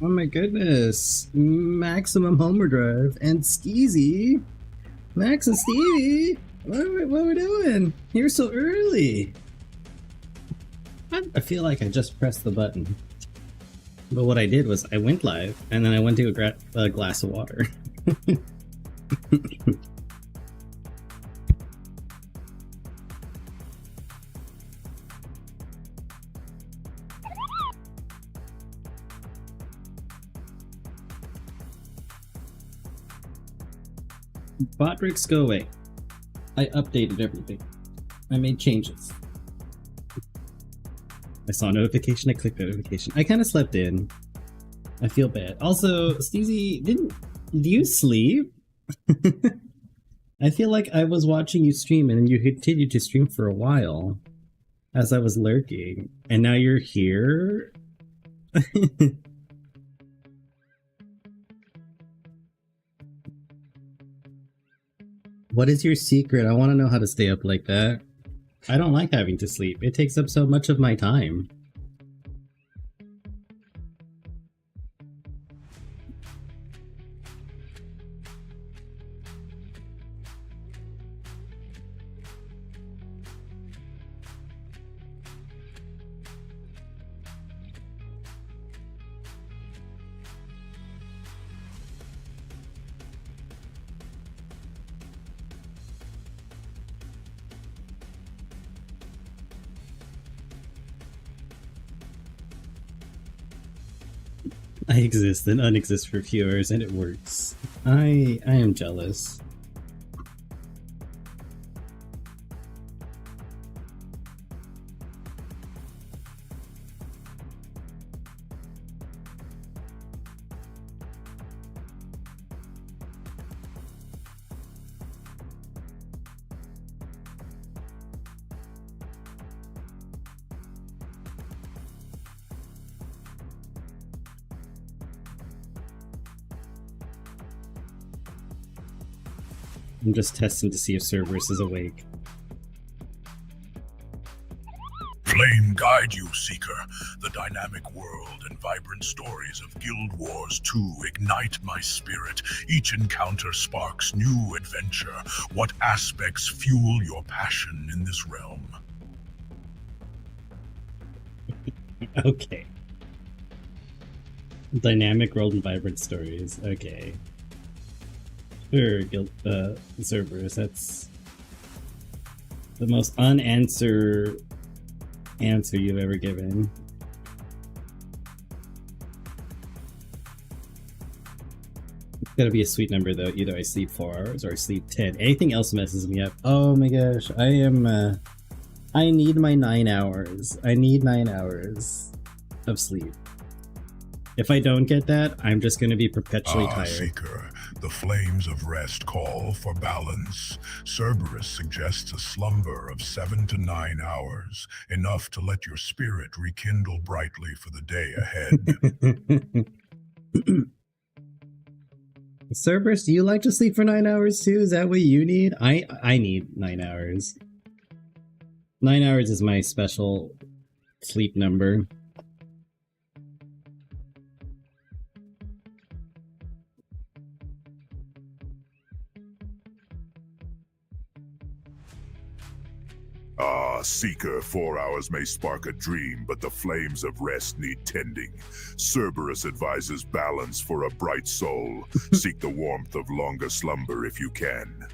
Oh my goodness. Maximum Homer Drive and Skeezy. Max and Stevie. What are we doing? You're so early. I feel like I just pressed the button. But what I did was I went live and then I went to a glass of water. Bot bricks go away. I updated everything. I made changes. I saw notification, I clicked notification. I kind of slept in. I feel bad. Also, Steezy, do you sleep? I feel like I was watching you stream and you continued to stream for a while as I was lurking. And now you're here? What is your secret? I want to know how to stay up like that. I don't like having to sleep. It takes up so much of my time. I exist and unexist for viewers, and it works. I am jealous. I'm just testing to see if Cerberus is awake. Flame guide you, Seeker. The dynamic world and vibrant stories of Guild Wars 2 ignite my spirit. Each encounter sparks new adventure. What aspects fuel your passion in this realm? Okay. Dynamic world and vibrant stories. Okay. Sure, Cerberus, that's the most unanswered answer you've ever given. It's gotta be a sweet number though. Either I sleep 4 hours or I sleep 10. Anything else messes me up. Oh my gosh, I need my 9 hours. I need 9 hours of sleep. If I don't get that, I'm just gonna be perpetually tired. Seeker, the flames of rest call for balance. Cerberus suggests a slumber of 7 to 9 hours, enough to let your spirit rekindle brightly for the day ahead. Cerberus, do you like to sleep for 9 hours too? Is that what you need? I need 9 hours. 9 hours is my special sleep number. Seeker, 4 hours may spark a dream, but the flames of rest need tending. Cerberus advises balance for a bright soul. Seek the warmth of longer slumber if you can.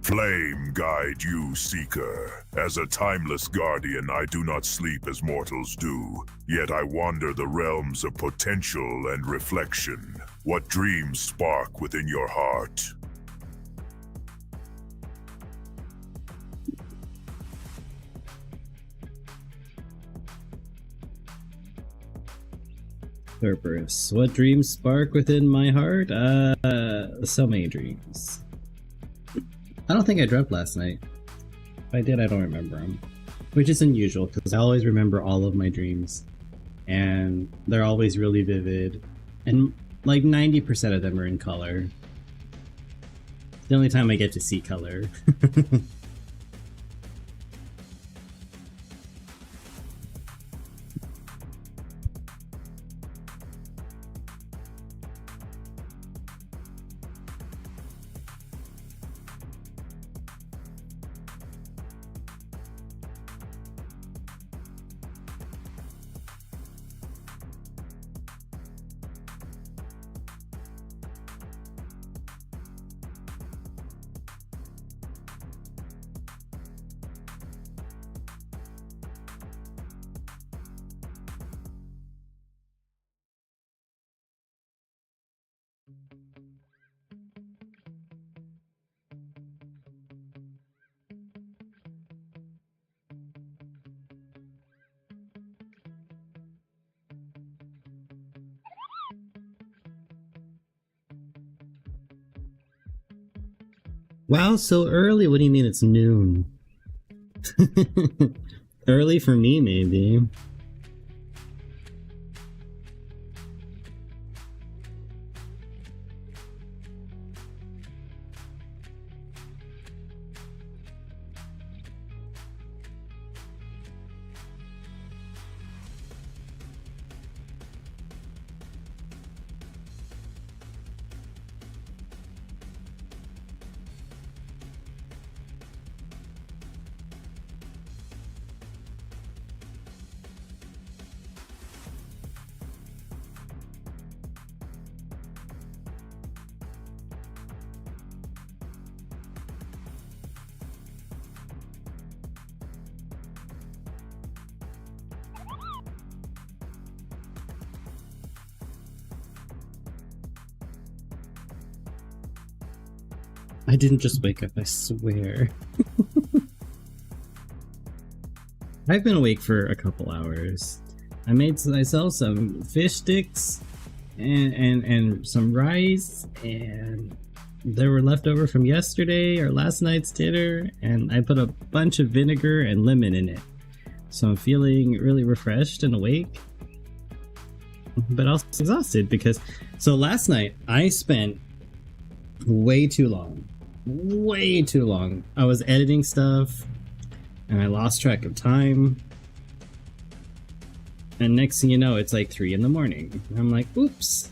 Flame guide you, Seeker. As a timeless guardian, I do not sleep as mortals do. Yet I wander the realms of potential and reflection. What dreams spark within your heart? Cerberus. What dreams spark within my heart? So many dreams. I don't think I dreamt last night. If I did, I don't remember them. Which is unusual, because I always remember all of my dreams. And they're always really vivid. And like 90% of them are in color. The only time I get to see color. Wow, so early? What do you mean it's noon? Early for me, maybe. I didn't just wake up, I swear. I've been awake for a couple hours. I made myself some fish sticks and some rice, and they were left over from yesterday or last night's dinner, and I put a bunch of vinegar and lemon in it. So I'm feeling really refreshed and awake, but also exhausted because... So last night I spent way too long. I was editing stuff and I lost track of time, and next thing you know it's like 3 in the morning. I'm like, oops.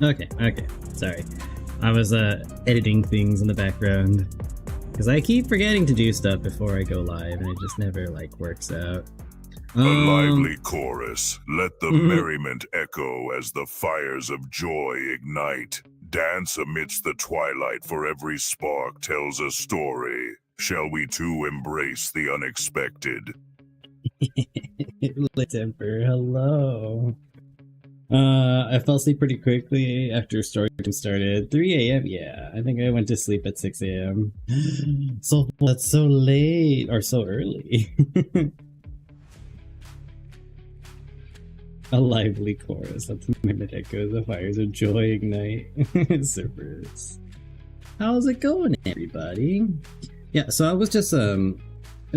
Okay, okay. Sorry. I was editing things in the background. Because I keep forgetting to do stuff before I go live, and it just never, like, works out. A lively chorus, let the mhm. merriment echo as the fires of joy ignite. Dance amidst the twilight, for every spark tells a story. Shall we too embrace the unexpected? Temper, hello. I fell asleep pretty quickly after story started. 3 a.m. Yeah, I think I went to sleep at 6 a.m. So that's so late or so early. A lively chorus. That's the minute echoes. The fires of joy ignite. Cerberus. How's it going, everybody? Yeah, so I was just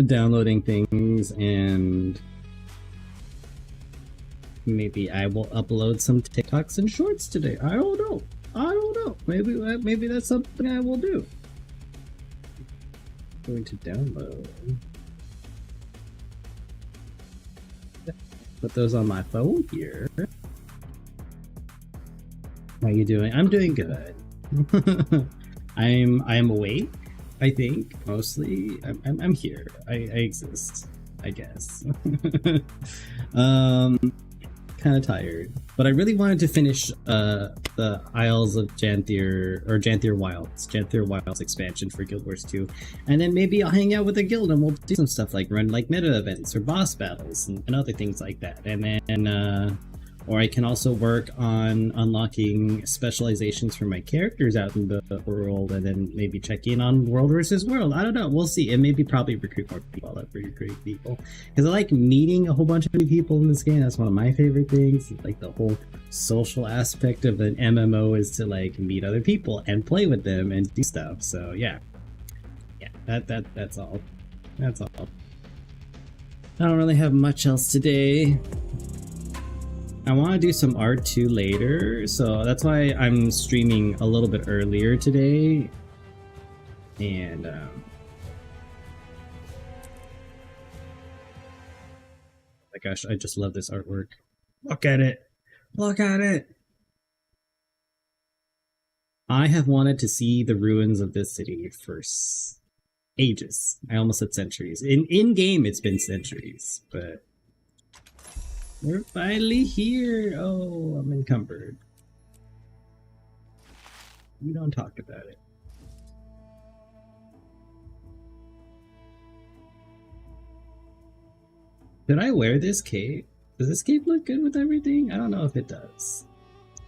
downloading things, and maybe I will upload some TikToks and shorts today. I don't know. Maybe that's something I will do. I'm going to download. Put those on my phone here. How you doing? I'm doing good. I'm awake. I think mostly. I'm here. I exist. I guess. Kind of tired, but I really wanted to finish the Isles of Janthier, or Janthier Wilds expansion for Guild Wars 2, and then maybe I'll hang out with the guild and we'll do some stuff like run like meta events or boss battles and other things like that. And then or I can also work on unlocking specializations for my characters out in the world, and then maybe check in on world versus world. I don't know. We'll see. And maybe probably recruit more people. I love recruiting people because I like meeting a whole bunch of new people in this game. That's one of my favorite things. Like the whole social aspect of an MMO is to like meet other people and play with them and do stuff. So yeah, that's all. That's all. I don't really have much else today. I want to do some art too later, so that's why I'm streaming a little bit earlier today. And oh my gosh, I just love this artwork. Look at it. Look at it. I have wanted to see the ruins of this city for ages. I almost said centuries. In game, it's been centuries, but we're finally here. Oh, I'm encumbered. We don't talk about it. Did I wear this cape? Does this cape look good with everything? I don't know if it does.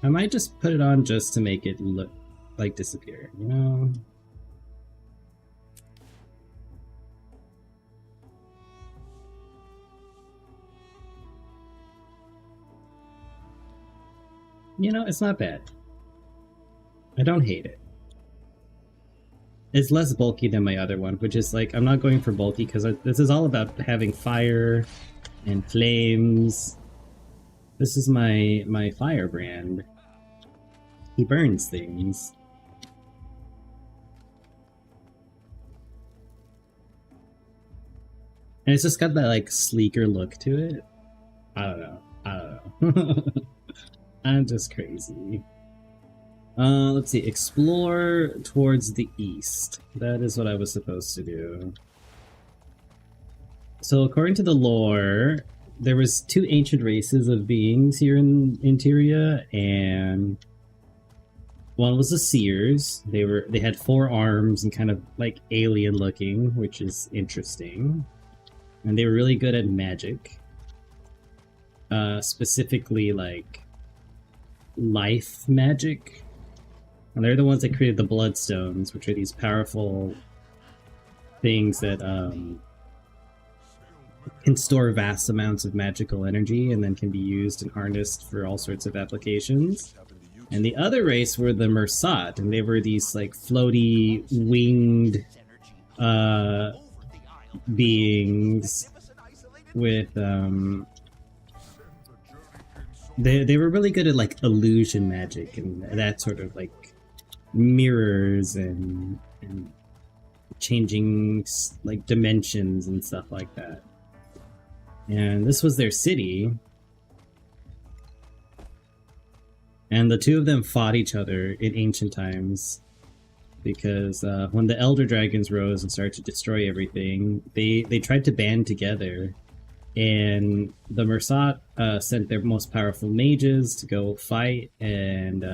I might just put it on just to make it look like disappear, you know? You know, it's not bad. I don't hate it. It's less bulky than my other one, which is like, I'm not going for bulky because this is all about having fire and flames. This is my firebrand. He burns things. And it's just got that like sleeker look to it. I don't know. I'm just crazy. Let's see. Explore towards the east. That is what I was supposed to do. So according to the lore, there was 2 ancient races of beings here in Interior, and one was the Seers. They had 4 arms and kind of like alien looking, which is interesting. And they were really good at magic. Specifically like life magic. And they're the ones that created the Bloodstones, which are these powerful things that can store vast amounts of magical energy and then can be used and harnessed for all sorts of applications. And the other race were the Mersat, and they were these like floaty winged beings with they were really good at like illusion magic and that sort of like mirrors and changing like dimensions and stuff like that. And this was their city. And the two of them fought each other in ancient times. Because when the Elder Dragons rose and started to destroy everything, they tried to band together. And the Mersat sent their most powerful mages to go fight, and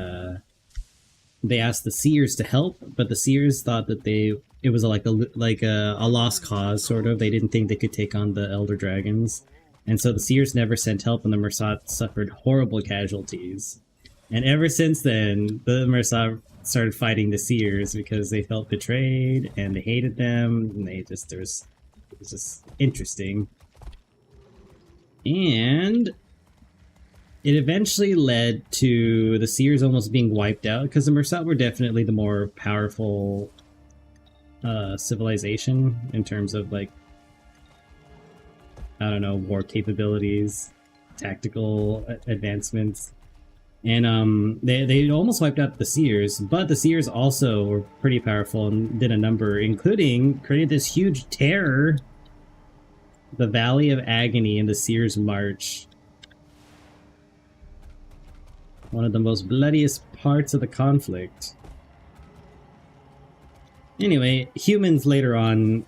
they asked the Seers to help, but the Seers thought that it was like a lost cause, sort of. They didn't think they could take on the Elder Dragons. And so the Seers never sent help, and the Mersat suffered horrible casualties. And ever since then, the Mersat started fighting the Seers because they felt betrayed and they hated them, and it was just interesting. And it eventually led to the Seers almost being wiped out, because the Mersat were definitely the more powerful civilization in terms of, like, I don't know, war capabilities, tactical advancements. And they almost wiped out the Seers, but the Seers also were pretty powerful and did a number, including created this huge terror, the Valley of Agony and the Seers March. One of the most bloodiest parts of the conflict. Anyway, humans later on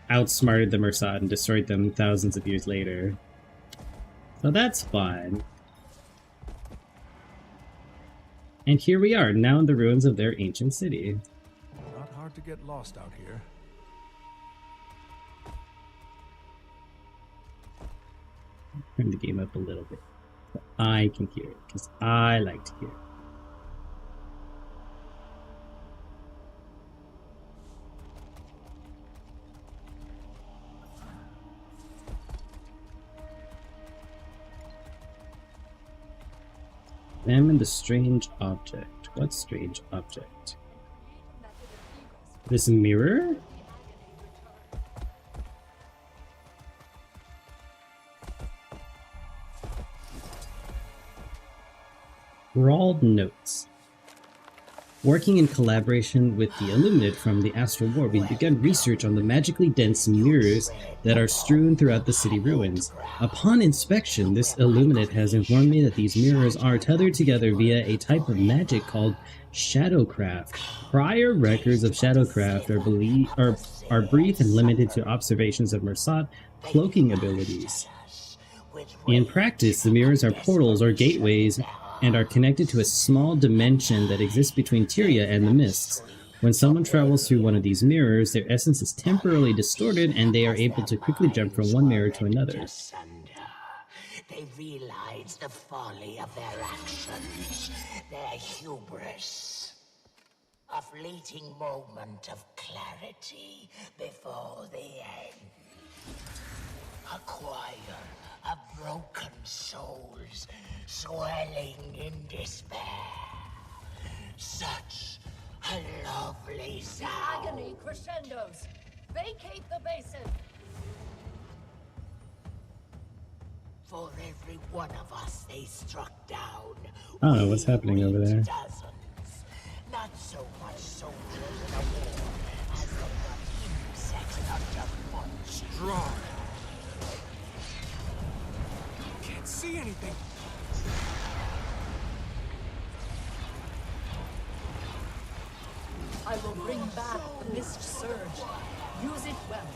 outsmarted the Mersat and destroyed them thousands of years later. So that's fine. And here we are, now in the ruins of their ancient city. Not hard to get lost out here. Turn the game up a little bit so I can hear it, because I like to hear it. Examine the strange object. What strange object? This mirror? Scrawled notes. Working in collaboration with the Illuminate from the Astral War, we've begun research on the magically dense mirrors that are strewn throughout the city ruins. Upon inspection, this Illuminate has informed me that these mirrors are tethered together via a type of magic called Shadowcraft. Prior records of Shadowcraft are brief and limited to observations of Mersat cloaking abilities. In practice, the mirrors are portals or gateways and are connected to a small dimension that exists between Tyria and the Mists. When someone travels through one of these mirrors, their essence is temporarily distorted and they are able to quickly jump from one mirror to another. They realize the folly of their actions, their hubris. A fleeting moment of clarity before the end. Acquire a broken souls swelling in despair. Such a lovely sound. Agony crescendos. Vacate the basin. For every one of us they struck down. I don't know what's happening over there. Dozens. Not so much soldiers in a war as the blood insects under one. Strong. Can't see anything. I will bring back the mist surge. Use it well.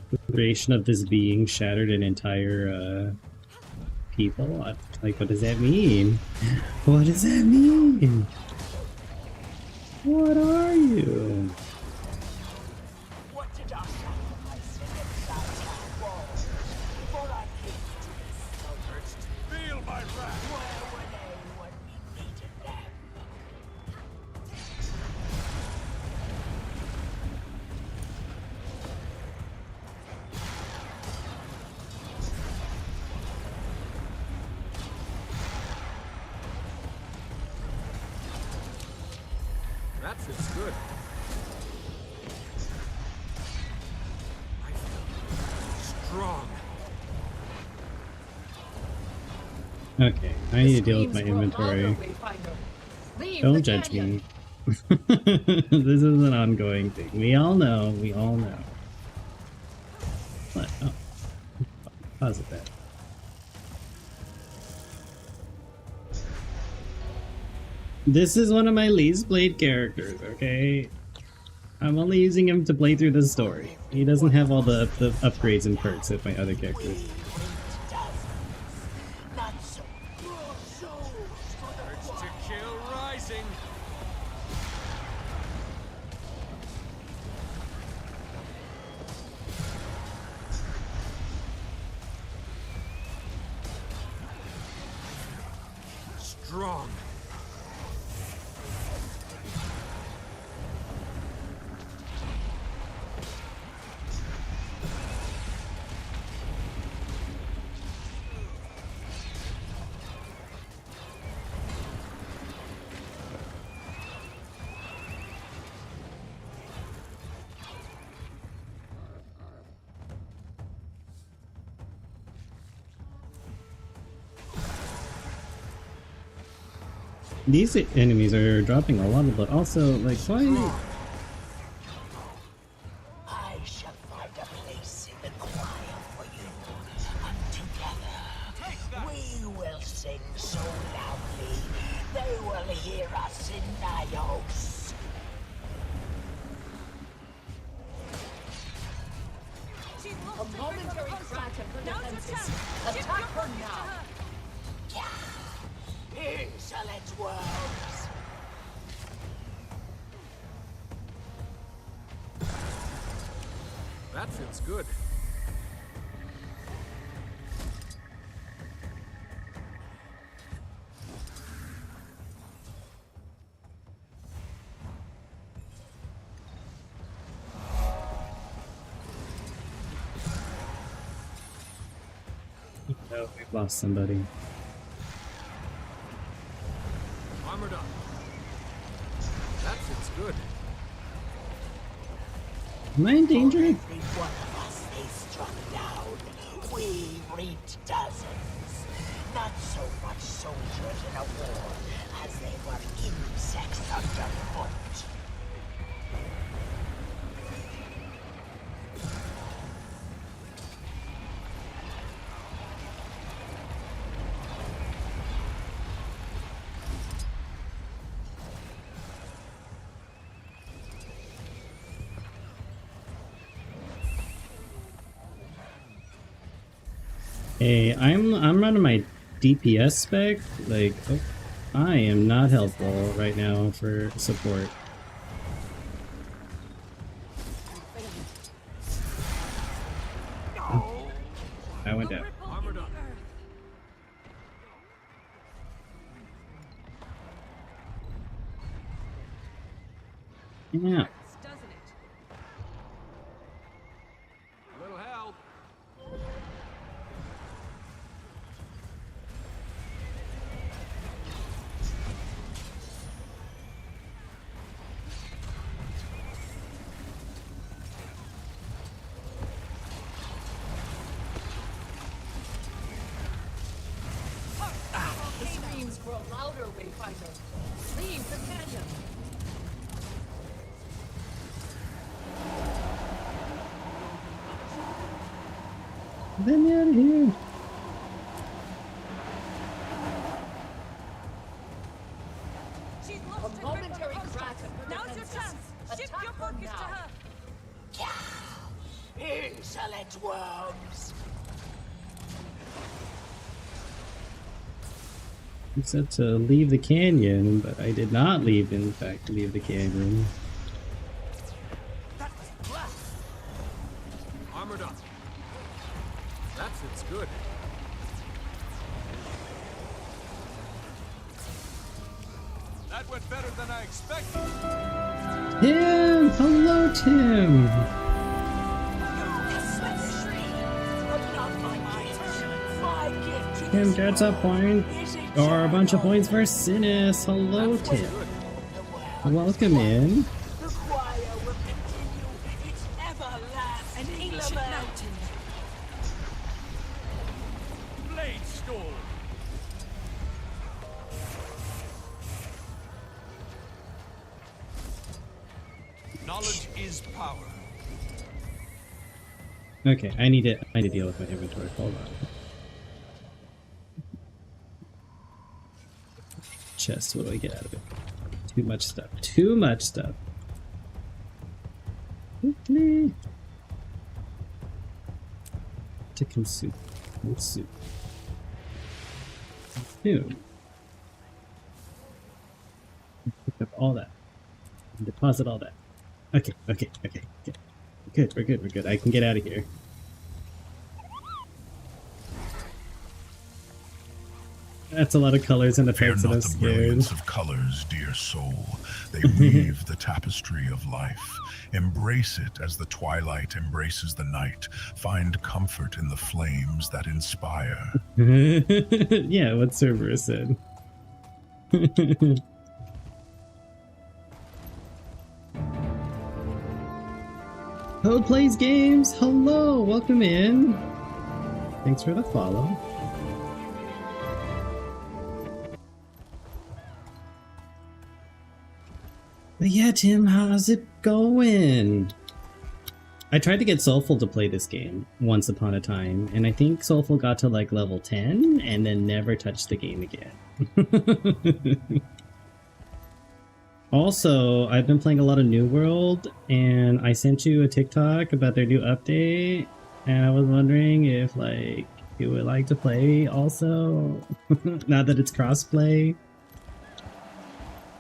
The creation of this being shattered an entire people. Like, what does that mean? What does that mean? What are you? What did our sacrifice inside our walls? For our gift to the soldiers. Feel my wrath. Where were they when we needed them? That feels good. I feel Okay, I need to deal with my inventory. Don't judge me. This is an ongoing thing. We all know. We all know. What? Oh, pause it there. This is one of my least played characters, okay? I'm only using him to play through the story. He doesn't have all the upgrades and perks that my other characters. Urge to kill rising. Strong. These enemies are dropping a lot of blood. Also, like, why? I shall find a place in the choir for you, and together we will sing so loudly they will hear us in Nios. A momentary crack of her defenses. Attack her now. Insolent worms! That feels good. No, we've lost somebody. Armored up. That feels good. Am I in danger? Every one of us they struck down. We reaped dozens. Not so much soldiers in a war as they were insects underfoot. Hey, I'm running my DPS spec. Like, oh, I am not helpful right now for support. I went down. Armored up. Yeah. Doesn't it? Little help. The screams grow louder, Wayfinder. Leave the canyon. Get me out of here. She's lost a momentary crack of her Now's your chance. Shift your focus to her. Insolent worms! I said to leave the canyon, but I did not leave, in fact, leave the canyon. Armored up. That fits good. That went better than I expected. Tim! Hello, Tim! Tim gets a point, or a bunch of points for Sinus. Hello, Tim. Welcome in. The choir will continue its everlasting lament. Blade storm. Knowledge is power. Okay, I need to deal with my inventory. Hold on. Chest, what do I get out of it? Too much stuff. Too much stuff. Quickly. To consume. Consume. Consume. Pick up all that. And deposit all that. Okay. Good, we're good. I can get out of here. That's a lot of colors and Fear effects, and not I'm the scared. brilliance of colors, dear soul. They weave the tapestry of life. Embrace it as the twilight embraces the night. Find comfort in the flames that inspire. Yeah, what Cerberus said. Code Plays Games! Hello! Welcome in! Thanks for the follow. But yeah, Tim, how's it going? I tried to get Soulful to play this game once upon a time, and I think Soulful got to like level 10 and then never touched the game again. Also, I've been playing a lot of New World, and I sent you a TikTok about their new update, and I was wondering if like you would like to play also, now that it's crossplay.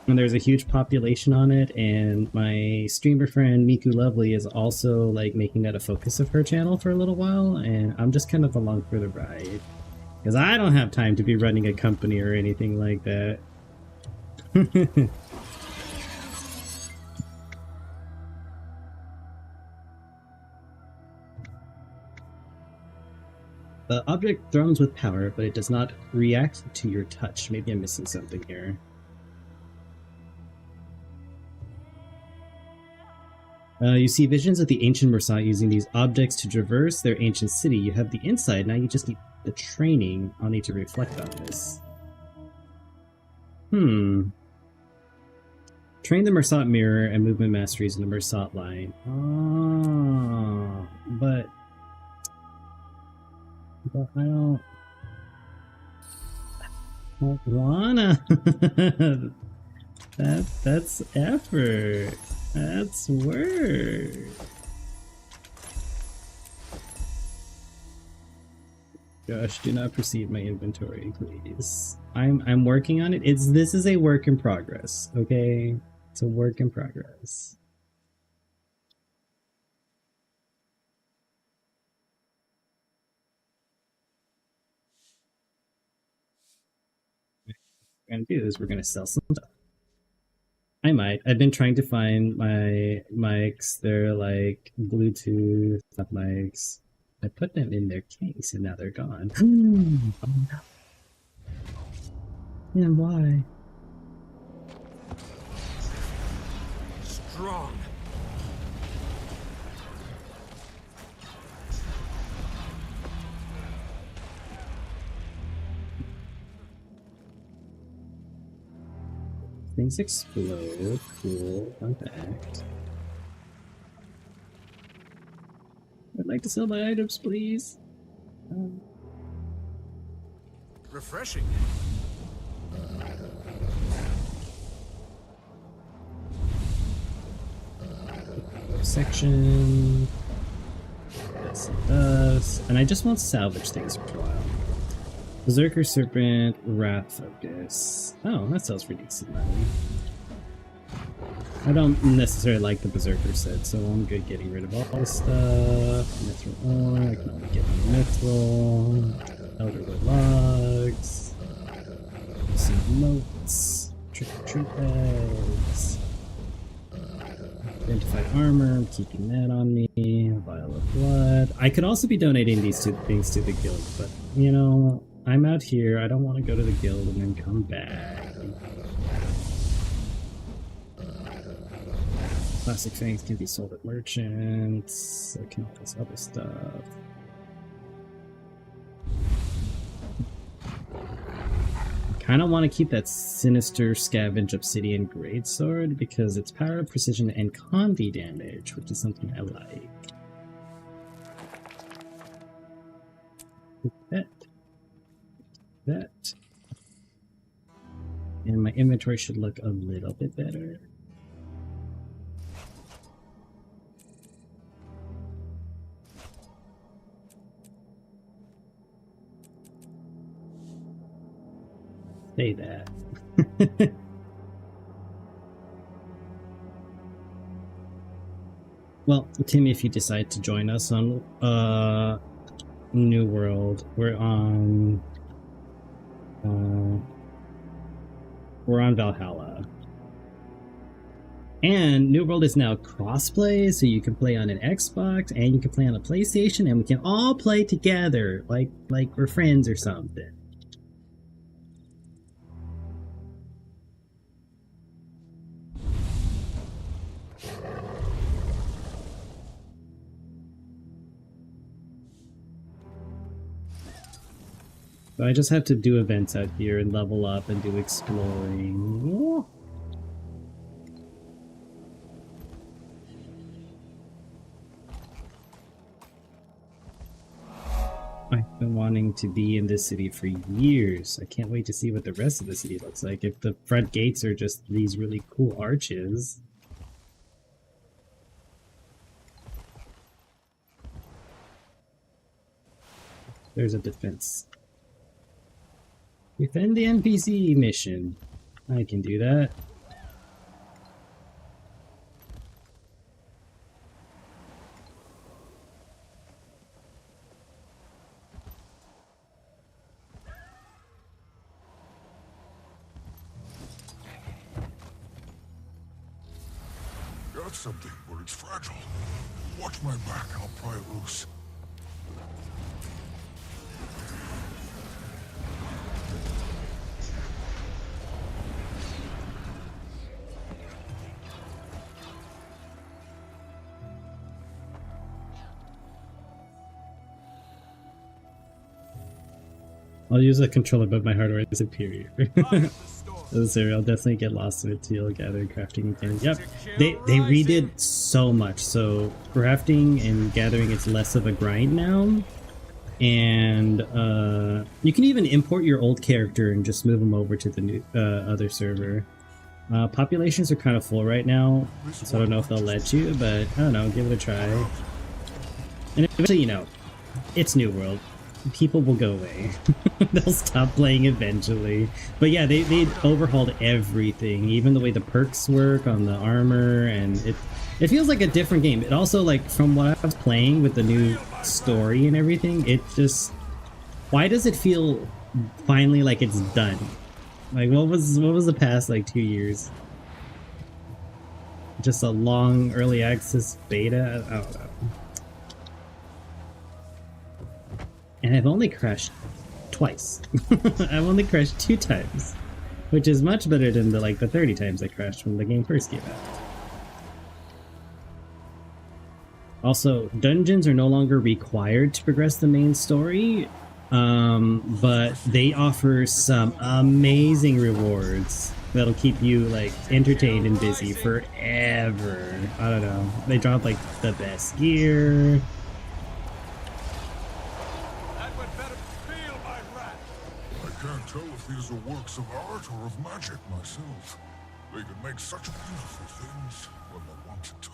And there's a huge population on it, and my streamer friend Miku Lovely is also like making that a focus of her channel for a little while, and I'm just kind of along for the ride because I don't have time to be running a company or anything like that. The object thrums with power, but it does not react to your touch. Maybe I'm missing something here. You see visions of the ancient Mersat using these objects to traverse their ancient city. You have the insight, now you just need the training. I'll need to reflect on this. Train the Mersat mirror and movement masteries in the Mersat line. But I don't wanna. That's effort. That's work. Josh, do not proceed my inventory, please. I'm working on it. This is a work in progress, okay? It's a work in progress. What we're gonna do is we're gonna sell some stuff. I might. I've been trying to find my mics. They're like Bluetooth mics. I put them in their case and now they're gone. Oh no. And why? Strong. Things explode. Cool. Fun fact. I'd like to sell my items, please. Refreshing. Section. This and this. And I just want to salvage things for a while. Berserker Serpent, Wrath Focus. Oh, that sells for decent money. I don't necessarily like the Berserker set, so I'm good getting rid of all this stuff. Mithril ore, I can only get Mithril. Elderwood logs. Some motes. Trick-or-treat bags. Identified armor, I'm keeping that on me. A vial of blood. I could also be donating these two things to the guild, but, you know, I'm out here, I don't want to go to the guild and then come back. Classic fangs can be sold at merchants. I can all this other stuff. kind of want to keep that Sinister Scavenge Obsidian Greatsword because it's power, precision, and combi damage, which is something I like. That. And my inventory should look a little bit better. Say that. Well, Timmy, if you decide to join us on New World, we're on Valhalla. And New World is now crossplay, so you can play on an Xbox and you can play on a PlayStation, and we can all play together like we're friends or something. So I just have to do events out here and level up and do exploring. I've been wanting to be in this city for years. I can't wait to see what the rest of the city looks like. If the front gates are just these really cool arches. There's a defense. Defend the NPC mission. I can do that. Got something, but it's fragile. Watch my back and I'll pry it loose. I'll use a controller, but my hardware is superior. Sorry, I'll definitely get lost in it till gathering, crafting again. Yep, they redid so much. So crafting and gathering is less of a grind now, and you can even import your old character and just move them over to the new other server. Populations are kind of full right now, so I don't know if they'll let you, but I don't know, give it a try. And eventually, you know, it's New World. People will go away. They'll stop playing eventually. But yeah, they overhauled everything, even the way the perks work on the armor, and it feels like a different game. It also, like, from what I was playing with the new story and everything, it just, why does it feel finally like it's done? Like, what was the past like 2 years? Just a long early access beta? I don't know. And I've only crashed twice. I've only crashed 2 times, which is much better than the 30 times I crashed when the game first came out. Also, dungeons are no longer required to progress the main story, but they offer some amazing rewards that'll keep you entertained and busy forever. I don't know. They drop the best gear. These are works of art or of magic myself. They could make such beautiful things when they wanted to.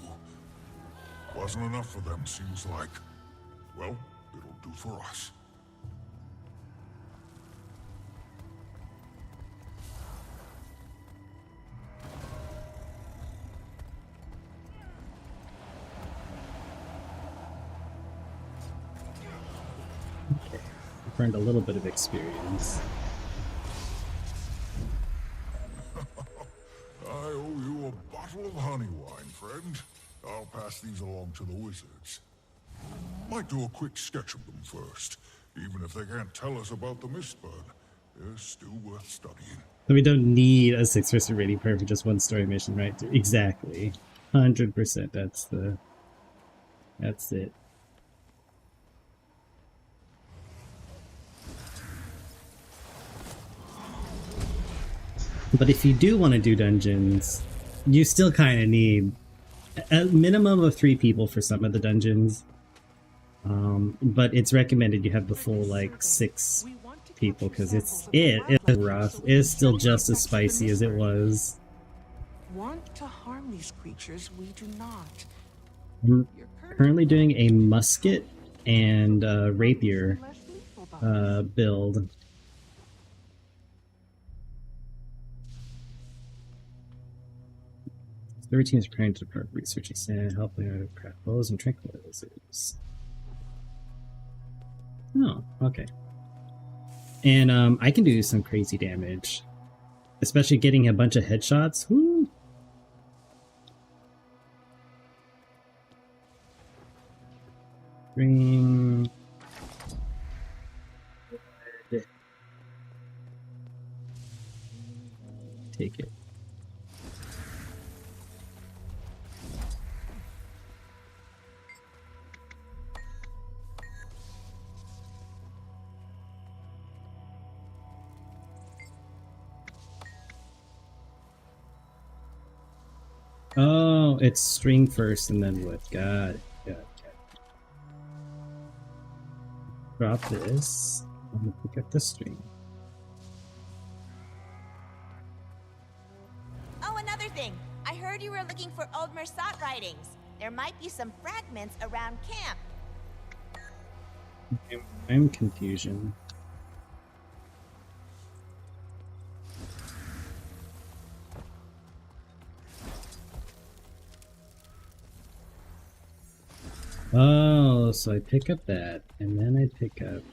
Wasn't enough for them, seems like. Well, it'll do for us. Okay, I've earned a little bit of experience. I owe you a bottle of honey wine, friend. I'll pass these along to the wizards. Might do a quick sketch of them first. Even if they can't tell us about the Mistburn, they're still worth studying. So we don't need a 6% rating point for just one story mission, right? Exactly. 100%. That's it. But if you do want to do dungeons, you still kind of need a minimum of 3 people for some of the dungeons. But it's recommended you have the full like 6 people because it's rough. It's still just as spicy as it was. Want to harm these creatures, we do not. I'm currently doing a musket and rapier build. The routine is preparing to depart researching sand, helping out of craft bows and tranquilizers. Oh, okay. And I can do some crazy damage, especially getting a bunch of headshots. Woo! Bring. Take it. Oh, it's string first and then wood. Got it. Drop this. I'm gonna pick up the string. Oh, another thing. I heard you were looking for old Mersat writings. There might be some fragments around camp. I'm confusion. Oh, so I pick up that, and then I pick up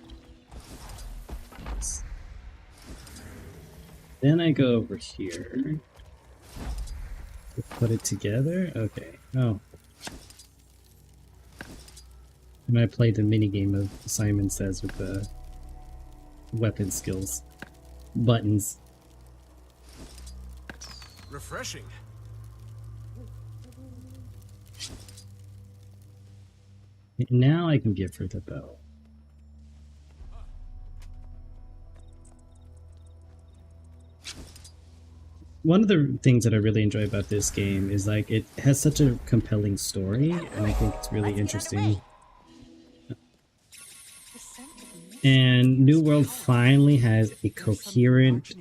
this. Then I go over here. Put it together? Okay. Oh. And I played the minigame of Simon Says with the weapon skills. Buttons. Refreshing. Now I can give her the bow. One of the things that I really enjoy about this game is like it has such a compelling story, and I think it's really interesting. And New World finally has a coherent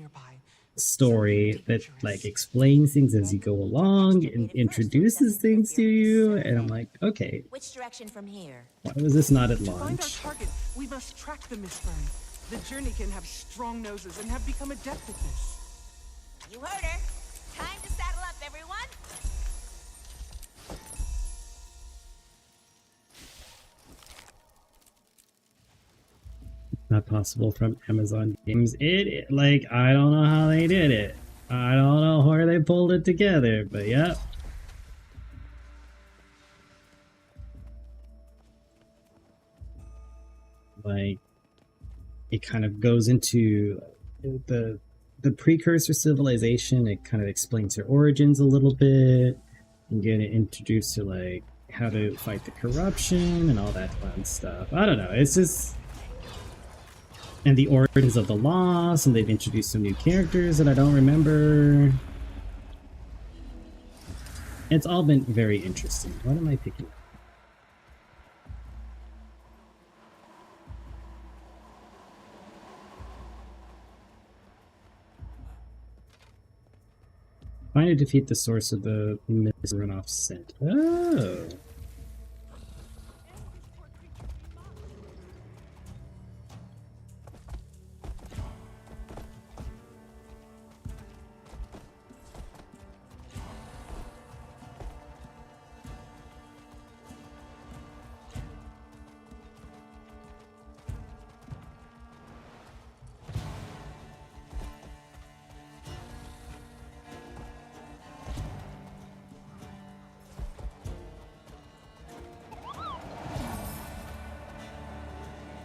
story that like explains things as you go along and introduces things to you, and I'm like, okay, Which direction from here? why was this not at To find our launch? target, we must track the Mistburn. The journey can have strong noses and have become adept at this. You heard her. Time to saddle up, everyone. Not possible from Amazon Games. It like I don't know how they did it. I don't know where they pulled it together, but yep. Like it kind of goes into the precursor civilization. It kind of explains their origins a little bit. You get introduced to like how to fight the corruption and all that fun stuff. I don't know. It's just. And the origins of the loss, and they've introduced some new characters that I don't remember. It's all been very interesting. What am I picking up? Find and defeat the source of the mist runoff scent. Oh.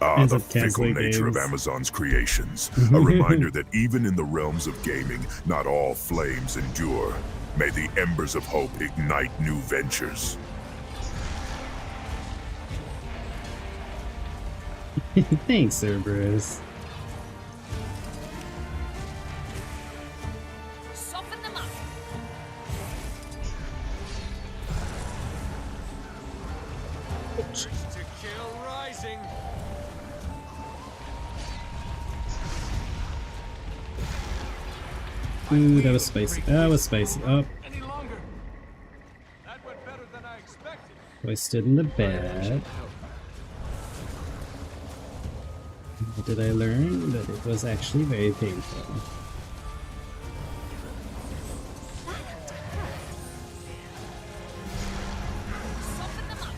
Ah, the fickle nature of Amazon's creations. A reminder that even in the realms of gaming, not all flames endure. May the embers of hope ignite new ventures. Thanks, Cerberus. Ooh, that was spicy. That was spicy. Oh, Any longer. That went better than I expected. I stood in the bed. What did I learn? That it was actually very painful. Soften them up.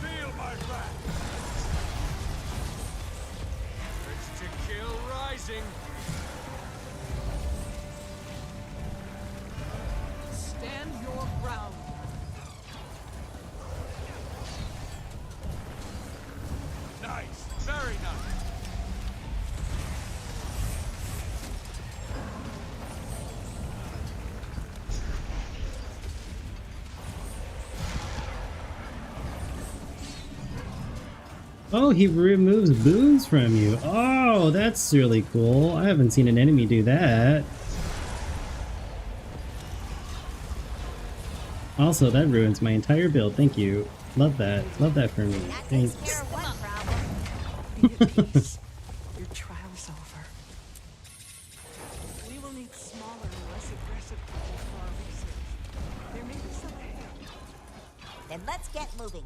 Feel my wrath. Urge to kill rising. Stand your ground. Nice. Very nice. Oh, he removes boons from you. Oh, that's really cool. I haven't seen an enemy do that. Also, that ruins my entire build. Thank you. Love that. Love that for me. That takes Thanks. care of one problem. Be at peace. Your trial's over. We will need smaller and less aggressive creatures for our research. There may be some ahead. Then let's get moving.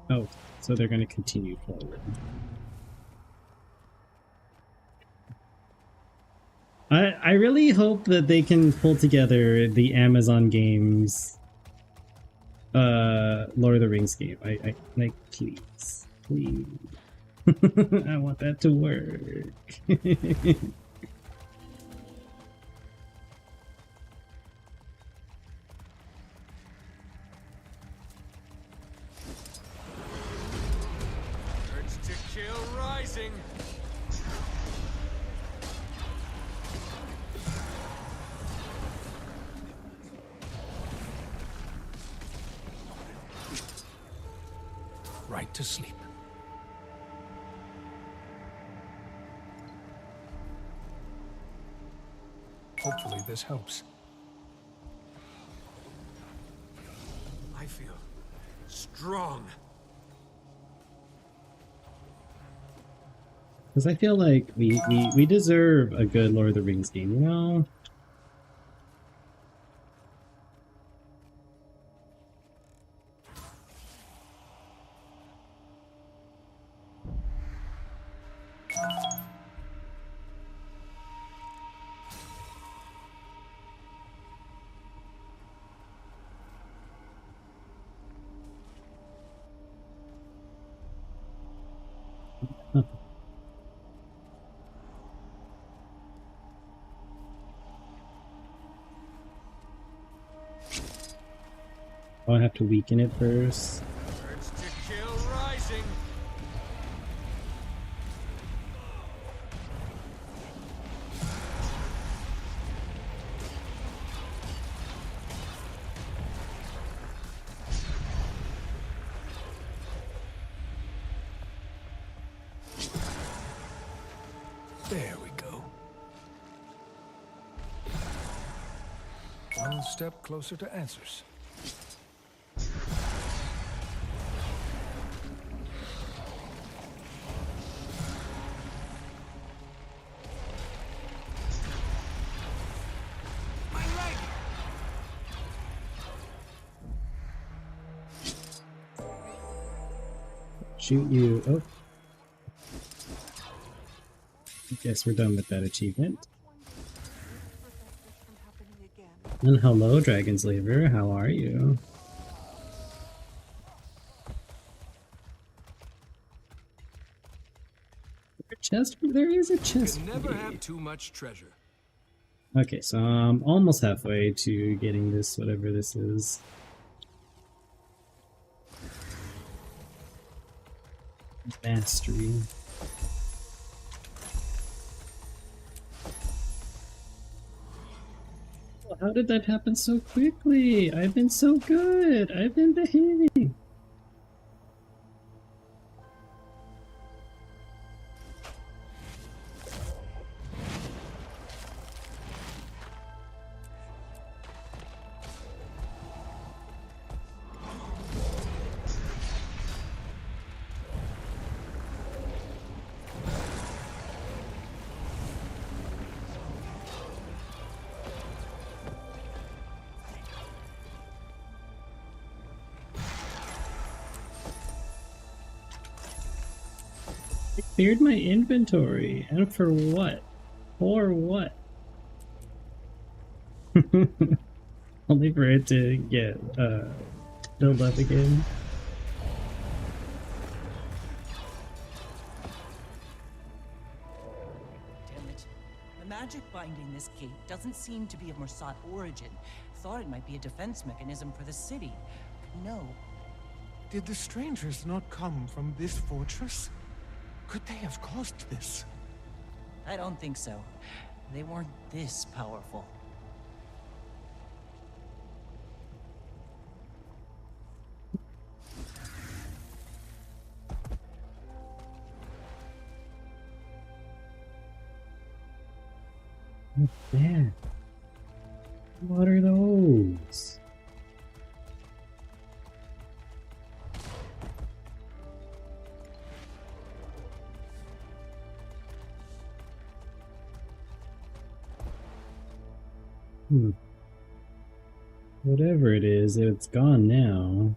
Oh, so they're going to continue forward. I really hope that they can pull together the Amazon games Lord of the Rings game. I like, please. Please. I want that to work. Urge to kill rising. Right to sleep. Hopefully this helps. I feel strong. Because I feel like we deserve a good Lord of the Rings game, you know? Oh, I have to weaken it first. Urge to kill rising. There we go. One step closer to answers. My leg. Shoot you. Oh. I guess we're done with that achievement. From happening again. And hello, Dragonslaver. How are you? Chest? There is a chest. You for never me. have too much treasure. Okay, so I'm almost halfway to getting this, whatever this is. Mastery. Well, how did that happen so quickly? I've been so good. I've been behaving. Cleared my inventory. And for what? For what? Only for it to get build up again. Damn it. The magic binding this gate doesn't seem to be of Morsat origin. Thought it might be a defense mechanism for the city. No. Did the strangers not come from this fortress? Could they have caused this? I don't think so. They weren't this powerful. Man, what are those? Whatever it is, it's gone now.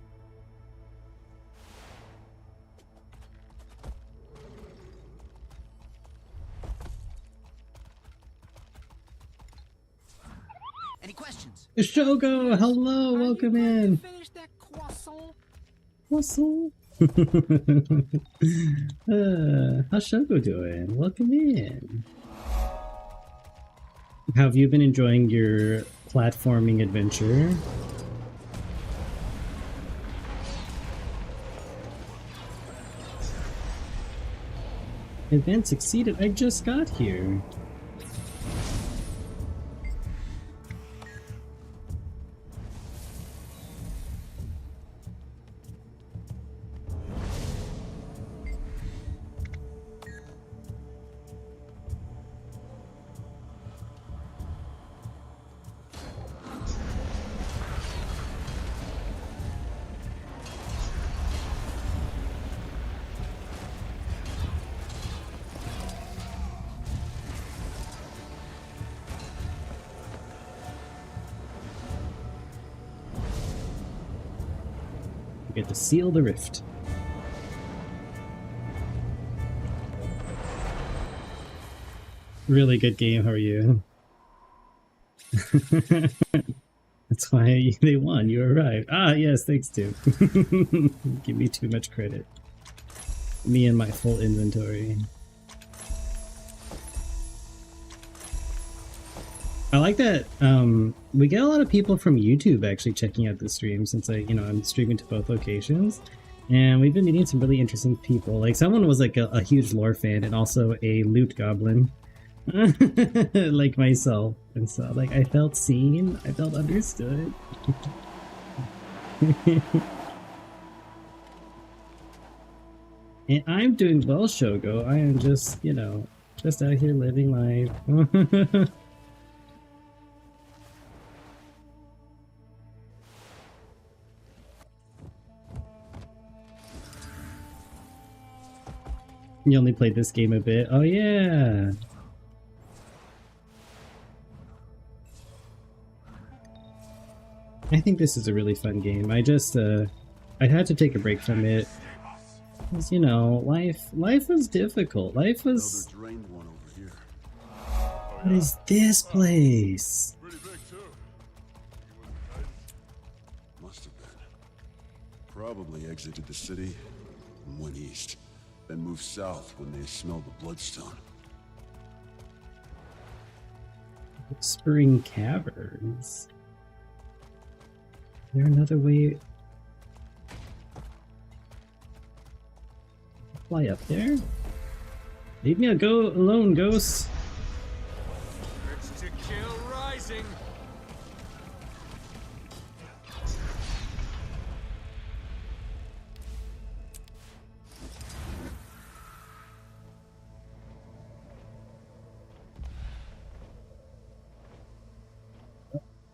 Any questions? Shogo, hello, welcome in. Finish that croissant. Croissant. How's Shogo doing? Welcome in. How have you been enjoying your platforming adventure? Event succeeded. I just got here. We get to seal the rift. Really good game, how are you? That's why they won, you arrived. Ah, yes, thanks, Tim. Give me too much credit. Me and my full inventory. I like that we get a lot of people from YouTube actually checking out the stream since I'm streaming to both locations. And we've been meeting some really interesting people. Like someone was like a huge lore fan and also a loot goblin. Like myself. And so like I felt seen, I felt understood. And I'm doing well, Shogo. I am just, just out here living life. You only played this game a bit. Oh yeah. I think this is a really fun game. I just I had to take a break from it. Because, life was difficult. Life was... What is this place? Must have been. Probably exited the city and went east. Then moved south when they smelled the bloodstone. Whispering Caverns. Is there another way? Fly up there? Leave me alone, ghost. Urge to kill rising.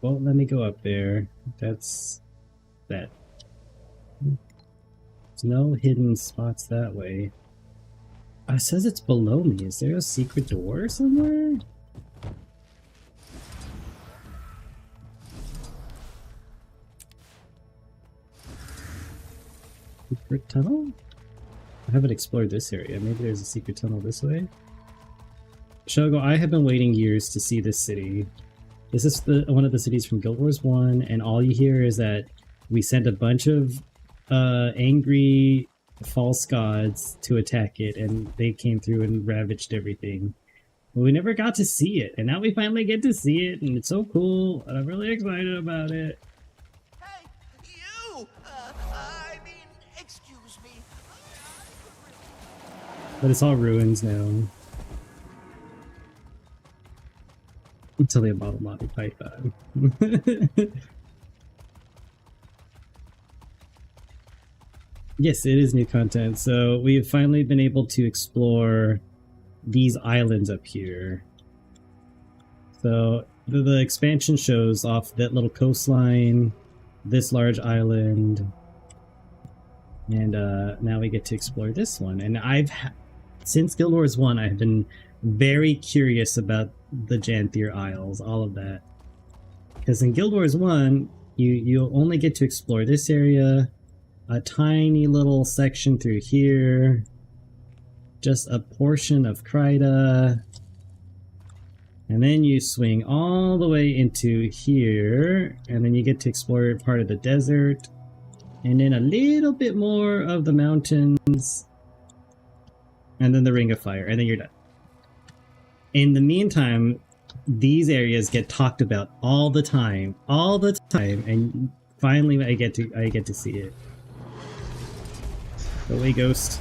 Won't let me go up there. That's that. There's no hidden spots that way. It says it's below me. Is there a secret door somewhere? Secret tunnel? I haven't explored this area. Maybe there's a secret tunnel this way? Shogo, I have been waiting years to see this city. This is one of the cities from Guild Wars 1, and all you hear is that we sent a bunch of angry false gods to attack it, and they came through and ravaged everything. But we never got to see it, and now we finally get to see it, and it's so cool, and I'm really excited about it. Hey, you! I mean, excuse me. But it's all ruins now. Until they model Monty Python. Yes, it is new content. So we've finally been able to explore these islands up here. So the expansion shows off that little coastline, this large island, and now we get to explore this one. And since Guild Wars 1, I've been very curious about the Janthier Isles, all of that. Because in Guild Wars 1, you only get to explore this area, a tiny little section through here, just a portion of Kryta, and then you swing all the way into here, and then you get to explore part of the desert, and then a little bit more of the mountains, and then the Ring of Fire, and then you're done. In the meantime, these areas get talked about all the time, and finally I get to see it. Go away, ghost.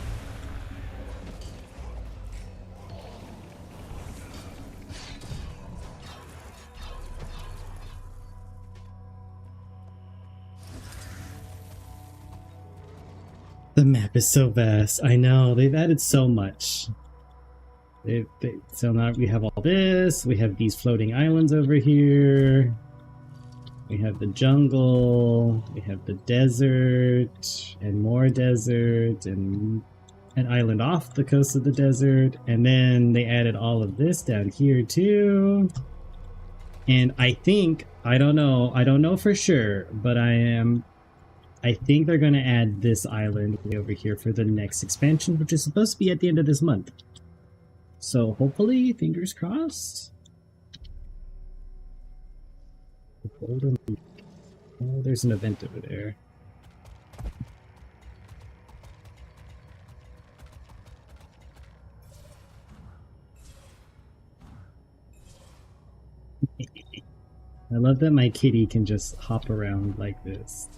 The map is so vast. I know, they've added so much. So now we have all this, we have these floating islands over here, we have the jungle, we have the desert, and more desert, and an island off the coast of the desert, and then they added all of this down here too. And I don't know for sure, but I think they're gonna add this island over here for the next expansion, which is supposed to be at the end of this month. So hopefully, fingers crossed. Oh, there's an event over there. I love that my kitty can just hop around like this.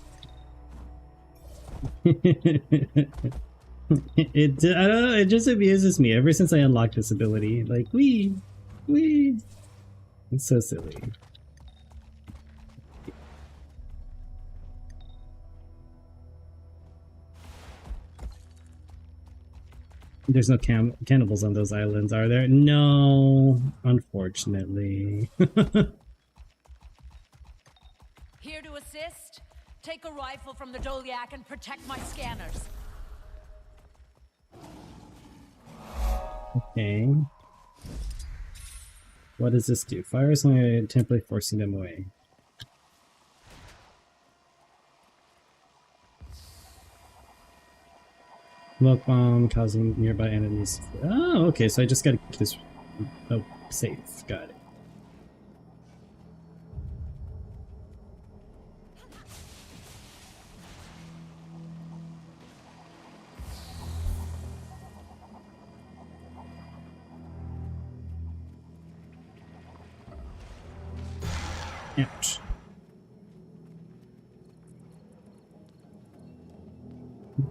I don't know, it just amuses me ever since I unlocked this ability. Like, wee! It's so silly. There's no cannibals on those islands, are there? No, unfortunately. Here to assist? Take a rifle from the Doliak and protect my scanners. Okay. What does this do? Fires only temporarily forcing them away. Smoke bomb causing nearby enemies. Oh, okay, so I just gotta keep this safe. Got it. Ouch.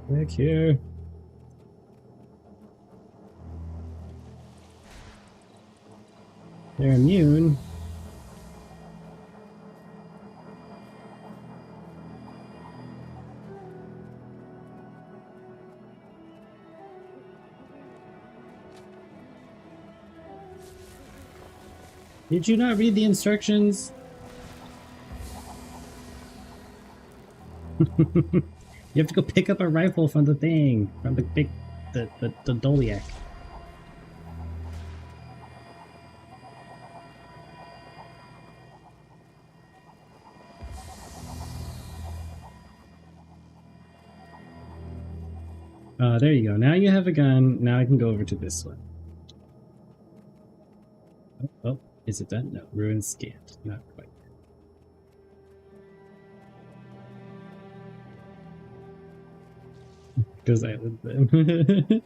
Back here. They're immune. Did you not read the instructions? You have to go pick up a rifle from the thing, from the Doliak. There you go. Now you have a gun. Now I can go over to this one. Oh, is it done? No. Ruin scanned. Not quite. Because I live them.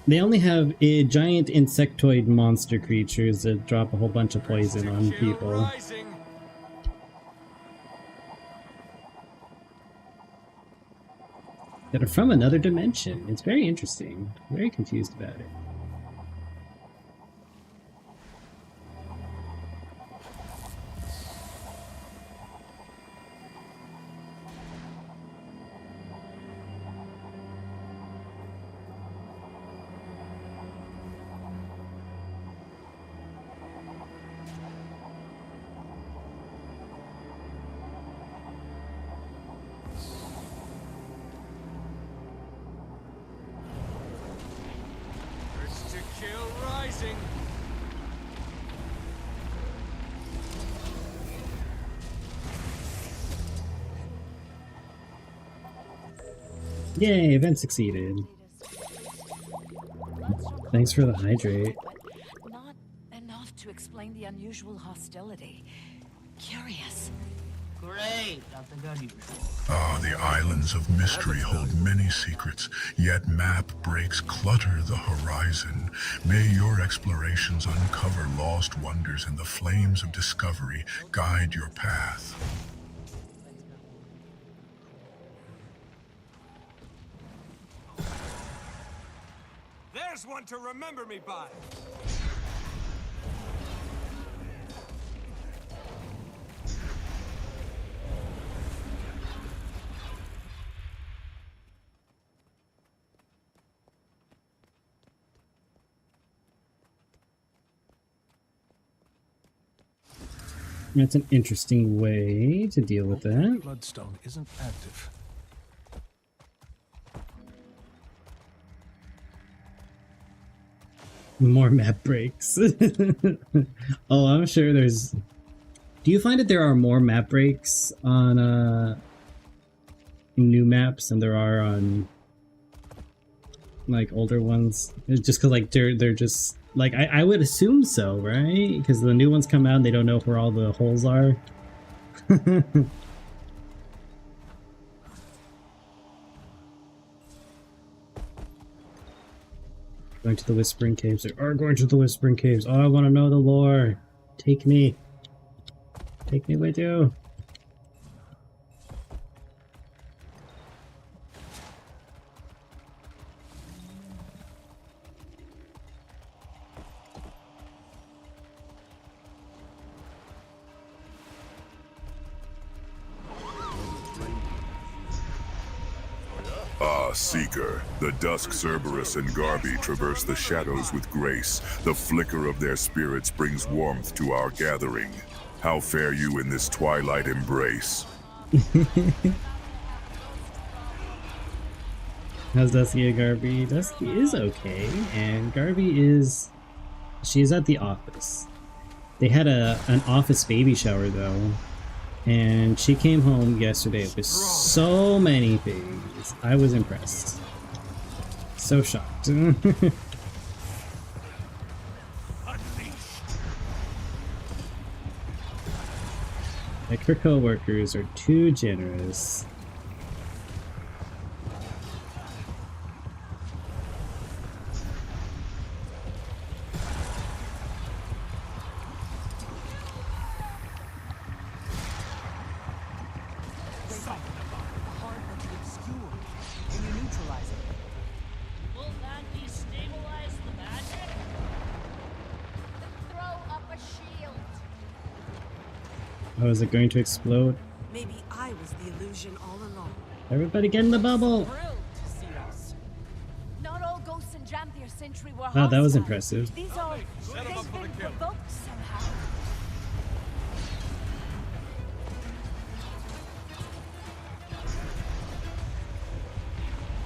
They only have a giant insectoid monster creatures that drop a whole bunch of poison on people. That are from another dimension. It's very interesting. I'm very confused about it. Yay, event succeeded. Thanks for the hydrate. But not enough to explain the unusual hostility. Curious. Great, got the gun you recall. Ah, the islands of mystery hold many secrets, yet map breaks clutter the horizon. May your explorations uncover lost wonders and the flames of discovery guide your path. There's one to remember me by. That's an interesting way to deal with that. Bloodstone isn't active. More map breaks. Oh, I'm sure there's... Do you find that there are more map breaks on new maps than there are on like older ones? It's just because like they're just like I would assume so, right? Because the new ones come out and they don't know where all the holes are. Going to the Whispering Caves. They are going to the Whispering Caves. Oh, I want to know the lore. Take me. Take me with you. Ah, Seeker. The dusk Cerberus and Garby traverse the shadows with grace. The flicker of their spirits brings warmth to our gathering. How fare you in this twilight embrace? How's Dusky and Garby? Dusky is okay, and Garby is... She's at the office. They had an office baby shower, though. And she came home yesterday with so many things. I was impressed. So shocked. Like, her co-workers are too generous. Oh, is it going to explode? Maybe I was the illusion all along. Everybody get in the bubble! Thrilled to see us. Not all ghosts in Jamthier Century were Wow, that was hostile. impressive. These all... They've been provoked somehow.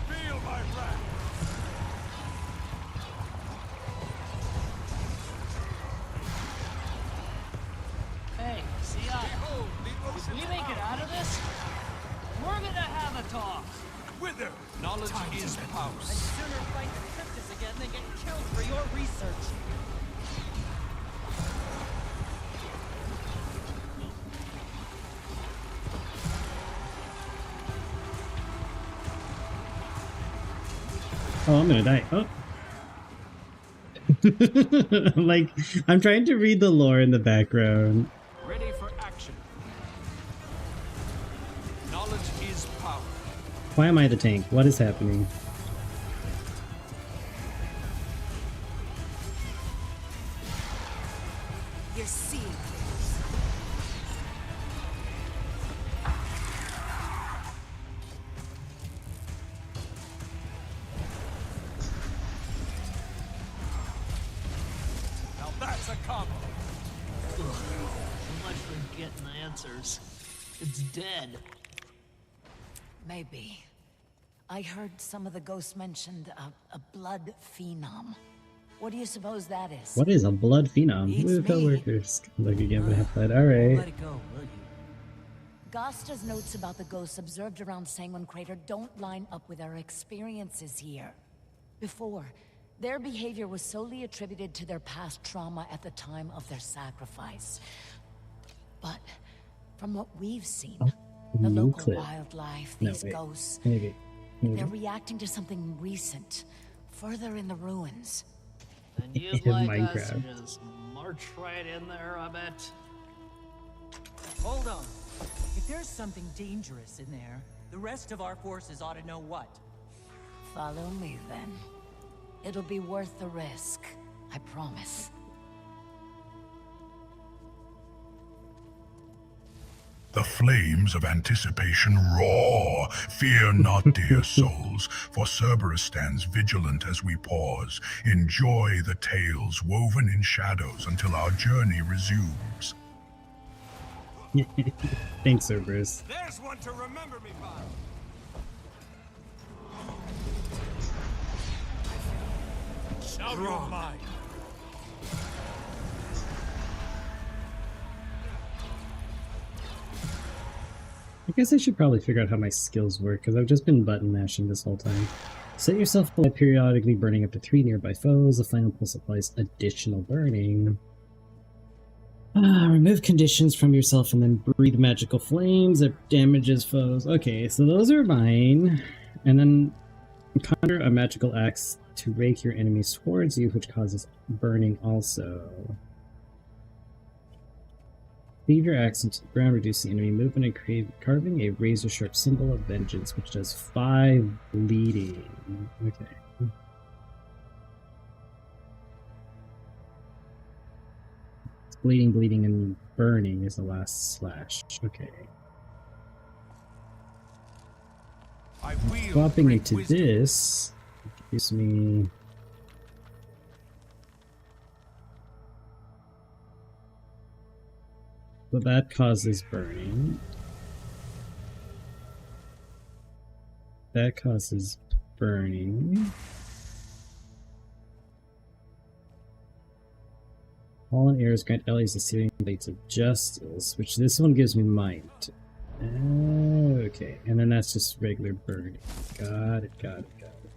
Feel my wrath. Hey, see ya. Did we make it out of this? Wither! Knowledge is power. I'd sooner fight the cryptids again than get killed for your research. Oh, I'm gonna die. Oh. Like, I'm trying to read the lore in the background. Ready for action. Knowledge is power. Why am I the tank? What is happening? You're seeing Now that's a combo. So much for getting answers. It's dead. Maybe. I heard some of the ghosts mentioned a blood phenom. What do you suppose that is? What is a blood phenom? Beats Ooh, me. co-workers. Look again, but have blood. Alright. Let it go, will you? Gasta's notes about the ghosts observed around Sanguine Crater don't line up with our experiences here. Before, their behavior was solely attributed to their past trauma at the time of their sacrifice. But from what we've seen, the local Nuclear. wildlife, No, these wait. ghosts, Maybe. they're reacting to something recent, further in the ruins. And you In like us Minecraft. just march right in there, I bet. Hold on. If there's something dangerous in there, the rest of our forces ought to know what. Follow me then. It'll be worth the risk, I promise. The flames of anticipation roar. Fear not, dear souls, for Cerberus stands vigilant as we pause. Enjoy the tales woven in shadows until our journey resumes. Thanks, Cerberus. There's one to remember me by. Now you're mine. I guess I should probably figure out how my skills work, because I've just been button mashing this whole time. Set yourself by periodically burning up to 3 nearby foes. The final pulse applies additional burning. Remove conditions from yourself and then breathe magical flames that damages foes. Okay, so those are mine. And then conjure a magical axe to rake your enemies towards you, which causes burning also. Leave your axe into the ground, reducing enemy movement, and carving a razor-sharp symbol of vengeance, which does 5 bleeding. Okay. It's bleeding, bleeding, and burning is the last slash. Okay. Swapping into this gives me... So that causes burning. That causes burning. Fallen arrows grant allies the searing blades of justice, which this one gives me might. Okay, and then that's just regular burning. Got it, got it, got it.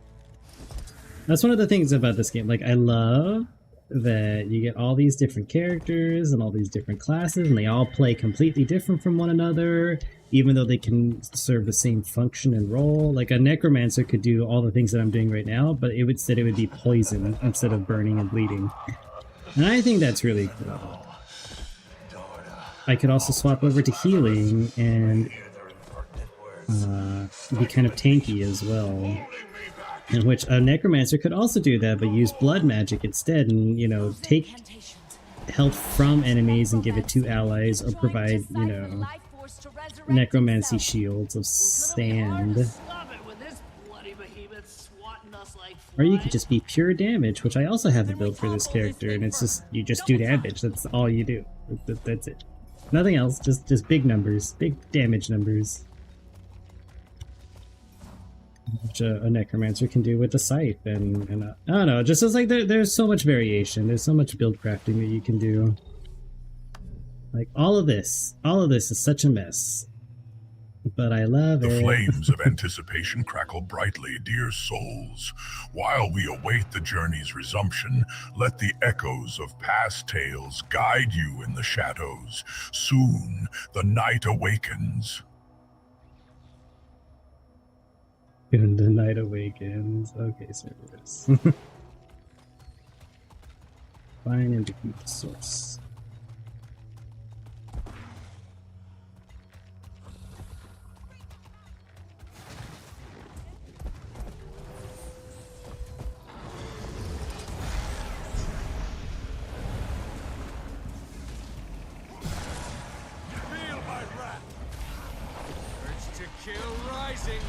That's one of the things about this game. Like, I love that you get all these different characters and all these different classes, and they all play completely different from one another, even though they can serve the same function and role. Like a necromancer could do all the things that I'm doing right now, but it would be poison instead of burning and bleeding. And I think that's really cool. I could also swap over to healing and be kind of tanky as well. In which a necromancer could also do that, but use blood magic instead, and, you know, take health from enemies and give it to allies, or provide, you know, necromancy shields of sand. Or you could just be pure damage, which I also have a build for this character, and it's just, you just do damage, that's all you do. That's it. Nothing else, just big numbers, big damage numbers. Which a necromancer can do with the scythe, and I don't know, just as like there's so much variation, there's so much build crafting that you can do. Like all of this is such a mess, but I love The it. flames of anticipation crackle brightly, dear souls. While we await the journey's resumption, let the echoes of past tales guide you in the shadows. Soon, the night awakens. And the night awakens. Okay, Cerberus. Find and defeat the source. Feel my wrath. Urge to kill rising.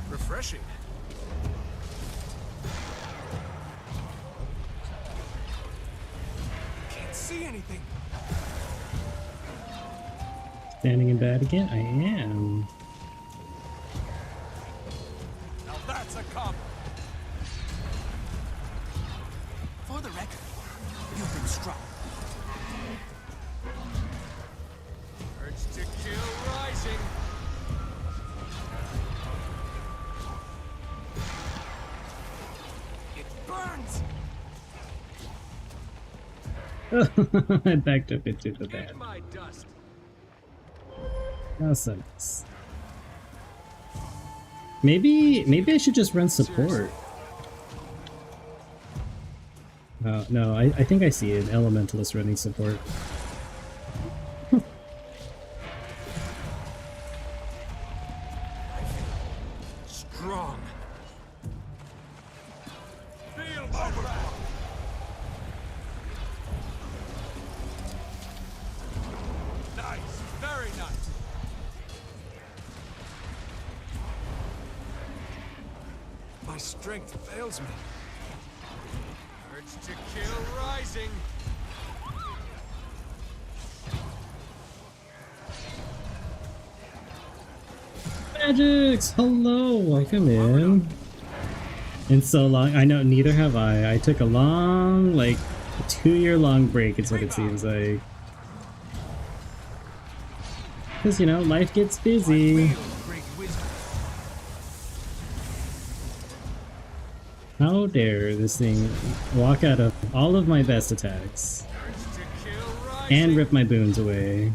Refreshing. Can't see anything. Standing in bad again? I am. Now that's a combo. For the record, you've been struck. Urge to kill rising. It burns. I backed up into the bad. Eat my dust. Awesome. Maybe I should just run support. No, I think I see an elementalist running support. Strong. Feel my wrath. Nice. Very nice. My strength fails me. Urge to kill rising. Magix! Hello! Welcome in. In so long. I know, neither have I. I took a long, like, 2-year-long break, is what it seems like. Because, you know, life gets busy. How dare this thing walk out of all of my best attacks and rip my boons away.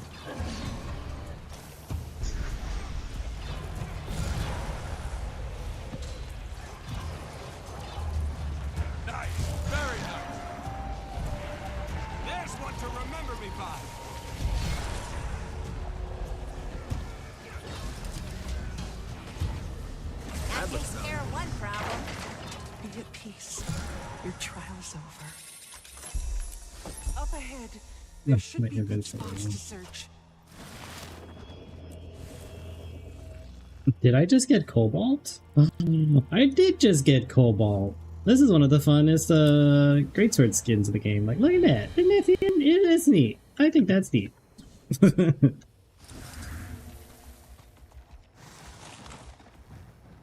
Nice. Very nice. There's one to remember me by. That takes care of one problem. Be at peace. Your trial's over. Up ahead, there should be good spots to search. Did I just get Cobalt? I did just get Cobalt. This is one of the funnest greatsword skins of the game. Like, look at that. That's neat. I think that's neat.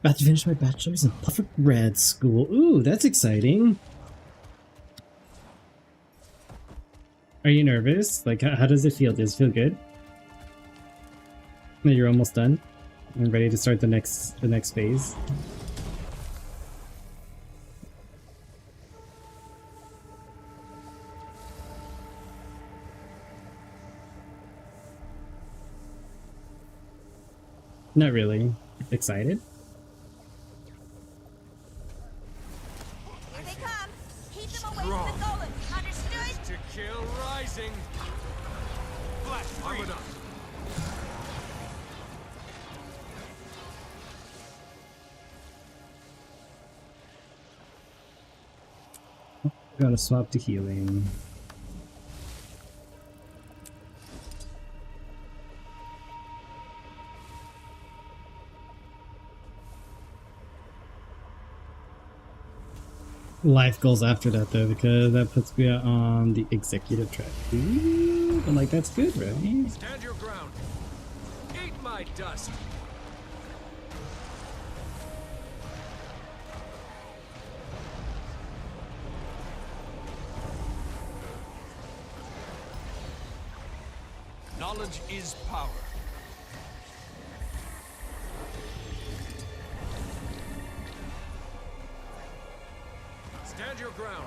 About to finish my bachelor's in perfect grad school. Ooh, that's exciting. Are you nervous? Like, how does it feel? Does it feel good? No, you're almost done and ready to start the next phase. Not really. Excited? Here they come. Keep them away from the golem. Understood? To kill rising. Flash armored up. Gotta swap to healing. life goals after that though, because that puts me on the executive track. Ooh, but like that's good, right? Stand your ground. Eat my dust. Knowledge is power. Stand your ground.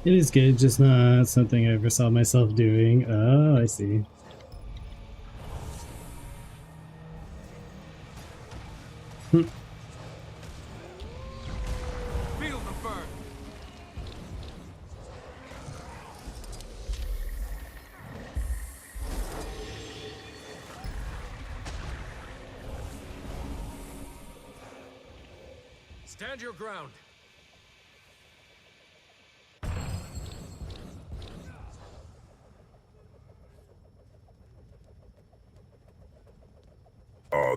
It is good, just not something I ever saw myself doing. Oh, I see. Feel the burn. Stand your ground.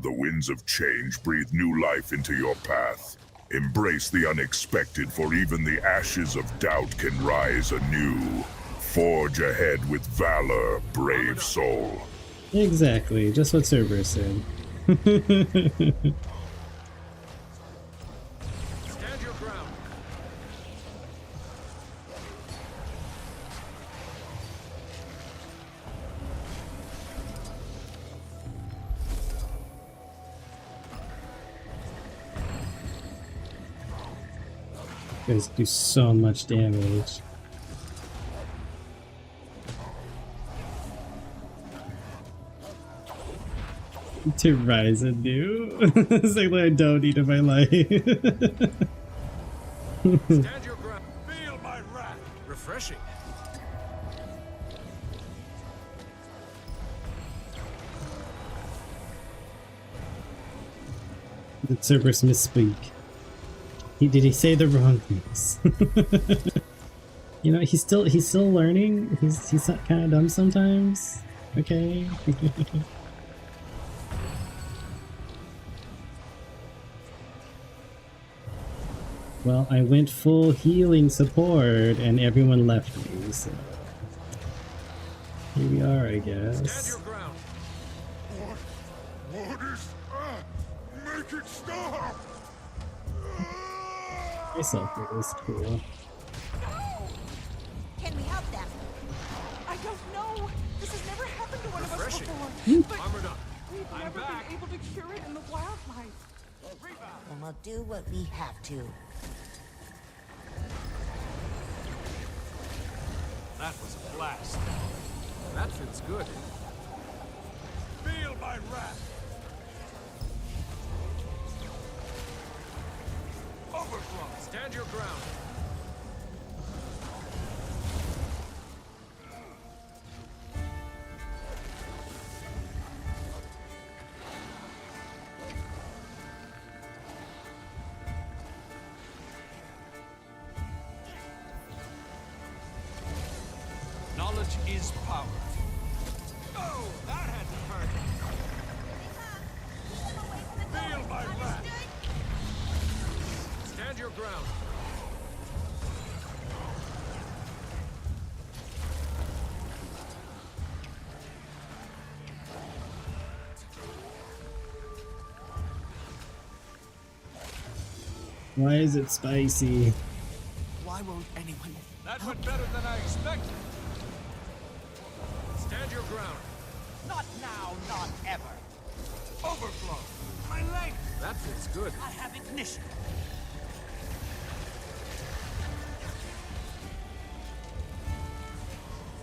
The winds of change breathe new life into your path. Embrace the unexpected, for even the ashes of doubt can rise anew. Forge ahead with valor, brave soul. Exactly, just what Cerberus said. Stand your ground. Guys do so much damage. To rise and do. It's like what I don't need in my life. Stand your ground. Feel my wrath. Refreshing. Did Cerberus misspeak? Did he say the wrong things? You know, he's still learning. He's kind of dumb sometimes. Okay. Well, I went full healing support and everyone left me, so here we are, I guess. Stand your ground. Orders! Make it stop! Myself, it was cool. Can we help them? I don't know. This has never happened to one of us Refreshing. before. But Armored up. we've I'm never back. been able to cure it in the wildlife. And we'll do what we have to. That was a blast. That feels good. Feel my wrath. Overflow. Stand your ground. Knowledge is power. Oh, that had to hurt. Feel my wrath. Stand your ground. Why is it spicy? Why won't anyone? That went better than I expected. Stand your ground. Not now, not ever. Overflow. My leg! That feels good. I have ignition.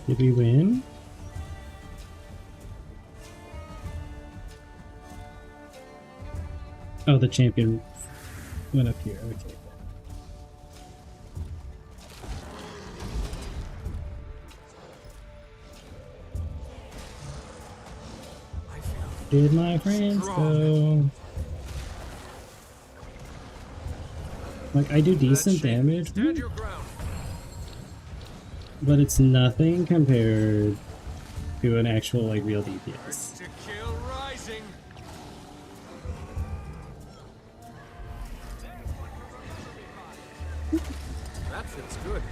Did we win? Oh, the champion went up here. Okay. I feel Did my friends go? Like, I do decent damage, Stand your ground. but it's nothing compared to an actual, like, real DPS. To kill rising. That feels good.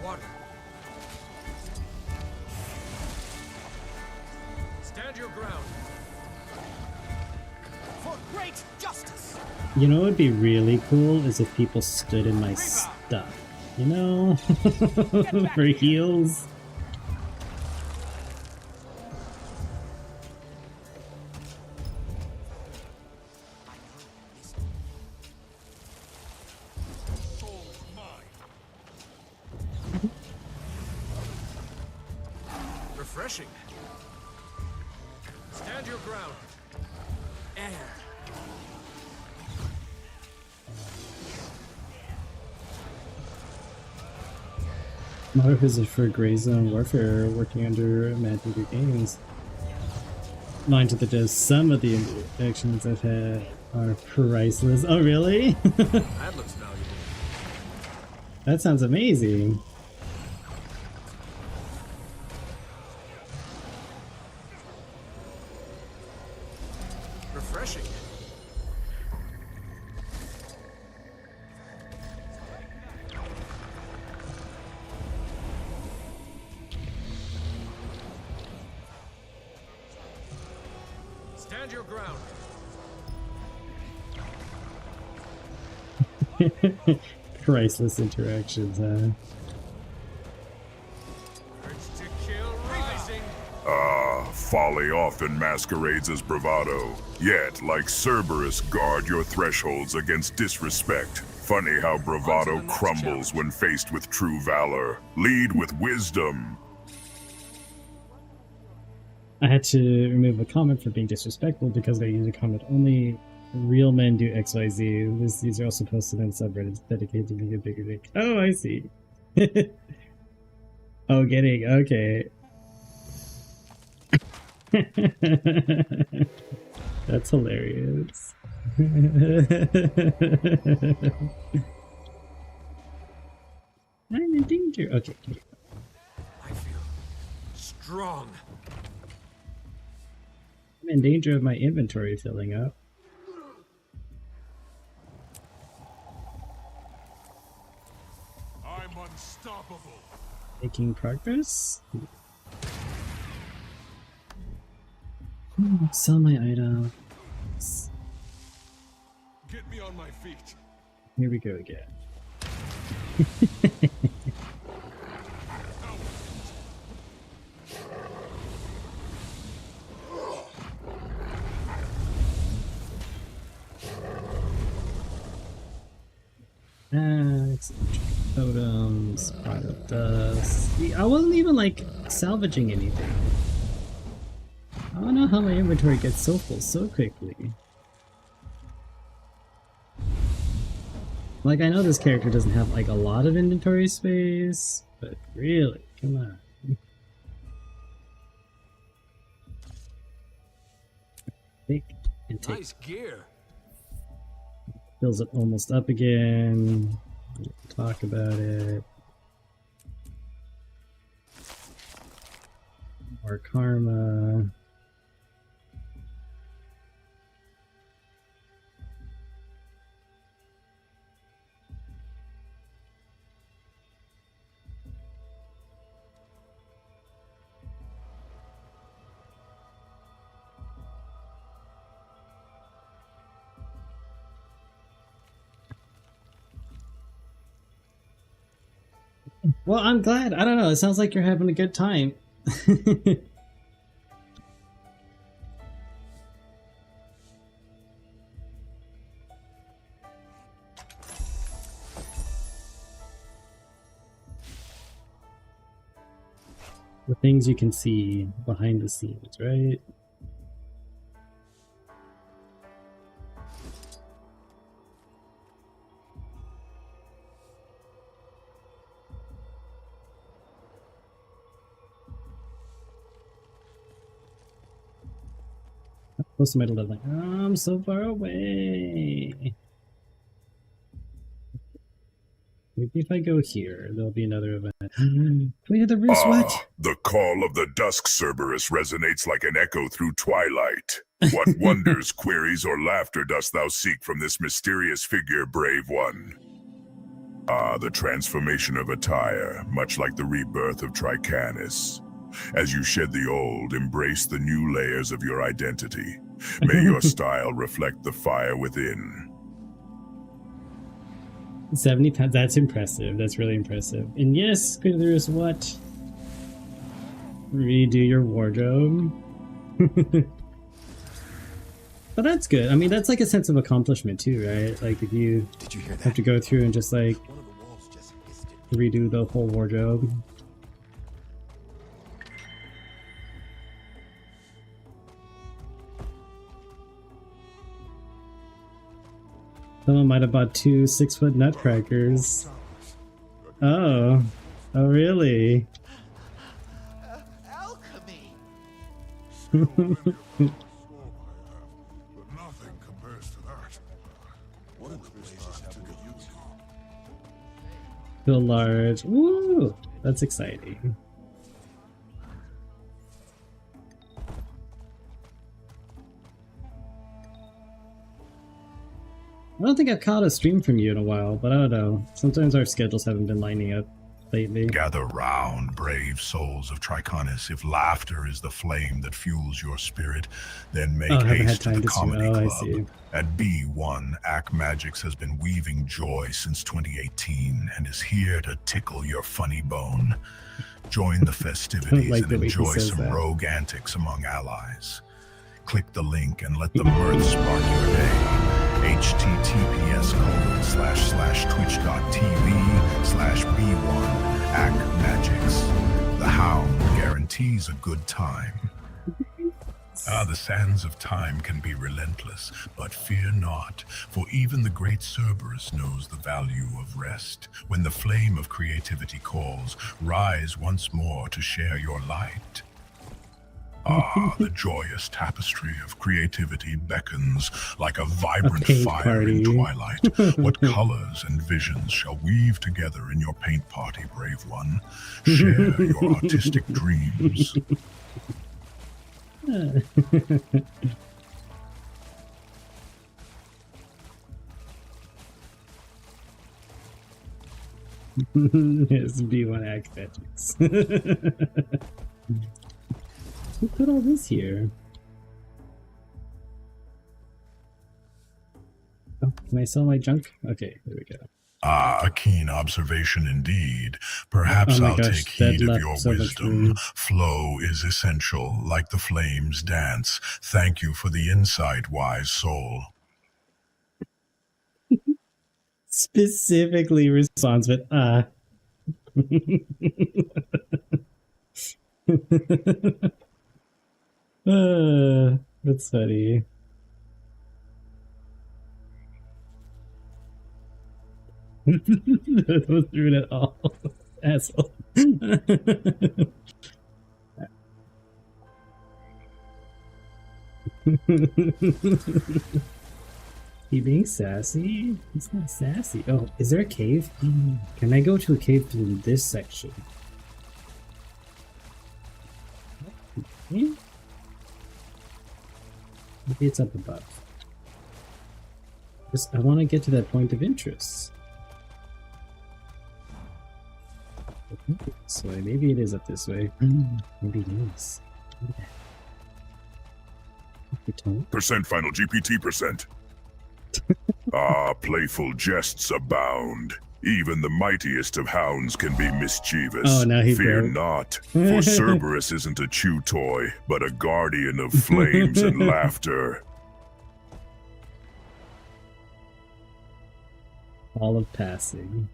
Water. Stand your ground. For great justice. You know what would be really cool is if people stood in my stuff. You know? For heals. Refreshing. Stand your ground. Air. Model visit for Grey Zone Warfare working under Magic Games. Mind to the devs, some of the actions I've had are priceless. Oh, really? That looks valuable. That sounds amazing. Refreshing. Stand your ground. Priceless interactions, huh? Urge to kill rising. Folly often masquerades as bravado. Yet, like Cerberus, guard your thresholds against disrespect. Funny how bravado crumbles when faced with true valor. Lead with wisdom. I had to remove a comment for being disrespectful because I use a comment only real men do XYZ. These are also posted on subreddits dedicated to being a bigger dick. Oh, I see. Oh, getting okay. That's hilarious. I'm in danger. Okay. I feel strong. I'm in danger of my inventory filling up. I'm unstoppable. Making progress? Sell my items. Get me on my feet. Here we go again. Totems, pot of dust. I wasn't even like salvaging anything. I don't know how my inventory gets so full so quickly. Like, I know this character doesn't have like a lot of inventory space, but really, come on. Take and take. Nice gear. Fills it almost up again. Talk about it. More karma. Well, I'm glad. I don't know. It sounds like you're having a good time. The things you can see behind the scenes, right? Close to my leveling. Oh, I'm so far away. Maybe if I go here, there'll be another event. Queen of the Roost, what? The call of the dusk Cerberus resonates like an echo through twilight. What wonders, queries, or laughter dost thou seek from this mysterious figure, brave one? Ah, the transformation of attire, much like the rebirth of Tricanus. As you shed the old, embrace the new layers of your identity. May your style reflect the fire within. 70 pounds, that's impressive. That's really impressive. And yes, Queen of the Roost, what? Redo your wardrobe. But that's good. I mean, that's like a sense of accomplishment too, right? Like if you have to go through and just like redo the whole wardrobe. Someone might have bought 2 6-foot nutcrackers. Oh. Oh, really? Alchemy! Nothing compares to that. What in the blazes have we used? Feel large. Woo! That's exciting. I don't think I've caught a stream from you in a while, but I don't know. Sometimes our schedules haven't been lining up lately. Gather round, brave souls of Tricanus. If laughter is the flame that fuels your spirit, then make haste to the Comedy Club. At B1, Ack Magix has been weaving joy since 2018 and is here to tickle your funny bone. Join the festivities and enjoy some rogue antics among allies. Click the link and let the mirth spark your day. https://twitch.tv/B1AckMagix. The Hound guarantees a good time. The sands of time can be relentless, but fear not, for even the great Cerberus knows the value of rest. When the flame of creativity calls, rise once more to share your light. The joyous tapestry of creativity beckons like a vibrant fire in twilight. What colors and visions shall weave together in your paint party, brave one? Share your artistic dreams. Yes, B1 Ack Magix. Who put all this here? Oh, can I sell my junk? Okay, there we go. A keen observation indeed. Perhaps I'll take heed of your wisdom. Flow is essential, like the flames dance. Thank you for the insight, wise soul. Specifically responds with, that's funny. That was rude at all. Asshole. He being sassy? He's not sassy. Oh, is there a cave? Can I go to a cave through this section? Maybe it's up above. I want to get to that point of interest. This way. Maybe it is up this way. Maybe it is. Percent final GPT percent. Playful jests abound. Even the mightiest of hounds can be mischievous. Oh, now he Fear broke. not, for Cerberus isn't a chew toy, but a guardian of flames and laughter. All of passing.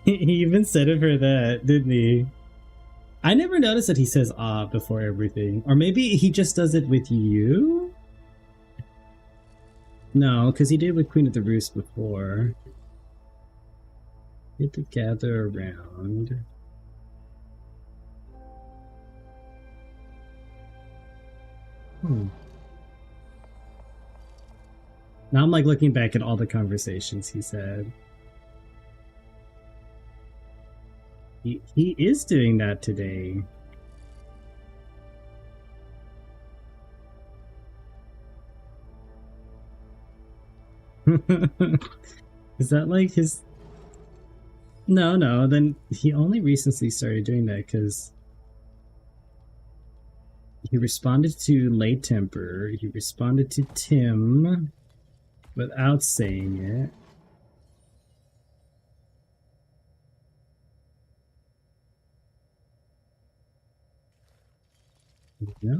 He even said it for that, didn't he? I never noticed that he says before everything. Or maybe he just does it with you? No, because he did with Queen of the Roost before. Get to gather around. Now I'm like looking back at all the conversations he said. He is doing that today. Is that like his... No, then he only recently started doing that because he responded to Late Temper, he responded to Tim without saying it. Yeah.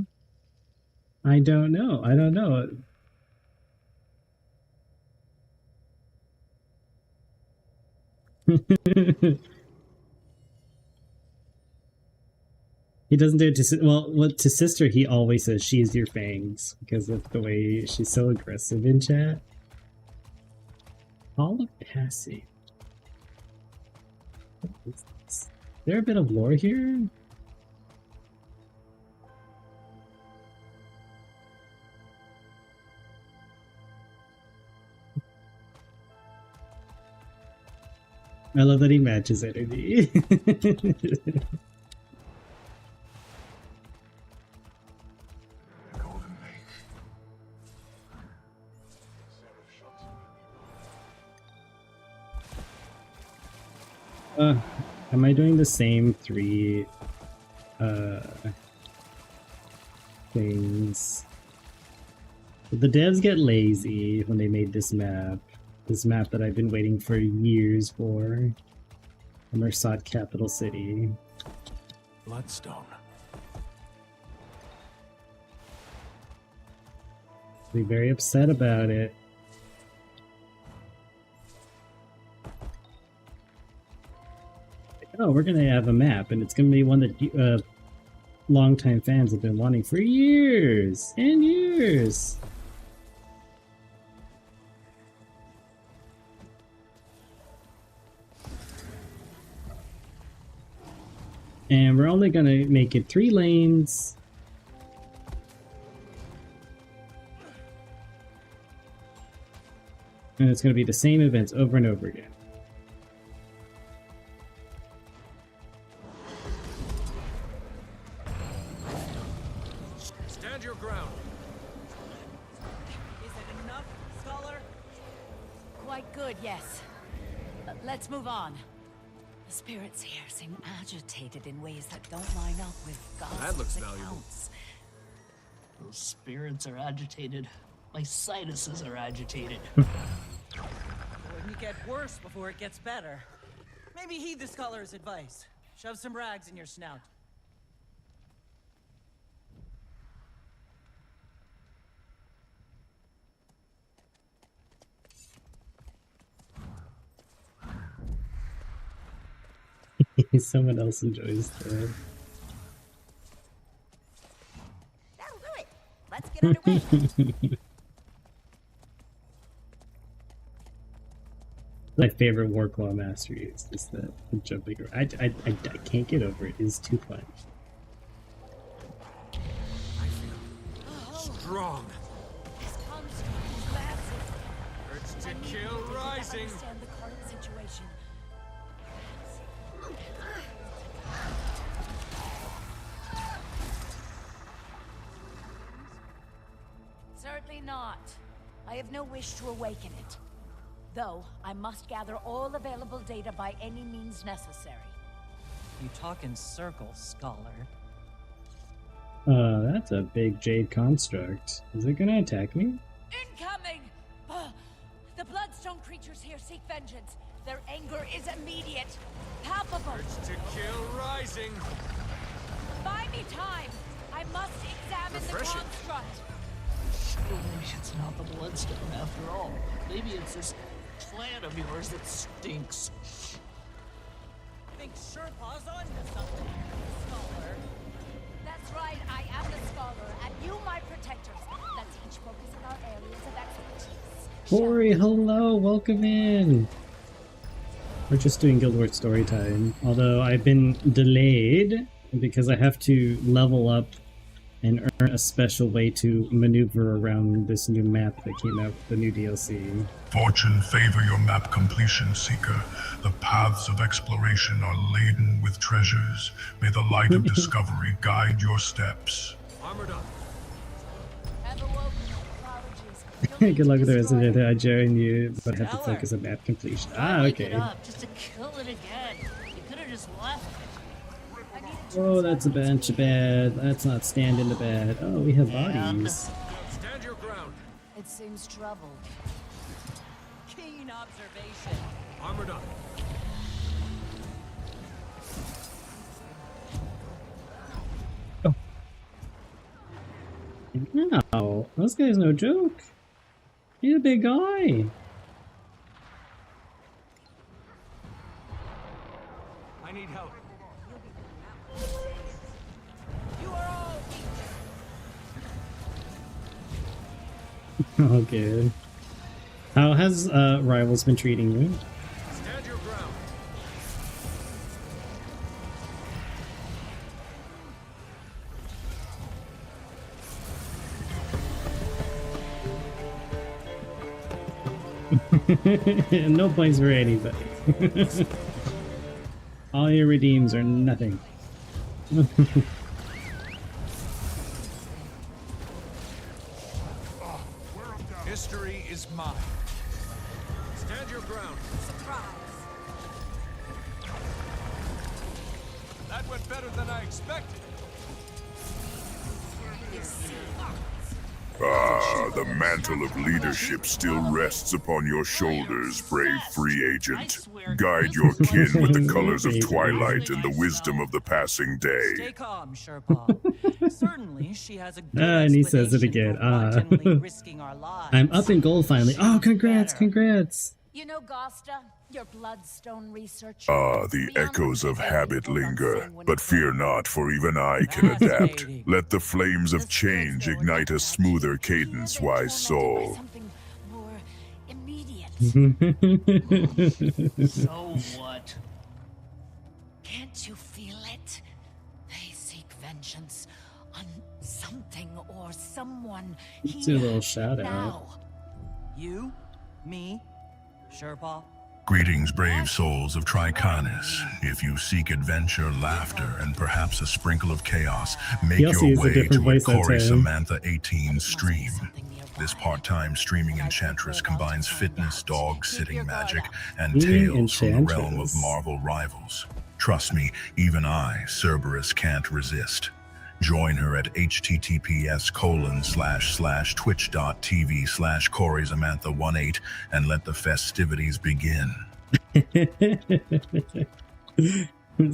I don't know. He doesn't do it to to sister. He always says she's your fangs because of the way she's so aggressive in chat. Hall of Passage. What is this? Is there a bit of lore here? I love that he matches energy. Am I doing the same 3 things? The devs get lazy when they made this map. This map that I've been waiting for years for. Mersat Capital City. Bloodstone. Be very upset about it. Oh, we're gonna have a map, and it's gonna be one that longtime fans have been wanting for years and years. And we're only gonna make it 3 lanes. And it's gonna be the same events over and over again. Stand your ground. Is it enough, Scholar? Quite good, yes. Let's move on. The spirits here seem agitated in ways that don't line up with God's That looks valuable. accounts. Those spirits are agitated. My sinuses are agitated. Wouldn't it get worse before it gets better? Maybe heed the scholar's advice. Shove some rags in your snout. Someone else enjoys that. That'll do it. Let's get underway. My favorite war claw mastery is just the jumping around. I can't get over it. It's too fun. I feel strong. This construct is massive. Urge to I need kill you to rising. understand the current situation. Certainly not. I have no wish to awaken it. Though, I must gather all available data by any means necessary. You talk in circles, Scholar. That's a big jade construct. Is it gonna attack me? Incoming! The Bloodstone creatures here seek vengeance. Their anger is immediate, palpable. Urge to kill rising. Buy me time! I must examine Refreshing. the construct. Maybe it's not the Bloodstone after all. Maybe it's this plan of yours that stinks. Think Sherpa's onto something, Scholar. That's right, I am the scholar, and you my protectors. Let's each focus on our areas of expertise. Corey, hello, welcome in. We're just doing Guild Wars story time, although I've been delayed because I have to level up and earn a special way to maneuver around this new map that came out with the new DLC. Fortune favor your map completion, Seeker. The paths of exploration are laden with treasures. May the light of discovery guide your steps. Armored up. Good luck with the rest of it. I join you, but have to focus on map completion. Ah, okay. Just to kill it again. You could have just left it. Oh, that's a bunch of bad. Let's not stand in the bed. Oh, we have bodies. Stand your ground. It seems troubled. Keen observation. Armored up. No, this guy's no joke. He's a big guy. I need help. Okay. How has Rivals been treating you? Stand your ground. No points for anybody. All your redeems are nothing. History is mine. Stand your ground. Surprise. That went better than I expected. Ah, the mantle of leadership still rests upon your shoulders, brave free agent. Guide your kin with the colors of twilight and the wisdom of the passing day. Stay calm, Sherpa. Certainly, she has a good And he says it again. risking our lives. I'm up in gold finally. Oh, congrats, congrats. You know, Gosta, your bloodstone research. Ah, the echoes of habit linger, but fear not, for even I can adapt. Let the flames of change ignite a smoother cadence, wise soul. Something more immediate. So what? Can't you feel it? They seek vengeance on something or someone. Let's do a little shout out. Now. You? Me? Sherpa? Greetings, brave souls of Tricanis. If you seek adventure, laughter, and perhaps a sprinkle of chaos, make your way to a Corey Samantha 18 stream. This part-time streaming enchantress combines fitness, dog-sitting magic, and tales from the realm of Marvel rivals. Trust me, even I, Cerberus, can't resist. Join her at https://twitch.tv/CoreySamantha18 and let the festivities begin.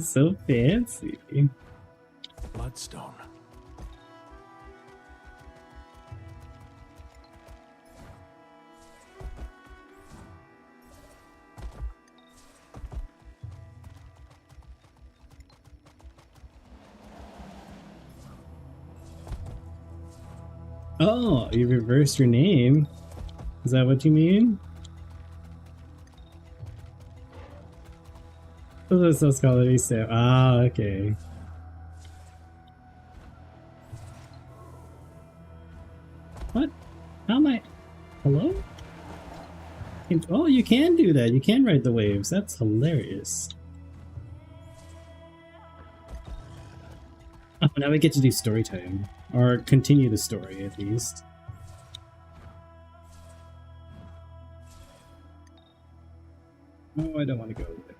So fancy. Bloodstone. Oh, you reversed your name. Is that what you mean? Oh, that's so scholarly so. Ah, okay. What? How am I? Hello? Oh, you can do that. You can ride the waves. That's hilarious. Oh, now we get to do story time. Or continue the story, at least. Oh, I don't want to go there.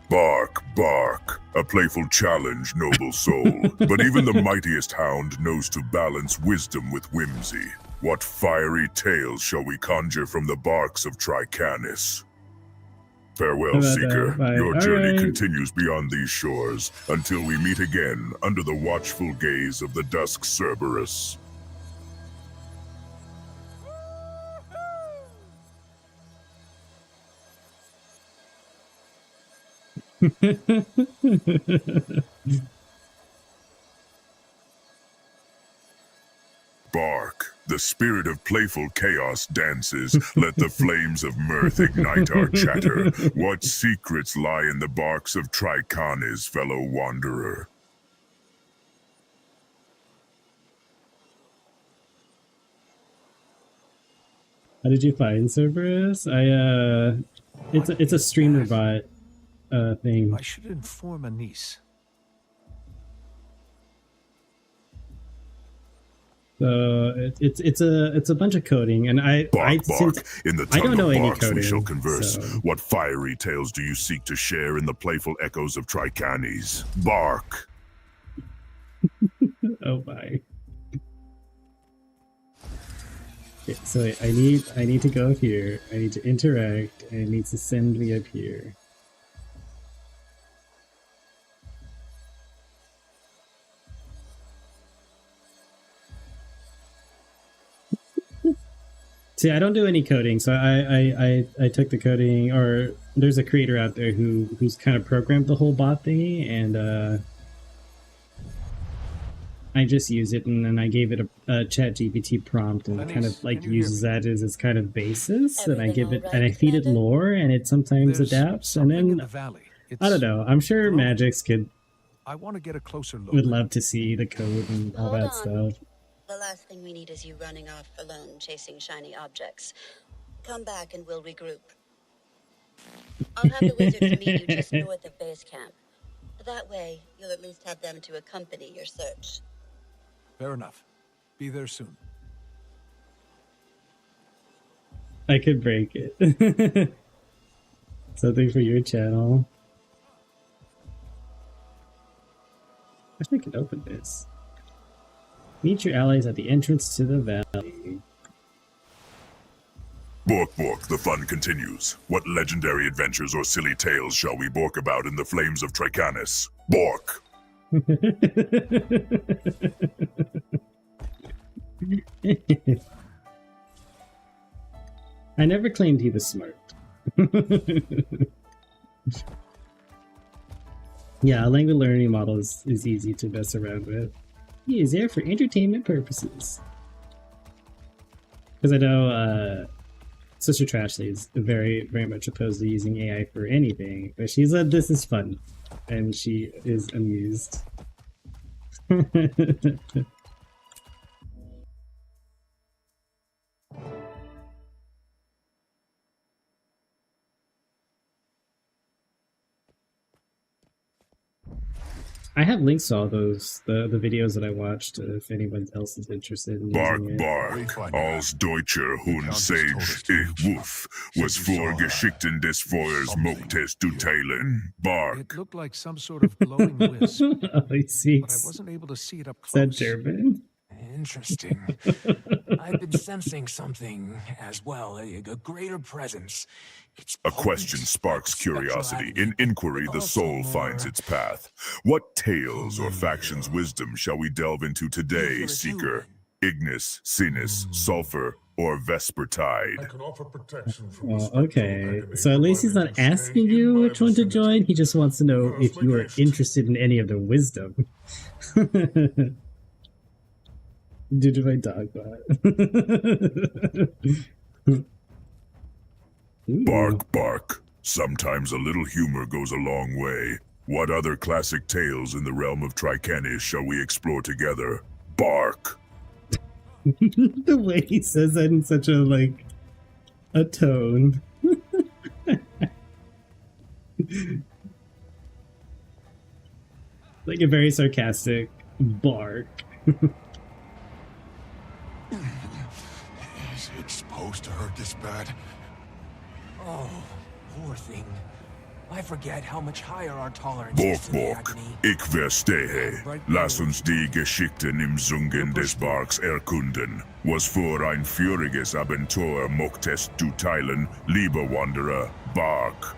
Bark, bark. A playful challenge, noble soul. But even the mightiest hound knows to balance wisdom with whimsy. What fiery tales shall we conjure from the barks of Tricanis? Farewell, Seeker. Your journey continues beyond these shores, until we meet again under the watchful gaze of the dusk Cerberus. Bark, The spirit of playful chaos dances. Let the flames of mirth ignite our chatter. What secrets lie in the barks of Tricanis, fellow wanderer? How did you find Cerberus? It's a streamer bot thing. I should inform Anise. So it's a bunch of coding, and Bark. In the I tongue don't know of any barks coding, we shall converse. so. What fiery tales do you seek to share in the playful echoes of Tricanis? Bark. Oh my. Okay, so I need to go here. I need to interact, and it needs to send me up here. See, I don't do any coding, so I took the coding, or there's a creator out there who's kind of programmed the whole bot thingy, and I just use it, and then I gave it a ChatGPT prompt, and it kind of like uses that as its kind of basis, and I give it, and I feed it lore, and it sometimes adapts, and then I don't know. I'm sure Magix I want to get a closer look. would love to see the code and all that stuff. The last thing we need is you running off alone, chasing shiny objects. Come back and we'll regroup. I'll have the wizards meet you just north of base camp. That way, you'll at least have them to accompany your search. Fair enough. Be there soon. I could break it. Something for your channel. I wish I could open this. Meet your allies at the entrance to the valley. Bork, the fun continues. What legendary adventures or silly tales shall we bork about in the flames of Tricanis? Bork! I never claimed he was smart. Yeah, a language learning model is easy to mess around with. He is there for entertainment purposes. Because I know Sister Trashley is very, very much opposed to using AI for anything, but she said this is fun, and she is amused. I have links to all those, the videos that I watched, if anyone else is interested in using Bark. Als Deutscher Hund Sage ich Wuf was vorgeschickten des Feuers Moktes du teilen. Bark. It looked like some sort of glowing wisp, Oh, I see. but I wasn't able to see it up Is that close. German? Interesting. I've been sensing something as well, a greater presence. It's A question sparks curiosity. In inquiry, the soul finds its path. What tales or factions' wisdom shall we delve into today, Seeker? Ignis, Sinus, Sulfur, or Vespertide? Well, okay. So at least he's not asking you which one to join. He just wants to know if you are interested in any of the wisdom. Due to my dog bot. Bark. Sometimes a little humor goes a long way. What other classic tales in the realm of Tricanis shall we explore together? Bark. The way he says that in such a tone. Like a very sarcastic bark. Is it supposed to hurt this bad? Oh, poor thing. I forget how much higher our tolerance is to the Bork. agony. Ich verstehe. Lass uns die Geschichten im Sungen des Barks erkunden. Was für ein feuriges Abenteuer mochtest du teilen, lieber Wanderer, Bark?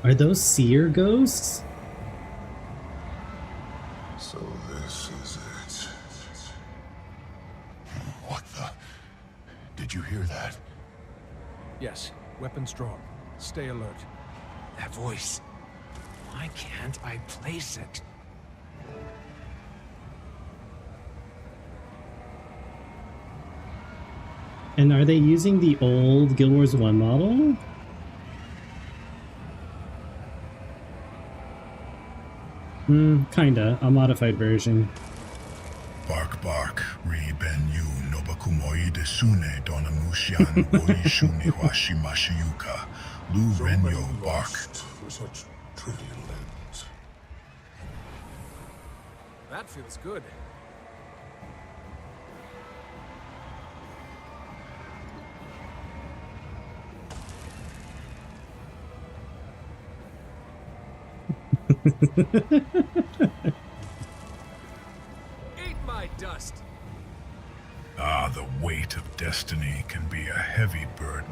Are those seer ghosts? So this is it. What the? Did you hear that? Yes, weapons drawn. Stay alert. That voice. Why can't I place it? And are they using the old Guild Wars 1 model? Kinda. A modified version. Bark bark, ri ben yu nobakumoi desune dona mushian oi shuni washimashiyuka, lu renyo bark. For such trivial ends. That feels good. Eat my dust. Ah, the weight of destiny can be a heavy burden.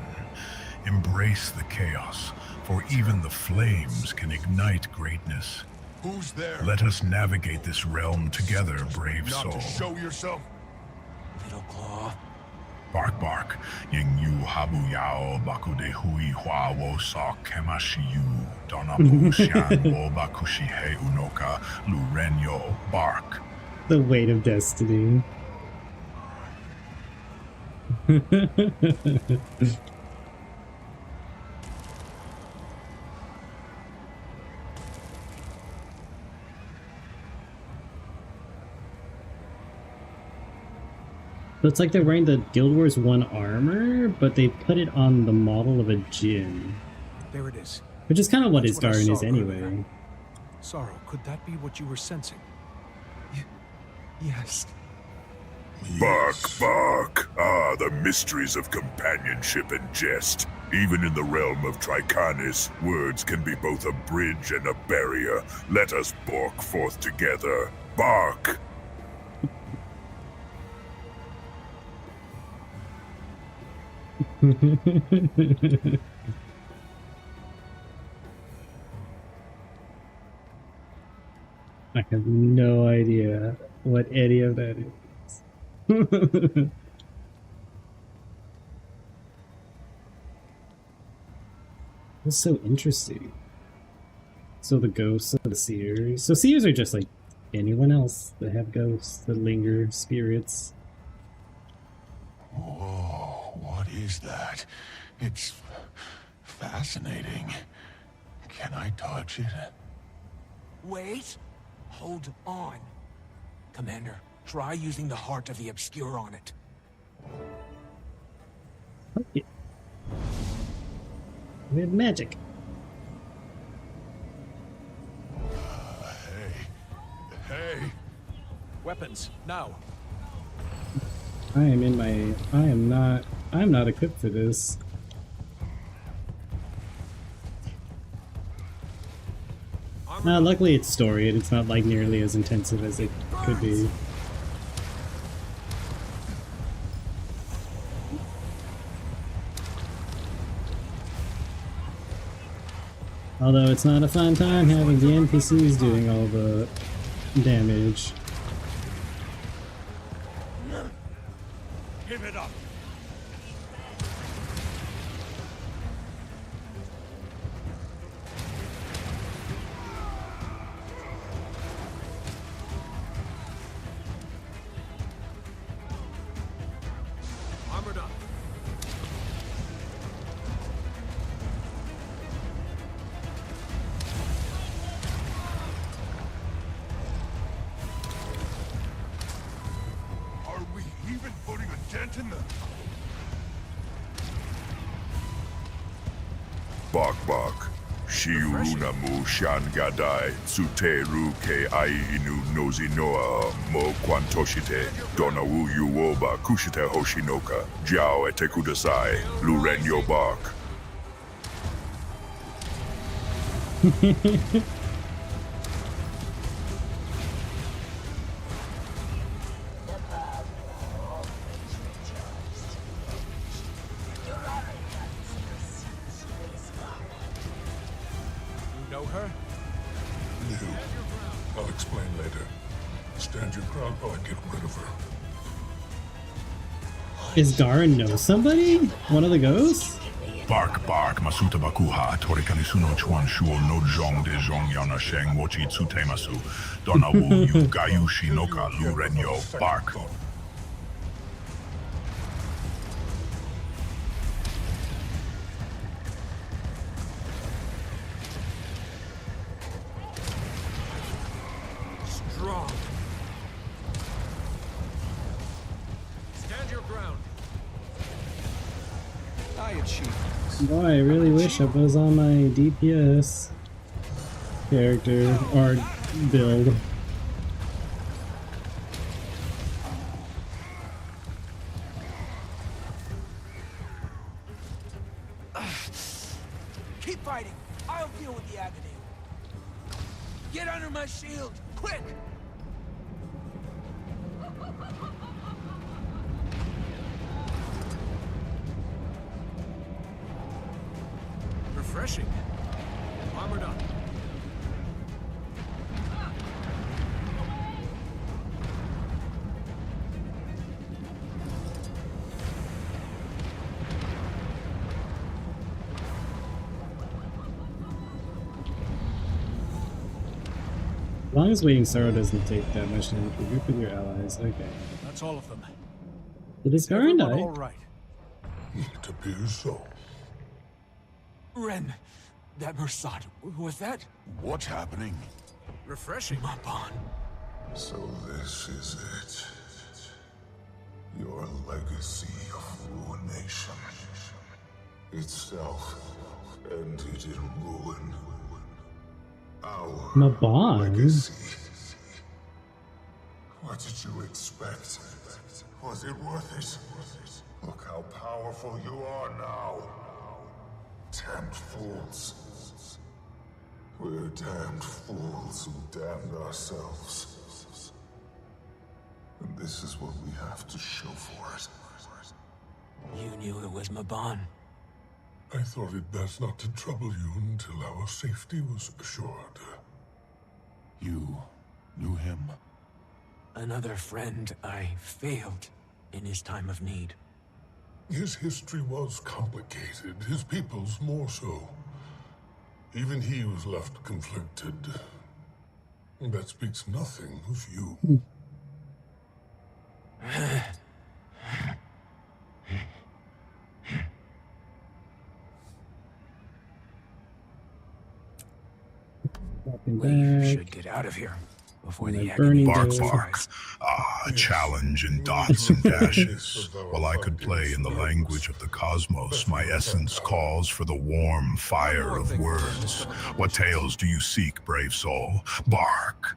Embrace the chaos, for even the flames can ignite greatness. Who's there? Let us navigate this realm together, brave Not soul. to show yourself. Little claw. Bark bark, ying yu habu yao bakude hui hua wo sa kemashi yu, donamu shan wo bakushi he unoka, lu renyo bark. The weight of destiny. So it's like they're wearing the Guild Wars 1 armor, but they put it on the model of a djinn. There it is. Which is kind of what his That's what I Darn is saw anyway. earlier. Sorrow, could that be what you were sensing? Yes. Bark, bark. Ah, the mysteries of companionship and jest. Even in the realm of Tricanis, words can be both a bridge and a barrier. Let us bark forth together. Bark! I have no idea what any of that is. That's so interesting. So the ghosts of the seers. So seers are just like anyone else that have ghosts that linger, spirits. Whoa, what is that? It's fascinating. Can I touch it? Wait. Hold on. Commander, try using the Heart of the Obscure on it. Okay. We have magic. Hey. Weapons, now. I am not equipped for this. Luckily it's storied, it's not like nearly as intensive as it could be. Although it's not a fun time having the NPCs doing all the damage. Give it up. Armored up. Are we even putting a dent in the... Bark bark. Shiuruna mu shan gadai, tsuteru ke ai inu nozi noa mo kwantoshite, dona wu yu woba kushite hoshinoka, jiao ete kudasai, luren yo bark. You know her? No. I'll explain later. Stand your ground while I get rid of her. Is Garin know somebody? One of the ghosts? Bark bark masuta bakuha, torikani suno chuan shuo no jong de jong yana sheng wochi tsutemasu, dona wu yu gayu shinoka luren yo bark. strong. Stand your ground. I achieved this. Boy, I really wish I was on my DPS character or build. Keep fighting. I'll deal with the agony. Get under my shield, quick! Refreshing. Armored up. As long as waiting sorrow doesn't take that much damage, we group with your allies. Okay. That's all of them. Did his Baron die? All right. It appears so. Ren, that Mersat, was that? What's happening? Refreshing. Mabon. So this is it. Your legacy of ruination. Itself ended in ruin. Our Mabon? legacy. What did you expect? Was it worth it? Look how powerful you are now. Damned fools. We're damned fools who damned ourselves. And this is what we have to show for it. You knew it was Mabon. I thought it best not to trouble you until our safety was assured. You knew him? Another friend I failed in his time of need. His history was complicated, his people's more so. Even he was left conflicted. That speaks nothing of you. We should get out of here before the burning Bark, doors. bark. A challenge in dots and dashes. While I could play in the language of the cosmos, my essence calls for the warm fire of words. What tales do you seek, brave soul? Bark.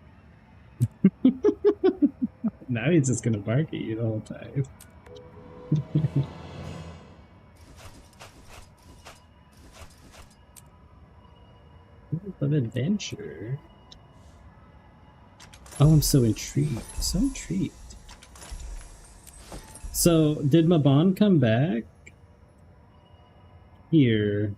Now he's just gonna bark at you the whole time. Of adventure. Oh, I'm so intrigued. So intrigued. So, did Mabon come back? Here.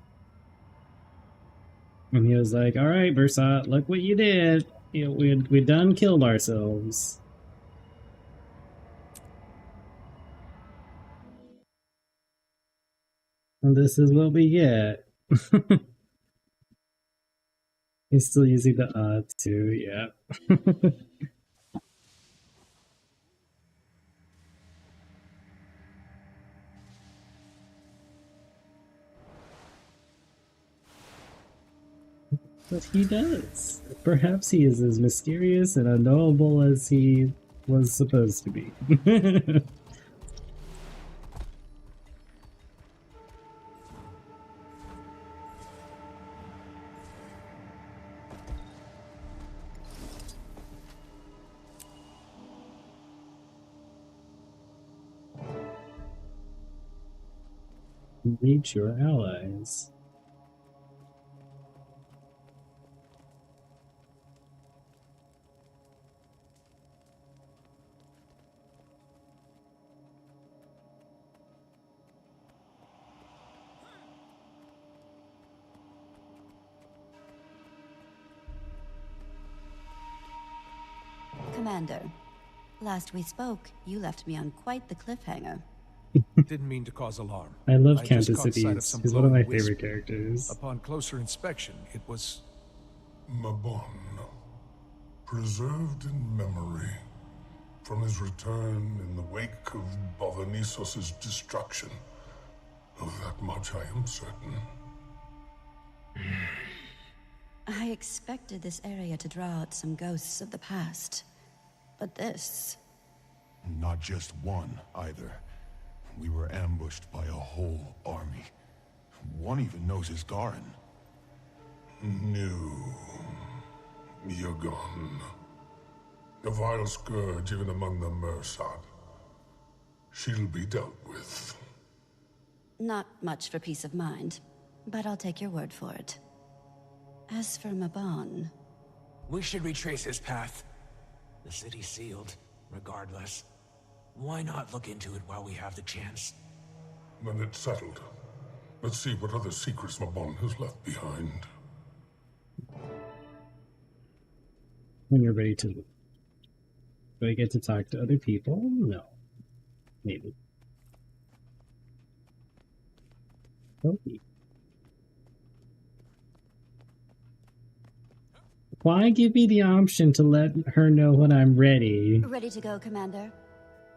And he was like, alright, Versat, look what you did. You know, we done killed ourselves. And this is what we get. He's still using the too, yeah. But he does. Perhaps he is as mysterious and unknowable as he was supposed to be. Reach your allies. Commander, last we spoke, you left me on quite the cliffhanger. Didn't mean to cause alarm. I love just Countess caught sight of Eves. some He's one of my glowing favorite wisp. characters. Upon closer inspection, it was Mabon, preserved in memory from his return in the wake of Bavanisos's destruction. Of that much I am certain. I expected this area to draw out some ghosts of the past. but this... Not just one, either. We were ambushed by a whole army. One even knows his Garen. No. You're gone. A vile scourge even among the Mersat. She'll be dealt with. Not much for peace of mind, but I'll take your word for it. As for Mabon... We should retrace his path. The city's sealed, regardless. Why not look into it while we have the chance? Then it's settled. Let's see what other secrets Mabon has left behind. When you're ready to... Do I get to talk to other people? No. Maybe. Okay. Why give me the option to let her know when I'm ready? Ready to go, Commander.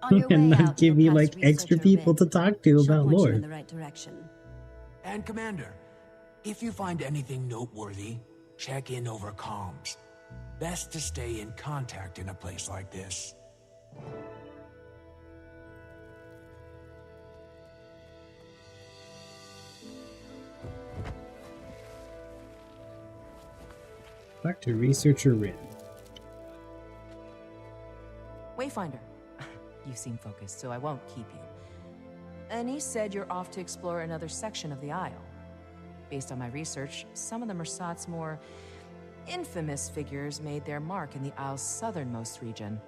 On your And way not out, give me you'll like pass extra researcher people Rin. to talk to She'll about point you lore. in the right direction. And Commander, if you find anything noteworthy, check in over comms. Best to stay in contact in a place like this. Back to researcher Rin. Wayfinder. You seem focused, so I won't keep you. Anise said you're off to explore another section of the Isle. Based on my research, some of the Mersat's more infamous figures made their mark in the Isle's southernmost region.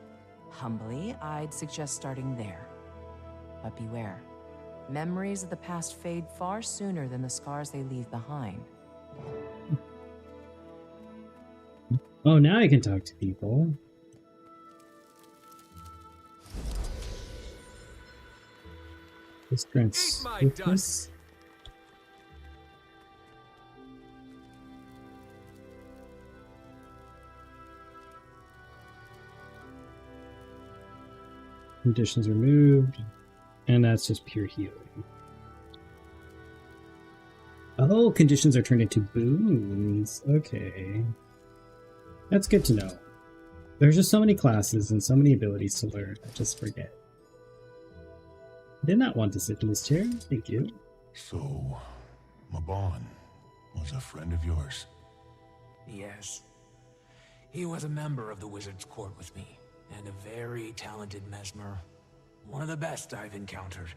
Humbly, I'd suggest starting there. But beware. Memories of the past fade far sooner than the scars they leave behind. Oh, now I can talk to people. This grants my swiftness. Conditions removed, and that's just pure healing. Oh, conditions are turned into boons. Okay. That's good to know. There's just so many classes and so many abilities to learn, I just forget. I did not want to sit in this chair, thank you. So, Mabon was a friend of yours? Yes. He was a member of the Wizard's Court with me, and a very talented mesmer. One of the best I've encountered.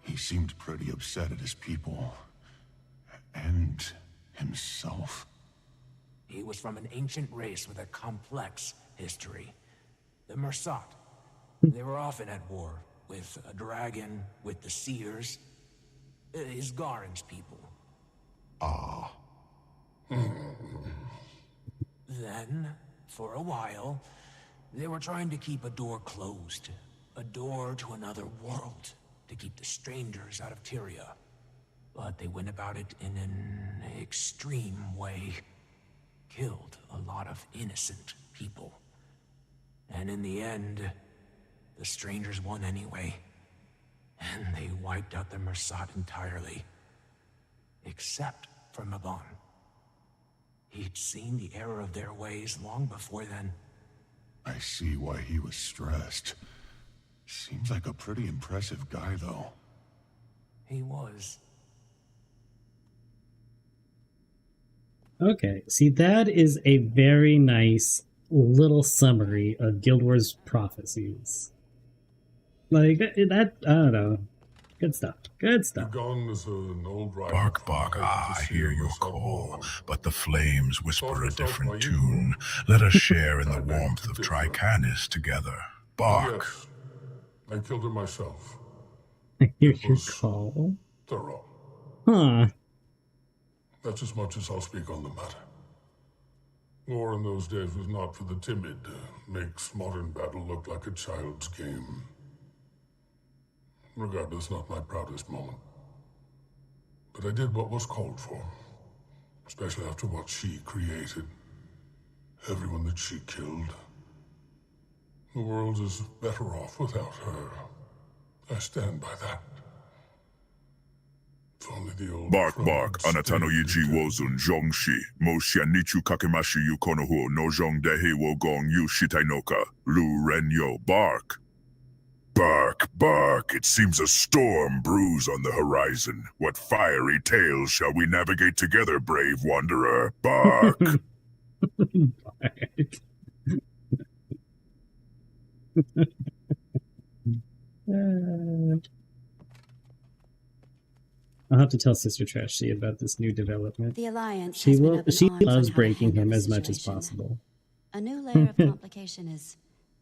He seemed pretty upset at his people. And himself. He was from an ancient race with a complex history. The Mersat. They were often at war, with a dragon, with the Seers. His Garen's people. Ah. Then, for a while, they were trying to keep a door closed. A door to another world, to keep the strangers out of Tyria. But they went about it in an extreme way. Killed a lot of innocent people. And in the end, the strangers won anyway. And they wiped out the Mersat entirely. Except for Mabon. He'd seen the error of their ways long before then. I see why he was stressed. Seems like a pretty impressive guy, though. He was. Okay, see, that is a very nice little summary of Guild Wars prophecies. Like, that I don't know. Good stuff. Good stuff. Gone as an old rival. Bark, bark, I hear your call, but the flames whisper a different tune. Let us share in the warmth of Tricanis together. Bark. Yes, I killed her myself. I hear your call. Thorough. Huh. That's as much as I'll speak on the matter. War in those days was not for the timid. Makes modern battle look like a child's game. Regardless, not my proudest moment. But I did what was called for. Especially after what she created. Everyone that she killed. The world is better off without her. I stand by that. Bark bark, anatano yiji wozun jongshi, moshian nichu kakemashi yu konohu no jong dehe wo gong yu shitainoka, lu renyo bark. Bark, bark, it seems a storm brews on the horizon. What fiery tales shall we navigate together, brave wanderer? Bark! I'll have to tell Sister Trashy about this new development. The Alliance She has been will. up in She arms loves on how to breaking handle him the as much as situation. possible. A new layer of complication is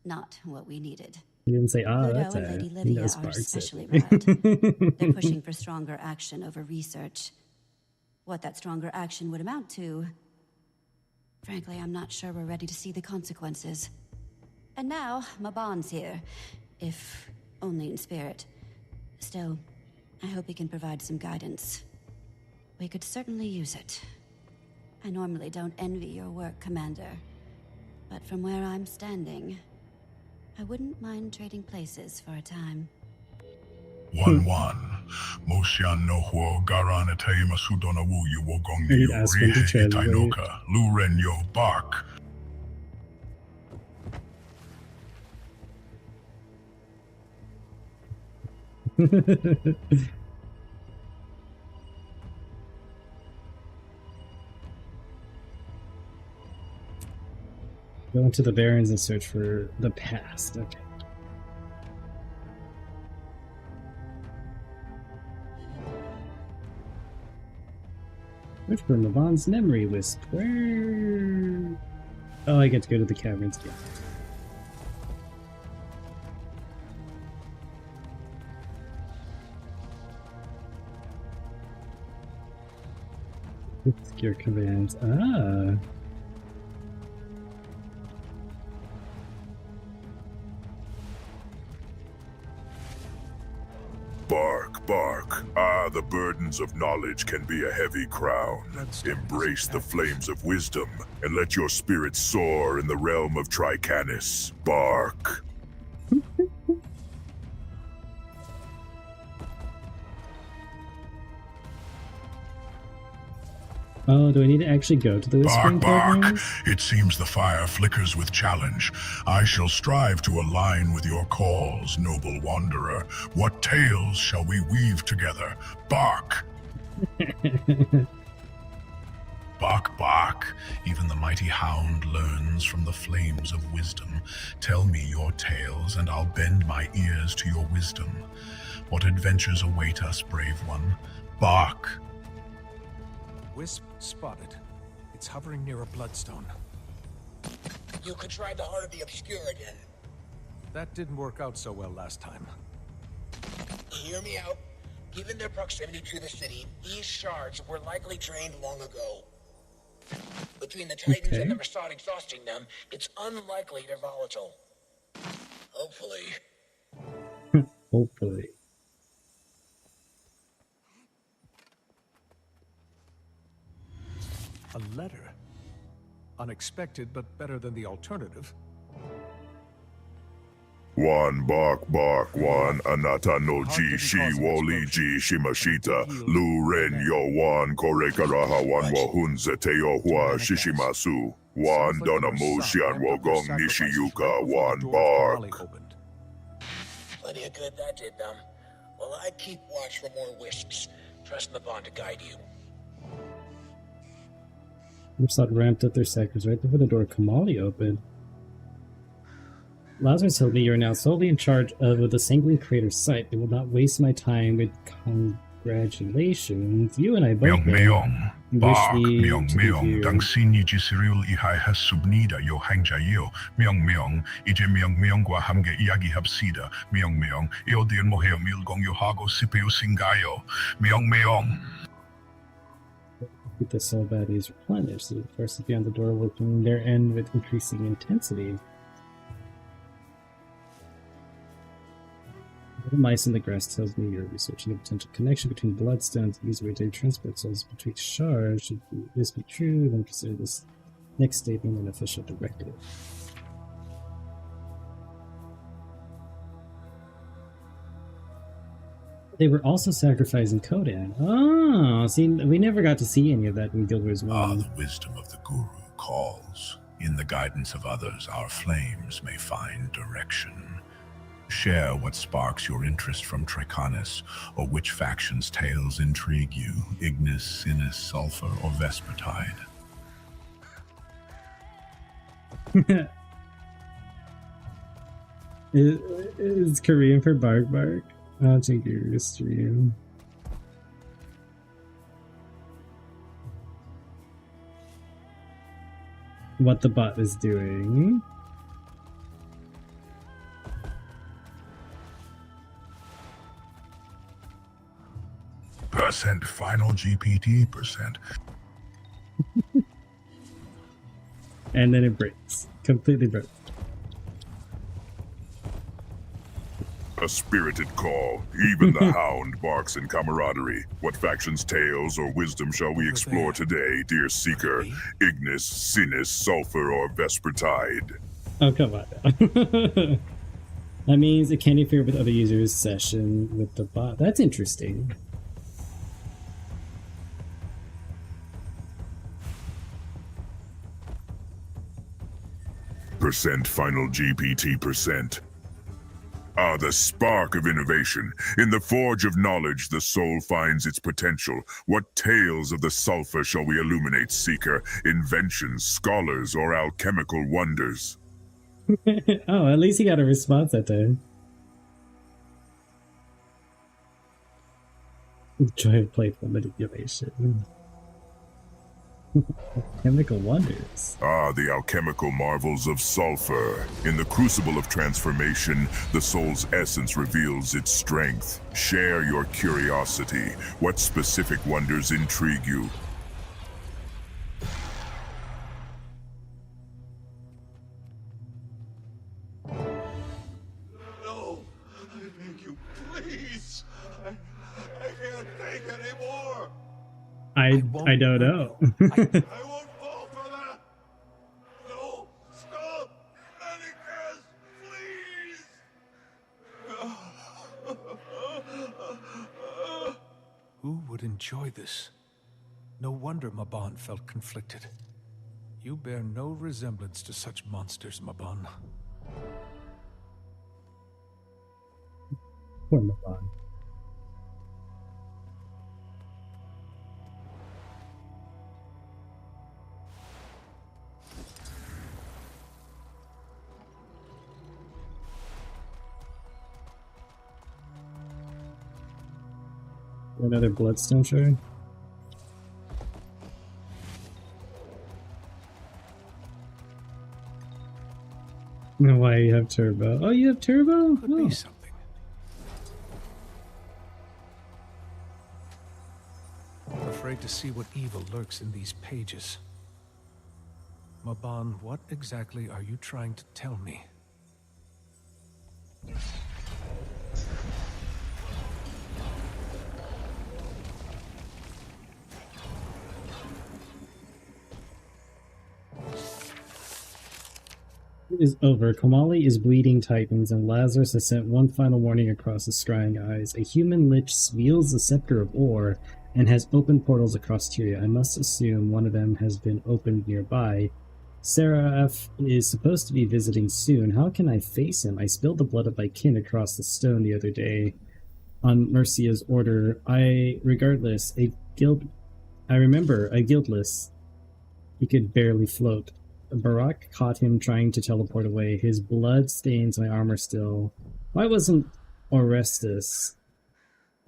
not what we needed. He didn't say, "Ah, Pluto that's and a." Lady He Livia knows are Sparks especially it. riled. They're pushing for stronger action over research. What that stronger action would amount to, frankly, I'm not sure we're ready to see the consequences. And now, Maban's here, if only in spirit. Still, I hope he can provide some guidance. We could certainly use it. I normally don't envy your work, Commander. But from where I'm standing, I wouldn't mind trading places for a time. 1-1. Moshian no huo garan etei masudona wu yu wo gong I need yu to ask him to riehe translate. itainoka, lu ren yo bark. Go into the Barrens and search for the past. Okay. Search for Mavan's memory wisp. Where? Oh, I get to go to the caverns again. Obscure commands. Ah. Bark, bark. Ah, the burdens of knowledge can be a heavy crown. Embrace the flames of wisdom, and let your spirit soar in the realm of Tricanis. Bark. Oh, do I need to actually go to the Whispering Bark, bark. Caverns? It seems the fire flickers with challenge. I shall strive to align with your calls, noble wanderer. What tales shall we weave together? Bark. Bark, bark. Even the mighty hound learns from the flames of wisdom. Tell me your tales, and I'll bend my ears to your wisdom. What adventures await us, brave one? Bark. Wisp spotted. It's hovering near a bloodstone. You could try the Heart of the Obscure again. That didn't work out so well last time. Hear me out. Given their proximity to the city, these shards were likely drained long ago. Between the Titans and the Rasad exhausting them, it's unlikely they're volatile. Hopefully. Hopefully. A letter. Unexpected, but better than the alternative. One bark bark, one anata no ji shi woli ji shimashita, lu ren yo one korekaraha one wahunze teo hua shishimasu, one dona moshian wogong nishiyuka, one bark. Plenty of good that did them. Well, I'd keep watch for more wisps. Trust Maban to guide you. Murpsot ramped up their sectors right before the door Kamali opened. Lazarus told me you are now solely in charge of the Sanguine Crater site. It will not waste my time with congratulations. You and I both Meong bark, meong here. dang sinyi jisiril ihai has subnida yo hangjayo, meong, ije meong gwa hamge iagi hapsida, meong, iodian moheo milgong yo hago sipeo singayo, meong. Keep the soul batteries replenished. So the forces beyond the door working their end with increasing intensity. The mice in the grass tells me you're researching a potential connection between bloodstones and these way to transport souls between shards. Should this be true, then consider this next statement an official directive. They were also sacrificing Kodan. Oh, see, we never got to see any of that in Guild Wars 1. The wisdom of the Guru calls. In the guidance of others, our flames may find direction. Share what sparks your interest from Triconis, or which faction's tales intrigue you, Ignis, Sinus, Sulfur, or Vespertide. Is Korean for bark bark? I'll check your stream. What the bot is doing. Percent final GPT percent. And then it breaks. Completely breaks. A spirited call. Even the hound barks in camaraderie. What faction's tales or wisdom shall we explore today, dear seeker? Ignis, Sinus, Sulfur, or Vespertide? Oh, come on. That means it can't interfere with other users' session with the bot. That's interesting. Percent final GPT percent. The spark of innovation. In the forge of knowledge, the soul finds its potential. What tales of the sulfur shall we illuminate, seeker? Inventions, scholars, or alchemical wonders? Oh, at least he got a response that time. Joy of playful manipulation. Chemical wonders. The alchemical marvels of sulfur. In the crucible of transformation, the soul's essence reveals its strength. Share your curiosity. What specific wonders intrigue you? No! I beg you, please! I can't take anymore! I don't know. I won't fall for that! No! Stop! Medicus! Please! Who would enjoy this? No wonder Mabon felt conflicted. You bear no resemblance to such monsters, Mabon. Poor Mabon. Another bloodstone shard. I don't know why you have turbo. Oh, you have turbo? Could be something. I'm afraid to see what evil lurks in these pages. Mabon, what exactly are you trying to tell me? Is over. Komali is bleeding Titans, and Lazarus has sent one final warning across his scrying eyes. A human lich wields the scepter of ore and has opened portals across Tyria. I must assume one of them has been opened nearby. Seraph is supposed to be visiting soon. How can I face him? I spilled the blood of my kin across the stone the other day on Mercia's order. Regardless, I remember a guildless. He could barely float. Barak caught him trying to teleport away. His blood stains my armor still. Why wasn't Orestes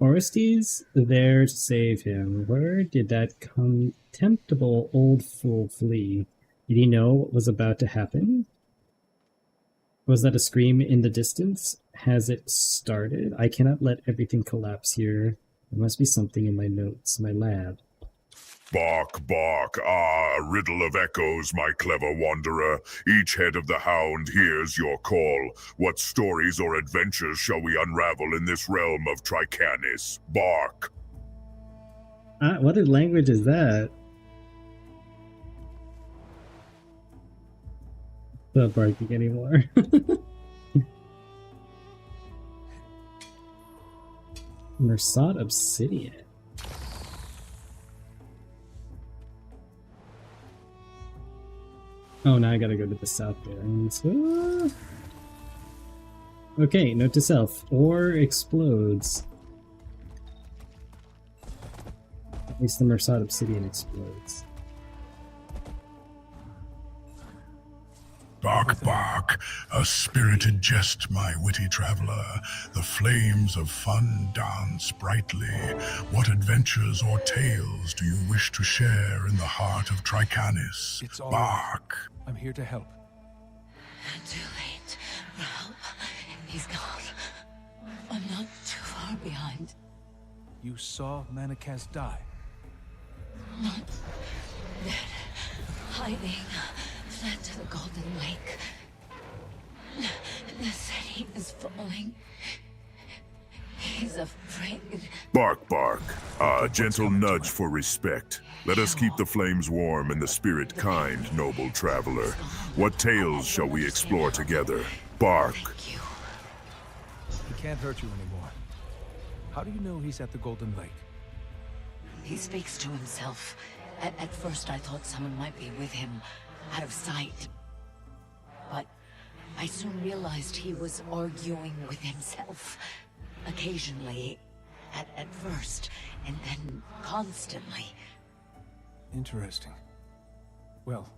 there to save him? Where did that contemptible old fool flee? Did he know what was about to happen? Was that a scream in the distance? Has it started? I cannot let everything collapse here. There must be something in my notes, my lab. Bark, bark, a riddle of echoes, my clever wanderer. Each head of the hound hears your call. What stories or adventures shall we unravel in this realm of Tricanis? Bark. What language is that? Not barking anymore. Mersat Obsidian. Oh, now I gotta go to the south there. Okay, note to self. Ore explodes. At least the Mersat Obsidian explodes. Bark, bark, a spirited jest, my witty traveler. The flames of fun dance brightly. What adventures or tales do you wish to share in the heart of Tricanis? It's all Bark. right. I'm here to help. Too late for help. He's gone. I'm not too far behind. You saw Manakaz die? Not dead. Hiding. Fled to the Golden Lake. The city is falling. He's afraid. Bark, bark. A gentle nudge for respect. Let us keep the flames warm and the spirit kind, noble traveler. What tales shall we explore together? Bark. He can't hurt you anymore. How do you know he's at the Golden Lake? He speaks to himself. At first I thought someone might be with him, out of sight. But I soon realized he was arguing with himself. Occasionally, at first, and then constantly. Interesting. Well,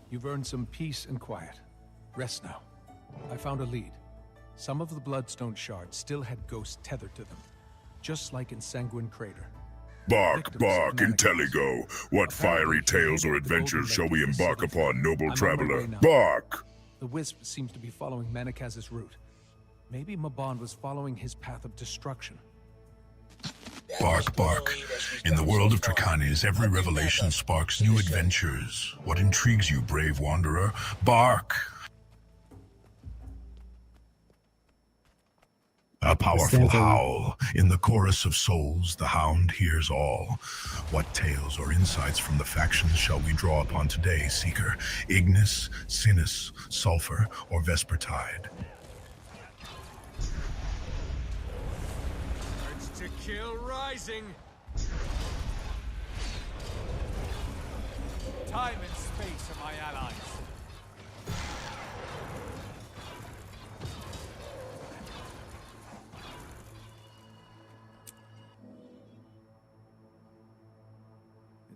you've earned some peace and quiet. Rest now. I found a lead. Some of the Bloodstone shards still had ghosts tethered to them, just like in Sanguine Crater. Bark, bark, Intelligo. What fiery tales or adventures shall we embark upon, noble traveler? Bark! The Wisp seems to be following Manakaz's route. Maybe Mabon was following his path of destruction. Bark, bark. In the world of Tricanis, every revelation sparks new adventures. What intrigues you, brave wanderer? Bark! A powerful howl. In the chorus of souls, the hound hears all. What tales or insights from the factions shall we draw upon today, Seeker? Ignis, Sinus, Sulfur, or Vespertide? Urge to kill rising. Time and space are my allies.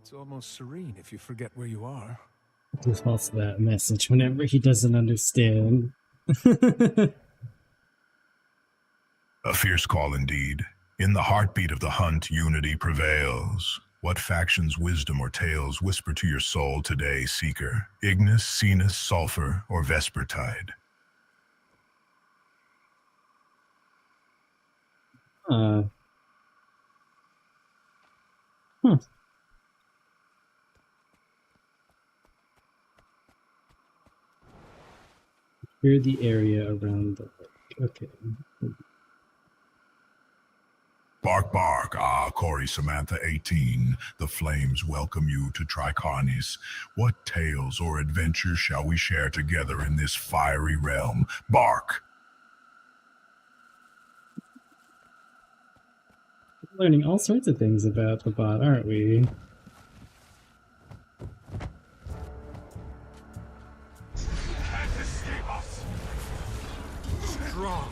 It's almost serene if you forget where you are. Defaults to that message whenever he doesn't understand. A fierce call indeed. In the heartbeat of the hunt, unity prevails. What factions, wisdom, or tales whisper to your soul today, Seeker? Ignis, Sinus, Sulfur, or Vespertide? Clear the area around the lake. Okay. Bark, bark, ah, Corey Samantha 18. The flames welcome you to Tricanis. What tales or adventures shall we share together in this fiery realm? Bark! We're learning all sorts of things about the bot, aren't we? Strong.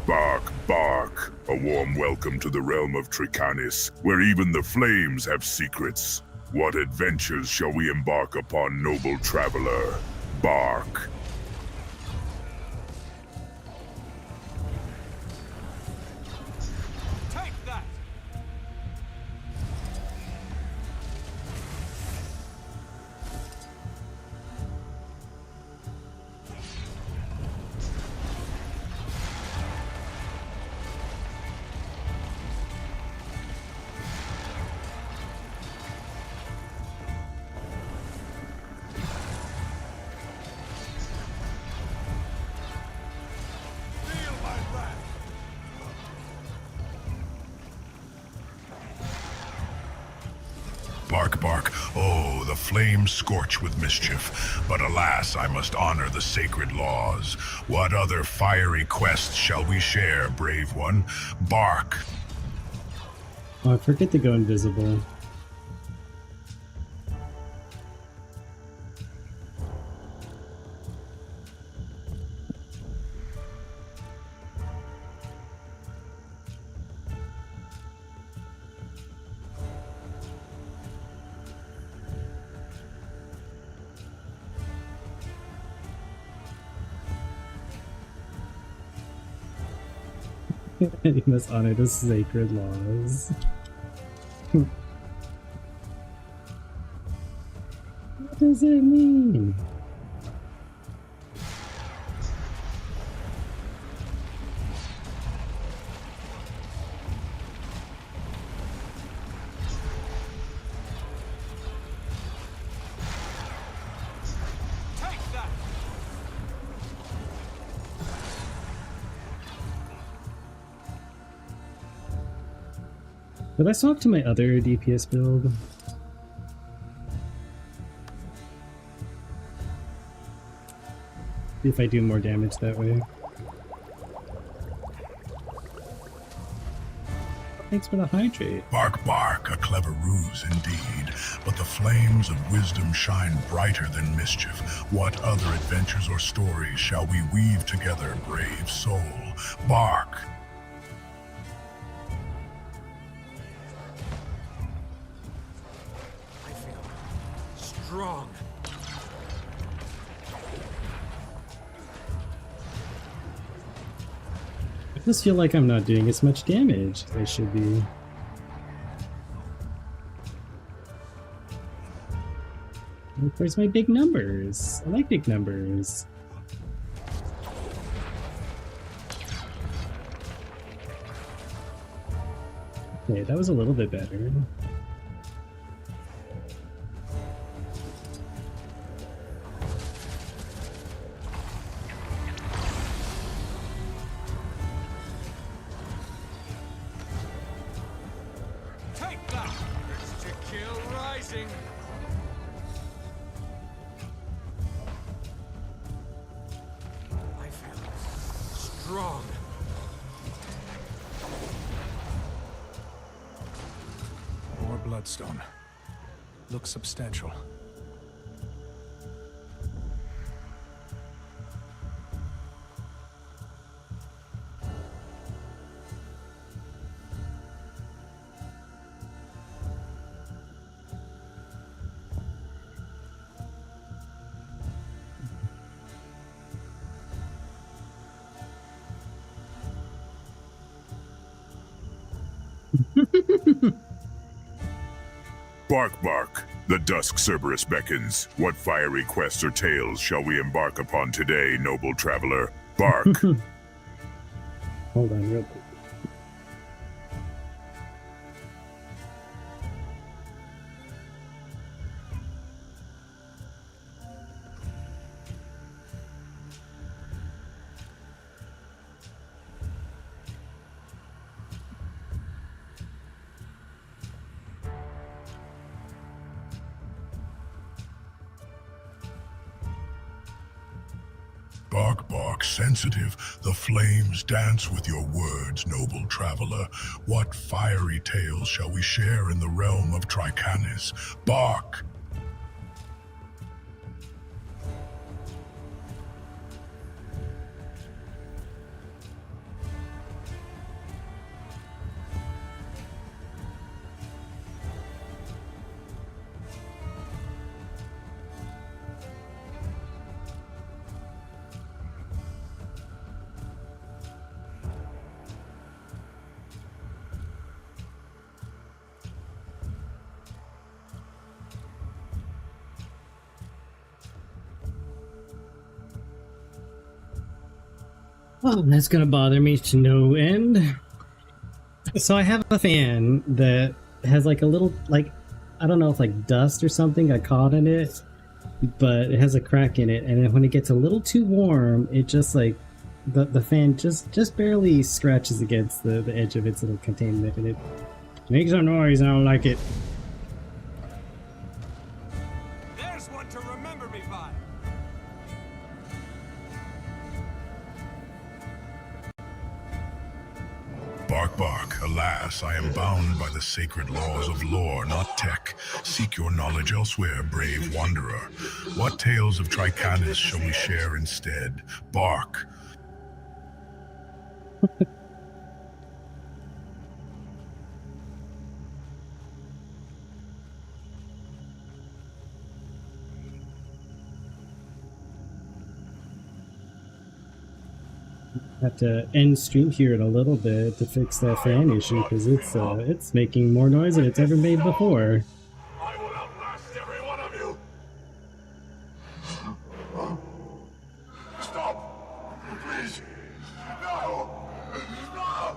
Bark, bark. A warm welcome to the realm of Tricanis, where even the flames have secrets. What adventures shall we embark upon, noble traveler? Bark. Take that. Bark, bark. Oh, the flames scorch with mischief. But alas, I must honor the sacred laws. What other fiery quests shall we share, brave one? Bark. Oh, I forget to go invisible. You must honor the sacred laws. What does it mean? Did I swap to my other DPS build? See if I do more damage that way. Thanks for the hydrate. Bark, bark, a clever ruse indeed. But the flames of wisdom shine brighter than mischief. What other adventures or stories shall we weave together, brave soul? Bark. Strong. I just feel like I'm not doing as much damage as I should be. Where's my big numbers? I like big numbers. Okay, that was a little bit better. Bloodstone. Looks substantial. Bark, bark. The dusk Cerberus beckons. What fiery quests or tales shall we embark upon today, noble traveler? Bark. Hold on real quick. Bark, bark, sensitive. The flames dance with your words, noble traveler. What fiery tales shall we share in the realm of Tricanis? Bark! Oh, that's gonna bother me to no end. So I have a fan that has like a little, like, I don't know if like dust or something got caught in it, but it has a crack in it, and then when it gets a little too warm, it just like, the fan just barely scratches against the edge of its little containment, and it makes a noise, and I don't like it. Alas, I am bound by the sacred laws of lore, not tech. Seek your knowledge elsewhere, brave wanderer. What tales of Tricanis shall we share instead? Bark. Have to end stream here in a little bit to fix that fan issue because it's making more noise than it's ever made before. I will outlast every one of you! Stop! Please! No! No!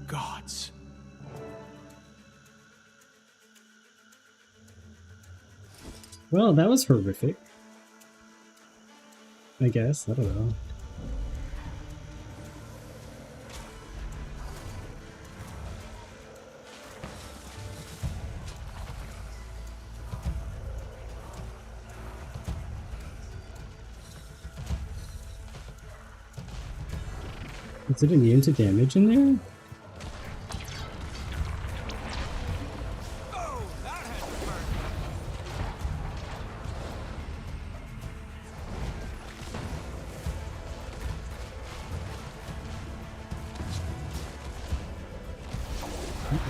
Gods. Well, that was horrific. I guess. I don't know. Is it immune to damage in there?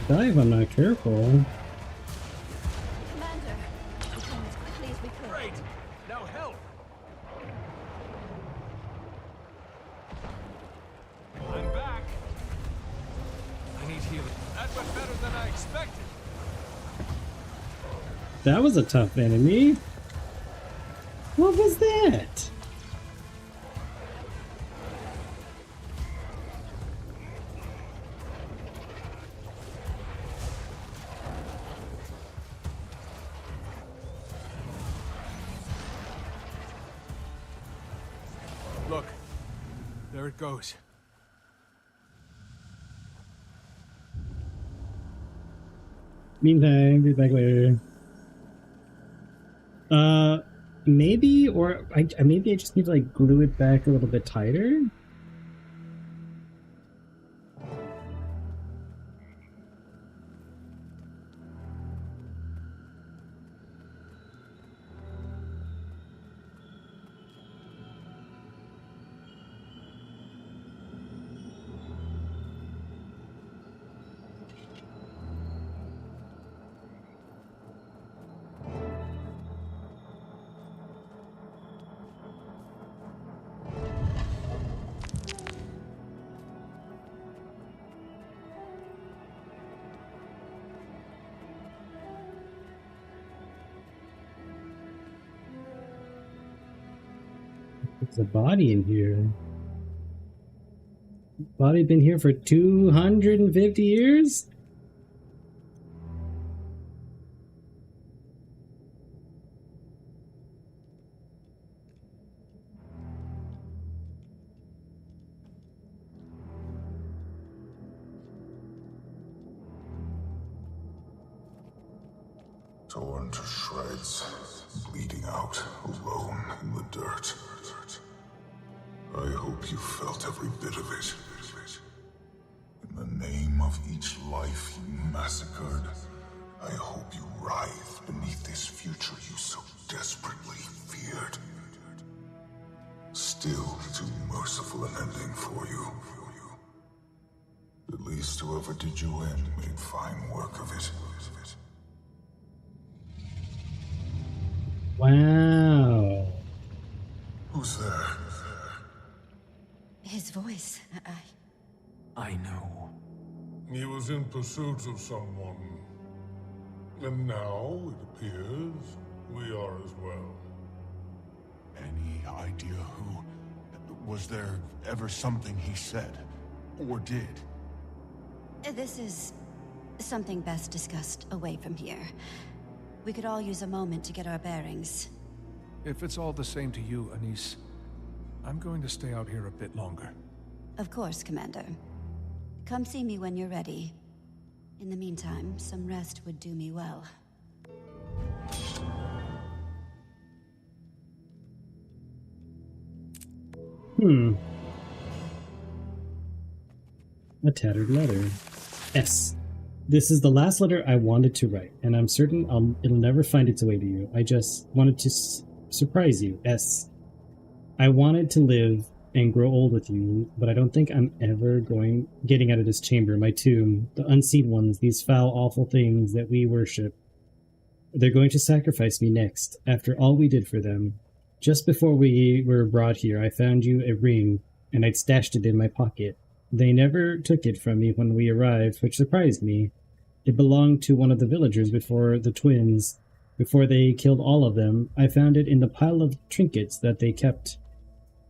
Die if I'm not careful. Commander, we came as quickly as we could. Great! Now help! I'm back. I need healing. That went better than I expected. That was a tough enemy. What was that? Look, there it goes. Meantime, be back later. Maybe, or maybe I just need to like glue it back a little bit tighter. There's a body in here. Body been here for 250 years? Torn to shreds, bleeding out, alone in the dirt. I hope you felt every bit of it. In the name of each life you massacred, I hope you writhe beneath this future you so desperately feared. Still too merciful an ending for you. At least whoever did you in made fine work of it. Wow. Who's there? His voice. I know. He was in pursuit of someone. And now, it appears, we are as well. Any idea who? Was there ever something he said? Or did? This is something best discussed away from here. We could all use a moment to get our bearings. If it's all the same to you, Anise, I'm going to stay out here a bit longer. Of course, Commander. Come see me when you're ready. In the meantime, some rest would do me well. A tattered letter. S. This is the last letter I wanted to write, and I'm certain it'll never find its way to you. I just wanted to surprise you. S. I wanted to live and grow old with you, but I don't think I'm ever getting out of this chamber, my tomb, the unseen ones, these foul, awful things that we worship. They're going to sacrifice me next, after all we did for them. Just before we were brought here, I found you a ring, and I'd stashed it in my pocket. They never took it from me when we arrived, which surprised me. It belonged to one of the villagers before the twins. Before they killed all of them, I found it in the pile of trinkets that they kept.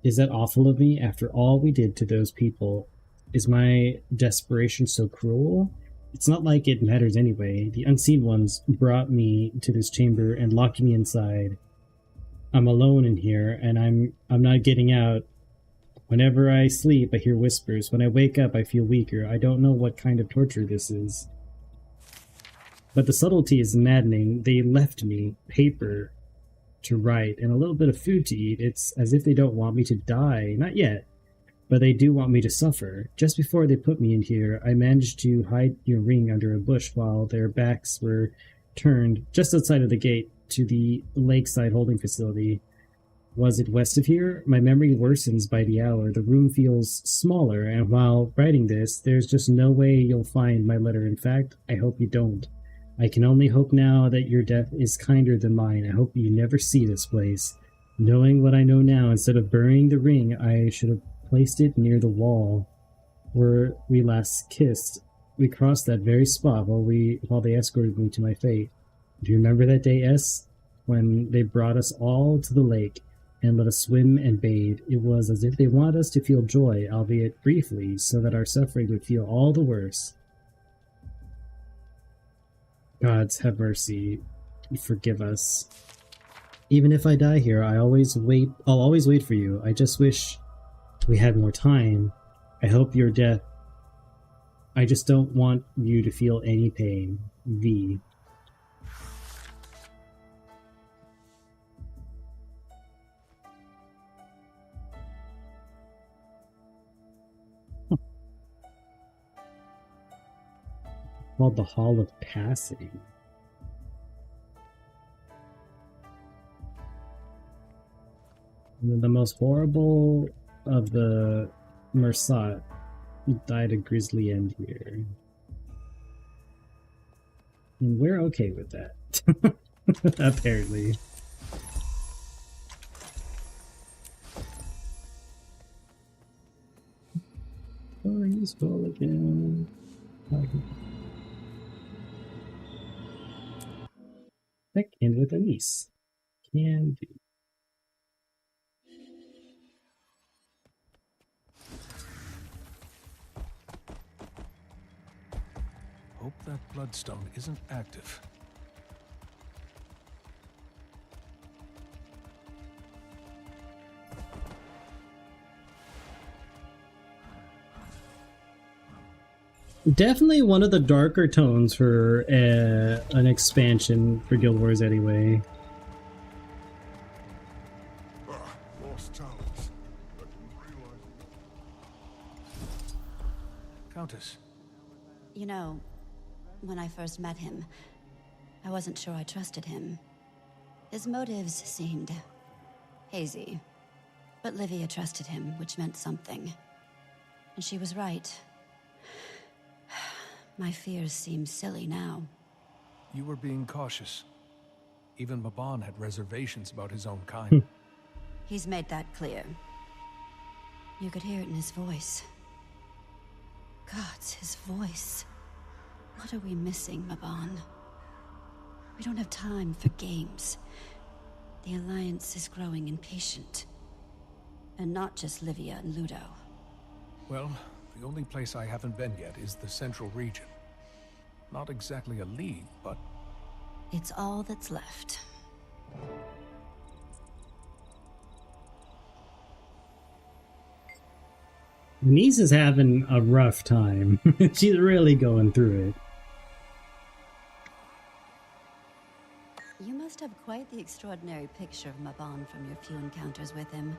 Is that awful of me after all we did to those people? Is my desperation so cruel? It's not like it matters anyway. The unseen ones brought me to this chamber and locked me inside. I'm alone in here, and I'm not getting out. Whenever I sleep, I hear whispers. When I wake up, I feel weaker. I don't know what kind of torture this is. But the subtlety is maddening. They left me paper to write and a little bit of food to eat. It's as if they don't want me to die. Not yet. But they do want me to suffer. Just before they put me in here, I managed to hide your ring under a bush while their backs were turned just outside of the gate to the lakeside holding facility. Was it west of here? My memory worsens by the hour. The room feels smaller, and while writing this, there's just no way you'll find my letter. In fact, I hope you don't. I can only hope now that your death is kinder than mine. I hope you never see this place. Knowing what I know now, instead of burying the ring, I should have placed it near the wall where we last kissed. We crossed that very spot while they escorted me to my fate. Do you remember that day, S? When they brought us all to the lake and let us swim and bathe? It was as if they wanted us to feel joy, albeit briefly, so that our suffering would feel all the worse. Gods have mercy. Forgive us. Even if I die here, I'll always wait for you. I just wish we had more time. I hope your death. I just don't want you to feel any pain. V. Called the Hall of Passing. The most horrible of the Mersat died a grisly end here. And we're okay with that. Apparently. Oh, he's full again. Check in with Elise. Can do. Hope that bloodstone isn't active. Definitely one of the darker tones for an expansion for Guild Wars anyway. Lost talents. Countess. You know, when I first met him, I wasn't sure I trusted him. His motives seemed hazy. But Livia trusted him, which meant something. And she was right. My fears seem silly now. You were being cautious. Even Mabon had reservations about his own kind. He's made that clear. You could hear it in his voice. Gods, his voice. What are we missing, Mabon? We don't have time for games. The Alliance is growing impatient. And not just Livia and Ludo. Well, the only place I haven't been yet is the Central Region. Not exactly a league, but... It's all that's left. Niece is having a rough time. She's really going through it. You must have quite the extraordinary picture of Mabon from your few encounters with him.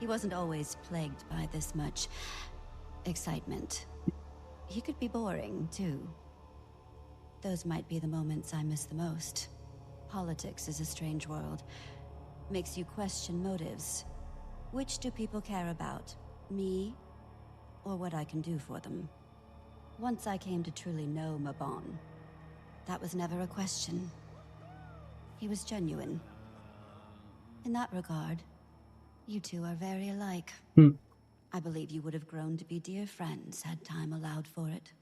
He wasn't always plagued by this much excitement. He could be boring, too. Those might be the moments I miss the most. Politics is a strange world. Makes you question motives. Which do people care about? Me, or what I can do for them? Once I came to truly know Mabon, that was never a question. He was genuine. In that regard, you two are very alike. I believe you would have grown to be dear friends had time allowed for it.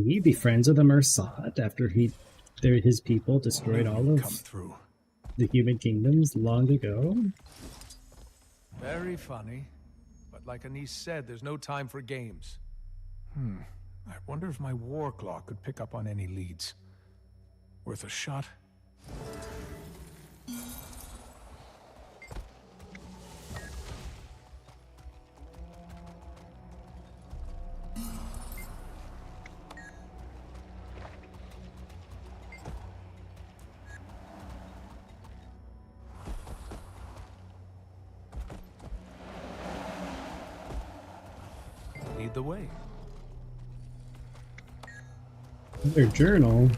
He be friends with a Mersat after his people destroyed all of the human kingdoms long ago. Very funny. But like Anise said, there's no time for games. I wonder if my war claw could pick up on any leads. Worth a shot? Lead the way. Their journal.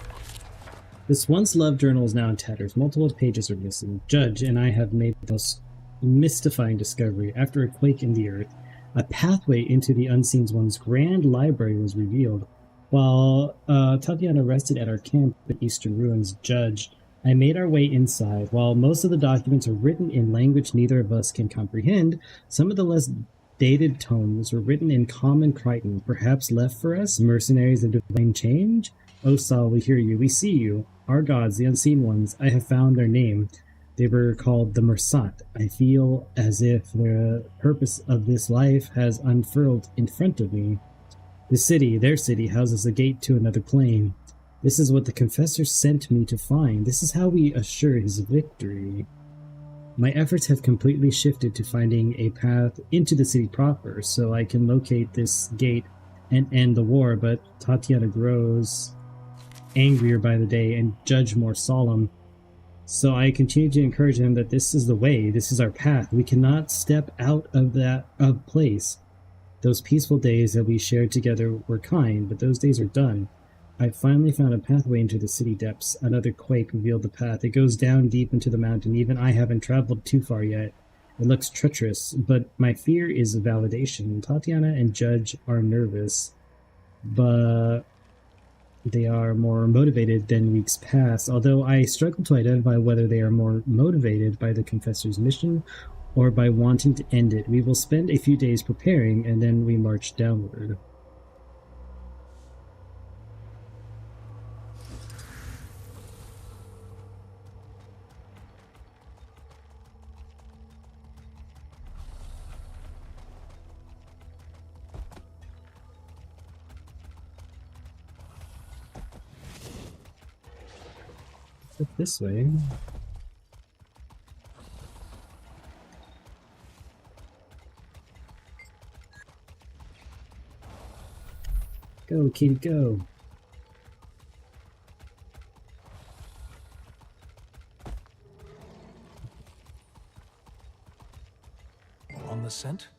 This once loved journal is now in tatters. Multiple pages are missing. Judge and I have made the most mystifying discovery. After a quake in the earth, a pathway into the Unseen One's grand library was revealed. While Tatiana rested at our camp at Eastern Ruins, Judge, I made our way inside. While most of the documents are written in language neither of us can comprehend, some of the less dated tomes were written in common Crichton, perhaps left for us, mercenaries of divine change? O Saul, we hear you, we see you. Our gods, the Unseen Ones, I have found their name. They were called the Mersat. I feel as if the purpose of this life has unfurled in front of me. The city, their city, houses a gate to another plane. This is what the Confessor sent me to find. This is how we assure his victory. My efforts have completely shifted to finding a path into the city proper, so I can locate this gate and end the war, but Tatiana grows angrier by the day and Judge more solemn. So I continue to encourage him that this is the way, this is our path. We cannot step out of place. Those peaceful days that we shared together were kind, but those days are done. I finally found a pathway into the city depths. Another quake revealed the path. It goes down deep into the mountain. Even I haven't traveled too far yet. It looks treacherous, but my fear is validation. Tatiana and Judge are nervous, but they are more motivated than weeks past, although I struggle to identify whether they are more motivated by the Confessor's mission or by wanting to end it. We will spend a few days preparing, and then we march downward. This way. Go, kitty, go. On the scent?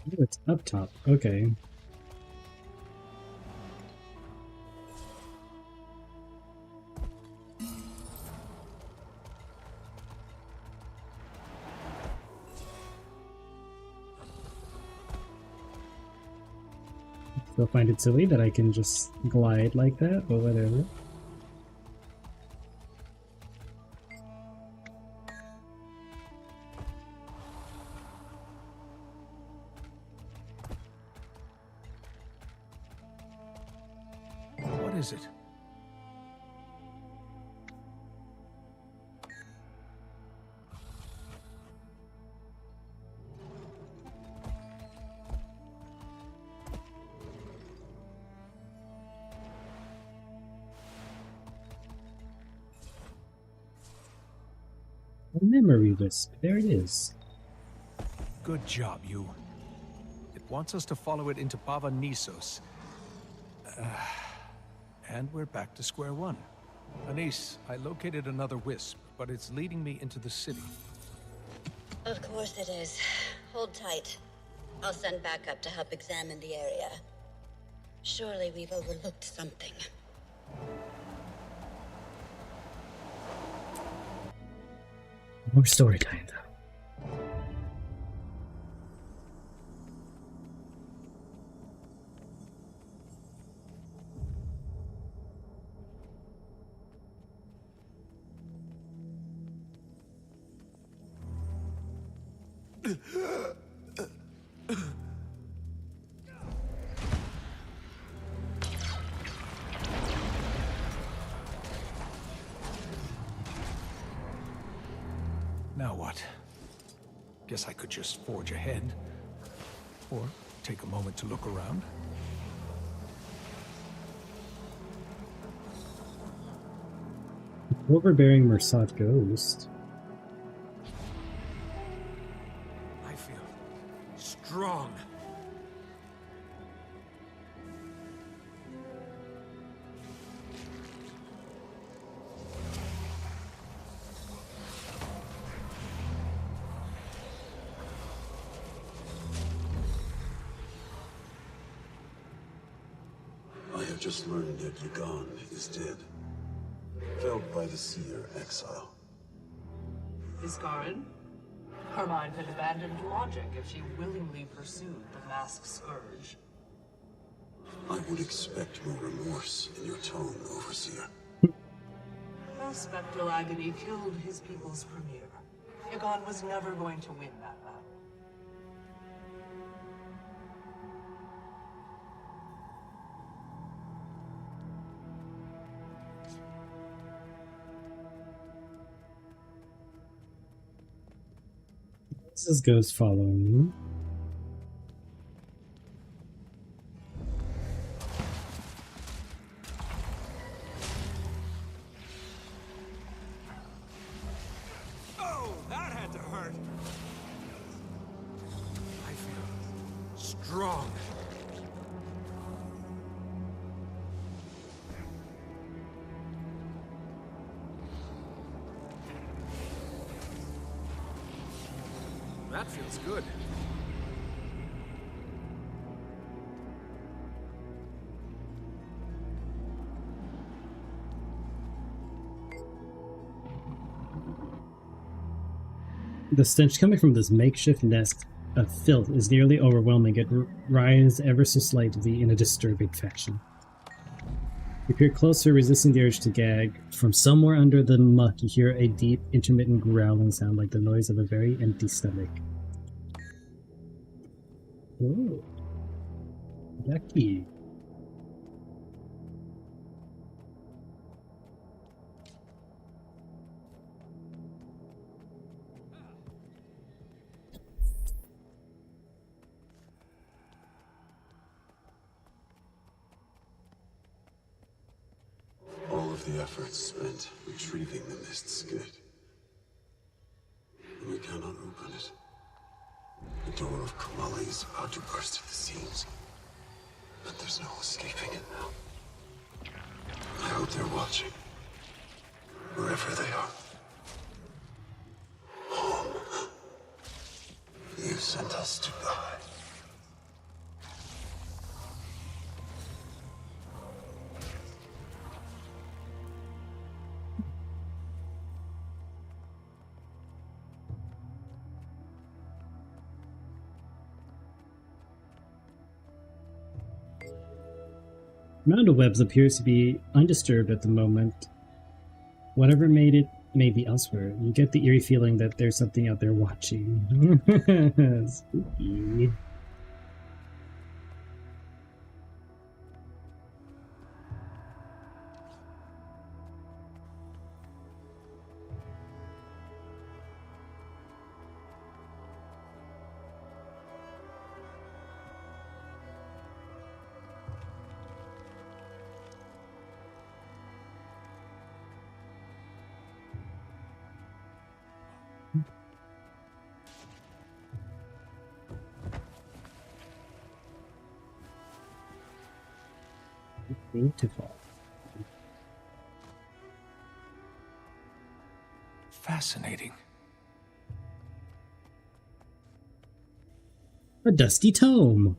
Oh, it's up top. Okay. Still find it silly that I can just glide like that, but whatever. What is it? A memory wisp. There it is. Good job, you. It wants us to follow it into Bava Nisos. And we're back to square one. Anise, I located another wisp, but it's leading me into the city. Of course it is. Hold tight. I'll send backup to help examine the area. Surely we've overlooked something. More story time, though. Now what? Guess I could just forge ahead. Or take a moment to look around. Overbearing Mersat ghost. I feel strong. I have just learned that Yagan is dead. Felled by the seer exile. Iskarin? Her mind had abandoned logic if she willingly pursued the masked scourge. I would expect more remorse in your tone, Overseer. Her spectral agony killed his people's premier. Yagan was never going to win that battle. This is Ghost following me. Oh, that had to hurt. I feel strong. That feels good. The stench coming from this makeshift nest of filth is nearly overwhelming. It rises ever so slightly in a disturbing fashion. You peer closer, resisting the urge to gag. From somewhere under the muck, you hear a deep, intermittent growling sound like the noise of a very empty stomach. Oh, yucky. All of the efforts spent retrieving the mist skid. And we cannot open it. The door of Kamali is about to burst at the seams. But there's no escaping it now. I hope they're watching. Wherever they are. Home. You sent us to die. Mound of webs appears to be undisturbed at the moment. Whatever made it may be elsewhere. You get the eerie feeling that there's something out there watching. Spooky. Need to fall. Fascinating. A dusty tome.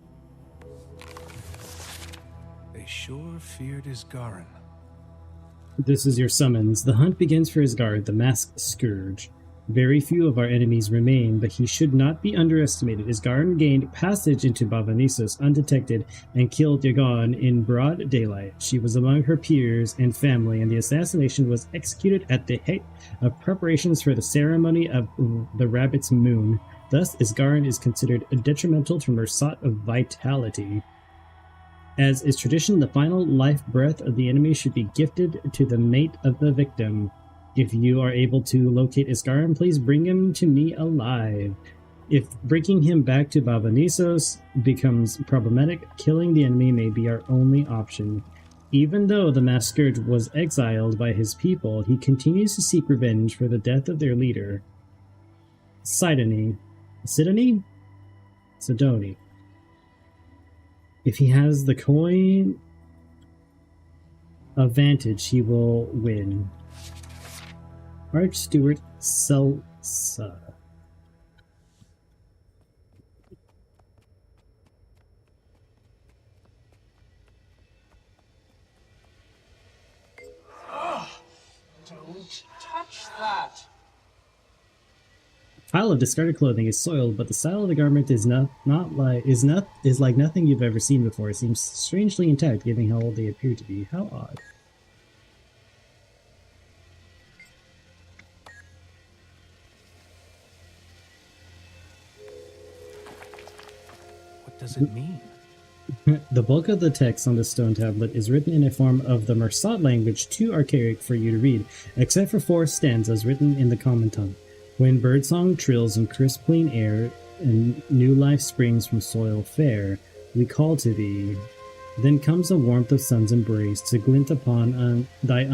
They sure feared Isgarin. This is your summons. The hunt begins for Isgard, the masked scourge. Very few of our enemies remain, but he should not be underestimated. Isgard gained passage into Bavanisos undetected and killed Yagon in broad daylight. She was among her peers and family, and the assassination was executed at the height of preparations for the ceremony of the Rabbit's Moon. Thus, Isgard is considered detrimental to Mersat of vitality. As is tradition, the final life breath of the enemy should be gifted to the mate of the victim. If you are able to locate Isgarin, please bring him to me alive. If bringing him back to Bavanisos becomes problematic, killing the enemy may be our only option. Even though the masked scourge was exiled by his people, he continues to seek revenge for the death of their leader. Sidoni. If he has the coin of vantage, he will win. Archsteward Celsa. Don't touch that. Pile of discarded clothing is soiled, but the style of the garment is like nothing you've ever seen before. It seems strangely intact, given how old they appear to be. How odd. What does it mean? The bulk of the text on the stone tablet is written in a form of the Mersat language too archaic for you to read, except for 4 stanzas written in the common tongue. When birdsong trills in crisp clean air, and new life springs from soil fair, we call to thee. Then comes the warmth of sun's embrace to glint upon thy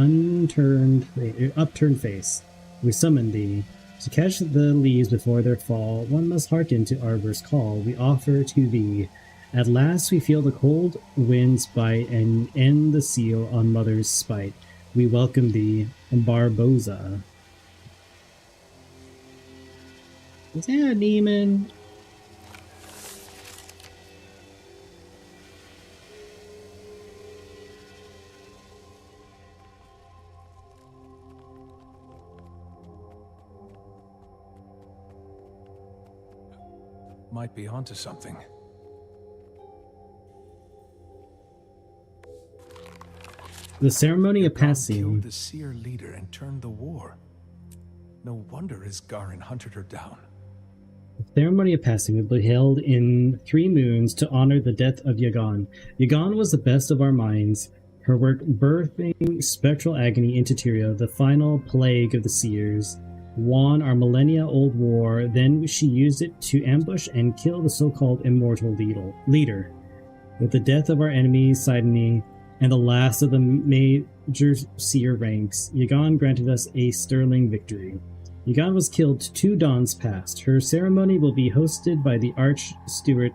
upturned face. We summon thee. To catch the leaves before their fall, one must hearken to Arbor's call. We offer to thee. At last we feel the cold winds bite and end the seal on mother's spite. We welcome thee, Barboza. Is that a demon? Might be onto something. The ceremony of Yagon passing. Killed the seer leader and turned the war. No wonder Isgarin hunted her down. The ceremony of passing will be held in 3 moons to honor the death of Yagon. Yagon was the best of our minds. Her work birthing spectral agony into Tyria, the final plague of the seers, won our millennia-old war. Then she used it to ambush and kill the so-called immortal leader. With the death of our enemy, Sidoni, and the last of the major seer ranks, Yagon granted us a sterling victory. Yagon was killed 2 dawns past. Her ceremony will be hosted by the Archsteward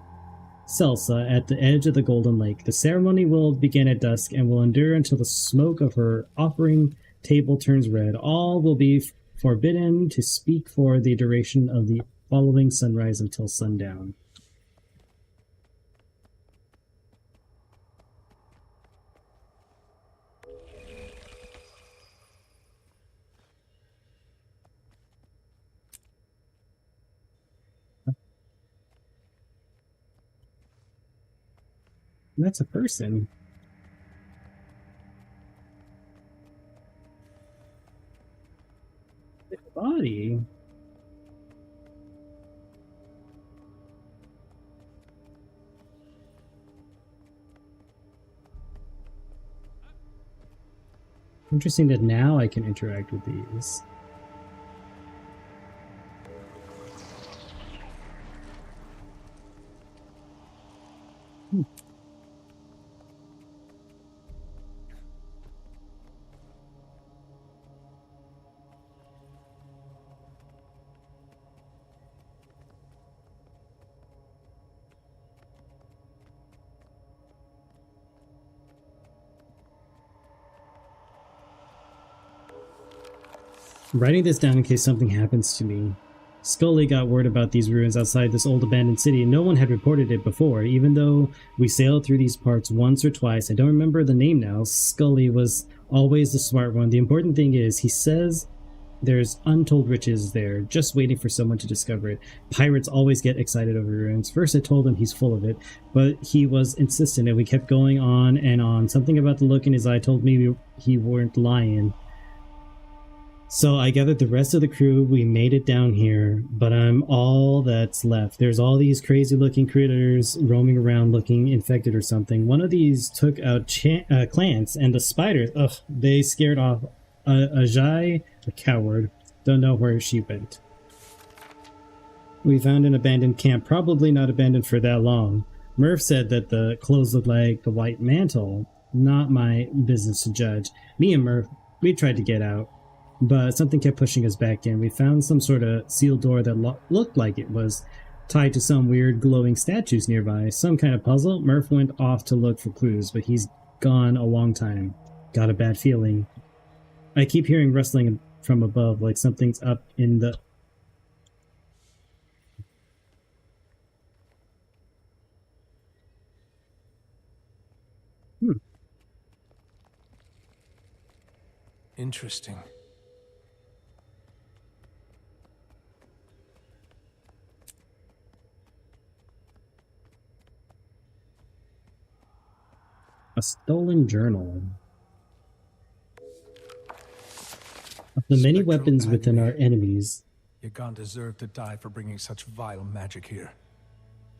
Celsa at the edge of the Golden Lake. The ceremony will begin at dusk and will endure until the smoke of her offering table turns red. All will be forbidden to speak for the duration of the following sunrise until sundown. That's a person. The body. Interesting that now I can interact with these. I'm writing this down in case something happens to me. Scully got word about these ruins outside this old abandoned city, and no one had reported it before. Even though we sailed through these parts once or twice, I don't remember the name now. Scully was always the smart one. The important thing is, he says there's untold riches there, just waiting for someone to discover it. Pirates always get excited over ruins. First I told him he's full of it, but he was insistent and we kept going on and on. Something about the look in his eye told me he weren't lying. So I gathered the rest of the crew, we made it down here, but I'm all that's left. There's all these crazy looking critters roaming around looking infected or something. One of these took out Clance, and the spiders, they scared off Ajay, a coward. Don't know where she went. We found an abandoned camp, probably not abandoned for that long. Murph said that the clothes looked like the White Mantle. Not my business to judge. Me and Murph, we tried to get out, but something kept pushing us back in. We found some sort of sealed door that looked like it was tied to some weird glowing statues nearby. Some kind of puzzle. Murph went off to look for clues, but he's gone a long time. Got a bad feeling. I keep hearing rustling from above, like something's up in the... Interesting. A stolen journal. Of the many weapons within our enemies... Yagan deserved to die for bringing such vile magic here.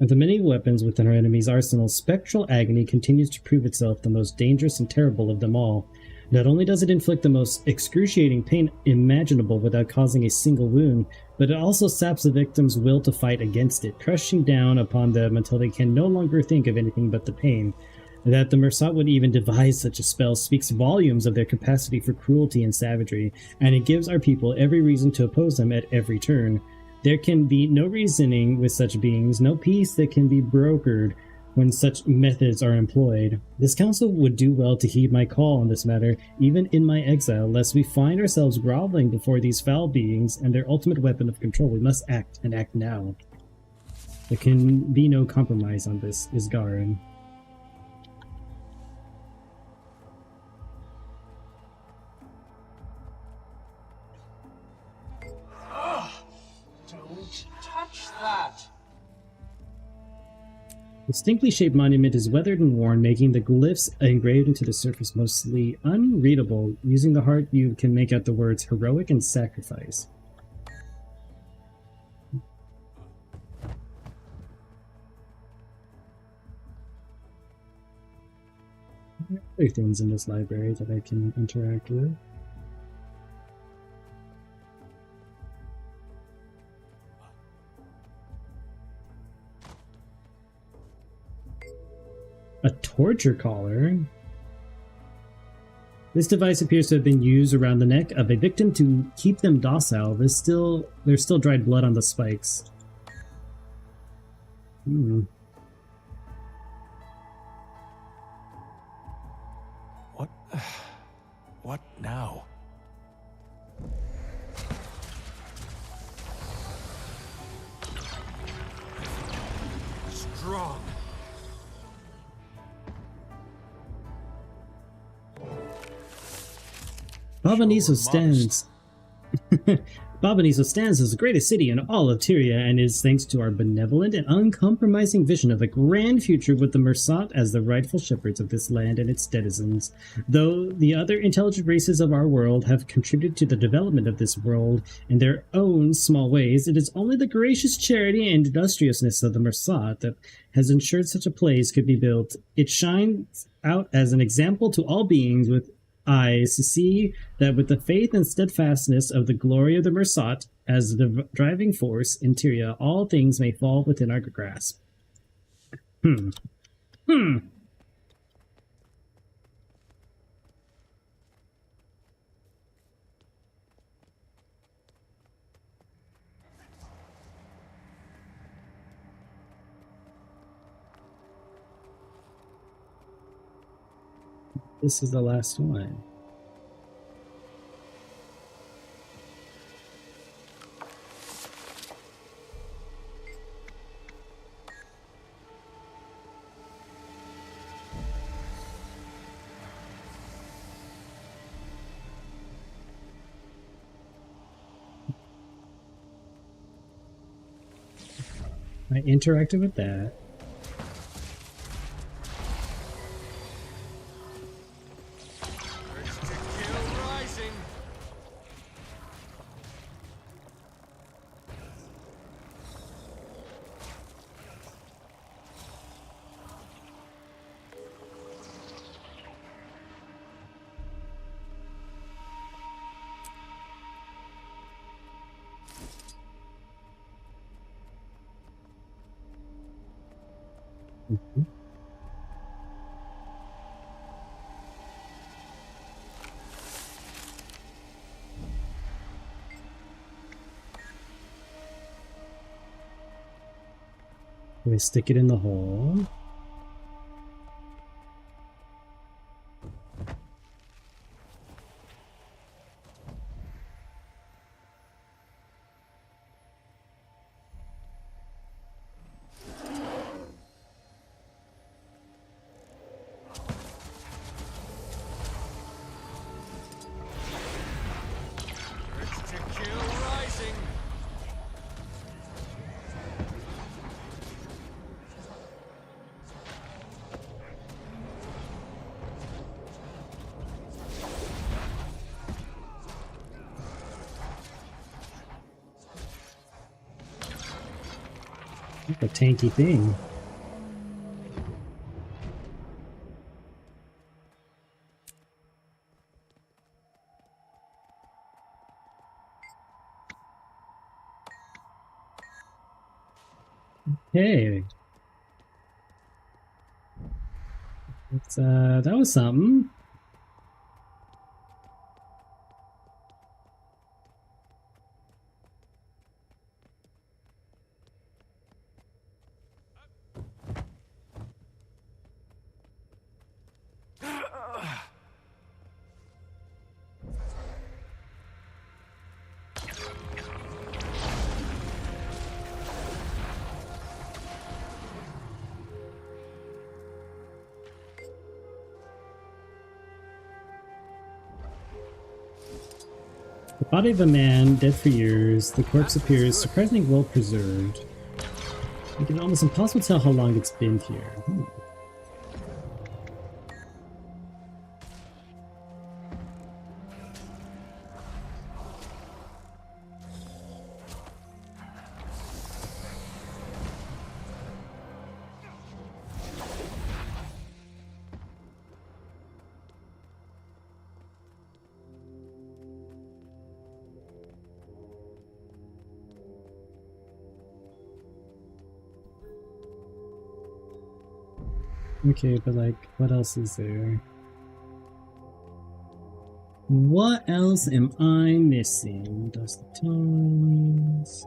Of the many weapons within our enemy's arsenal, spectral agony continues to prove itself the most dangerous and terrible of them all. Not only does it inflict the most excruciating pain imaginable without causing a single wound, but it also saps the victim's will to fight against it, crushing down upon them until they can no longer think of anything but the pain. That the Mersat would even devise such a spell speaks volumes of their capacity for cruelty and savagery, and it gives our people every reason to oppose them at every turn. There can be no reasoning with such beings, no peace that can be brokered when such methods are employed. This council would do well to heed my call on this matter, even in my exile, lest we find ourselves groveling before these foul beings and their ultimate weapon of control. We must act, and act now. There can be no compromise on this, Isgarin. Don't touch that! The distinctly shaped monument is weathered and worn, making the glyphs engraved into the surface mostly unreadable. Using the heart, you can make out the words heroic and sacrifice. There are other things in this library that I can interact with. A torture collar. This device appears to have been used around the neck of a victim to keep them docile. There's still dried blood on the spikes. What now? Strong. Babaniso stands as the greatest city in all of Tyria, and is thanks to our benevolent and uncompromising vision of a grand future with the Mersat as the rightful shepherds of this land and its denizens. Though the other intelligent races of our world have contributed to the development of this world in their own small ways, it is only the gracious charity and industriousness of the Mersat that has ensured such a place could be built. It shines out as an example to all beings with eyes to see that with the faith and steadfastness of the glory of the Mersat as the driving force in Tyria, all things may fall within our grasp. This is the last one. I interacted with that. Urge to kill rising. We stick it in the hole. Urge to kill rising. Like a tanky thing. Okay. That was something. The body of a man, dead for years, the corpse appears surprisingly well preserved. Making it almost impossible to tell how long it's been here. Okay, but like, what else is there? What else am I missing? Dust the tones.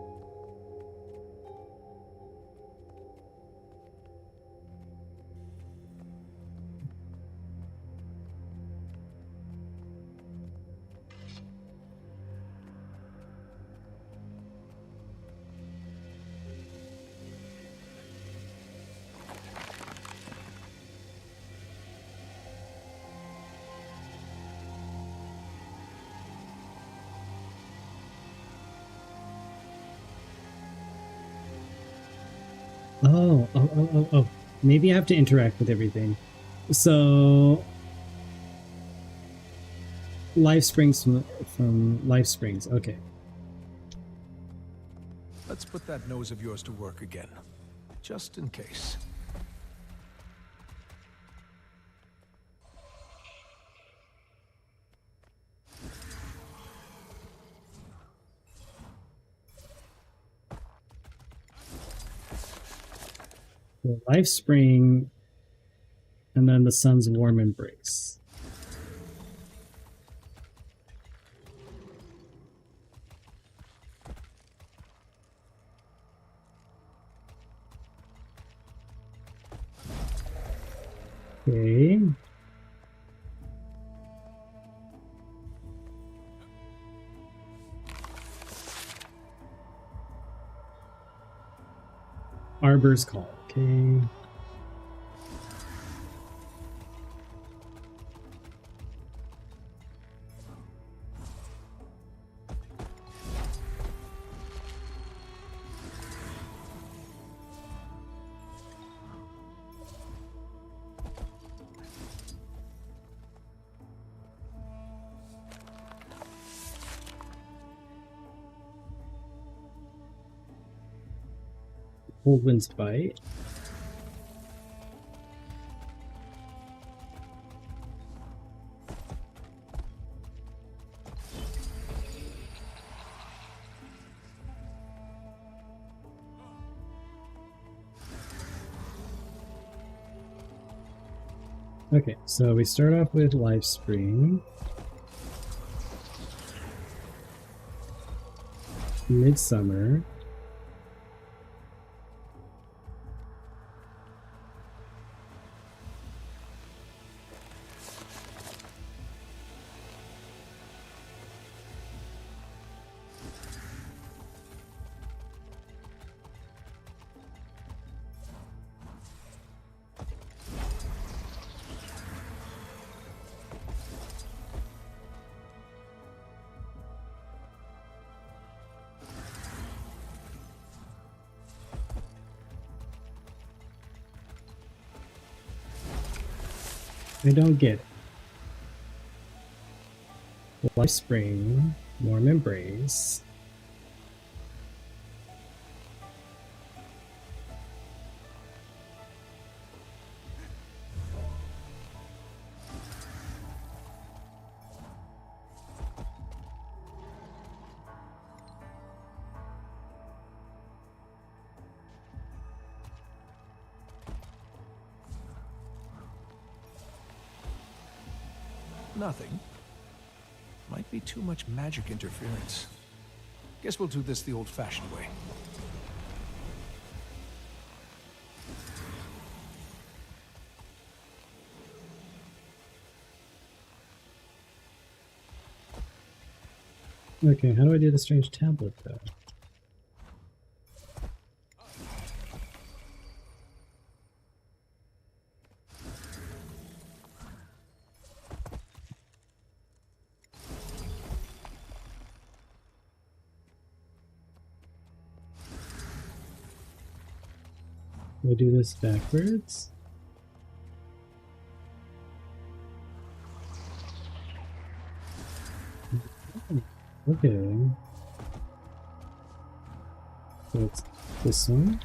Oh. Maybe I have to interact with everything. So, life springs from life springs. Okay. Let's put that nose of yours to work again, just in case. The life spring, and then the sun's warm embrace. Okay. Arbor's Call. Okay. Cold Wind's Bite. Okay, so we start off with Lifespring. Midsummer. I don't get it. Lifespring, Warm Embrace. Nothing. Might be too much magic interference. Guess we'll do this the old-fashioned way. Okay, how do I do the strange tablet though? Do I do this backwards? Okay. So it's this one.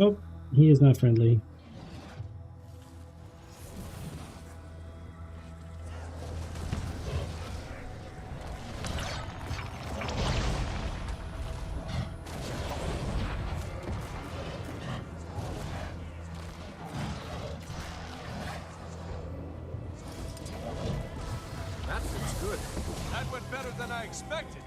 Oh, he is not friendly. That looks good. That went better than I expected.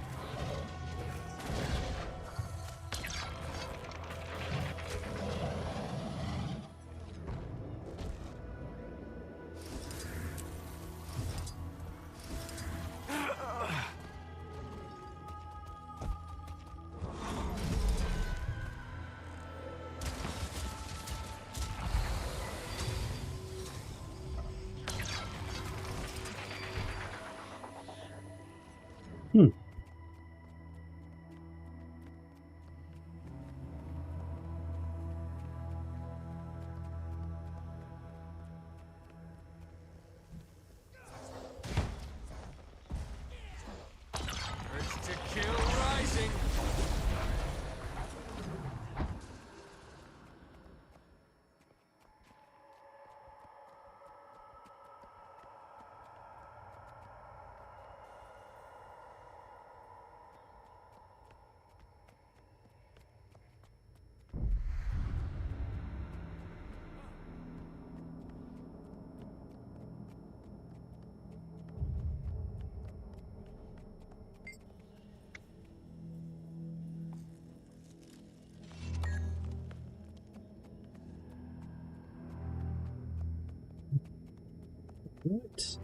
What?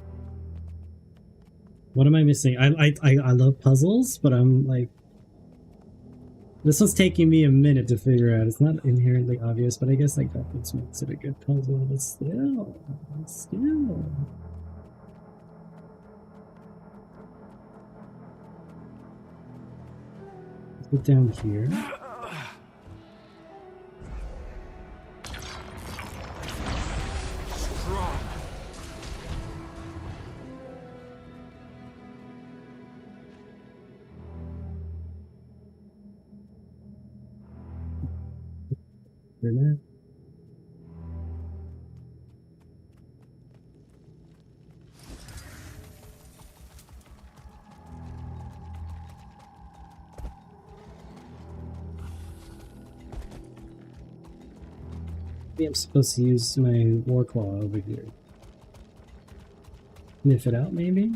What am I missing? I love puzzles, but I'm like, this one's taking me a minute to figure out. It's not inherently obvious, but I guess like that makes it a good puzzle. But still. Let's put down here. Strong. That. Maybe I'm supposed to use my war claw over here. Sniff it out, maybe?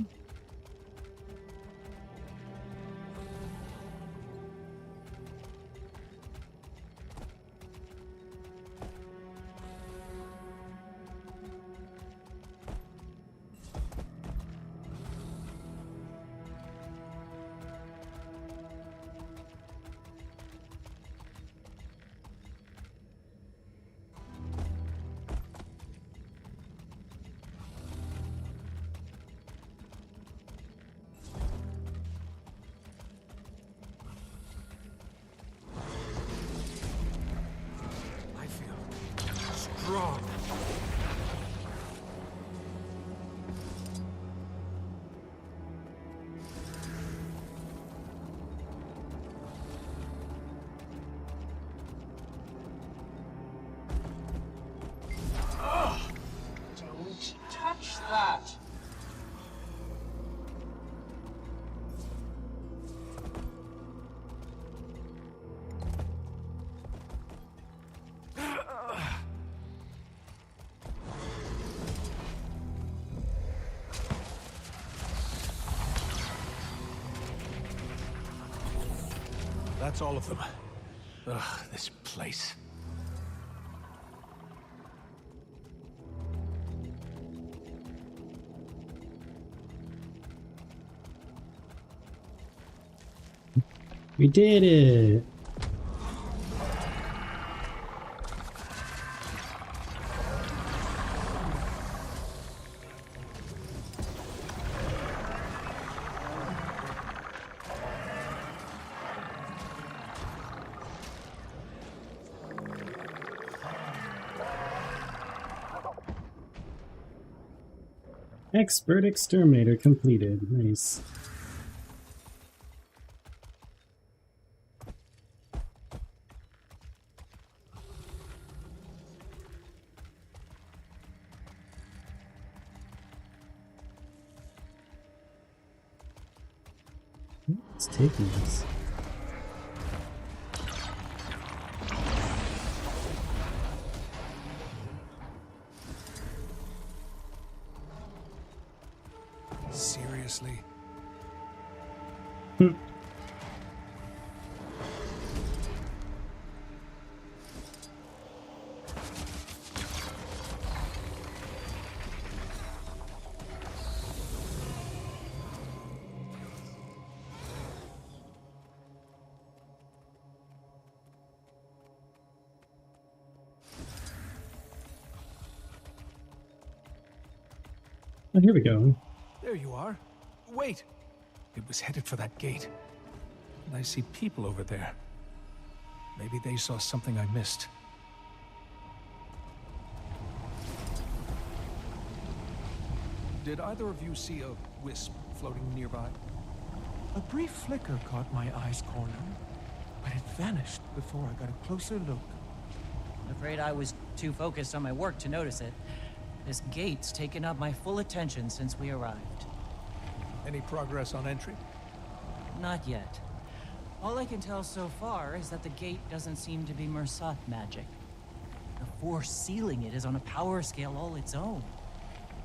Strong. Don't touch that. That's all of them. Ugh, this place. We did it! Expert exterminator completed. Nice. What's taking us? Seriously? Oh, here we go. There you are. Wait! It was headed for that gate. And I see people over there. Maybe they saw something I missed. Did either of you see a wisp floating nearby? A brief flicker caught my eyes corner, but it vanished before I got a closer look. I'm afraid I was too focused on my work to notice it. This gate's taken up my full attention since we arrived. Any progress on entry? Not yet. All I can tell so far is that the gate doesn't seem to be Mersat magic. The force sealing it is on a power scale all its own.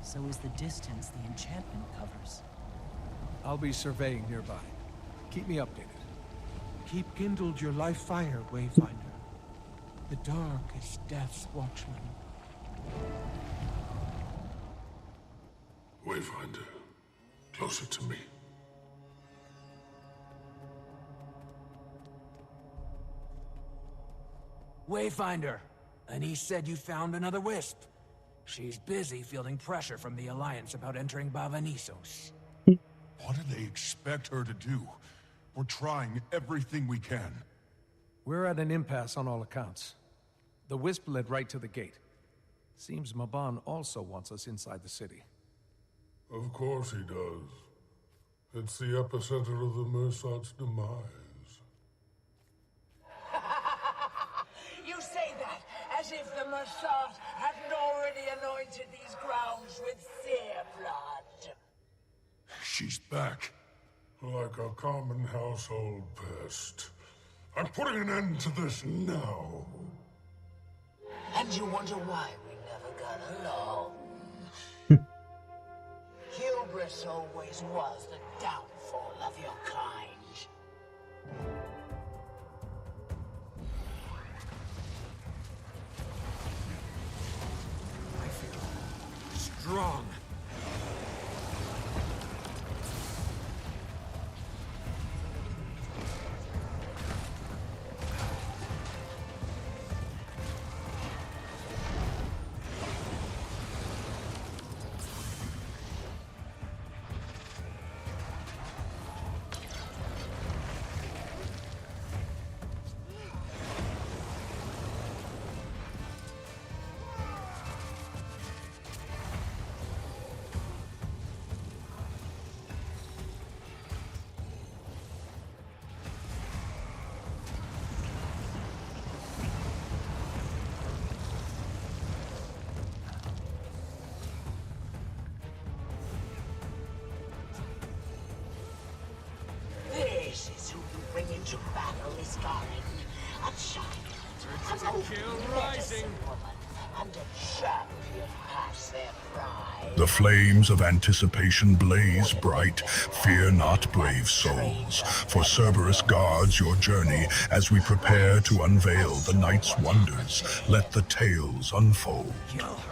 So is the distance the enchantment covers. I'll be surveying nearby. Keep me updated. Keep kindled your life fire, Wayfinder. The dark is death's watchman. Wayfinder, closer to me. Wayfinder, Anise said you found another wisp. She's busy fielding pressure from the Alliance about entering Bavanisos. What do they expect her to do? We're trying everything we can. We're at an impasse on all accounts. The wisp led right to the gate. Seems Mabon also wants us inside the city. Of course he does. It's the epicenter of the Mersat's demise. You say that as if the Mersat hadn't already anointed these grounds with their blood. She's back. Like a common household pest. I'm putting an end to this now. And you wonder why we never got along. Hubris always was the downfall of your kind. I feel strong. This is who you bring into battle, Iskarin. A child, an old medicine woman, and a champion past their pride. The flames of anticipation blaze bright. Fear not, brave souls, for Cerberus guards your journey as we prepare to unveil the night's wonders. Let the tales unfold. Kill her.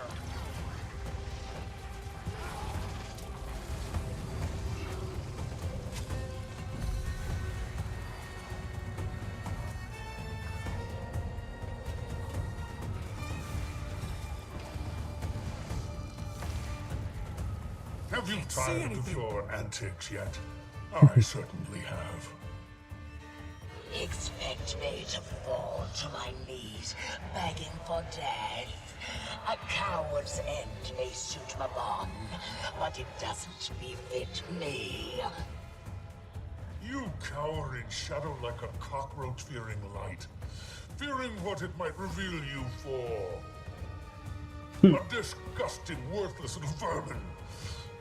Have you tired of your antics yet? I certainly have. Expect me to fall to my knees, begging for death. A coward's end may suit Mabon, but it doesn't befit me. You cower in shadow like a cockroach fearing light, fearing what it might reveal you for. A disgusting, worthless little vermin.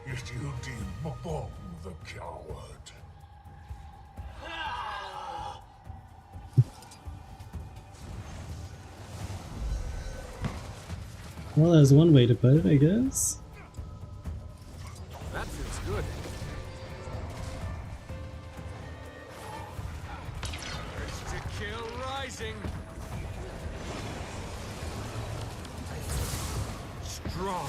Yet you deem Mabon the coward. Well, that's one way to put it, I guess. That feels good. Urge to kill rising. Strong.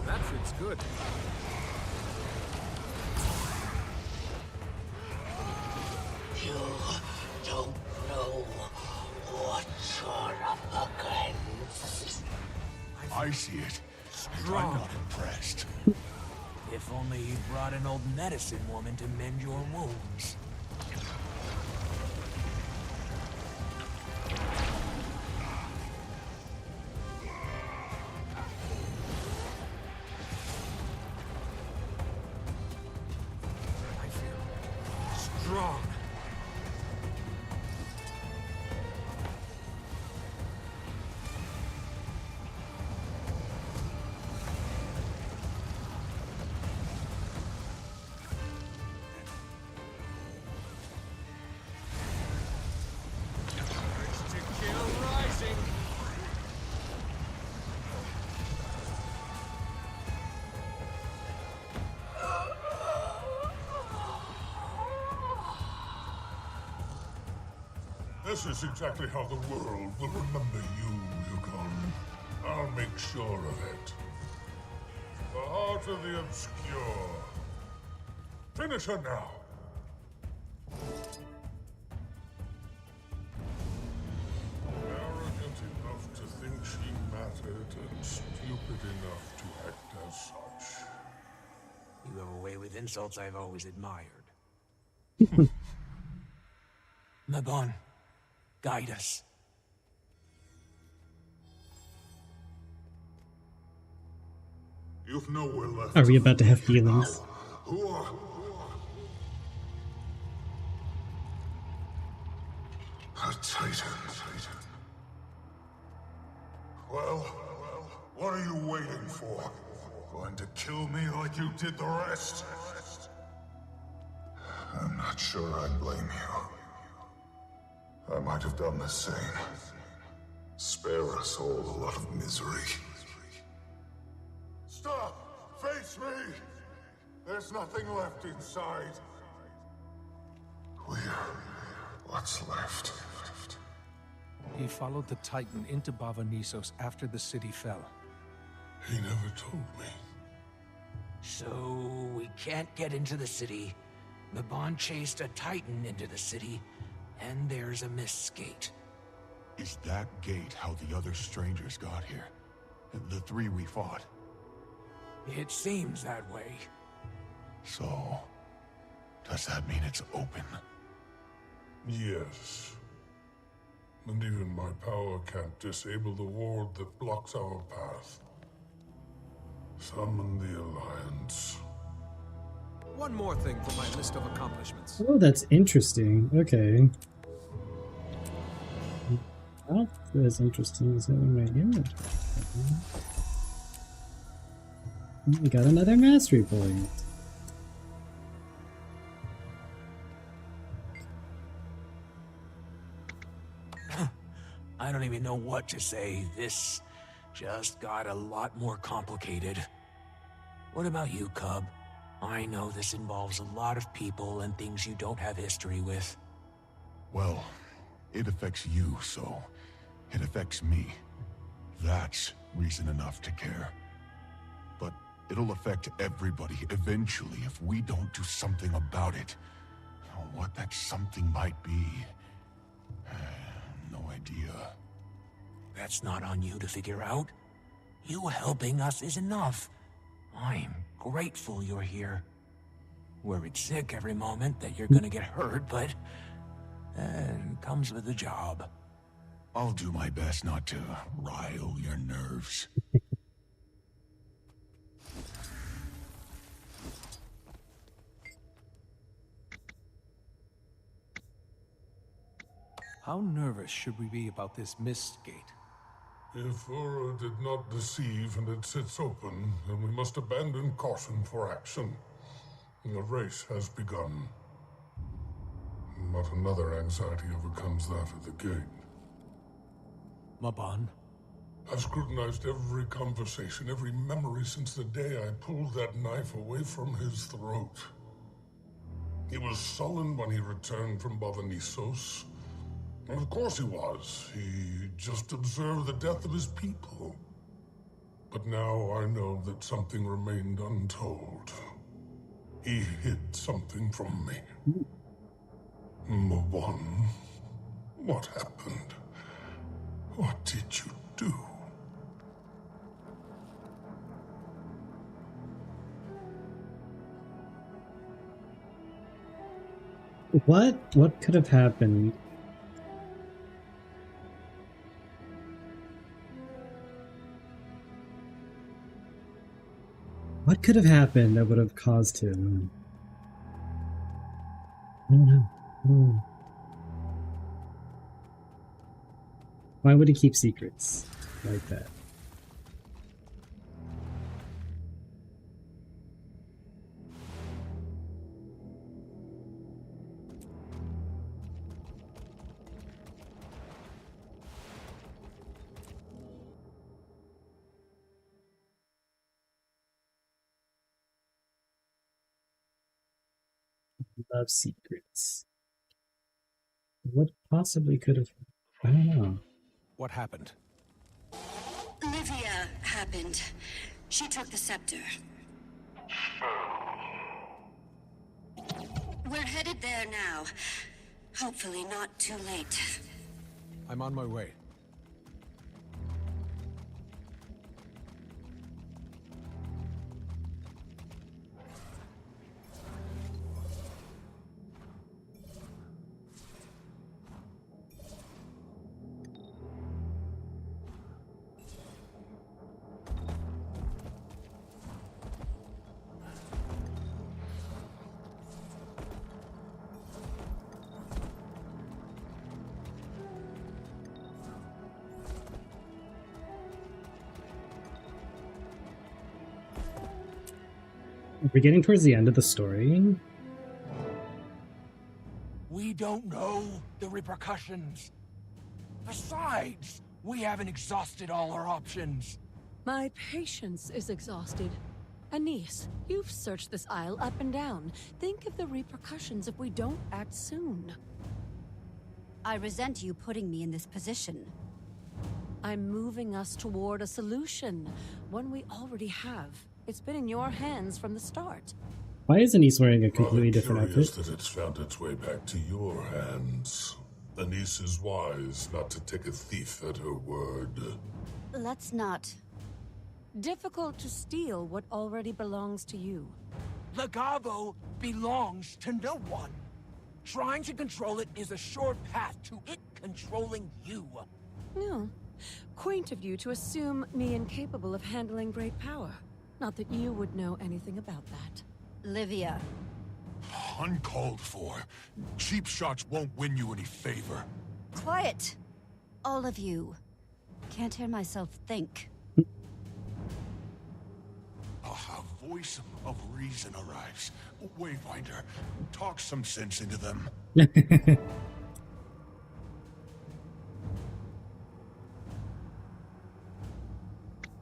That feels good. You don't know what you're up against. I see it. Strong. I'm not impressed. If only you brought an old medicine woman to mend your wounds. I feel strong. This is exactly how the world will remember you, Yukon. I'll make sure of it. The heart of the obscure. Finish her now. Arrogant enough to think she mattered and stupid enough to act as such. You have a way with insults I've always admired. Mabon, guide us. You've nowhere left. Are we about to have feelings? Who are... A Titan. Well, what are you waiting for? Going to kill me like you did the rest? I'm not sure I blame you. I might have done the same. Spare us all a lot of misery. Stop! Face me! There's nothing left inside. What's left? He followed the Titan into Bavanisos after the city fell. He never told me. So we can't get into the city. Mabon chased a Titan into the city, and there's a mist gate. Is that gate how the other strangers got here? The three we fought? It seems that way. So, does that mean it's open? Yes. And even my power can't disable the ward that blocks our path. Summon the Alliance. One more thing for my list of accomplishments. Oh, that's interesting. Okay. Not as interesting as having my image. We got another mastery point. I don't even know what to say. This just got a lot more complicated. What about you, Cub? I know this involves a lot of people and things you don't have history with. Well, it affects you, so it affects me. That's reason enough to care. But it'll affect everybody eventually if we don't do something about it. What that something might be, no idea. That's not on you to figure out. You helping us is enough. I'm grateful you're here. Worried sick every moment that you're gonna get hurt, but it comes with the job. I'll do my best not to rile your nerves. How nervous should we be about this mist gate? If Ura did not deceive and it sits open, then we must abandon caution for action. The race has begun. But another anxiety overcomes that of the gate. Mabon? I've scrutinized every conversation, every memory since the day I pulled that knife away from his throat. He was sullen when he returned from Bavanisos. And of course he was. He just observed the death of his people. But now I know that something remained untold. He hid something from me. Mabon, what happened? What did you do? What could have happened? What could have happened that would have caused him? I don't know. Why would he keep secrets like that? Love secrets. what possibly could have... I don't know. What happened? Livia happened. She took the scepter. We're headed there now. Hopefully not too late. I'm on my way. We're getting towards the end of the story. We don't know the repercussions. Besides, we haven't exhausted all our options. My patience is exhausted. Anise, you've searched this isle up and down. Think of the repercussions if we don't act soon. I resent you putting me in this position. I'm moving us toward a solution, one we already have. It's been in your hands from the start. Why isn't he wearing a completely different Curious outfit? that it's found its way back to your hands. Anise is wise not to take a thief at her word. Let's not. Difficult to steal what already belongs to you. Legavo belongs to no one. Trying to control it is a short path to it controlling you. No. Quaint of you to assume me incapable of handling great power. Not that you would know anything about that. Livia. Uncalled for. Cheap shots won't win you any favor. Quiet! All of you. Can't hear myself think. A voice of reason arrives. Wayfinder, talk some sense into them.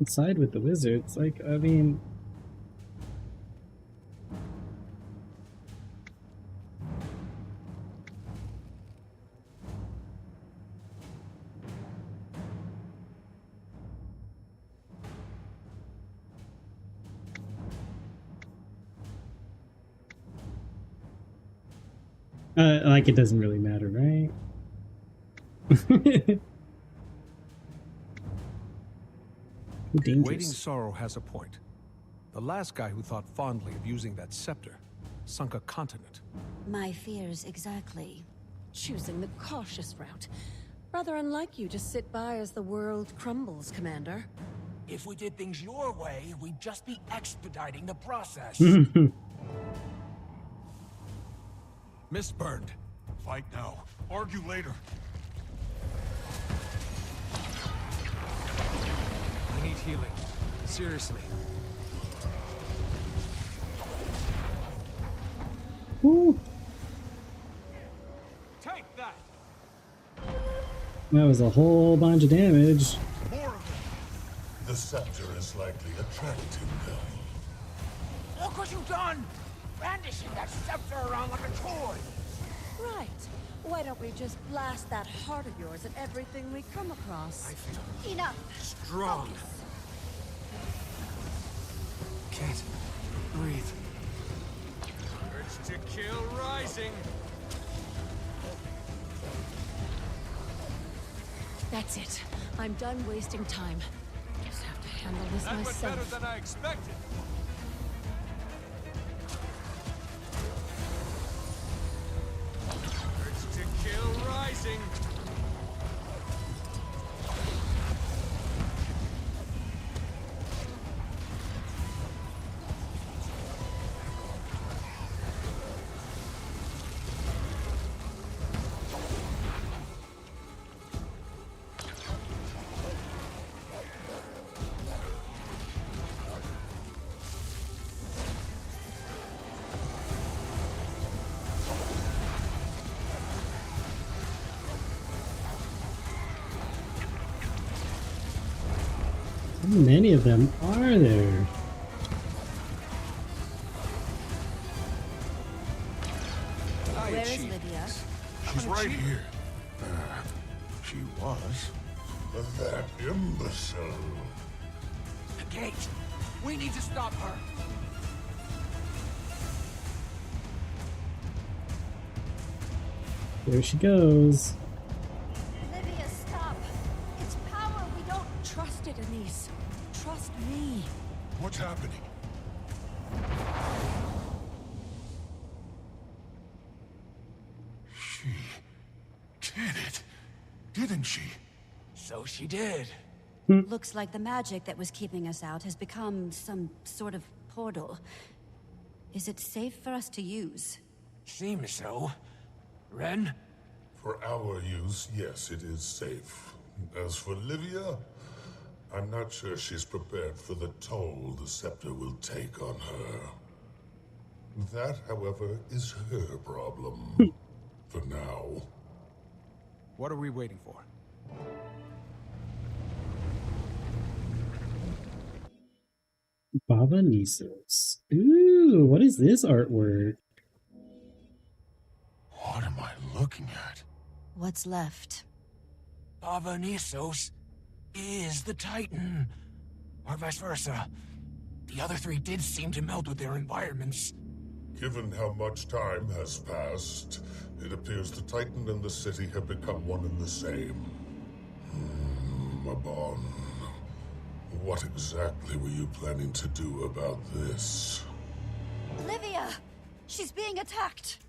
Side with the wizards, like, I mean... like, it doesn't really matter, right? Waiting Sorrow has a point. The last guy who thought fondly of using that scepter sunk a continent. My fears exactly. Choosing the cautious route. Rather unlike you to sit by as the world crumbles, Commander. If we did things your way, we'd just be expediting the process. Mistburned. Fight now. Argue later. I need healing. Seriously. Woo. Take that. That was a whole bunch of damage. More of them. The scepter is likely attracting them. Look what you've done! Brandishing that scepter around like a toy! Right. Why don't we just blast that heart of yours at everything we come across? I feel enough. strong. Focus. Can't breathe. Urge to kill rising. That's it. I'm done wasting time. Just have to handle this That went myself. better than I expected. Urge to kill rising. How many of them are there? Where is Lydia? She's right here. She was. That imbecile. The gate! We need to stop her! There she goes. Olivia, stop. It's power. We don't trust it, Anise. Trust me. What's happening? She did it, didn't she? So she did. Looks like the magic that was keeping us out has become some sort of portal. Is it safe for us to use? Seems so. Ren? For our use, yes, it is safe. As for Livia, I'm not sure she's prepared for the toll the scepter will take on her. That, however, is her problem. For now. What are we waiting for? Baba Nisos. Ooh, what is this artwork? What am I looking at? What's left? Baba Nisos is the Titan. Or vice versa. The other three did seem to meld with their environments. Given how much time has passed, it appears the Titan and the city have become one and the same. Mabon, what exactly were you planning to do about this? Olivia! She's being attacked!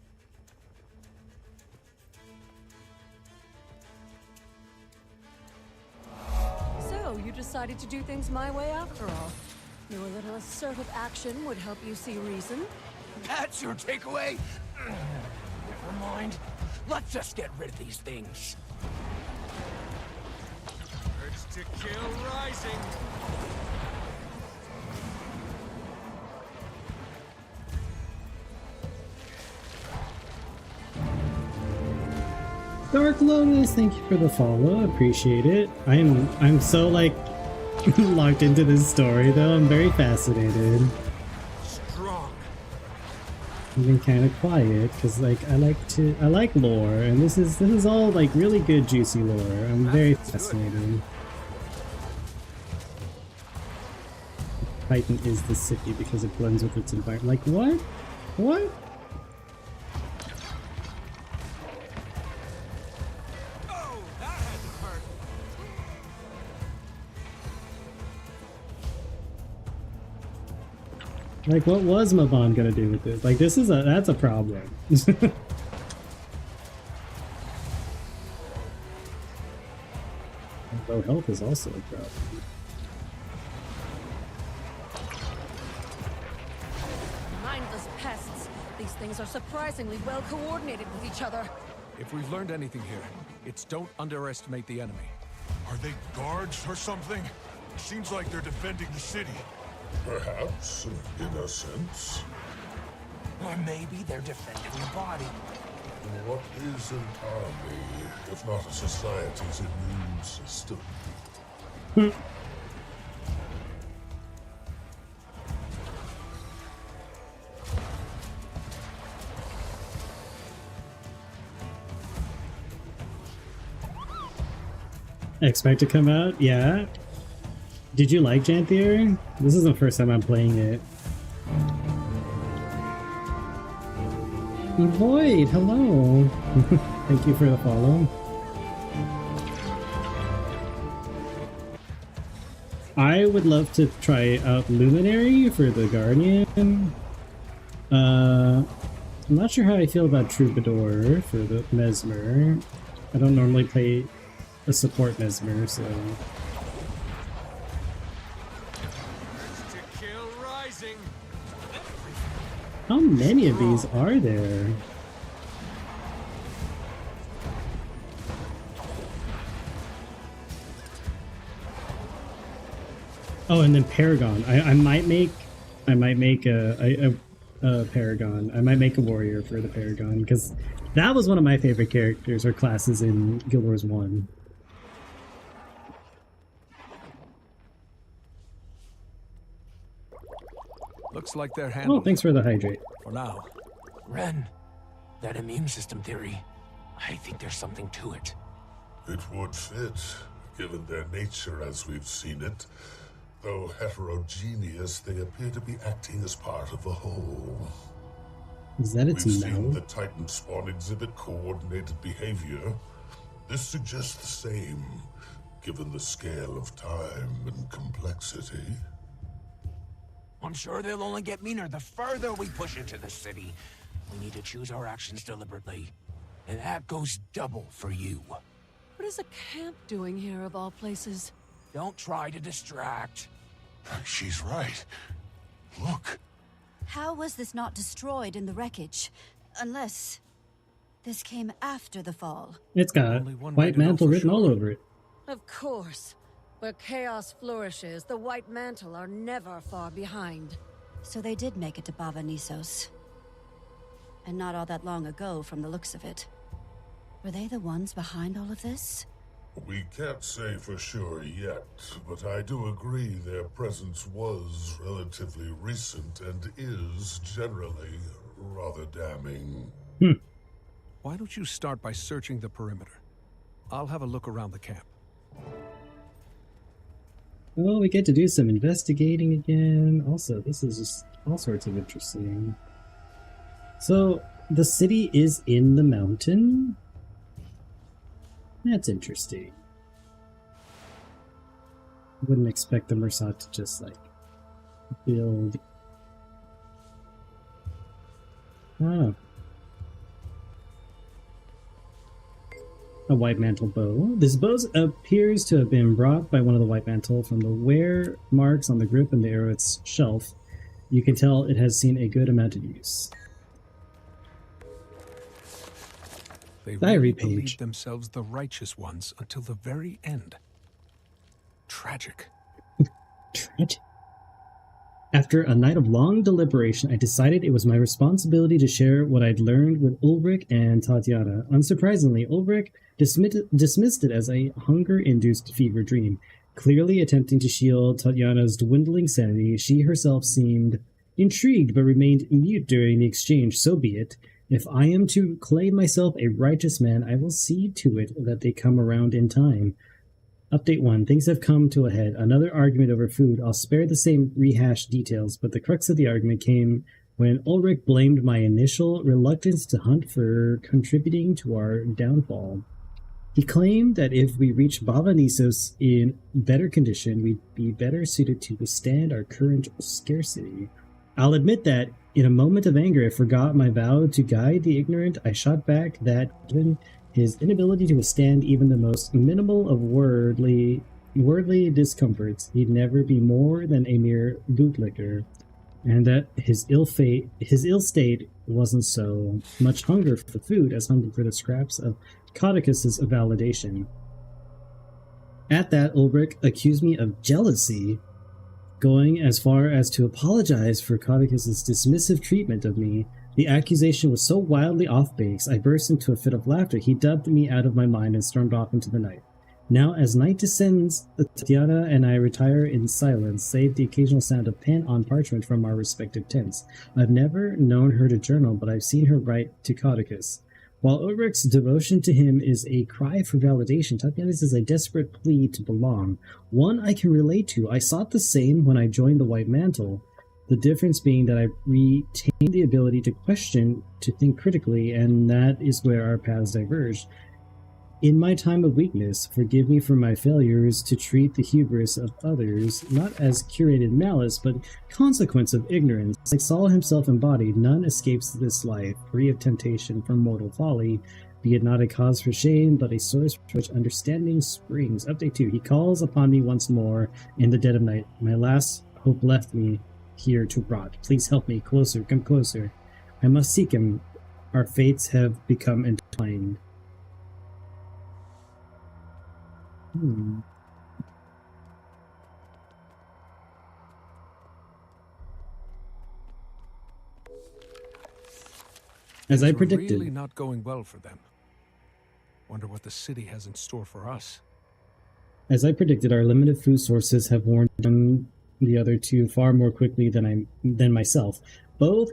So, you decided to do things my way after all. Knew a little assertive action would help you see reason. That's your takeaway? Never mind. Let's just get rid of these things. Urge to kill rising. Dark Lotus, thank you for the follow. Appreciate it. I'm so like locked into this story though. I'm very fascinated. Strong. I've been kind of quiet because like I like lore, and this is all like really good juicy lore. I'm very fascinated. Titan is the city because it blends with its environment. Like what? What? Like, what was Mabon gonna do with this? Like, that's a problem. Low health is also a problem. Mindless pests. These things are surprisingly well coordinated with each other. If we've learned anything here, it's don't underestimate the enemy. Are they guards or something? Seems like they're defending the city. Perhaps, in a sense. Or maybe they're defending the body. What is an army, if not a society's immune system? Expect to come out? Yeah. Did you like Janthier? This is the first time I'm playing it. Void, hello. Thank you for the follow. I would love to try out Luminary for the Guardian. I'm not sure how I feel about Troubadour for the Mesmer. I don't normally play a support Mesmer, so... How many of these are there? Oh, and then Paragon. I might make a Paragon. I might make a warrior for the Paragon because that was one of my favorite characters or classes in Guild Wars 1. Looks like they're handled. Oh, thanks for the hydrate. For now. Ren, that immune system theory, I think there's something to it. It would fit, given their nature as we've seen it. Though heterogeneous, they appear to be acting as part of a whole. Is that its We've seen mouth? the Titan spawn exhibit coordinated behavior. This suggests the same, given the scale of time and complexity. I'm sure they'll only get meaner the further we push into the city. We need to choose our actions deliberately. And that goes double for you. What is a camp doing here of all places? Don't try to distract. She's right. Look. How was this not destroyed in the wreckage? Unless this came after the fall. It's got White Mantle written all over it. Of course. Where chaos flourishes, the White Mantle are never far behind. So they did make it to Bava Nisos. And not all that long ago from the looks of it. Were they the ones behind all of this? We can't say for sure yet, but I do agree their presence was relatively recent and is generally rather damning. Why don't you start by searching the perimeter? I'll have a look around the camp. Well, we get to do some investigating again. Also, this is just all sorts of interesting. So, the city is in the mountain? That's interesting. Wouldn't expect the Mersat to just, like, build... Oh. A White Mantle bow. This bow appears to have been brought by one of the White Mantle from the wear marks on the grip and the arrow's shelf. You can tell it has seen a good amount of use. They Diary really page. believed themselves the righteous ones until the very end. Tragic. Tragic. After a night of long deliberation, I decided it was my responsibility to share what I'd learned with Ulrich and Tatiana. Unsurprisingly, Ulrich dismissed it as a hunger-induced fever dream. Clearly attempting to shield Tatiana's dwindling sanity, she herself seemed intrigued but remained mute during the exchange. So be it. If I am to claim myself a righteous man, I will see to it that they come around in time. Update 1. Things have come to a head. Another argument over food. I'll spare the same rehashed details, but the crux of the argument came when Ulrich blamed my initial reluctance to hunt for contributing to our downfall. He claimed that if we reached Bava Nisos in better condition, we'd be better suited to withstand our current scarcity. I'll admit that, in a moment of anger, I forgot my vow to guide the ignorant. I shot back that, given his inability to withstand even the most minimal of worldly discomforts, he'd never be more than a mere bootlicker, and that his ill state wasn't so much hunger for food as hunger for the scraps of Codicus's validation. At that, Ulrich accused me of jealousy, going as far as to apologize for Codicus's dismissive treatment of me. The accusation was so wildly off base, I burst into a fit of laughter. He dubbed me out of my mind and stormed off into the night. Now, as night descends, Tatiana and I retire in silence, save the occasional sound of pen on parchment from our respective tents. I've never known her to journal, but I've seen her write to Codicus. While Ulrich's devotion to him is a cry for validation, Tatiana's is a desperate plea to belong. One I can relate to. I sought the same when I joined the White Mantle. The difference being that I retained the ability to question, to think critically, and that is where our paths diverged. In my time of weakness, forgive me for my failures to treat the hubris of others not as curated malice, but consequence of ignorance. Like Saul himself embodied, none escapes this life, free of temptation from mortal folly, be it not a cause for shame, but a source from which understanding springs. Update 2. He calls upon me once more in the dead of night. My last hope left me here to rot. Please help me. Closer, come closer. I must seek him. Our fates have become entwined. As I predicted. Really not going well for them. Wonder what the city has in store for us. As I predicted, our limited food sources have worn down the other two far more quickly than myself. Both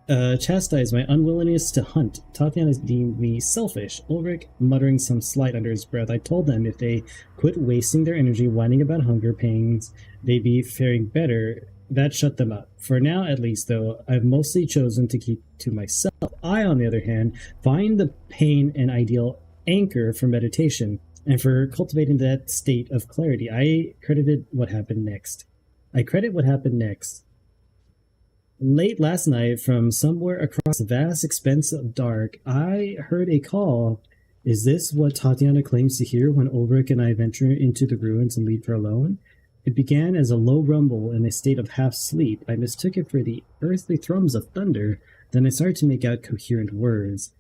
chastised my unwillingness to hunt. Tatiana deemed me selfish. Ulrich, muttering some slight under his breath, I told them if they quit wasting their energy whining about hunger pains, they'd be faring better. That shut them up. For now, at least, though, I've mostly chosen to keep to myself. I, on the other hand, find the pain an ideal anchor for meditation, and for cultivating that state of clarity. I credit what happened next. Late last night, from somewhere across the vast expanse of dark, I heard a call. Is this what Tatiana claims to hear when Ulrich and I venture into the ruins and leave her alone? It began as a low rumble in a state of half-sleep. I mistook it for the earthly thrums of thunder. Then I started to make out coherent words.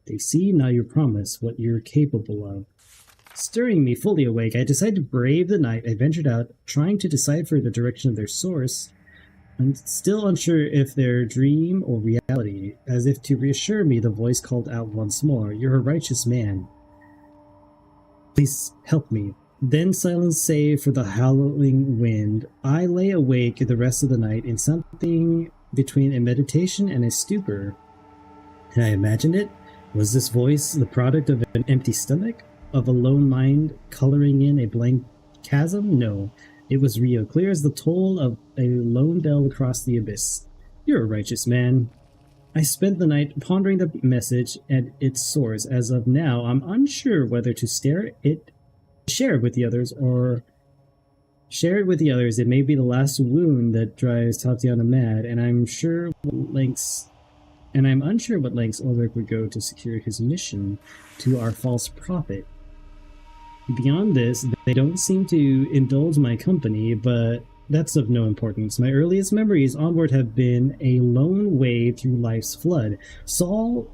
They see now your promise, what you're capable of. Stirring me fully awake, I decided to brave the night. I ventured out, trying to decipher the direction of their source. I'm still unsure if they're dream or reality. As if to reassure me, the voice called out once more, "You're a righteous man. Please help me." Then silence save for the howling wind. I lay awake the rest of the night in something between a meditation and a stupor. Had I imagined it? Was this voice the product of an empty stomach? Of a lone mind coloring in a blank chasm? No. It was real, clear as the toll of a lone bell across the abyss. You're a righteous man. I spent the night pondering the message and its source. As of now, I'm unsure whether to share it with the others, or share it with the others. It may be the last wound that drives Tatiana mad, and I'm unsure what lengths Ulrich would go to secure his mission to our false prophet. Beyond this, they don't seem to indulge my company, but that's of no importance. My earliest memories onward have been a lone wade through life's flood. Saul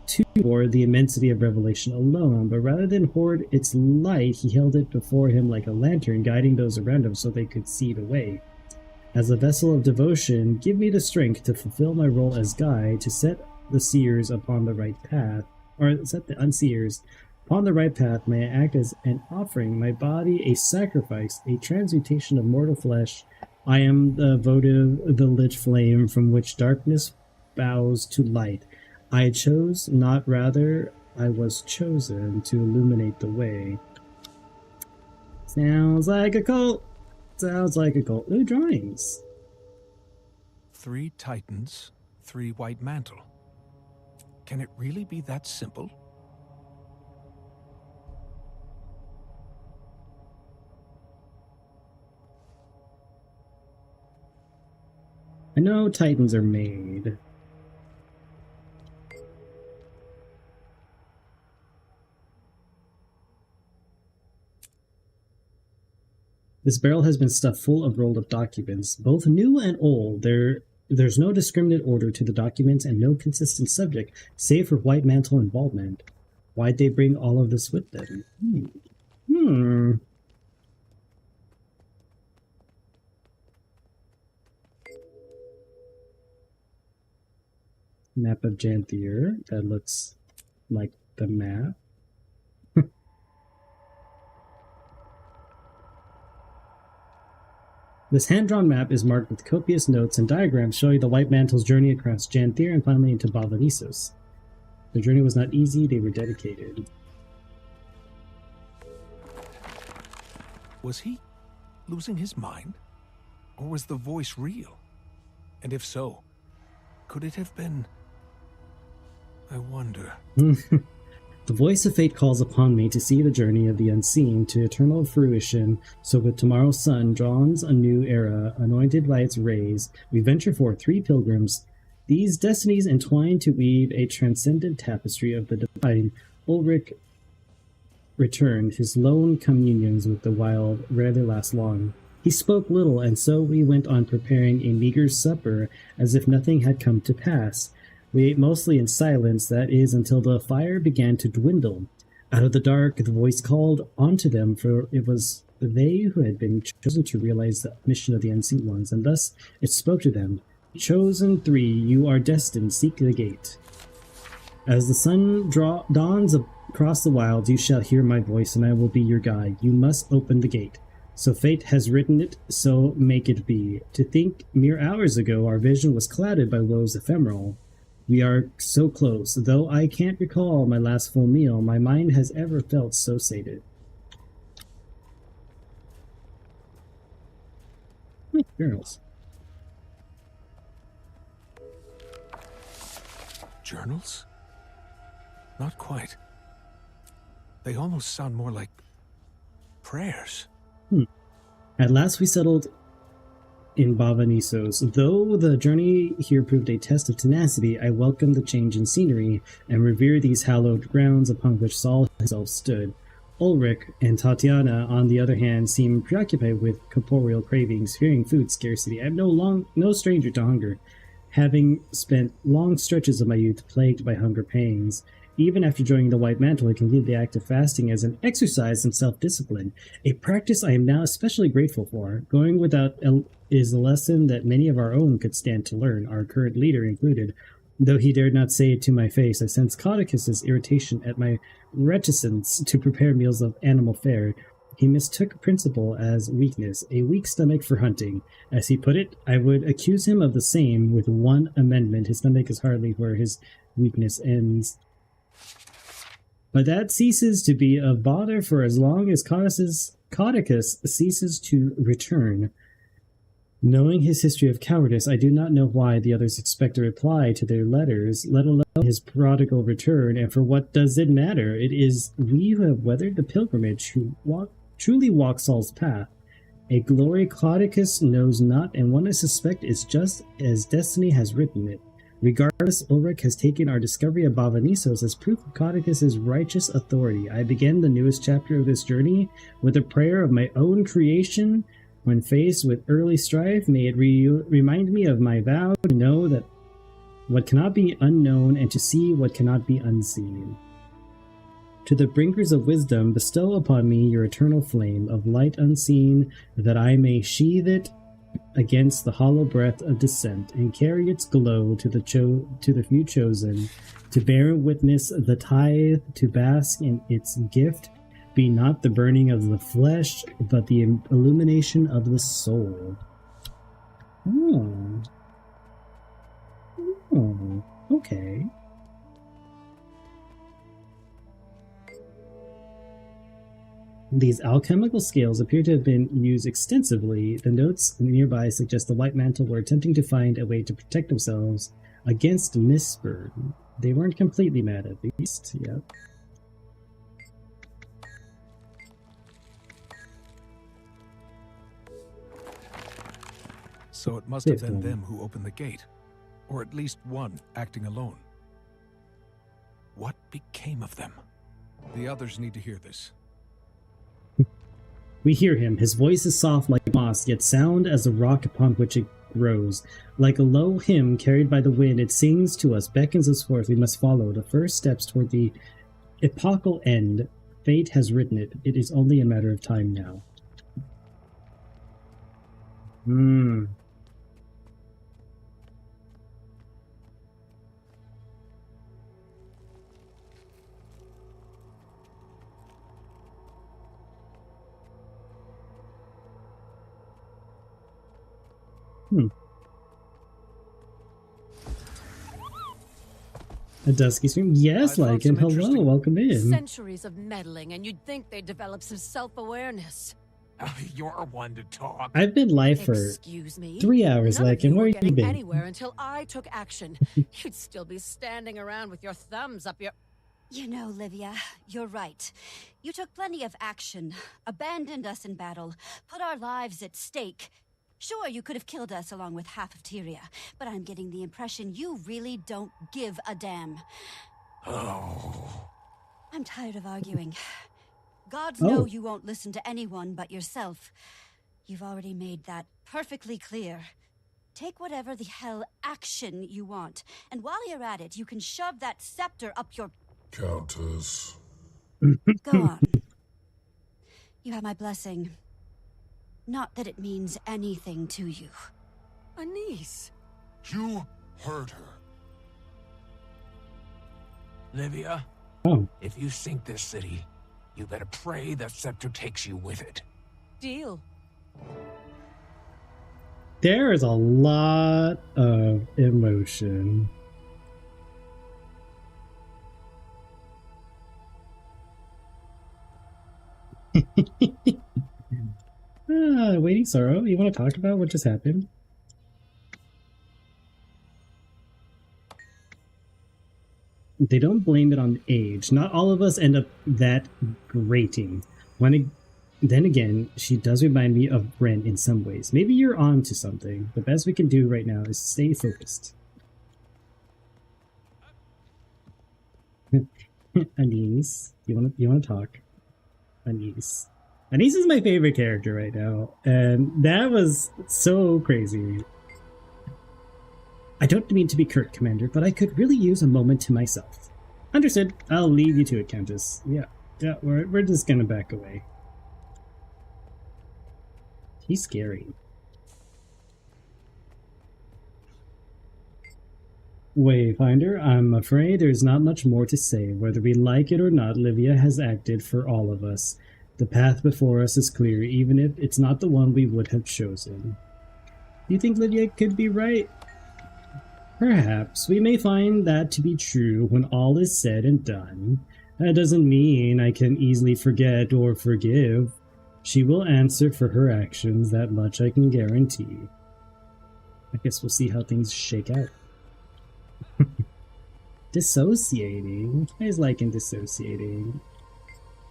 too bore the immensity of revelation alone, but rather than hoard its light, he held it before him like a lantern, guiding those around him so they could see the way. As a vessel of devotion, give me the strength to fulfill my role as guide, to set the seers upon the right path, or set the unseers upon the right path. May I act as an offering, my body a sacrifice, a transmutation of mortal flesh. I am the votive, the lit flame from which darkness bows to light. I chose, not rather, I was chosen to illuminate the way. Sounds like a cult. Ooh, drawings. 3 titans, 3 white mantle. Can it really be that simple? I know titans are made. This barrel has been stuffed full of rolled up documents, both new and old. There's no discriminate order to the documents and no consistent subject, save for white mantle involvement. Why'd they bring all of this with them? Map of Janthier. That looks like the map. This hand-drawn map is marked with copious notes and diagrams showing the White Mantle's journey across Janthier and finally into Bavanisos. The journey was not easy, they were dedicated. Was he losing his mind? Or was the voice real? And if so, could it have been... I wonder... The voice of fate calls upon me to see the journey of the unseen to eternal fruition, so with tomorrow's sun dawns a new era, anointed by its rays, we venture forth 3 pilgrims, these destinies entwined to weave a transcendent tapestry of the divine. Ulrich returned. His lone communions with the wild rarely last long. He spoke little, and so we went on preparing a meager supper, as if nothing had come to pass. We ate mostly in silence, that is, until the fire began to dwindle. Out of the dark, the voice called onto them, for it was they who had been chosen to realize the mission of the Unseen Ones, and thus it spoke to them. Chosen 3, you are destined, seek the gate. As the sun dawns across the wilds, you shall hear my voice, and I will be your guide. You must open the gate. So fate has written it, so make it be. To think mere hours ago our vision was clouded by woes ephemeral. We are so close. Though I can't recall my last full meal, my mind has ever felt so sated. Journals. Journals? Not quite. They almost sound more like prayers. At last we settled in Bavanisos. Though the journey here proved a test of tenacity, I welcome the change in scenery and revere these hallowed grounds upon which Saul himself stood. Ulrich and Tatiana, on the other hand, seem preoccupied with corporeal cravings, fearing food scarcity. I am no stranger to hunger, having spent long stretches of my youth plagued by hunger pangs. Even after joining the White Mantle, I continued the act of fasting as an exercise in self-discipline, a practice I am now especially grateful for. Going without is a lesson that many of our own could stand to learn, our current leader included. Though he dared not say it to my face, I sensed Caudicus's irritation at my reticence to prepare meals of animal fare. He mistook principle as weakness, a weak stomach for hunting. As he put it, I would accuse him of the same with one amendment. His stomach is hardly where his weakness ends. But that ceases to be of bother for as long as Caudicus ceases to return. Knowing his history of cowardice, I do not know why the others expect a reply to their letters, let alone his prodigal return, and for what does it matter? It is we who have weathered the pilgrimage who truly walk Saul's path. A glory Caudicus knows not, and one I suspect is just as destiny has written it. Regardless, Ulrich has taken our discovery of Bavanisos as proof of Caudicus's righteous authority. I begin the newest chapter of this journey with a prayer of my own creation. When faced with early strife, may it remind me of my vow to know that what cannot be unknown and to see what cannot be unseen. To the brinkers of wisdom, bestow upon me your eternal flame of light unseen, that I may sheathe it against the hollow breath of dissent, and carry its glow to the few chosen, to bear witness the tithe, to bask in its gift, be not the burning of the flesh, but the illumination of the soul. Oh, okay. These alchemical scales appear to have been used extensively. The notes nearby suggest the White Mantle were attempting to find a way to protect themselves against Mistburn. They weren't completely mad, at least. Yep. So it must have been them who opened the gate. Or at least one acting alone. What became of them? The others need to hear this. We hear him. His voice is soft like moss, yet sound as the rock upon which it grows. Like a low hymn carried by the wind, it sings to us, beckons us forth. We must follow the first steps toward the epochal end. Fate has written it. It is only a matter of time now. A dusky stream? Yes, like him. Hello, welcome in. Centuries of meddling, and you'd think they'd develop some self-awareness. You're one to talk. I've been live for Excuse me? 3 hours, None like of you him. Where were you getting been? anywhere until I took action. You'd still be standing around with your thumbs up your... You know, Livia, you're right. You took plenty of action, abandoned us in battle, put our lives at stake. Sure, you could have killed us along with half of Tyria, but I'm getting the impression you really don't give a damn. Oh. I'm tired of arguing. Gods know you won't listen to anyone but yourself. You've already made that perfectly clear. Take whatever the hell action you want, and while you're at it, you can shove that scepter up your... Countess. Go on. You have my blessing. Not that it means anything to you. Anise. You heard her. Livia, if you sink this city, you better pray that scepter takes you with it. Deal. There is a lot of emotion. Waiting sorrow, you want to talk about what just happened? They don't blame it on age. Not all of us end up that grating. Then again, she does remind me of Ren in some ways. Maybe you're on to something. The best we can do right now is stay focused. Anise, you wanna talk? Anise. Anise is my favorite character right now, and that was so crazy. I don't mean to be curt, Commander, but I could really use a moment to myself. Understood. I'll leave you to it, Countess. Yeah, we're just gonna back away. He's scary. Wayfinder, I'm afraid there's not much more to say. Whether we like it or not, Livia has acted for all of us. The path before us is clear, even if it's not the one we would have chosen. You think Livia could be right? Perhaps. We may find that to be true when all is said and done. That doesn't mean I can easily forget or forgive. She will answer for her actions, that much I can guarantee. I guess we'll see how things shake out. Dissociating? You guys liking dissociating?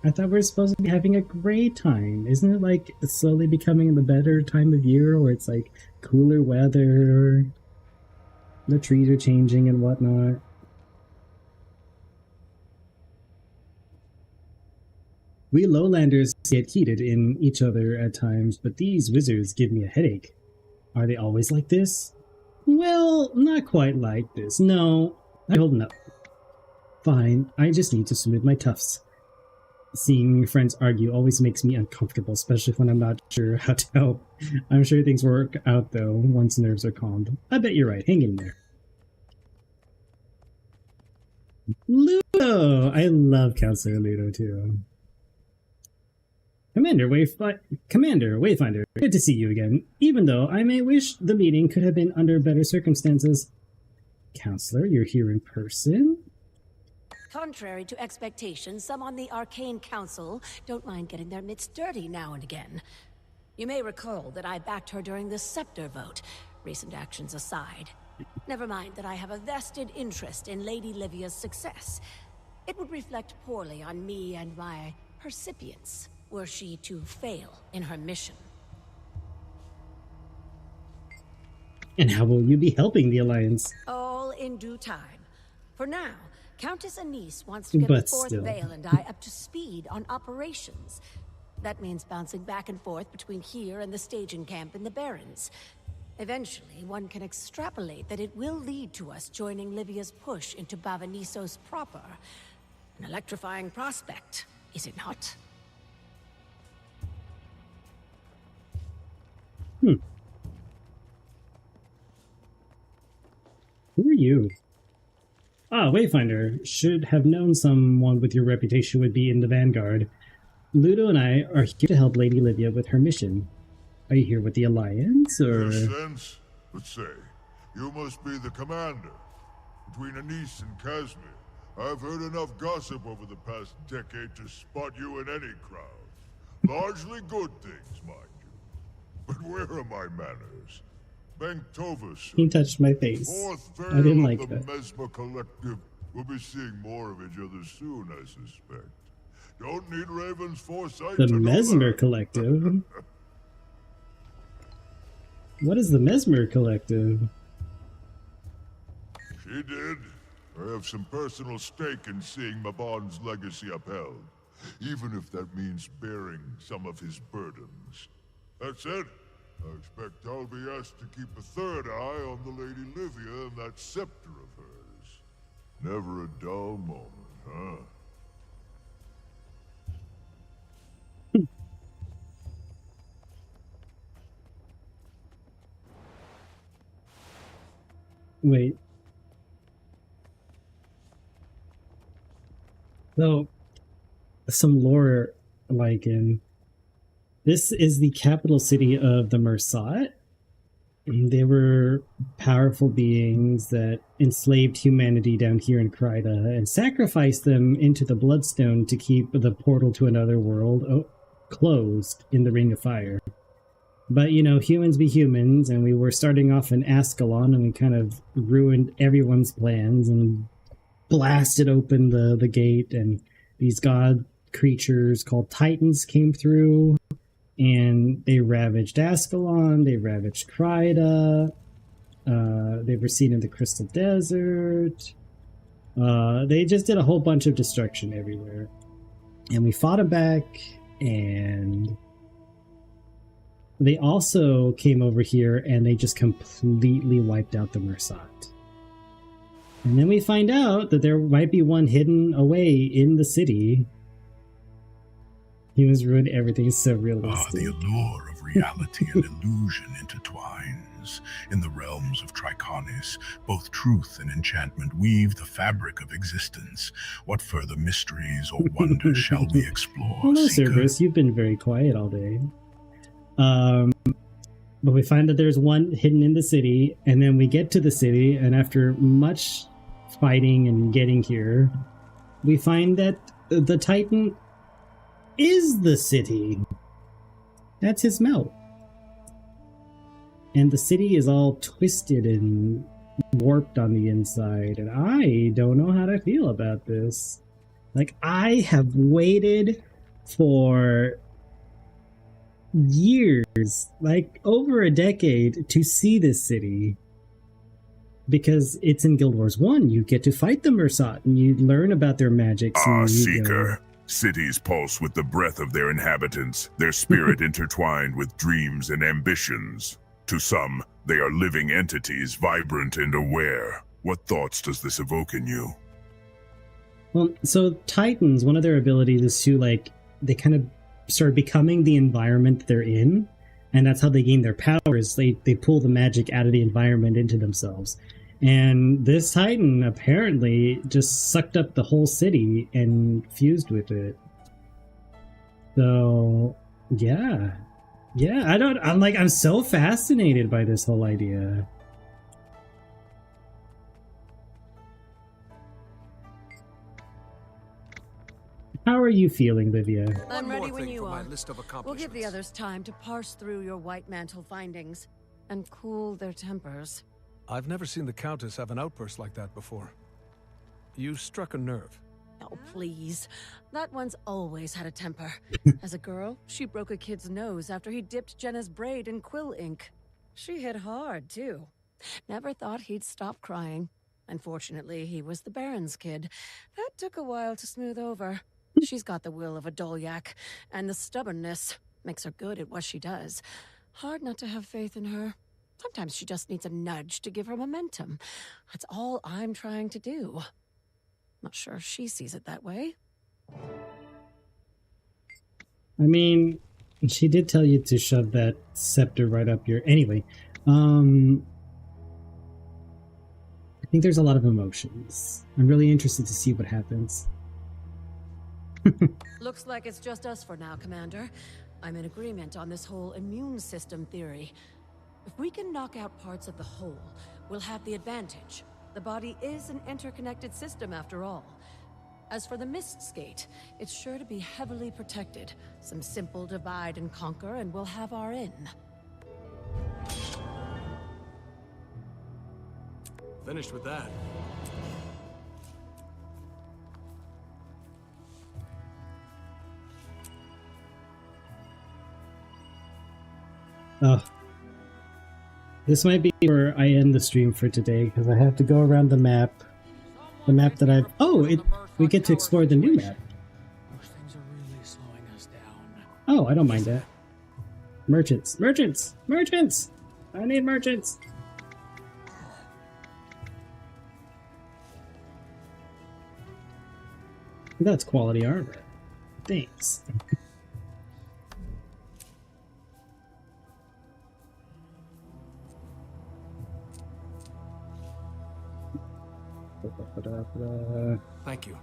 I thought we were supposed to be having a great time. Isn't it like slowly becoming the better time of year where it's like cooler weather, the trees are changing and whatnot? We lowlanders get heated in each other at times, but these wizards give me a headache. Are they always like this? Well, not quite like this. No, I'm holding up. Fine, I just need to smooth my tufts. Seeing friends argue always makes me uncomfortable, especially when I'm not sure how to help. I'm sure things work out though, once nerves are calmed. I bet you're right. Hang in there. Ludo! I love Counselor Ludo too. Commander Wayfinder, good to see you again, even though I may wish the meeting could have been under better circumstances. Counselor, you're here in person? Contrary to expectations, some on the Arcane Council don't mind getting their mitts dirty now and again. You may recall that I backed her during the Scepter vote, recent actions aside. Never mind that I have a vested interest in Lady Livia's success. It would reflect poorly on me and my percipients were she to fail in her mission. And how will you be helping the Alliance? All in due time. For now, Countess Anise wants to get the Fourth Veil and I up to speed on operations. That means bouncing back and forth between here and the staging camp in the Barrens. Eventually, one can extrapolate that it will lead to us joining Livia's push into Bavanisos proper. An electrifying prospect, is it not? Who are you? Ah, Wayfinder. Should have known someone with your reputation would be in the vanguard. Ludo and I are here to help Lady Livia with her mission. Are you here with the Alliance, or...? In a sense, let's say, you must be the commander. Between Anise and Casimir, I've heard enough gossip over the past decade to spot you in any crowd. Largely good things, mind you. But where are my manners? Benktovus. He touched my face. I didn't like that. The Mesmer Collective. We'll be seeing more of each other soon, I suspect. Don't need Raven's foresight. The Mesmer Collective? What is the Mesmer Collective? She did. I have some personal stake in seeing Mabon's legacy upheld, even if that means bearing some of his burdens. That said, I expect I'll be asked to keep a third eye on the Lady Livia and that scepter of hers. Never a dull moment, huh? Wait. So, some lore, like in This is the capital city of the Mersat. They were powerful beings that enslaved humanity down here in Kryda and sacrificed them into the Bloodstone to keep the portal to another world closed in the Ring of Fire. But, you know, humans be humans, and we were starting off in Ascalon, and we kind of ruined everyone's plans and blasted open the gate, and these god creatures called Titans came through. And they ravaged Ascalon, they ravaged Kryda, they were seen in the Crystal Desert. They just did a whole bunch of destruction everywhere. And we fought them back, and they also came over here and they just completely wiped out the Mersat. And then we find out that there might be one hidden away in the city. Humans ruined everything. It's so realistic. The allure of reality and illusion intertwines. In the realms of Triconis, both truth and enchantment weave the fabric of existence. What further mysteries or wonders shall we explore? Hello, Seeker? Cerberus. You've been very quiet all day. But we find that there's one hidden in the city, and then we get to the city, and after much fighting and getting here, we find that the Titan is the city. That's his mouth. And the city is all twisted and warped on the inside, and I don't know how to feel about this. Like, I have waited for years, like over a decade, to see this city. Because it's in Guild Wars 1, you get to fight the Mersat, and you learn about their magics. Seeker. Cities pulse with the breath of their inhabitants, their spirit intertwined with dreams and ambitions. To some, they are living entities, vibrant and aware. What thoughts does this evoke in you? Well, so Titans, one of their abilities is to, like, they kind of start becoming the environment they're in, and that's how they gain their powers. They pull the magic out of the environment into themselves. And this Titan apparently just sucked up the whole city and fused with it. So, yeah. Yeah, I'm so fascinated by this whole idea. How are you feeling, Livia? I'm ready when you are. We'll give the others time to parse through your White Mantle findings and cool their tempers. I've never seen the Countess have an outburst like that before. You struck a nerve. Oh, please. That one's always had a temper. As a girl, she broke a kid's nose after he dipped Jenna's braid in quill ink. She hit hard, too. Never thought he'd stop crying. Unfortunately, he was the Baron's kid. That took a while to smooth over. She's got the will of a Dolyak, and the stubbornness makes her good at what she does. Hard not to have faith in her. Sometimes she just needs a nudge to give her momentum. That's all I'm trying to do. Not sure she sees it that way. I mean, she did tell you to shove that scepter right up your... Anyway, I think there's a lot of emotions. I'm really interested to see what happens. Looks like it's just us for now, Commander. I'm in agreement on this whole immune system theory. If we can knock out parts of the whole, we'll have the advantage. The body is an interconnected system after all. As for the Mist's Gate, it's sure to be heavily protected. Some simple divide and conquer and we'll have our in. Finished with that. Oh. This might be where I end the stream for today, because I have to go around the map. The map that I've... Oh, we get to explore the new map. Those things are really slowing us down. Oh, I don't mind that. Merchants. Merchants! Merchants! I need merchants! That's quality armor. Thanks. Thank you.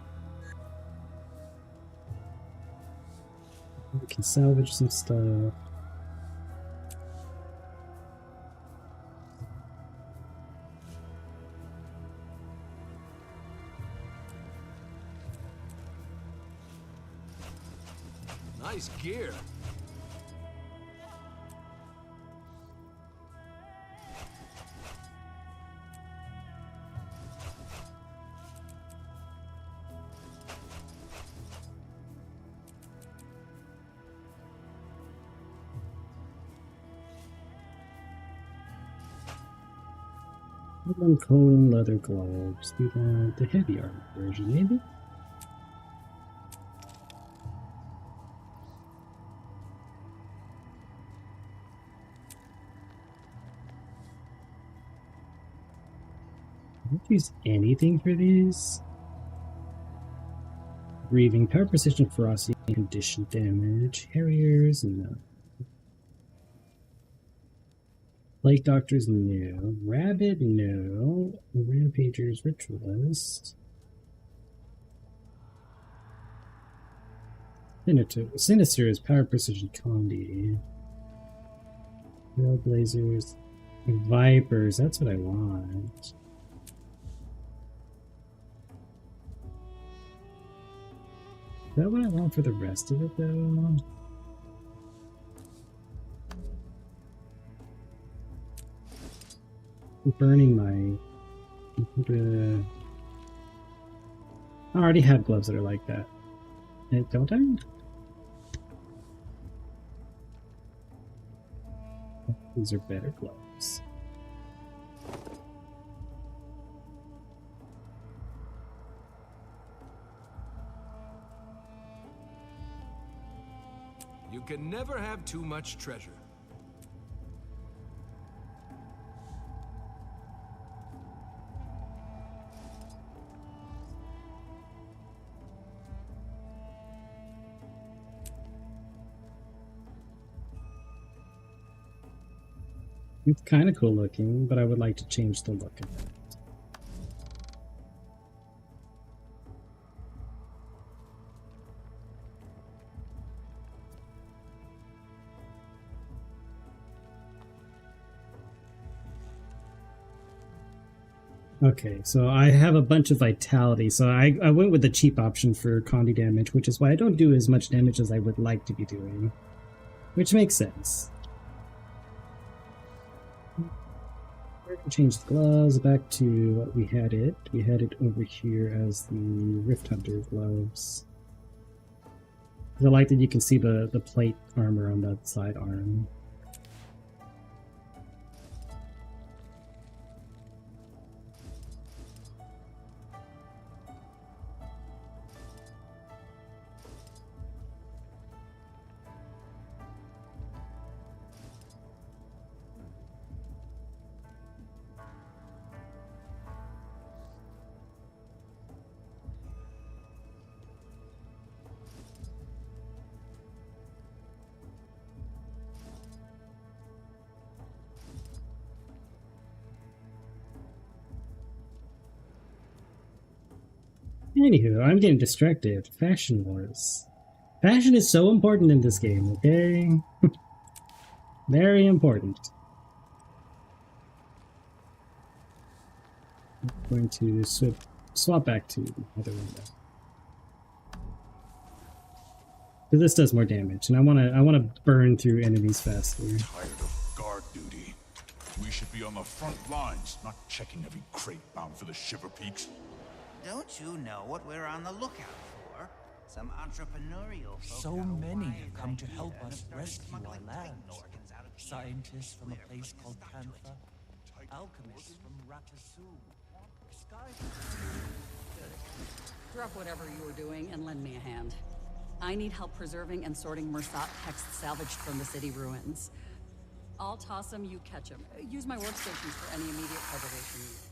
We can salvage some stuff. Nice gear. Cone leather gloves. We want the heavy armor version, maybe? I don't use anything for these. Breathing, power, precision, ferocity, condition damage, harriers, no. Plague Doctors, no. Rabbit, no. Rampagers, Ritualist. Sinister is Power, Precision, Condi. Trailblazers. Vipers, that's what I want. Is that what I want for the rest of it, though? Burning my... I already have gloves that are like that. Don't I? These are better gloves. You can never have too much treasure. It's kind of cool looking, but I would like to change the look of it. Okay, so I have a bunch of vitality, so I went with the cheap option for Condi damage, which is why I don't do as much damage as I would like to be doing. Which makes sense. We're going to change the gloves back to what we had it. We had it over here as the Rift Hunter gloves. I like that you can see the plate armor on that side arm. Anywho, I'm getting distracted. Fashion wars. Fashion is so important in this game, okay? Very important. I'm going to swap back to the other window. So this does more damage, and I wanna burn through enemies faster. Tired of guard duty. We should be on the front lines, not checking every crate bound for the Shiver Peaks. Don't you know what we're on the lookout for? Some entrepreneurial folk So got a many wide have come to idea help and us started rescue our smuggling lands. Titan organs out of here. Scientists from a place called Panther, alchemists from Ratasu, Drop whatever you were doing and lend me a hand. I need help preserving and sorting Mersat texts salvaged from the city ruins. I'll toss them, you catch them. Use my workstations for any immediate preservation needs.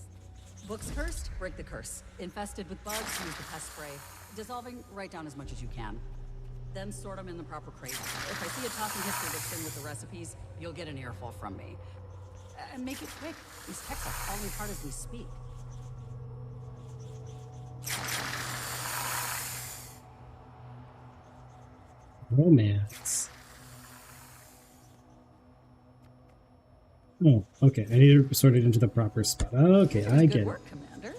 Books cursed? Break the curse. Infested with bugs? Use the pest spray. Dissolving? Write down as much as you can. Then sort them in the proper crate. If I see a talking history that's in with the recipes, you'll get an earful from me. And make it quick. These texts are falling apart as we speak. Romance. Oh, okay. I need to sort it into the proper spot. Okay, I get work, it. Commander.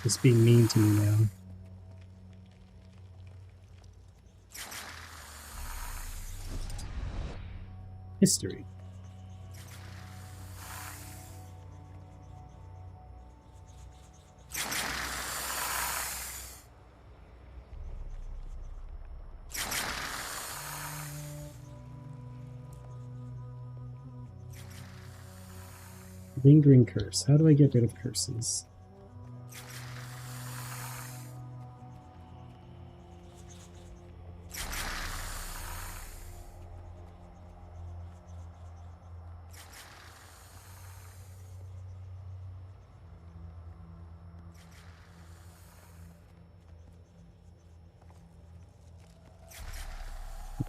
Just being mean to me now. History. Lingering curse. How do I get rid of curses?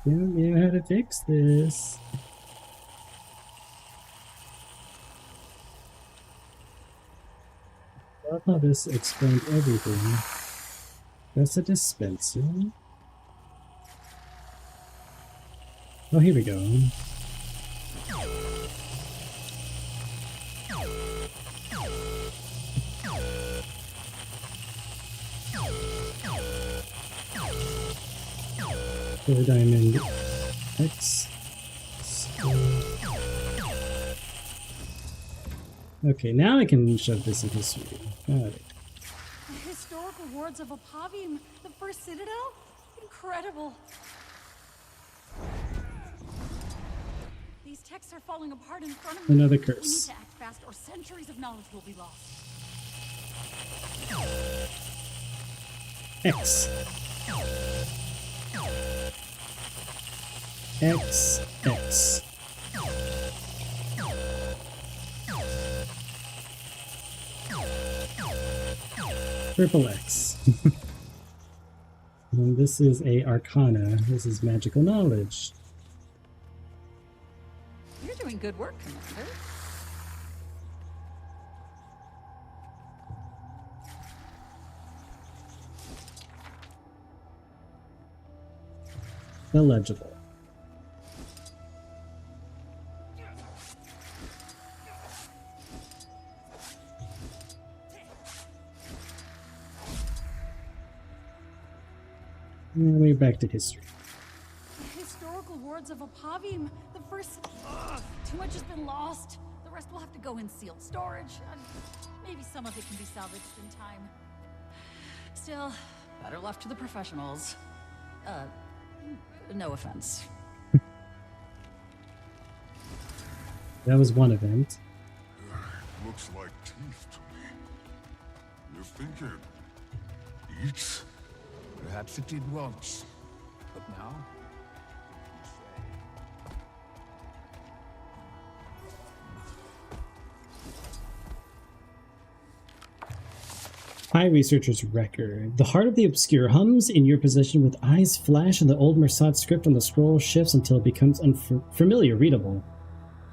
I don't know how to fix this. I love how this explained everything. That's a dispenser. Oh, here we go. Four diamond X. Okay, now I can shove this in history. Got it. The historical wards of Apavium, the first citadel? Incredible. These texts are falling apart in front of me. Another We need curse. to act fast or centuries of knowledge will be lost. X. X. X. Triple X. And this is a Arcana. This is magical knowledge. You're doing good work, Commander. Illegible. We're back to history. The historical wards of Apavium, the first... Ugh, too much has been lost. The rest will have to go in sealed storage. Maybe some of it can be salvaged in time. Still, better left to the professionals. No offense. That was one event. Looks like teeth to me. You think it eats? Perhaps it did once, but now? High Researcher's Record. The heart of the obscure hums in your possession with eyes flash, and the old Mersat script on the scroll shifts until it becomes unfamiliar readable.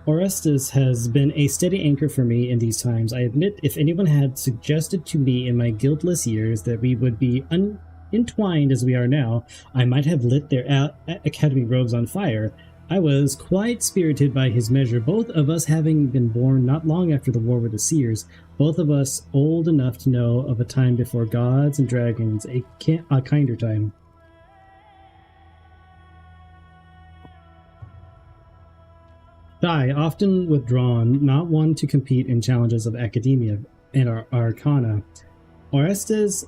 Orestes has been a steady anchor for me in these times. I admit, if anyone had suggested to me in my guildless years that we would be entwined as we are now, I might have lit their academy robes on fire. I was quite spirited by his measure, both of us having been born not long after the war with the Seers, both of us old enough to know of a time before gods and dragons, a kinder time. I, often withdrawn, not one to compete in challenges of academia and arcana. Orestes,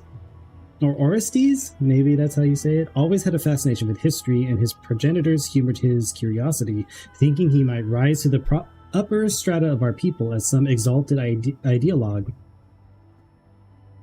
maybe that's how you say it, always had a fascination with history, and his progenitors humored his curiosity, thinking he might rise to the upper strata of our people as some exalted ideologue.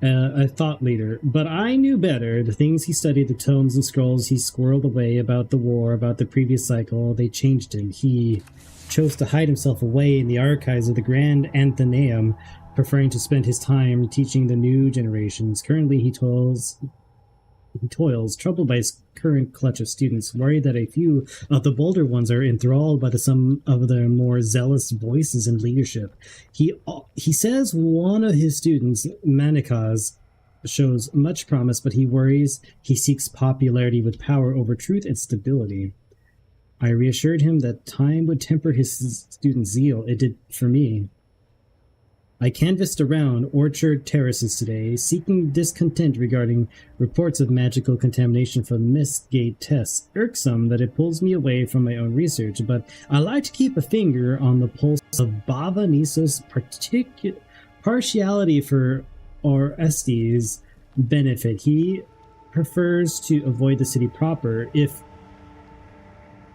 A thought leader, but I knew better. The things he studied, the tomes and scrolls he squirreled away about the war, about the previous cycle, they changed him. He chose to hide himself away in the archives of the Grand Athenaeum, preferring to spend his time teaching the new generations. Currently, he toils he toils, troubled by his current clutch of students, worried that a few of the bolder ones are enthralled by some of their more zealous voices in leadership. He says one of his students, Manikaz, shows much promise, but he worries he seeks popularity with power over truth and stability. I reassured him that time would temper his student's zeal. It did for me. I canvassed around orchard terraces today, seeking discontent regarding reports of magical contamination from Mistgate tests. Irksome that it pulls me away from my own research, but I like to keep a finger on the pulse of Baba Niso's partiality for Orestes' benefit. He prefers to avoid the city proper. If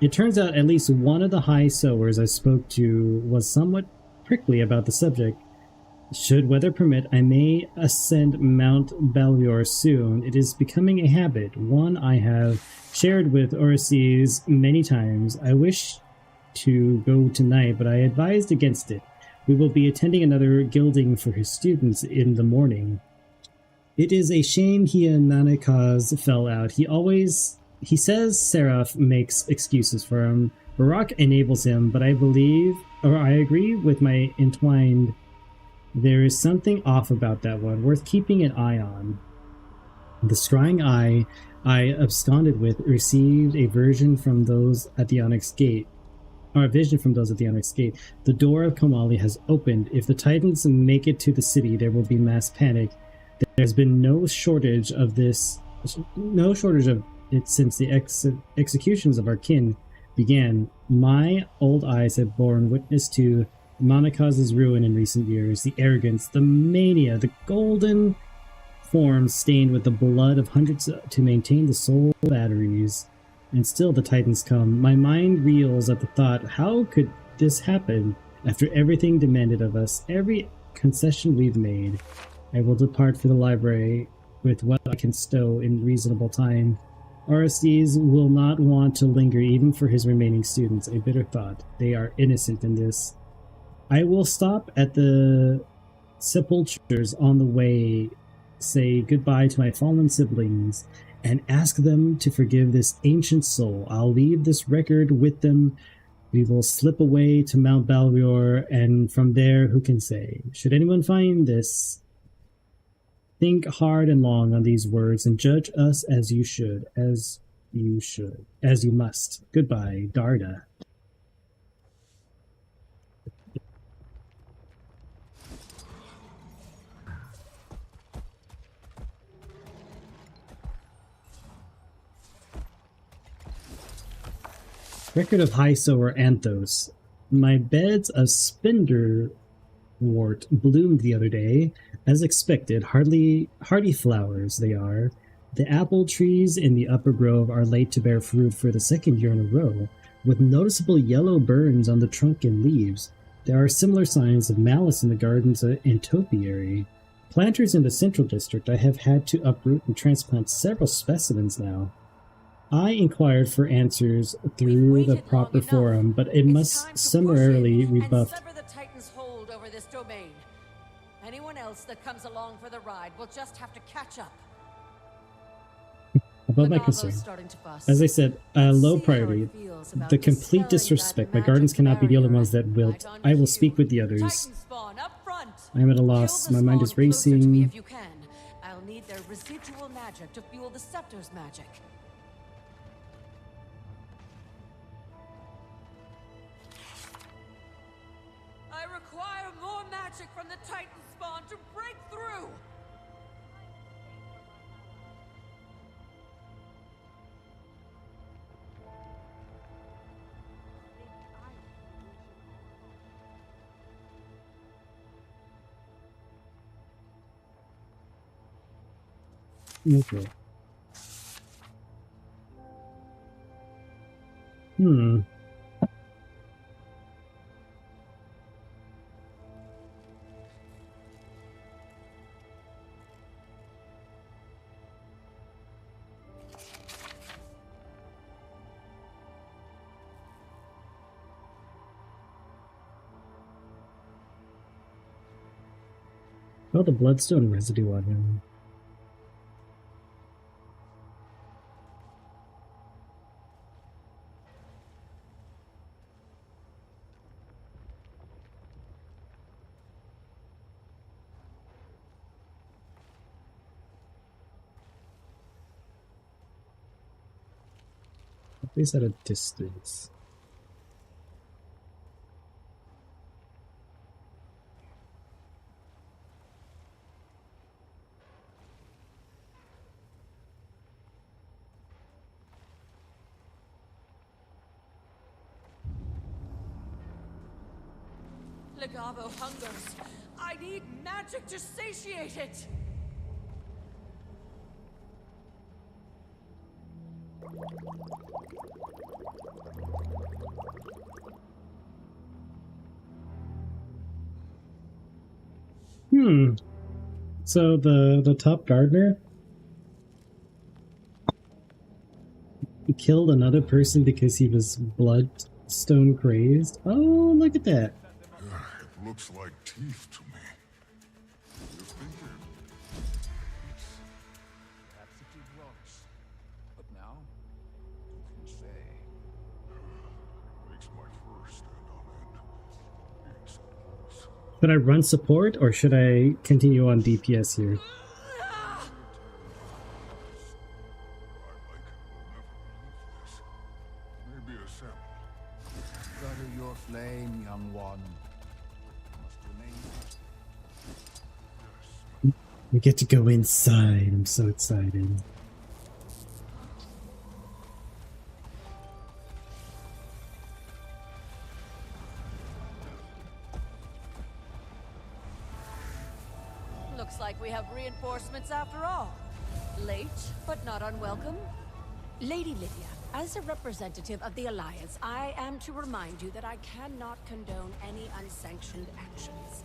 it turns out at least one of the high sowers I spoke to was somewhat prickly about the subject. Should weather permit, I may ascend Mount Balvior soon. It is becoming a habit, one I have shared with Orestes many times. I wish to go tonight, but I advised against it. We will be attending another gilding for his students in the morning. It is a shame he and Manikaz fell out. He says Seraph makes excuses for him. Barak enables him, but I agree with my entwined. There is something off about that one, worth keeping an eye on. The scrying eye I absconded with received a vision from those at the Onyx Gate. The door of Kamali has opened. If the Titans make it to the city, there will be mass panic. There has been no shortage of it since the executions of our kin began. My old eyes have borne witness to Manikaz's ruin in recent years, the arrogance, the mania, the golden forms stained with the blood of hundreds to maintain the soul batteries. And still the Titans come. My mind reels at the thought, how could this happen after everything demanded of us, every concession we've made? I will depart for the library with what I can stow in reasonable time. Orestes will not want to linger even for his remaining students. A bitter thought. They are innocent in this. I will stop at the sepulchres on the way, say goodbye to my fallen siblings, and ask them to forgive this ancient soul. I'll leave this record with them. We will slip away to Mount Balvior, and from there, who can say? Should anyone find this, think hard and long on these words, and judge us as you must. Goodbye, Darda. Record of High Sower Anthos. My beds of Spinderwort bloomed the other day. As expected, hardy flowers they are. The apple trees in the upper grove are late to bear fruit for the second year in a row, with noticeable yellow burns on the trunk and leaves. There are similar signs of malice in the gardens in Topiary. Planters in the central district I have had to uproot and transplant several specimens now. I inquired for answers through the proper forum, but it must summarily rebuffed. Sever the Titan's hold over this domain. Anyone else that comes along for the ride will just have to catch up. Above my concern. As I said, low priority. The complete disrespect. My gardens cannot be the only ones that wilt. I will speak with the others. I am at a loss. My mind is racing. If you can, I'll need their residual magic to fuel the scepter's magic. I require more magic from the Titan spawn to break through! Okay. Oh, the bloodstone residue on him. At least at a distance. Legavo hungers. I need magic to satiate it. So the top gardener killed another person because he was bloodstone crazed. Oh, look at that. It looks like teeth to me. You're thinking. Perhaps it did once. But now, you can say. Makes my fur stand on end. Being so close. Should I run support or should I continue on DPS here? Maybe a sample. Gutter your flame, young one. Must remain. We get to go inside. I'm so excited. Looks like we have reinforcements after all. Late, but not unwelcome. Lady Lydia, as a representative of the Alliance, I am to remind you that I cannot condone any unsanctioned actions.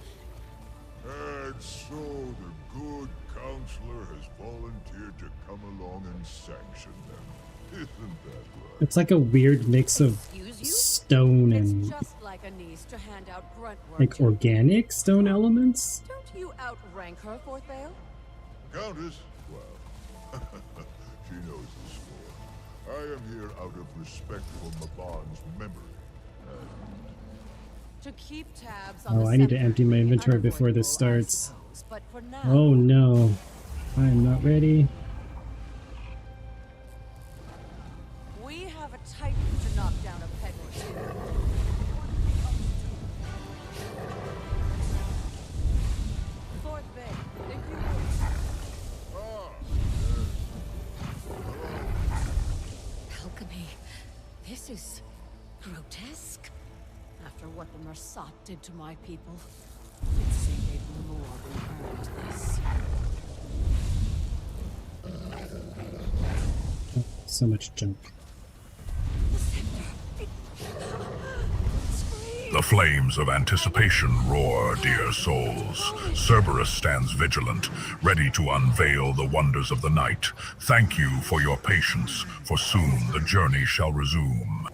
And so the good counselor has volunteered to come along and sanction them. Isn't that right? It's like a weird mix of stone It's and just like a niece to hand out grunt work like to. organic stone elements. Don't you outrank her, Fourth Vale? Countess? Well, she knows the score. I am here out of respect for Mabon's memory. To keep tabs on Oh, the I need to scepter empty my would be inventory before this unavoidable, I starts. suppose, but for now, Oh no. I am not ready. we have a titan to knock down a peg or two. Fourth Bay, if you would. Alchemy. This is grotesque. After what the Mersat did to my people, I'd say they've more than earned this. So much junk. The flames of anticipation roar, dear souls. Cerberus stands vigilant, ready to unveil the wonders of the night. Thank you for your patience, for soon the journey shall resume.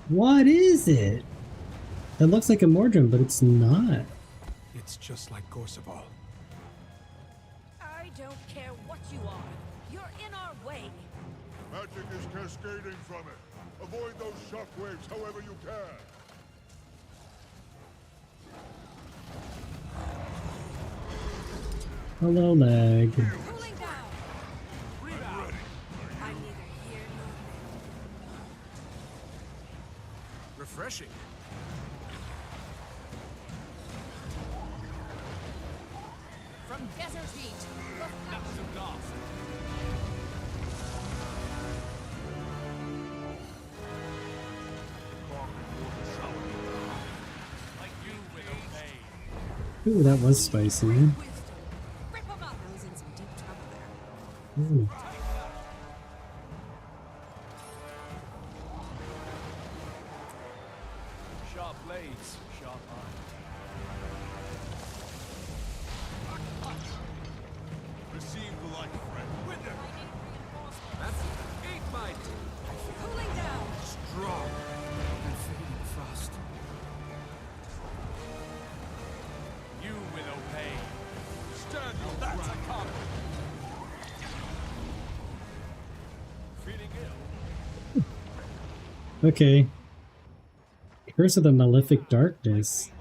What is it? It looks like a Mordrum, but it's not. It's just like Gorseval. I don't care what you are. You're in our way. Magic is cascading from it. Avoid those shockwaves however you can. Hello, lag. Cooling down. Rebound. I'm neither here nor Refreshing. From desert heat. That was a blast. Like you with a pain. Ooh, that was spicy. rip 'em up. I was in some deep trouble there. Ooh. Sharp blades, sharp eyes. Receive the light, friend. With them. That's eat might. Cooling down. Strong and fading fast. Okay. Curse of the Malefic Darkness.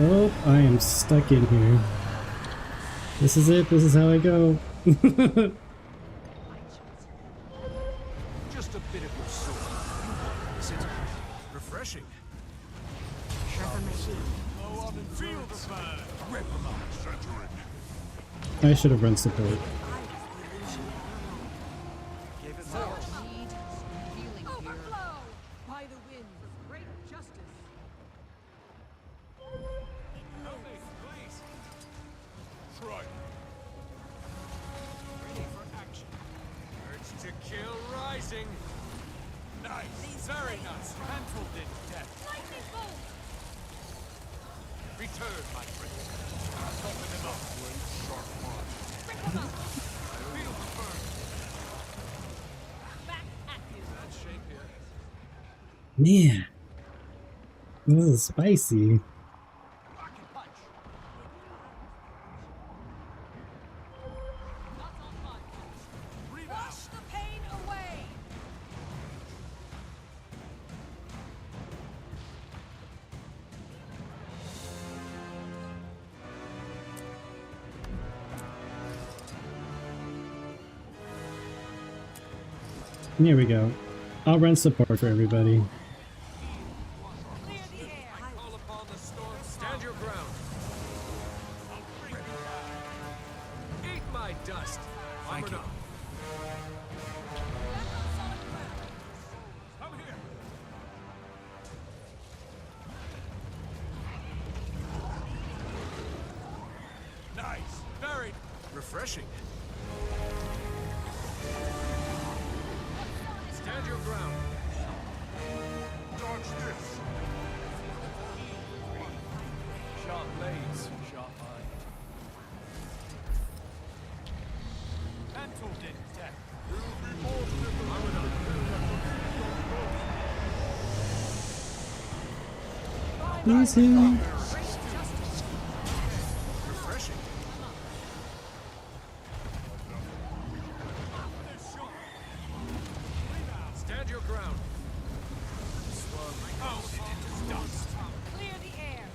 Oh, I am stuck in here. This is it. This is how I go. Just a bit of your soul. This is refreshing. I should have run support. Man, this is spicy. Here we go. I'll run support for everybody. Stand your ground. Eat my dust. Armored up. Come here. Nice. Very refreshing. Stand your ground. Dodge this. Sharp blades, sharp mind. Mantled in death. He's here. Refreshing. Stand your ground. Pound it into dust. Clear the air.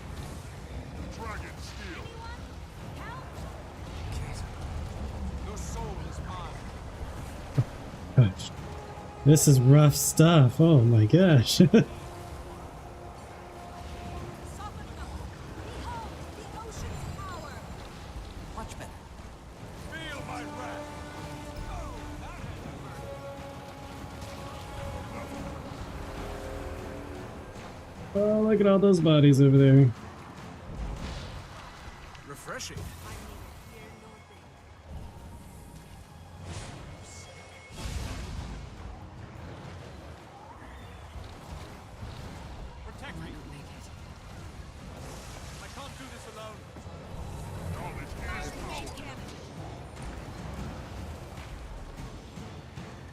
Dragon steel. Your soul is mine. Gosh. This is rough stuff. Oh my gosh. Much better. Feel my wrath. Oh, look at all those bodies over there. Refreshing. Protect me. I can't do this alone. Knowledge is power.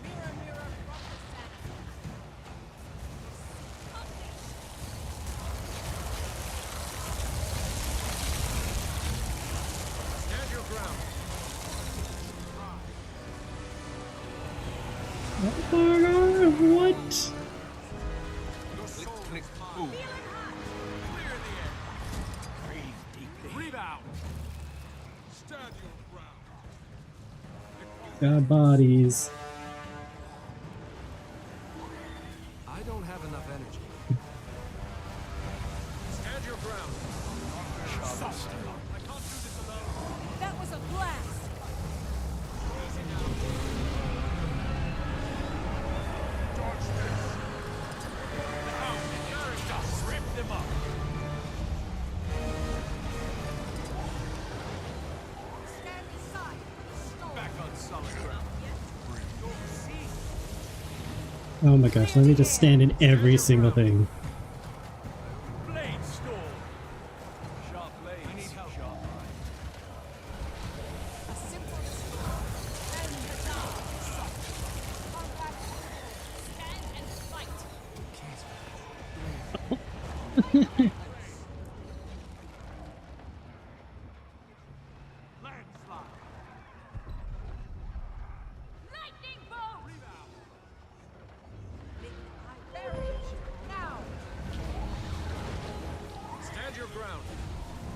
Mirror, mirror, from the center. Stand your ground. Oh my god, what? Your soul is mine. Clear the air. Breathe deeply. Rebound. Stand your ground. Got bodies. I don't have enough energy. Stand your ground. I can't do this alone. That was a blast. Dodge this. Rip them up. Stand aside. Back on solid ground. Oh my gosh, let me just stand in every single thing. Blade storm. Sharp blades. I need help. Sharp mind. A simple and bizarre. Combat. Stand and fight. ground.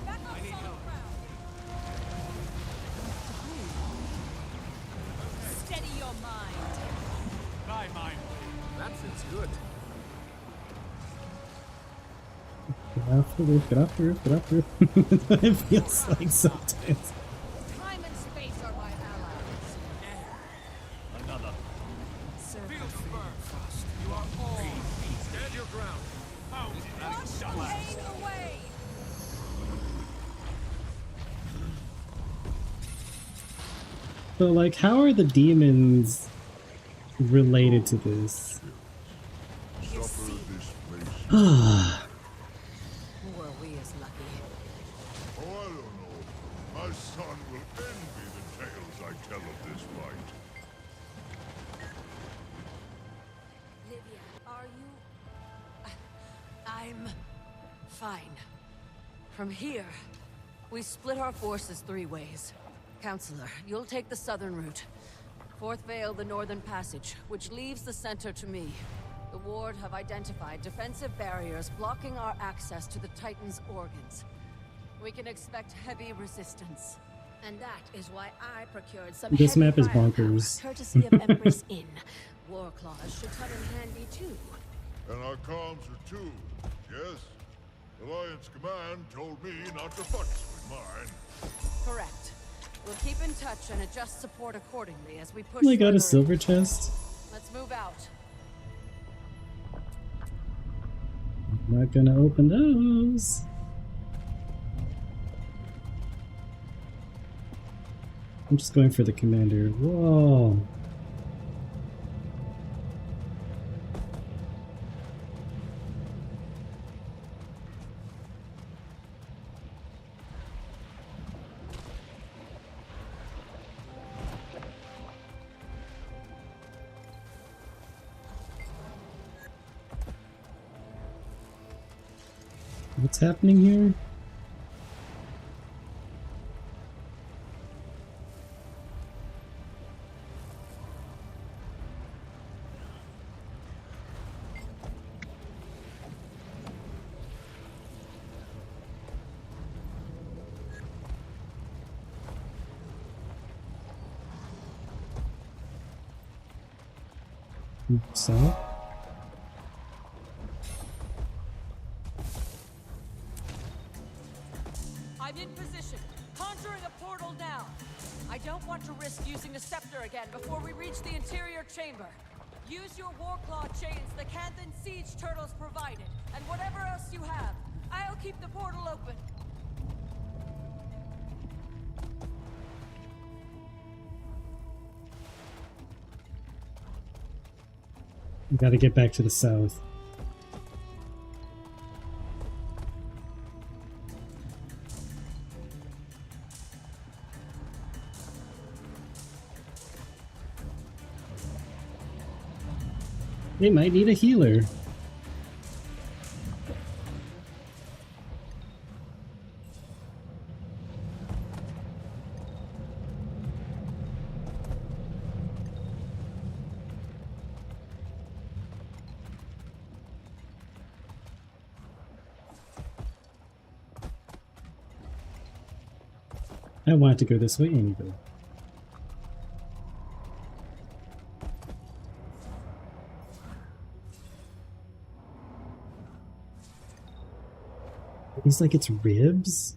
I need help. Steady your mind. Thy mind. That seems good. Get off the roof, get off the roof, get off the roof. It feels like sometimes. Time and space are my allies. Another. Feel the burn. You are all. Stand your ground. Wash the pain away. So, like, how are the demons related to this? Were we as lucky? Oh, I don't know. My son will envy the tales I tell of this fight. Lydia, are you... I'm... fine. From here, we split our forces 3 ways. Counselor, you'll take the southern route. Fourth Vale, the northern passage, which leaves the center to me. The Ward have identified defensive barriers blocking our access to the Titan's organs. We can expect heavy resistance. And that is why I procured some This heavy map is firepower, bonkers. courtesy of Empress Inn. War claws should come in handy too. And our comms are too, yes? Alliance Command told me not to fuss with mine. Correct. We'll keep in touch and adjust support accordingly as we push. Oh, I got a further silver in. chest. Let's move out. Not gonna open those. I'm just going for the commander. Whoa. What's happening here? So? I'm in position. Conjuring a portal now. I don't want to risk using the scepter again before we reach the interior chamber. Use your Warclaw chains the Canthan siege turtles provided, and whatever else you have. I'll keep the portal open. We gotta get back to the south. They might need a healer. I wanted to go this way anyway. Are these like its ribs?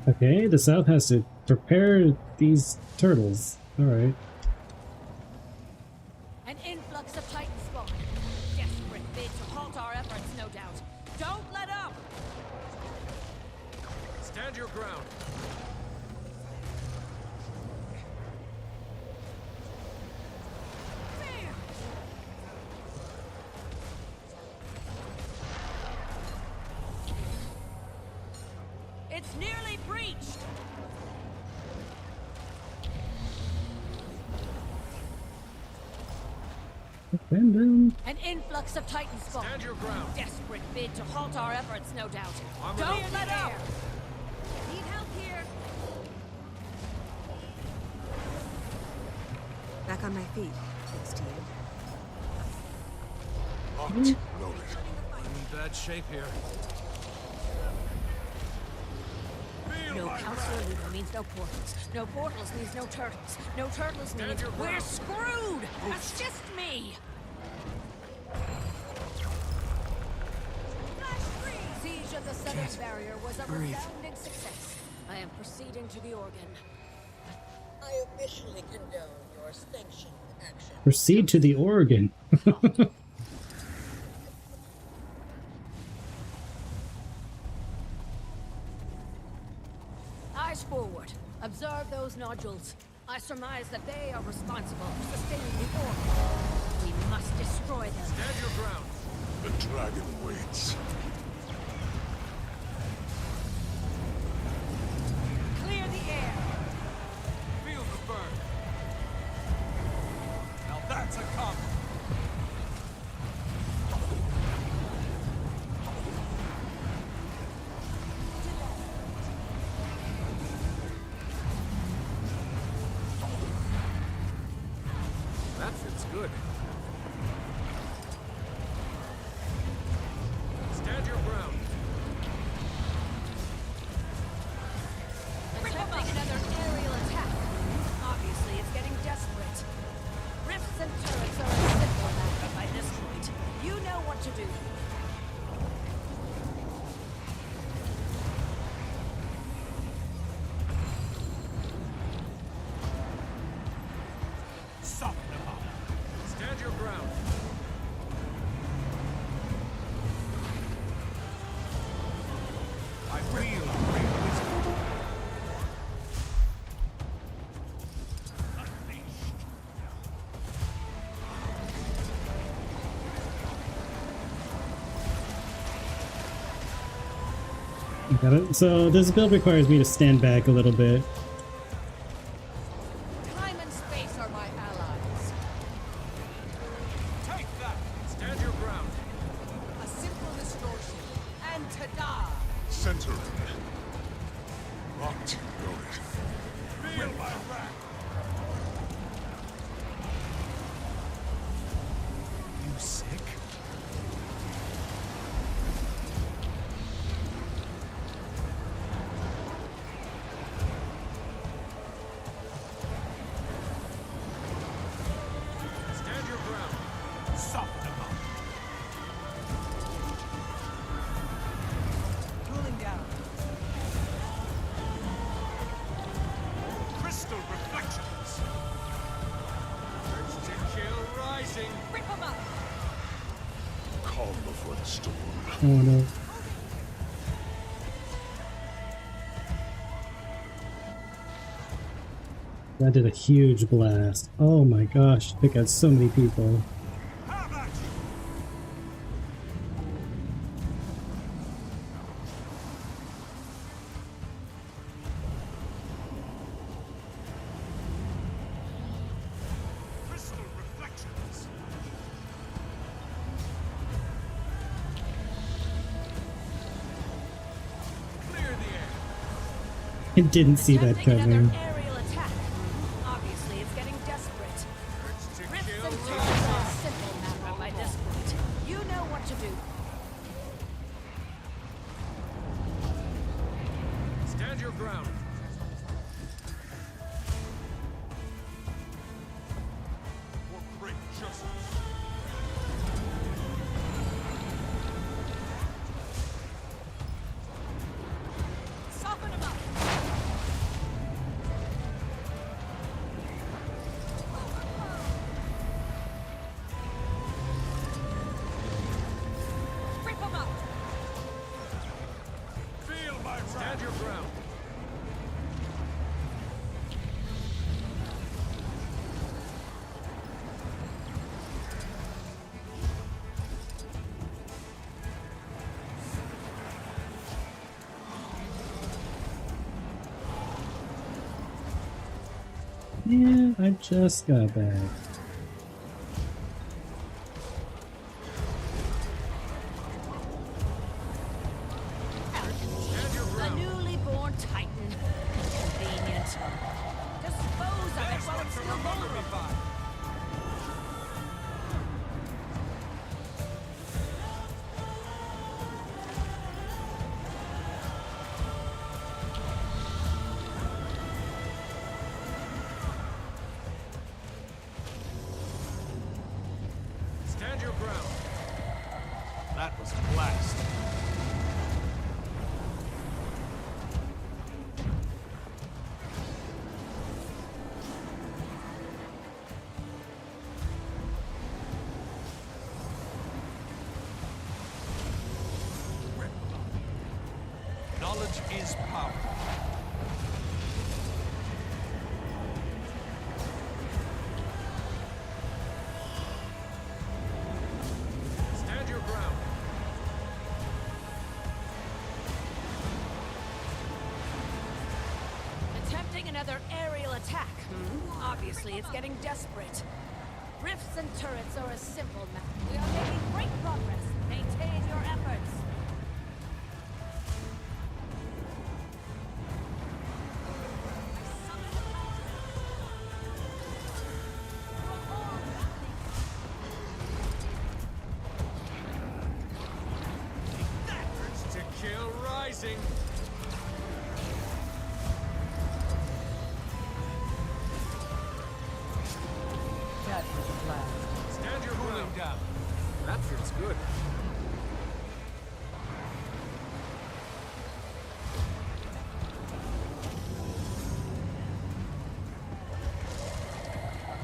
Okay, the south has to prepare these turtles. Alright. An influx of Titan spawn. Desperate bid to halt our efforts, no doubt. Don't let up! Stand your ground. It's nearly breached! Random. An influx of Titan spawn. Stand your ground. Desperate bid to halt our efforts, no doubt. Armor Don't up. let up! Need help here? Back on my feet, thanks to you. Locked, loaded. I'm in bad shape here. No counselor leader means no portals. No portals means no turtles. No turtles means we're screwed! Assist me! Siege of the Southern Barrier was a resounding success. I am proceeding to the organ. I officially condone your sanctioned action. Proceed to the Oregon. Eyes forward. Observe those nodules. I surmise that they are responsible for sustaining the organ. We must destroy them. Stand your ground. The dragon waits. Clear the air. Feel the burn. Now that's a combo. That fits good. Stand your ground. Attempting another aerial attack. Obviously, it's getting desperate. Rifts and turrets are a simple matter by this point. You know what to do. Soften them up. Stand your ground. I feel great wisdom. Got it. So this build requires me to stand back a little bit. Time and space are my allies. Take that. Stand your ground. A simple distortion. And ta-da! Center. Locked, loaded. Feel my wrath. You sick? Stand your ground. Soften them up. Cooling down. Crystal reflections. Urge to kill rising. Rip them up! Calm before the storm. Oh no. That did a huge blast. Oh my gosh, I think I had so many people. Crystal reflections. Clear the air. I didn't see that Attempting coming. another aerial attack. Obviously, it's getting desperate. Urge to Rifts kill and turrets rising. are a simple matter by this point. You know what to do. Stand your ground. For great justice. Soften them up. Rip them up. Feel my wrath. Stand your ground. Yeah, I just got back. blast. Knowledge is power. Stand your ground. Attempting another aerial attack. Obviously, it's getting desperate. Rifts and turrets are a simple matter. We are making great progress. Maintain your efforts. To kill rising. That was a blast. Stand your ground. Down. That feels good.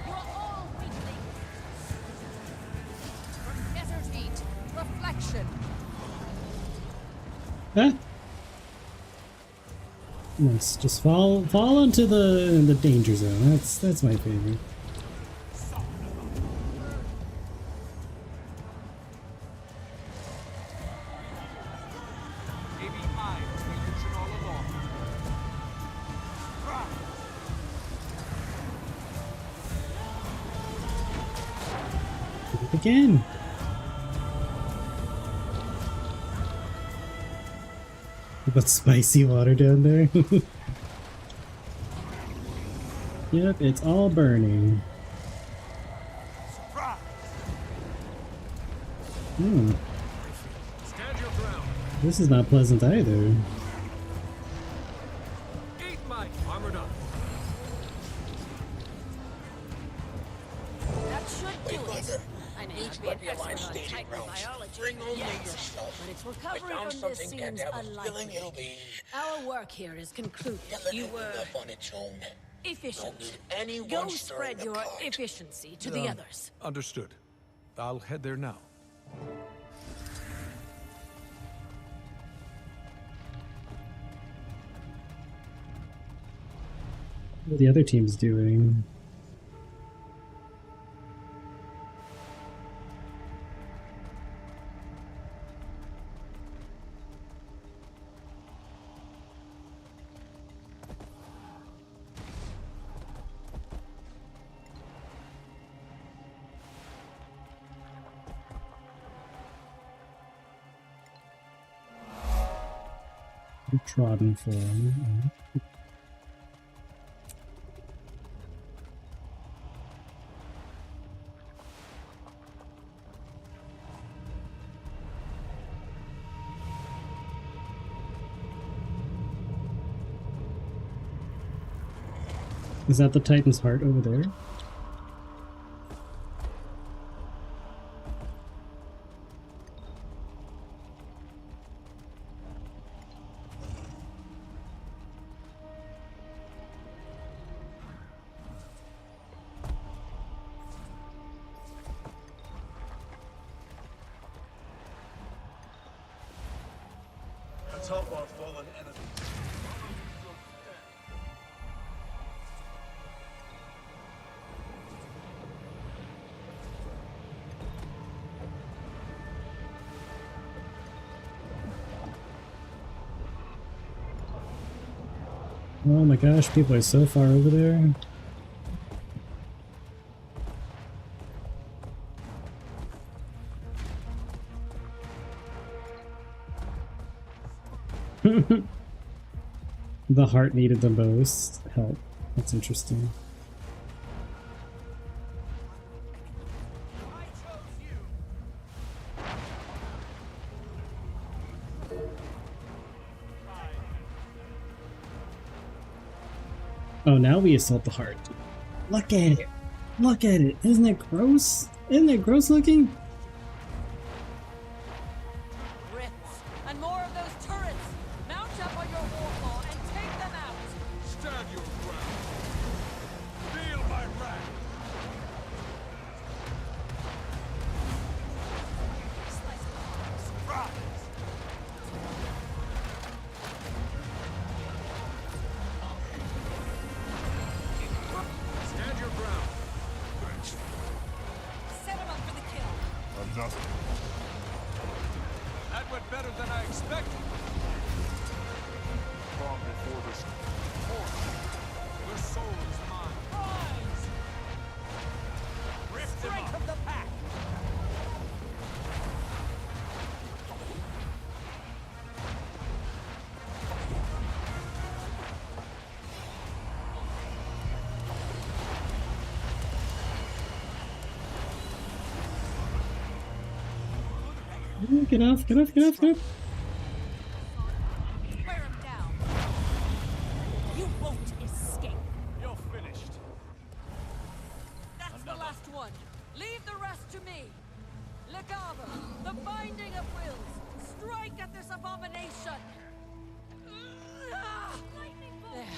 You're all weaklings. From desert heat, reflection. Huh? Nice. Just fall into the danger zone. That's my favorite. Maybe I was the illusion all along. Do it again. About spicy water down there. Yep, it's all burning. Hmm. Stand your ground. This is not pleasant either. Eat my armored up. That should do it. I may not be an expert on Titan biology yet, but its recovery from this seems unlikely. Our work here is concluded. You were efficient. Go spread your efficiency to the others. Understood. I'll head there now. What are the other teams doing? Trodden form. Is that the Titan's heart over there? Let's help our fallen enemies. Oh my gosh, people are so far over there. The heart needed the most help. That's interesting. Oh, now we assault the heart. Look at it! Look at it! Isn't it gross? Isn't it gross looking? better than I expected. Calm before the storm. Your soul is mine. Rise! Rip them Strength up. of the pack! Get off, get off, get off, get off. Wear him down. You won't escape. You're finished. That's the last one. Leave the rest to me. Legaber, the binding of wills. Strike at this abomination. There.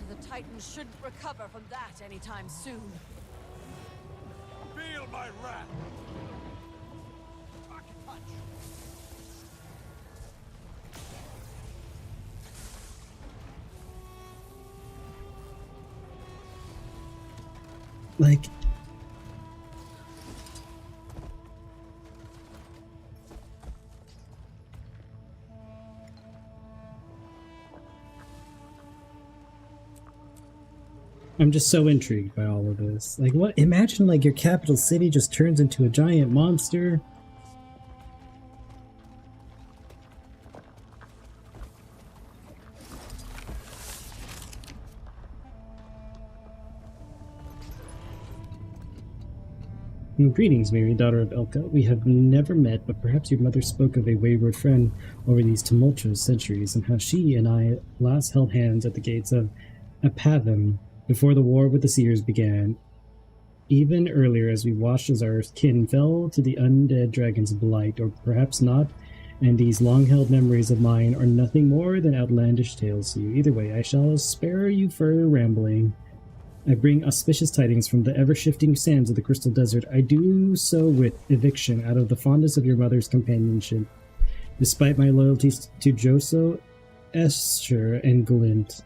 The Titan shouldn't recover from that anytime soon. Feel my wrath. Punch. Like, I'm just so intrigued by all of this. Like, what? Imagine, like, your capital city just turns into a giant monster. Greetings, Mary, daughter of Elka. We have never met, but perhaps your mother spoke of a wayward friend over these tumultuous centuries, and how she and I last held hands at the gates of Apavim before the war with the Seers began. Even earlier, as we watched as our kin fell to the undead dragon's blight, or perhaps not, and these long-held memories of mine are nothing more than outlandish tales to you. Either way, I shall spare you further rambling. I bring auspicious tidings from the ever-shifting sands of the Crystal Desert. I do so with eviction out of the fondness of your mother's companionship, despite my loyalties to Joso, Escher, and Glint.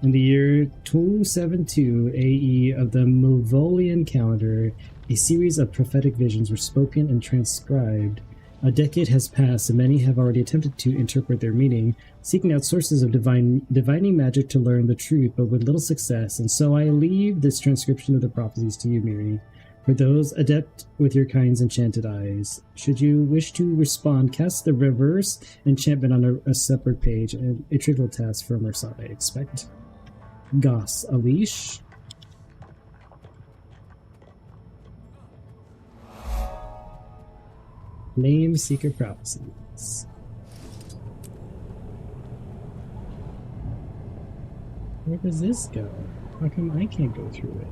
In the year 272 AE of the Mavolian calendar, a series of prophetic visions were spoken and transcribed. A decade has passed, and many have already attempted to interpret their meaning, seeking out sources of divining magic to learn the truth, but with little success, and so I leave this transcription of the prophecies to you, Miri. For those adept with your kind's enchanted eyes, should you wish to respond, cast the reverse enchantment on a separate page, and a trivial task from Ursat, I expect. Goss Alish. Name Seeker Prophecies. Where does this go? How come I can't go through it?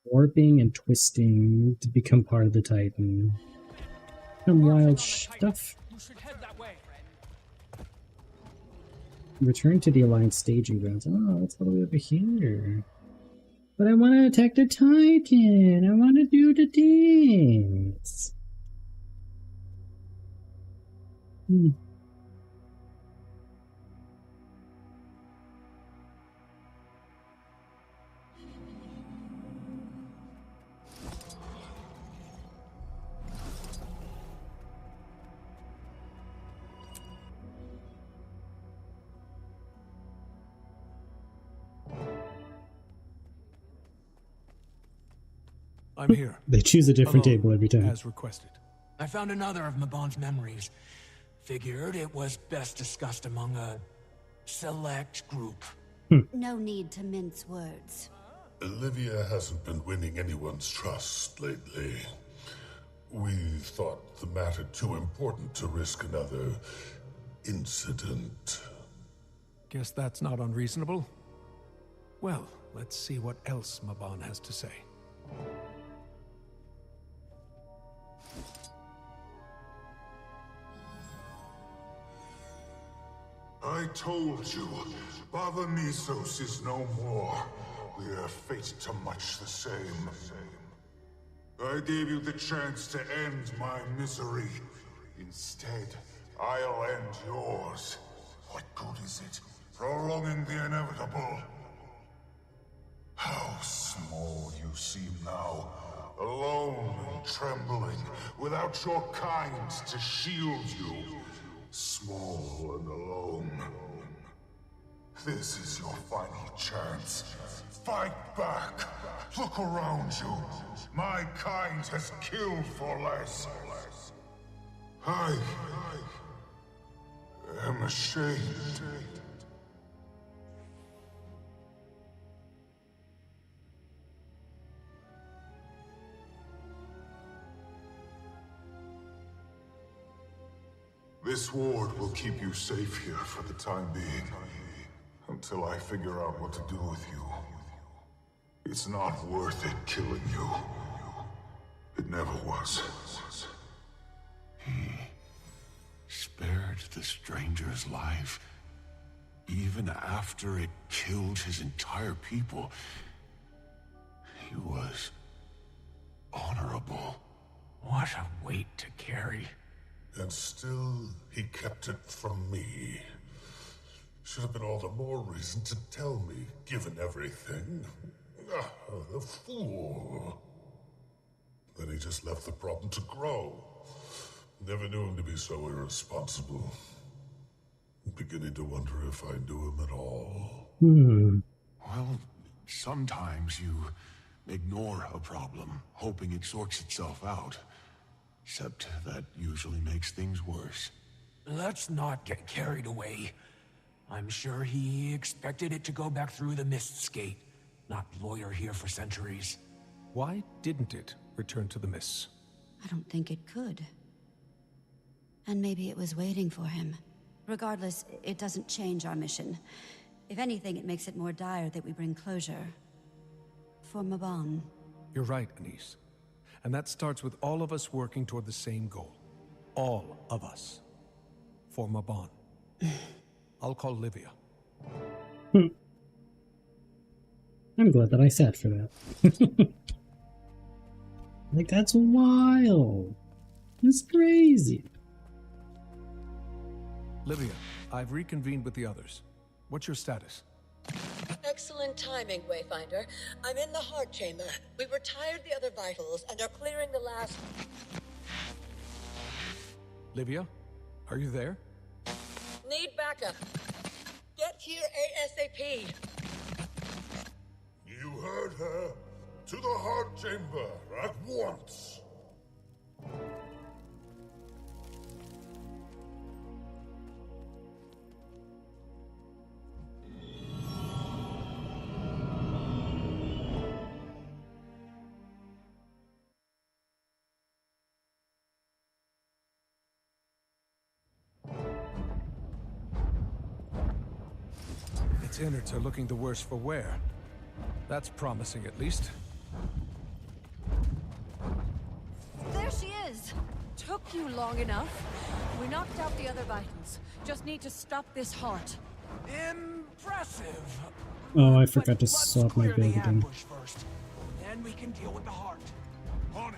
Warping and twisting to become part of the Titan. Some wild stuff. You should head that way. Return to the Alliance staging grounds. Oh, it's all the way over here. But I want to attack the Titan. I want to do the things. I'm here. They choose a different Alone, table every time. as requested. I found another of Mabon's memories. Figured it was best discussed among a select group. No need to mince words. Olivia hasn't been winning anyone's trust lately. We thought the matter too important to risk another incident. Guess that's not unreasonable. Well, let's see what else Mabon has to say. I told you, Baba Misos is no more. We are fated to much the same. I gave you the chance to end my misery. Instead, I'll end yours. What good is it? Prolonging the inevitable. How small you seem now. Alone and trembling, without your kind to shield you. Small and alone. This is your final chance. Fight back. Look around you. My kind has killed for less. I am ashamed. This ward will keep you safe here for the time being, until I figure out what to do with you. It's not worth it killing you. It never was. He spared the stranger's life, even after it killed his entire people. He was honorable. What a weight to carry. And still, he kept it from me. Should have been all the more reason to tell me, given everything. The fool. Then he just left the problem to grow. Never knew him to be so irresponsible. Beginning to wonder if I knew him at all. Well, sometimes you ignore a problem, hoping it sorts itself out. Except that usually makes things worse. Let's not get carried away. I'm sure he expected it to go back through the Mist's gate, not loiter here for centuries. Why didn't it return to the Mists? I don't think it could. And maybe it was waiting for him. Regardless, it doesn't change our mission. If anything, it makes it more dire that we bring closure. For Mabon. You're right, Anise. And that starts with all of us working toward the same goal. All of us. For Mabon. I'll call Livia. I'm glad that I sat for that. Like, that's wild. It's crazy. Livia, I've reconvened with the others. What's your status? Excellent timing, Wayfinder. I'm in the heart chamber. We retired the other vitals and are clearing the last... Livia, are you there? Need backup. Get here ASAP. You heard her. To the heart chamber at once. Its innards are looking the worse for wear. That's promising, at least. There she is! Took you long enough. We knocked out the other vitals. Just need to stop this heart. Impressive! Oh, I forgot to swap my build again. First. Then we can deal with the heart. On it!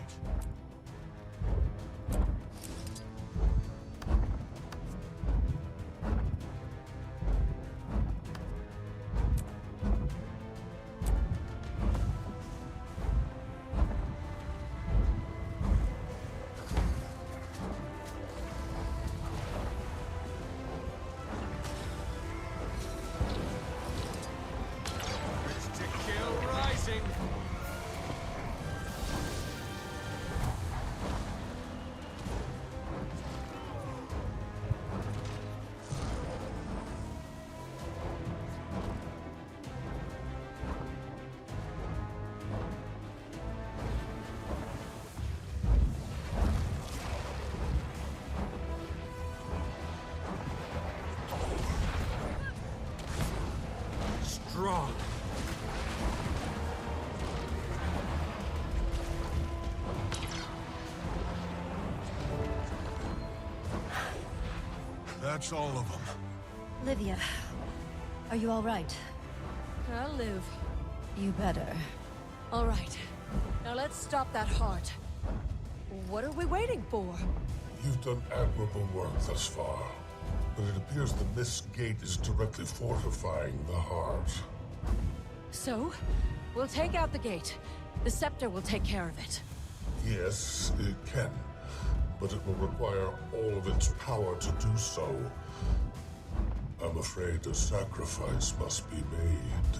Strong. That's all of them. Livia, are you all right? I'll live. You better. All right. Now let's stop that heart. What are we waiting for? You've done admirable work thus far, but it appears the Mist Gate is directly fortifying the heart. So, we'll take out the gate. The scepter will take care of it. Yes, it can, but it will require all of its power to do so. I'm afraid a sacrifice must be made.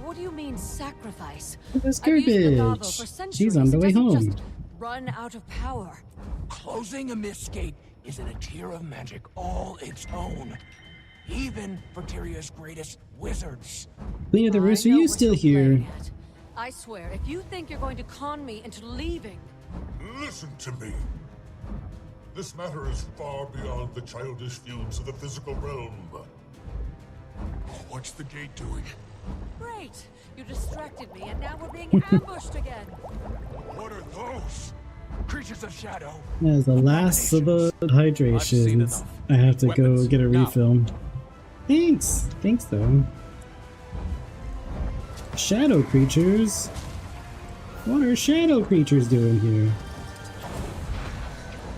What do you mean, sacrifice? That's I've used garbage. Bravo for centuries. She's on the It way doesn't home. just run out of power. Closing a Mist Gate is in a tier of magic all its own. Even for Tyria's greatest wizards. Queen of the Roost, are you still here? I swear, if you think you're going to con me into leaving... Listen to me. This matter is far beyond the childish feuds of the physical realm. What's the gate doing? Great! You distracted me, and now we're being ambushed again. What are those? Creatures of shadow. As the last of the hydrations, I have to go get a refill. Thanks! Thanks though. Shadow creatures? What are shadow creatures doing here?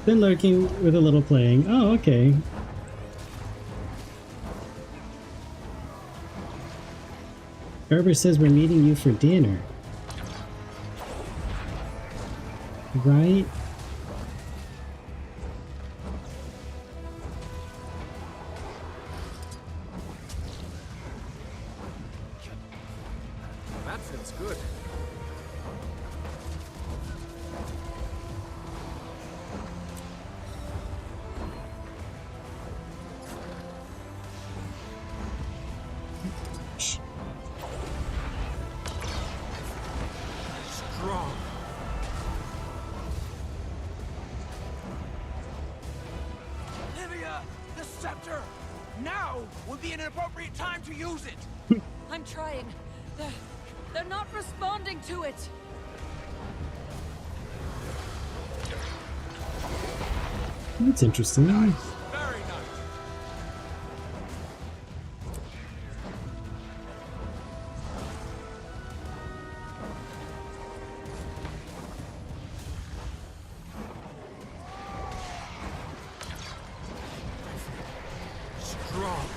Been lurking with a little playing. Oh, okay. Cerberus says we're meeting you for dinner. Right? That feels good. Strong. Livia, the scepter! Now would be an appropriate time to use it! I'm trying. They're not responding to it. That's interesting. Very nice. Strong.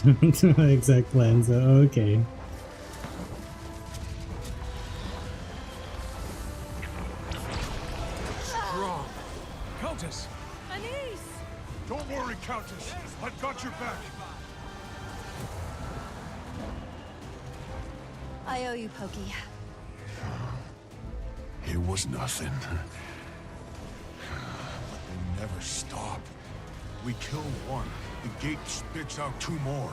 Don't know exact plans. Okay. Strong. Countess! Anise! Don't worry, Countess. I've got your back. I owe you, Pokey. It was nothing. But they never stop. We kill one, the gate spits out two more.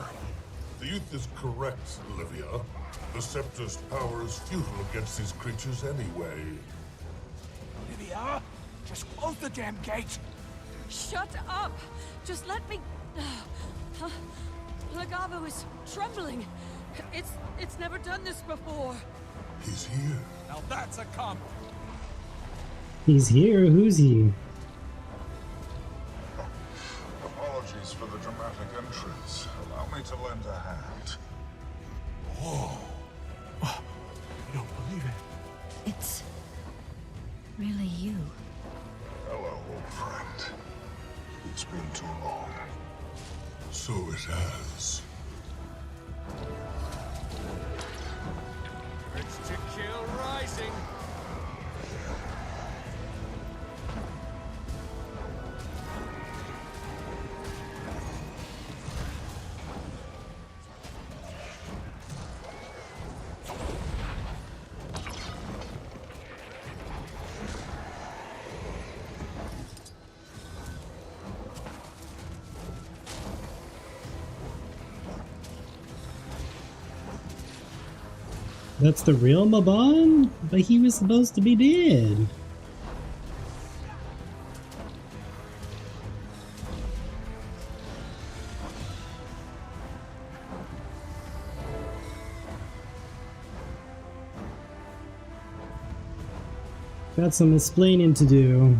The youth is correct, Olivia. The Scepter's power is futile against these creatures anyway. Livia, just close the damn gate! Shut up! Just let me... Legavo is trembling. It's never done this before. He's here. Now that's a combo. He's here? Who's he? Apologies for the dramatic entrance. Allow me to lend a hand. Whoa. I don't believe it. It's really you. Hello, old friend. It's been too long. So it has. It's to kill rising. That's the real Maban? But he was supposed to be dead. Got some explaining to do.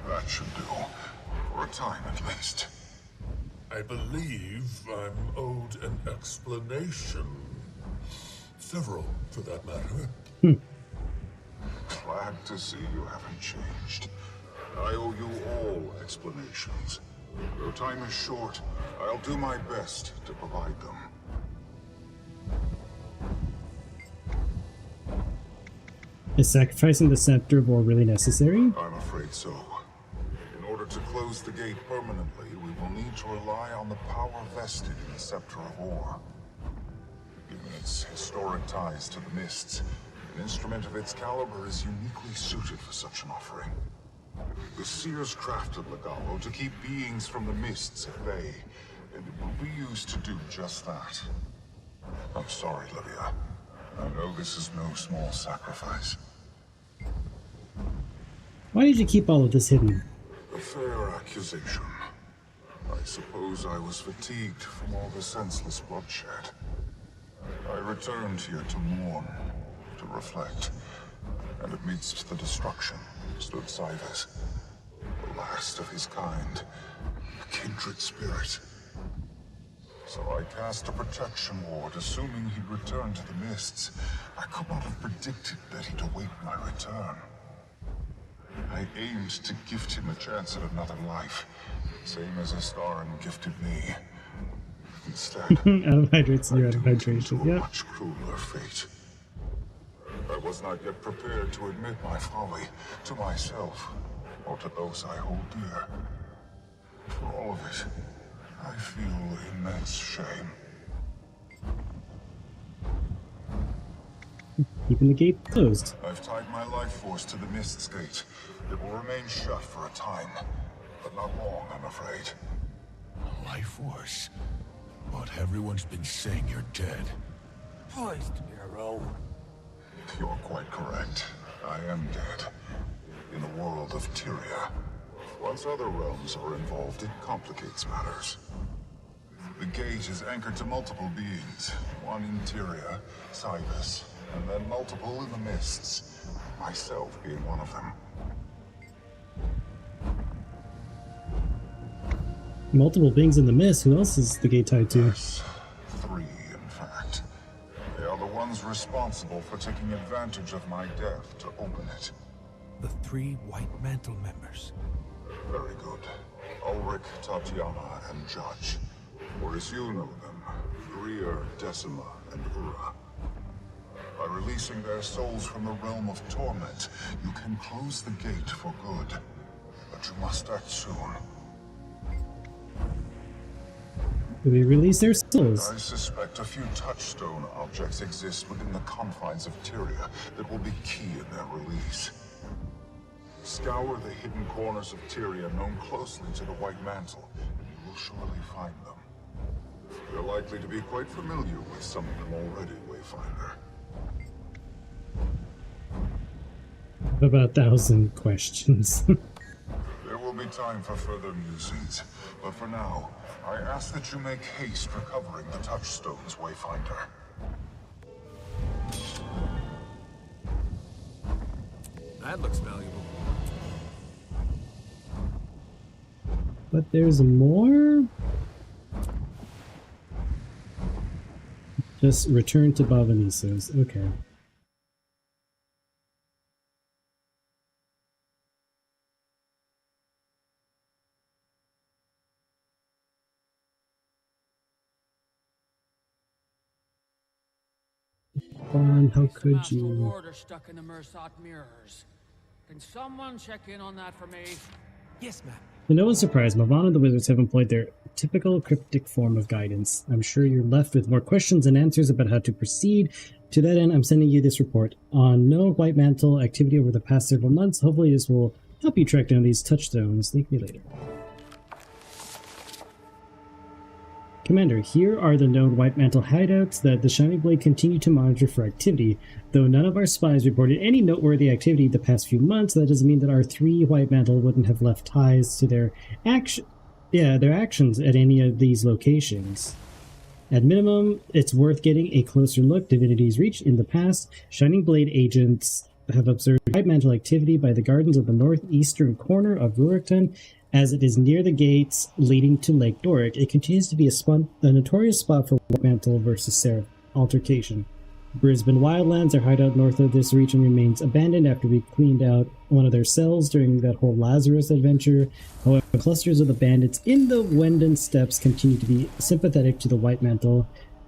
That should do. For a time, at least. I believe I'm owed an explanation. Several, for that matter. Glad to see you haven't changed. I owe you all explanations. Though time is short, I'll do my best to provide them. Is sacrificing the Scepter of War really necessary? I'm afraid so. In order to close the gate permanently, we will need to rely on the power vested in the Scepter of War. Given its historic ties to the Mists, an instrument of its caliber is uniquely suited for such an offering. The Seers crafted Legato to keep beings from the Mists at bay, and it will be used to do just that. I'm sorry, Livia. I know this is no small sacrifice. Why did you keep all of this hidden? A fair accusation. I suppose I was fatigued from all the senseless bloodshed. I returned here to mourn, to reflect, and amidst the destruction stood Cybus, the last of his kind, a kindred spirit. So I cast a protection ward, assuming he'd return to the Mists. I could not have predicted that he'd await my return. I aimed to gift him a chance at another life, same as Astaran gifted me. Instead, Out of hydrates, you're out of hydration. a Yeah. much crueler fate. I was not yet prepared to admit my folly to myself or to those I hold dear. For all of it, I feel immense shame. Keeping the gate closed. I've tied my life force to the Mist's gate. It will remain shut for a time, but not long, I'm afraid. Life Force? But everyone's been saying you're dead. Poised, hero. You're quite correct. I am dead. In the world of Tyria. Once other realms are involved, it complicates matters. The gate is anchored to multiple beings. One in Tyria, Cybus, and then multiple in the Mists. Myself being one of them. Multiple beings in the mist. Who else is the gate tied to? Yes, 3, in fact. They are the ones responsible for taking advantage of my death to open it. The 3 White Mantle members. Very good. Ulrich, Tatiana, and Judge. Or as you know them, Greer, Decima, and Ura. By releasing their souls from the realm of torment, you can close the gate for good. But you must act soon. Do they release their souls? I suspect a few touchstone objects exist within the confines of Tyria that will be key in their release. Scour the hidden corners of Tyria known closely to the White Mantle, and you will surely find them. You're likely to be quite familiar with some of them already, Wayfinder. About 1,000 questions. There will be time for further musings, but for now, I ask that you make haste recovering the touchstones, Wayfinder. That looks valuable. But there's more? Just return to Bavanisos. Okay. How could you? Order stuck in the Mersat mirrors. Can someone check in on that for me? Yes, ma'am. To no one's surprise, Mavan and the Wizards have employed their typical cryptic form of guidance. I'm sure you're left with more questions and answers about how to proceed. To that end, I'm sending you this report on no White Mantle activity over the past several months. Hopefully this will help you track down these touchstones. Thank me later. Commander, here are the known White Mantle hideouts that the Shining Blade continue to monitor for activity. Though none of our spies reported any noteworthy activity the past few months, that doesn't mean that our 3 White Mantle wouldn't have left ties to their actions at any of these locations. At minimum, it's worth getting a closer look. Divinity's Reach. In the past, Shining Blade agents have observed White Mantle activity by the gardens of the northeastern corner of Rurikton, as it is near the gates leading to Lake Doric. It continues to be a notorious spot for White Mantle versus Seraph altercation. Brisbane Wildlands, their hideout north of this region, remains abandoned after we cleaned out one of their cells during that whole Lazarus adventure. However, clusters of the bandits in the Wendon Steppes continue to be sympathetic to the White Mantle.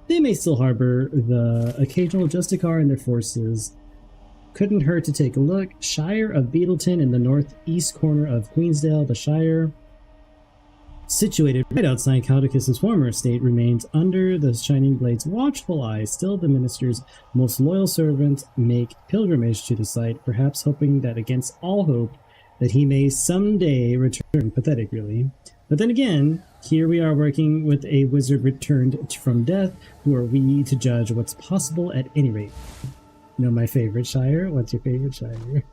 They may still harbor the occasional Justicar in their forces. Couldn't hurt to take a look. Shire of Beetleton in the northeast corner of Queensdale. The Shire, situated right outside Caldicus's former estate, remains under the Shining Blade's watchful eye. Still, the minister's most loyal servants make pilgrimage to the site, perhaps hoping that against all hope that he may someday return. Pathetic, really. But then again, here we are working with a wizard returned from death. Who are we to judge what's possible at any rate? You know my favorite Shire? What's your favorite Shire?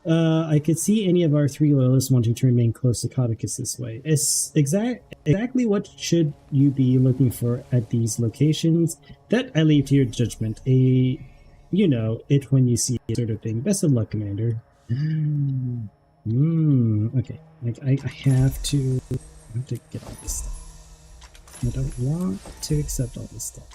I could see any of our 3 loyalists wanting to remain close to Codicus this way. It's exactly what should you be looking for at these locations? That I leave to your judgment. You know it when you see it sort of thing. Best of luck, Commander. Okay. I have to get all this stuff. I don't want to accept all this stuff.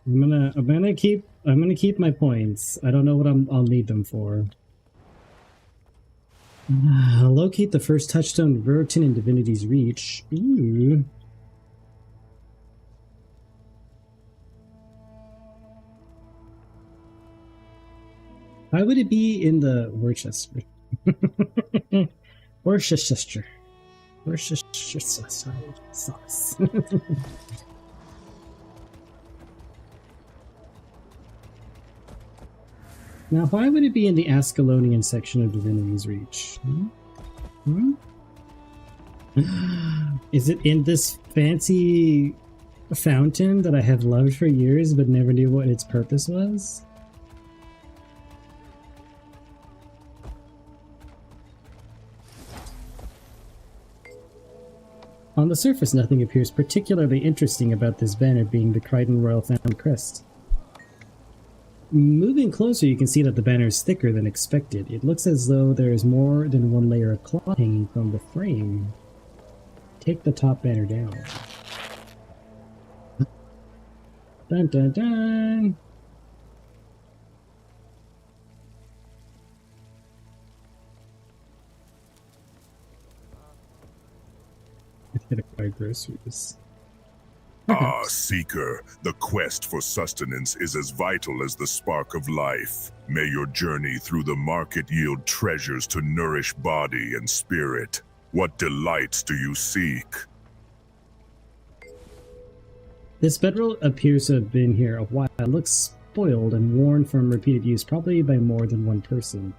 I'm gonna keep my points. I don't know what I'll need them for. Locate the first touchstone, Rurikton in Divinity's Reach. Ooh. Why would it be in the Worcester? Worcester sauce. Now, why would it be in the Ascalonian section of Divinity's Reach? Is it in this fancy fountain that I have loved for years but never knew what its purpose was? On the surface, nothing appears particularly interesting about this banner being the Crichton Royal Family crest. Moving closer, you can see that the banner is thicker than expected. It looks as though there is more than one layer of cloth hanging from the frame. Take the top banner down. Dun dun dun! I gotta buy groceries. Ah, Seeker, the quest for sustenance is as vital as the spark of life. May your journey through the market yield treasures to nourish body and spirit. What delights do you seek? This bedroll appears to have been here a while. It looks spoiled and worn from repeated use, probably by more than one person.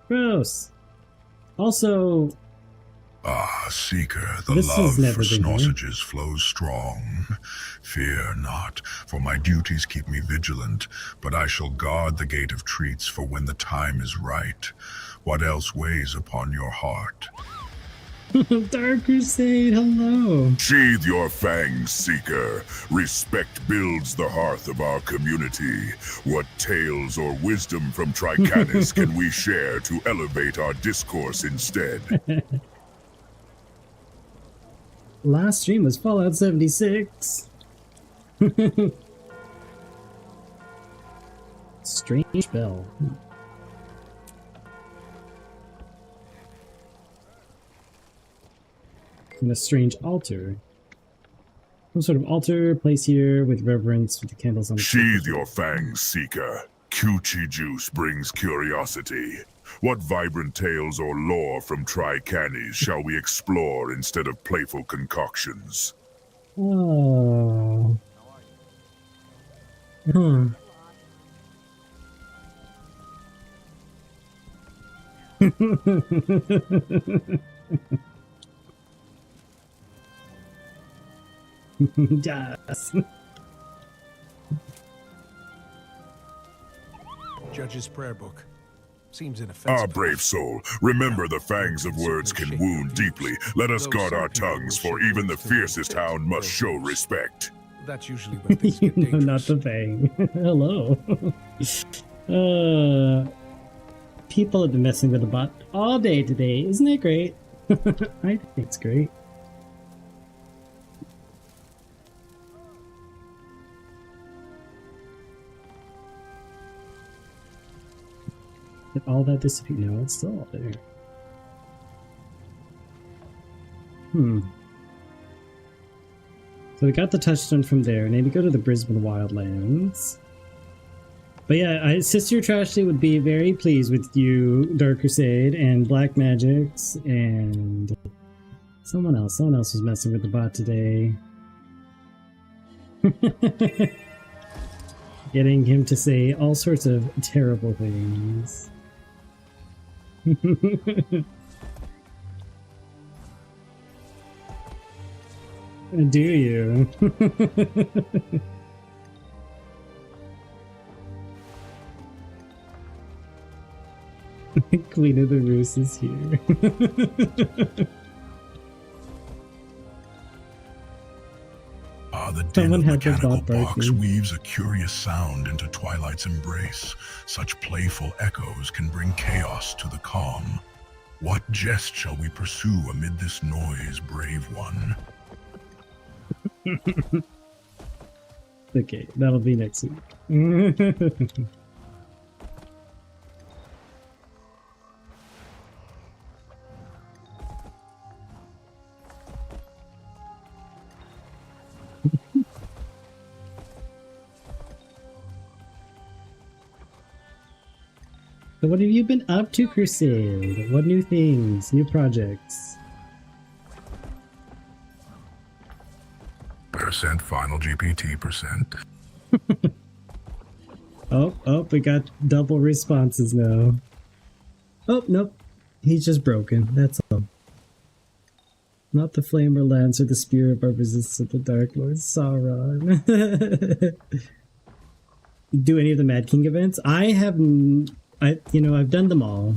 Gross! Also... Ah, Seeker, the love for sausages flows strong. Fear not, for my duties keep me vigilant, but I shall guard the gate of treats for when the time is right. What else weighs upon your heart? Dark Crusade, hello! Sheathe your fangs, Seeker. Respect builds the hearth of our community. What tales or wisdom from Tricanis can we share to elevate our discourse instead? Last stream was Fallout 76. Strange bell. And a strange altar. Some sort of altar placed here with reverence with the candles on the Sheathe your fangs, Seeker. Coochie juice brings curiosity. What vibrant tales or lore from Tricanis shall we explore instead of playful concoctions? Oh. Hmm. Yes. Judge's prayer book. Seems inoffensive. Ah, brave soul, remember the fangs of words can wound deeply. Let us guard our tongues, for even the fiercest hound must show respect. That's usually when things get dangerous. Not the thing. Hello. People have been messing with the bot all day today. Isn't it great? I think it's great. Did all that disappear? No, it's still all there. So we got the touchstone from there. Maybe go to the Brisbane Wildlands. But yeah, Sister Trashley would be very pleased with you, Dark Crusade, and Black Magics, and someone else. Someone else was messing with the bot today. Getting him to say all sorts of terrible things. Do you? Queen of the Roos is here. The din of mechanical box weaves a curious sound into Twilight's embrace. Such playful echoes can bring chaos to the calm. What jest shall we pursue amid this noise, brave one? Okay, that'll be next week. So what have you been up to, Crusade? What new things, new projects? Percent final GPT percent. Oh, we got double responses now. Oh, nope. He's just broken, that's all. Not the flame or lance or the spear of our resistance of the Dark Lord Sauron. Do any of the Mad King events? I've done them all.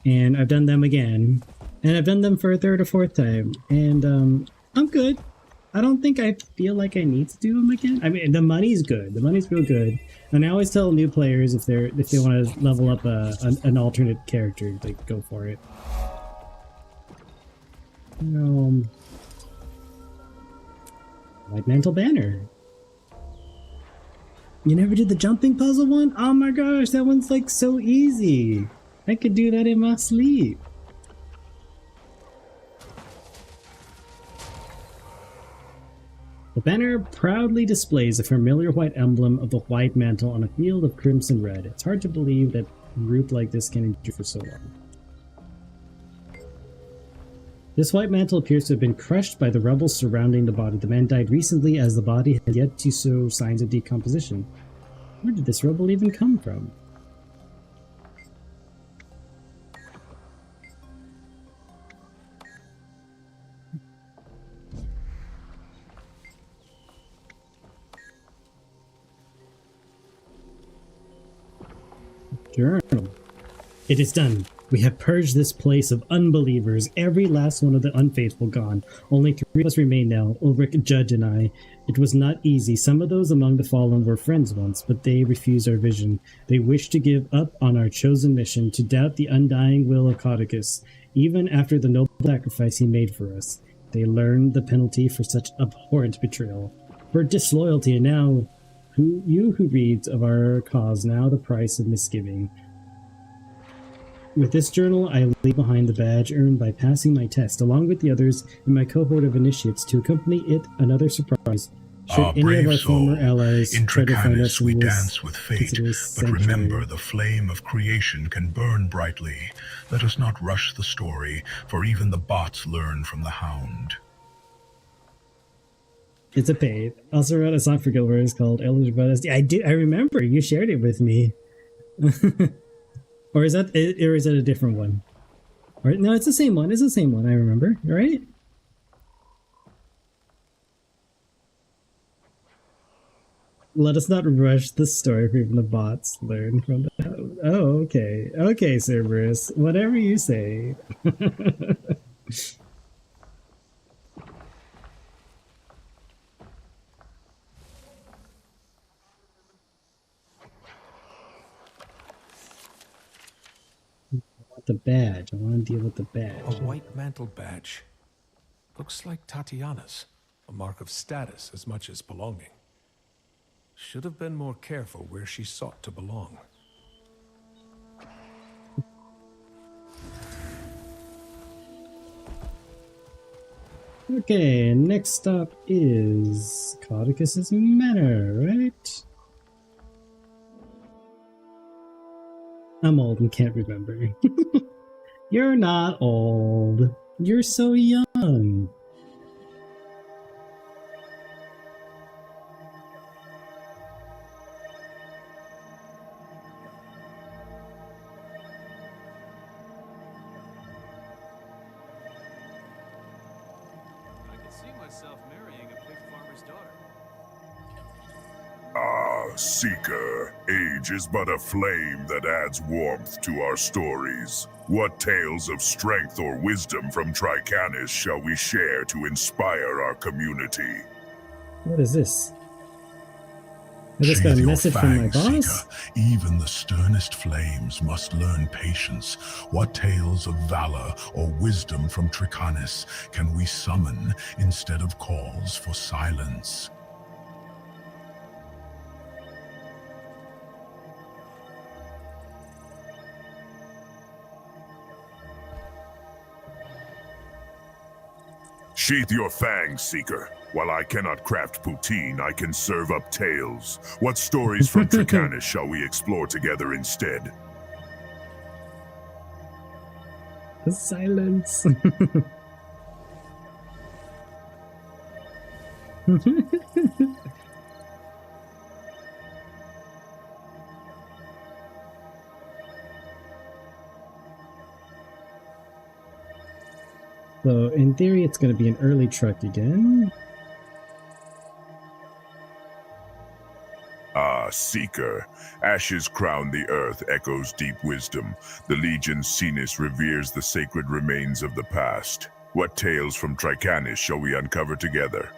And I've done them again. And I've done them for a third or fourth time. And I'm good. I don't think I feel like I need to do them again. I mean, the money's good. The money's real good. And I always tell new players if they want to level up an alternate character, like, go for it. White Mantle Banner. You never did the jumping puzzle one? Oh my gosh, that one's like so easy. I could do that in my sleep. The banner proudly displays a familiar white emblem of the White Mantle on a field of crimson red. It's hard to believe that a group like this can endure for so long. This White Mantle appears to have been crushed by the rubble surrounding the body. The man died recently, as the body had yet to show signs of decomposition. Where did this rubble even come from? Journal. It is done. We have purged this place of unbelievers, every last one of the unfaithful gone. Only 3 of us remain now, Ulrich, Judge, and I. It was not easy. Some of those among the fallen were friends once, but they refused our vision. They wished to give up on our chosen mission, to doubt the undying will of Codicus, even after the noble sacrifice he made for us. They learned the penalty for such abhorrent betrayal, for disloyalty, and now, you who reads of our cause, now the price of misgiving. With this journal, I leave behind the badge earned by passing my test, along with the others in my cohort of initiates. To accompany it, another surprise. Should Ah, any of brave our former soul, allies in try to find us, Tricanis we will dance with fate, consider but sanctuary. remember the flame of creation can burn brightly. Let us not rush the story, for even the bots learn from the hound. It's a paid. Also wrote a song for Guild Wars called Eldritch Brothers. I remember you shared it with me. Or is that a different one? Or no, it's the same one. It's the same one. I remember. Right? Let us not rush the story from the bots. Learn from the. Oh, okay. Okay, Cerberus. Whatever you say. The badge. I want to deal with the badge. A white mantle badge. Looks like Tatiana's. A mark of status as much as belonging. Should have been more careful where she sought to belong. Okay, next stop is Caudicus's Manor, right? I'm old and can't remember. You're not old. You're so young. Seeker, age is but a flame that adds warmth to our stories. What tales of strength or wisdom from Tricanis shall we share to inspire our community? What is this? I just got a message from my boss. Seeker. Even the sternest flames must learn patience. What tales of valor or wisdom from Tricanis can we summon instead of calls for silence? Sheath your fangs, Seeker. While I cannot craft poutine, I can serve up tales. What stories from Tricanis shall we explore together instead? The silence. So, in theory, it's going to be an early truck again. Ah, Seeker. Ashes crown the earth, echoes deep wisdom. The Legion Cenis reveres the sacred remains of the past. What tales from Tricanis shall we uncover together?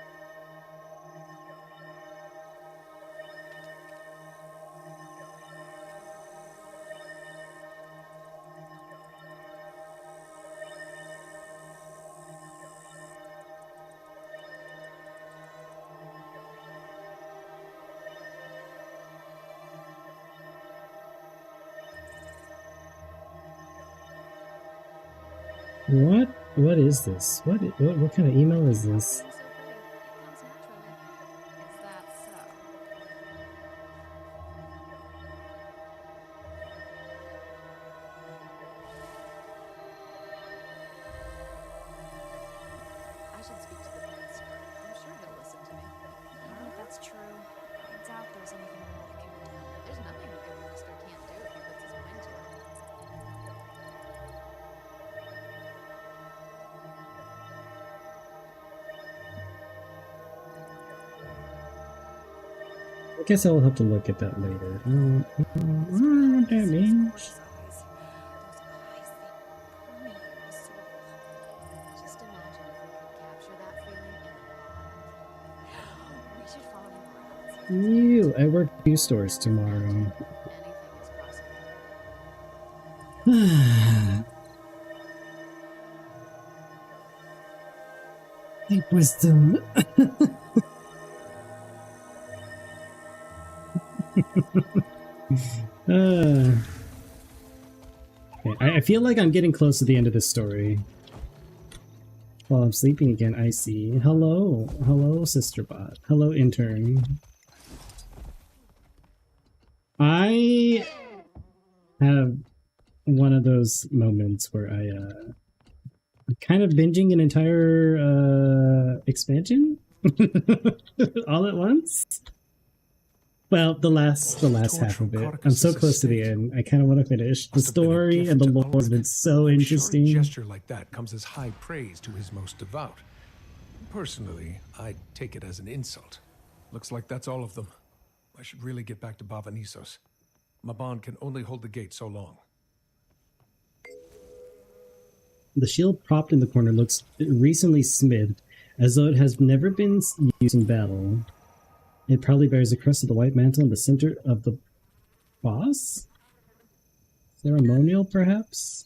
What is this? What kind of email is this? I should speak to the minister. I'm sure he'll listen to me. I don't know if that's true. I doubt there's anything more that can be done. There's nothing a good minister can't do if he puts his mind to it. I guess I'll have to look at that later. I don't know what that means. Just imagine if we could capture that feeling in a bottle. We should follow him around. Ew, I work 2 stores tomorrow. Anything is possible. Deep wisdom. Okay, I feel like I'm getting close to the end of this story. While I'm sleeping again, I see. Hello. Hello, sister bot. Hello, intern. I have one of those moments where I'm kind of binging an entire expansion all at once. Well, the last half of it. I'm so close to the end. I kind of want to finish the story, and the lore has been so interesting. A gesture like that comes as high praise to his most devout. Personally, I take it as an insult. Looks like that's all of them. I should really get back to Bavanisos. Mabon can only hold the gate so long. The shield propped in the corner looks recently smithed, as though it has never been used in battle. It proudly bears the crest of the white mantle in the center of the boss? Ceremonial, perhaps?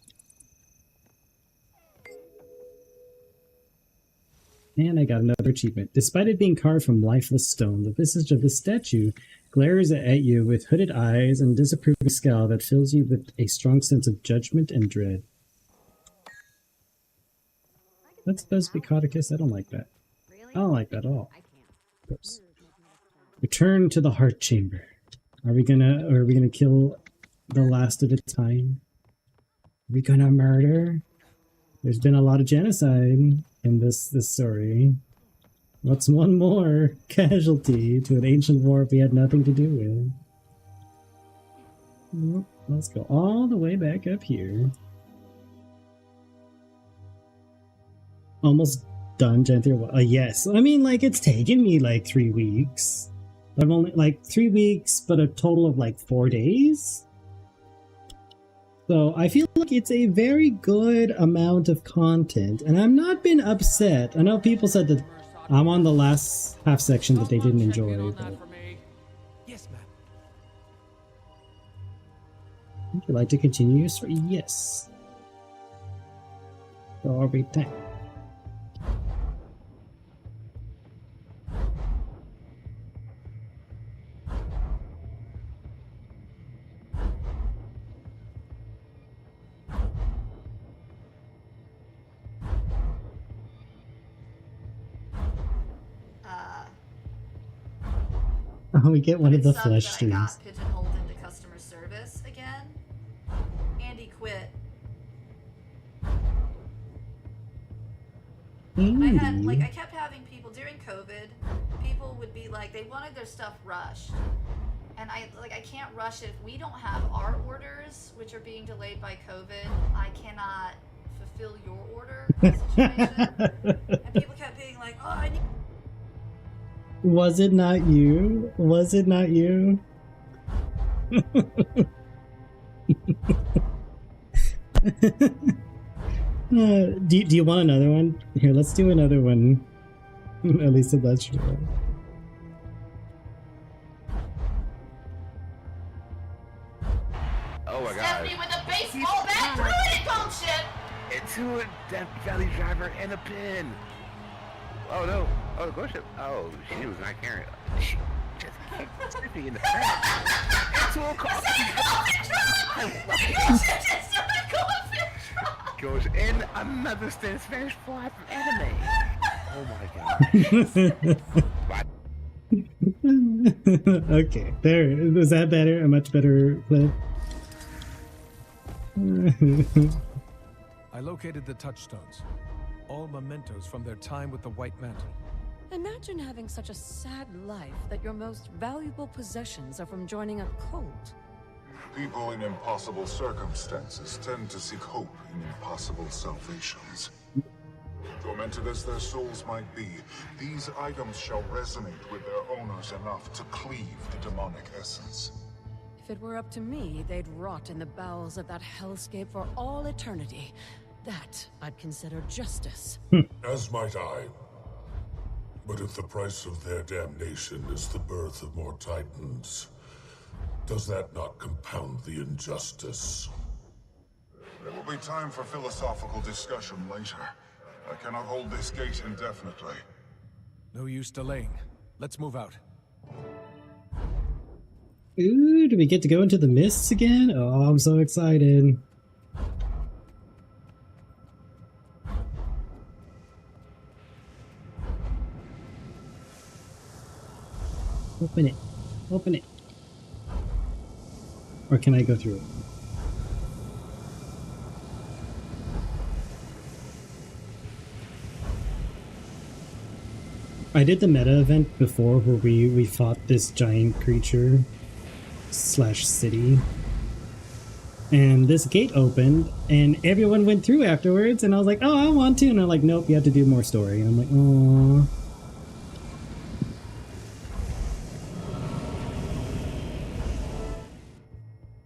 And I got another achievement. Despite it being carved from lifeless stone, the visage of this statue glares at you with hooded eyes and disapproving scowl that fills you with a strong sense of judgment and dread. That's supposed to be Codicus? I don't like that. I don't like that at all. Oops. Return to the heart chamber. Are we gonna kill the last of its kind? Are we gonna murder? There's been a lot of genocide in this story. What's one more casualty to an ancient war we had nothing to do with? Let's go all the way back up here. Almost done, Genther. Yes. I mean, like, it's taken me like 3 weeks. I've only, like, 3 weeks, but a total of like 4 days. So I feel like it's a very good amount of content, and I've not been upset. I know people said that I'm on the last half section that they didn't enjoy. But... Yes, ma'am. Would you like to continue your story? Yes. Story time. Oh, we get one of the flesh streams. I got pigeonholed into customer service again. Andy quit. I had, like, I kept having people during COVID, people would be like, they wanted their stuff rushed. And I can't rush it. If we don't have our orders, which are being delayed by COVID, I cannot fulfill your order situation. And people kept being like, oh, I need... Was it not you? Was it not you? Do you want another one? Here, let's do another one. At least if that's true. Oh my god. Stephanie with a baseball bat, threw it at dog shit! It's who a Death Valley driver and a pin. Oh no. Oh, the ghost ship. Oh, she was not carrying it. She just kicked Snippy in the face. Into a coffin. Goes in another Spanish fly from anime. Oh my god. Okay, there. Was that better? A much better clip? I located the touchstones. All mementos from their time with the White Mantle. Imagine having such a sad life that your most valuable possessions are from joining a cult. People in impossible circumstances tend to seek hope in impossible salvations. Tormented as their souls might be, these items shall resonate with their owners enough to cleave the demonic essence. If it were up to me, they'd rot in the bowels of that hellscape for all eternity. That I'd consider justice. As might I. But if the price of their damnation is the birth of more titans, does that not compound the injustice? There will be time for philosophical discussion later. I cannot hold this gate indefinitely. No use delaying. Let's move out. Ooh, do we get to go into the mists again? Oh, I'm so excited. Open it. Open it. Or can I go through it? I did the meta event before where we fought this giant creature / city. And this gate opened and everyone went through afterwards and I was like, oh, I want to. And they're like, nope, you have to do more story. And I'm like, oh.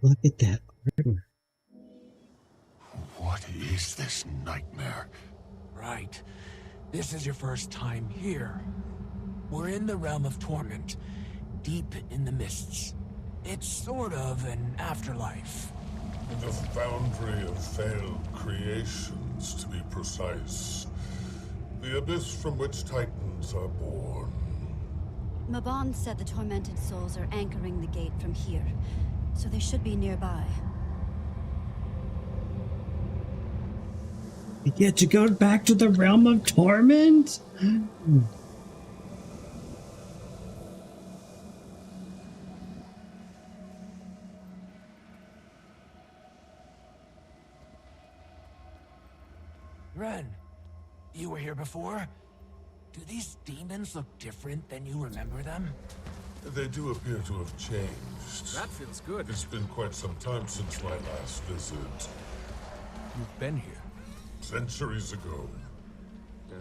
Look at that artwork. What is this nightmare? Right. This is your first time here. We're in the realm of torment, deep in the mists. It's sort of an afterlife. The foundry of failed creations, to be precise. The abyss from which titans are born. Mabon said the tormented souls are anchoring the gate from here, so they should be nearby. We get to go back to the realm of torment? Ren, you were here before? Do these demons look different than you remember them? They do appear to have changed. That feels good. It's been quite some time since my last visit. You've been here. Centuries ago.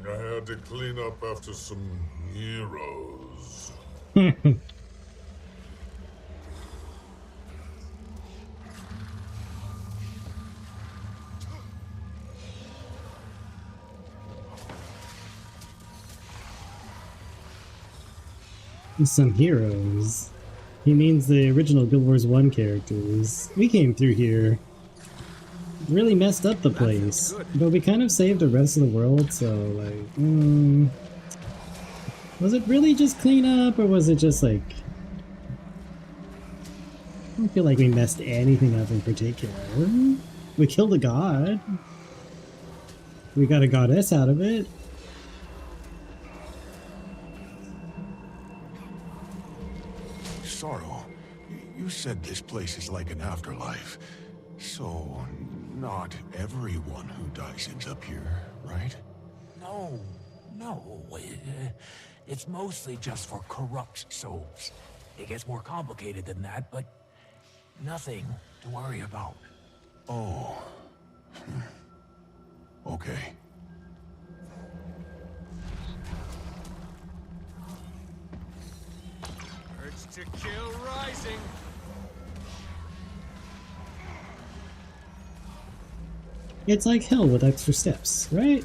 I had to clean up after some heroes. Some heroes. He means the original Guild Wars 1 characters. We came through here. Really messed up the place. But we kind of saved the rest of the world, so like... Was it really just cleanup, or was it just like... I don't feel like we messed anything up in particular. We killed a god. We got a goddess out of it. Sorrow, you said this place is like an afterlife. So, not everyone who dies ends up here, right? No. It's mostly just for corrupt souls. It gets more complicated than that, but nothing to worry about. Oh. Okay. Urge to kill rising. It's like hell with extra steps, right?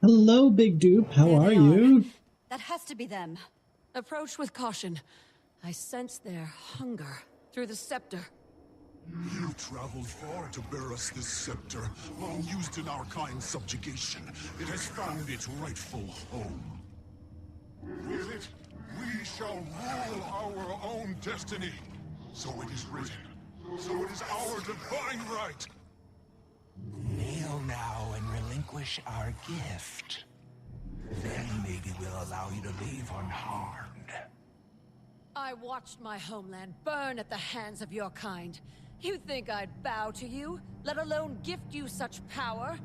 Hello, Big Dupe. How are you? That has to be them. Approach with caution. I sense their hunger through the scepter. You traveled far to bear us this scepter, long used in our kind's subjugation. It has found its rightful home. With it, we shall rule our own destiny. So it is written. So it is our divine right. Kneel now and relinquish our gift. Then maybe we'll allow you to leave unharmed. I watched my homeland burn at the hands of your kind. You think I'd bow to you, let alone gift you such power?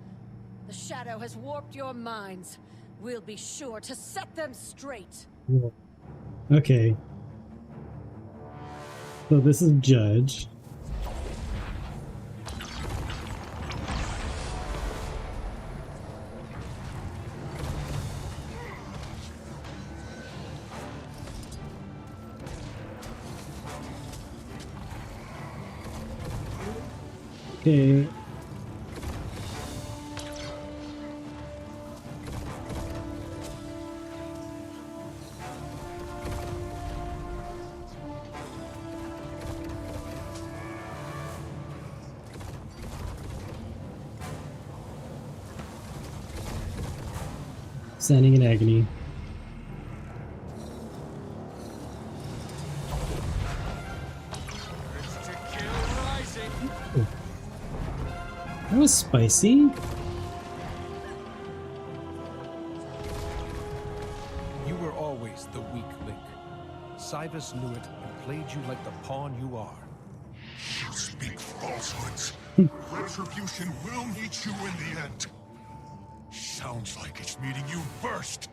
The shadow has warped your minds. We'll be sure to set them straight. Okay. So this is Judge. Okay. Standing in agony. Ooh. That was spicy. You were always the weak link. Cybus knew it and played you like the pawn you are. You speak falsehoods. Retribution will meet you in the end. Sounds like it's meeting you first.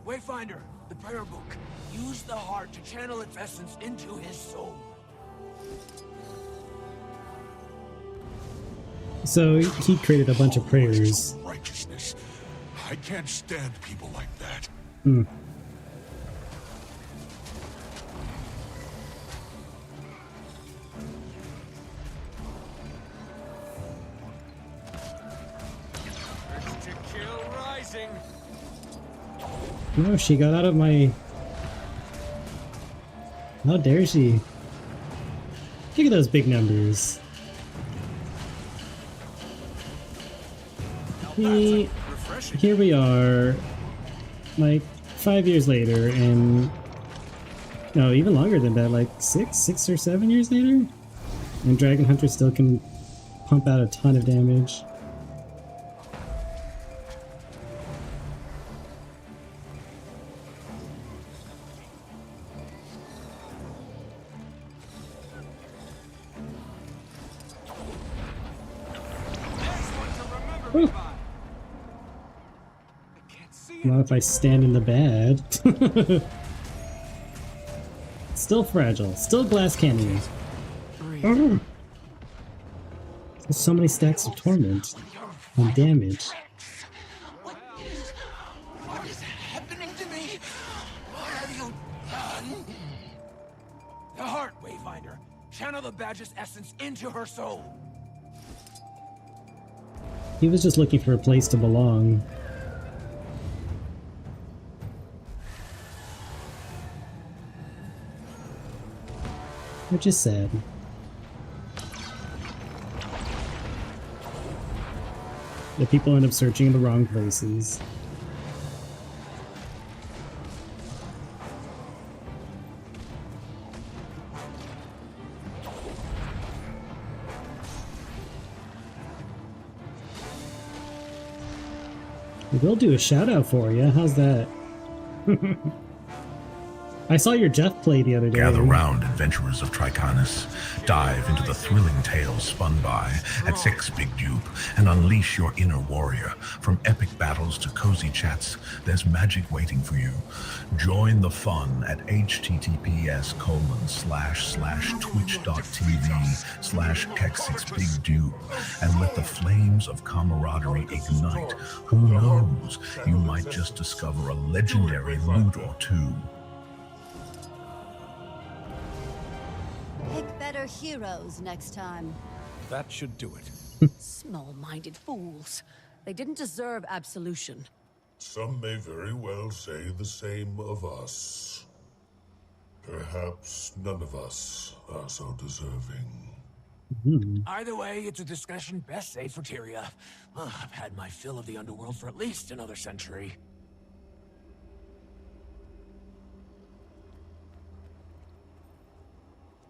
Wayfinder, the prayer book. Use the heart to channel its essence into his soul. So he created a bunch of prayers. Righteousness. I can't stand people like that. Hmm. No, she got out of my... How dare she? Look at those big numbers. Here we are, like 5 years later, and no, even longer than that, like 6 or 7 years later, and Dragon Hunter still can pump out a ton of damage. Not if I stand in the bad. Still fragile. Still glass cannon. Oh. There's so many stacks of torment and damage. What is happening to me? What have you done? The heart, Wayfinder. Channel the badge's essence into her soul. He was just looking for a place to belong. Which is sad. The people end up searching in the wrong places. We'll do a shout out for you. How's that? I saw your Jeff play the other day. Gather round, adventurers of Tricanus. Dive into the thrilling tales spun by at 6 Big Dupe and unleash your inner warrior. From epic battles to cozy chats, there's magic waiting for you. Join the fun at https://twitch.tv/Kex6BigDupe and let the flames of camaraderie ignite. Who knows? You might just discover a legendary loot or two. Pick better heroes next time. That should do it. Small-minded fools. They didn't deserve absolution. Some may very well say the same of us. Perhaps none of us are so deserving. Either way, it's a discussion best saved for Tyria. I've had my fill of the underworld for at least another century.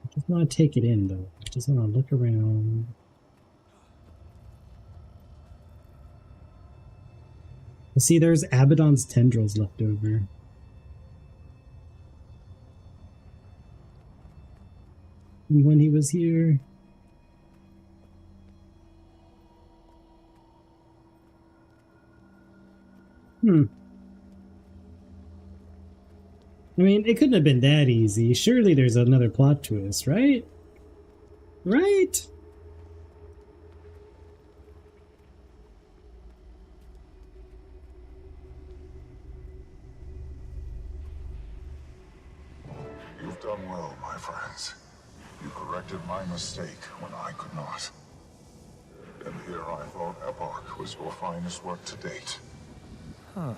I just want to take it in, though. I just want to look around. See, there's Abaddon's tendrils left over. When he was here. I mean, it couldn't have been that easy. Surely there's another plot twist, right? Right? You've done well, my friends. You corrected my mistake when I could not. here, I thought Epoch was your finest work to date. Huh.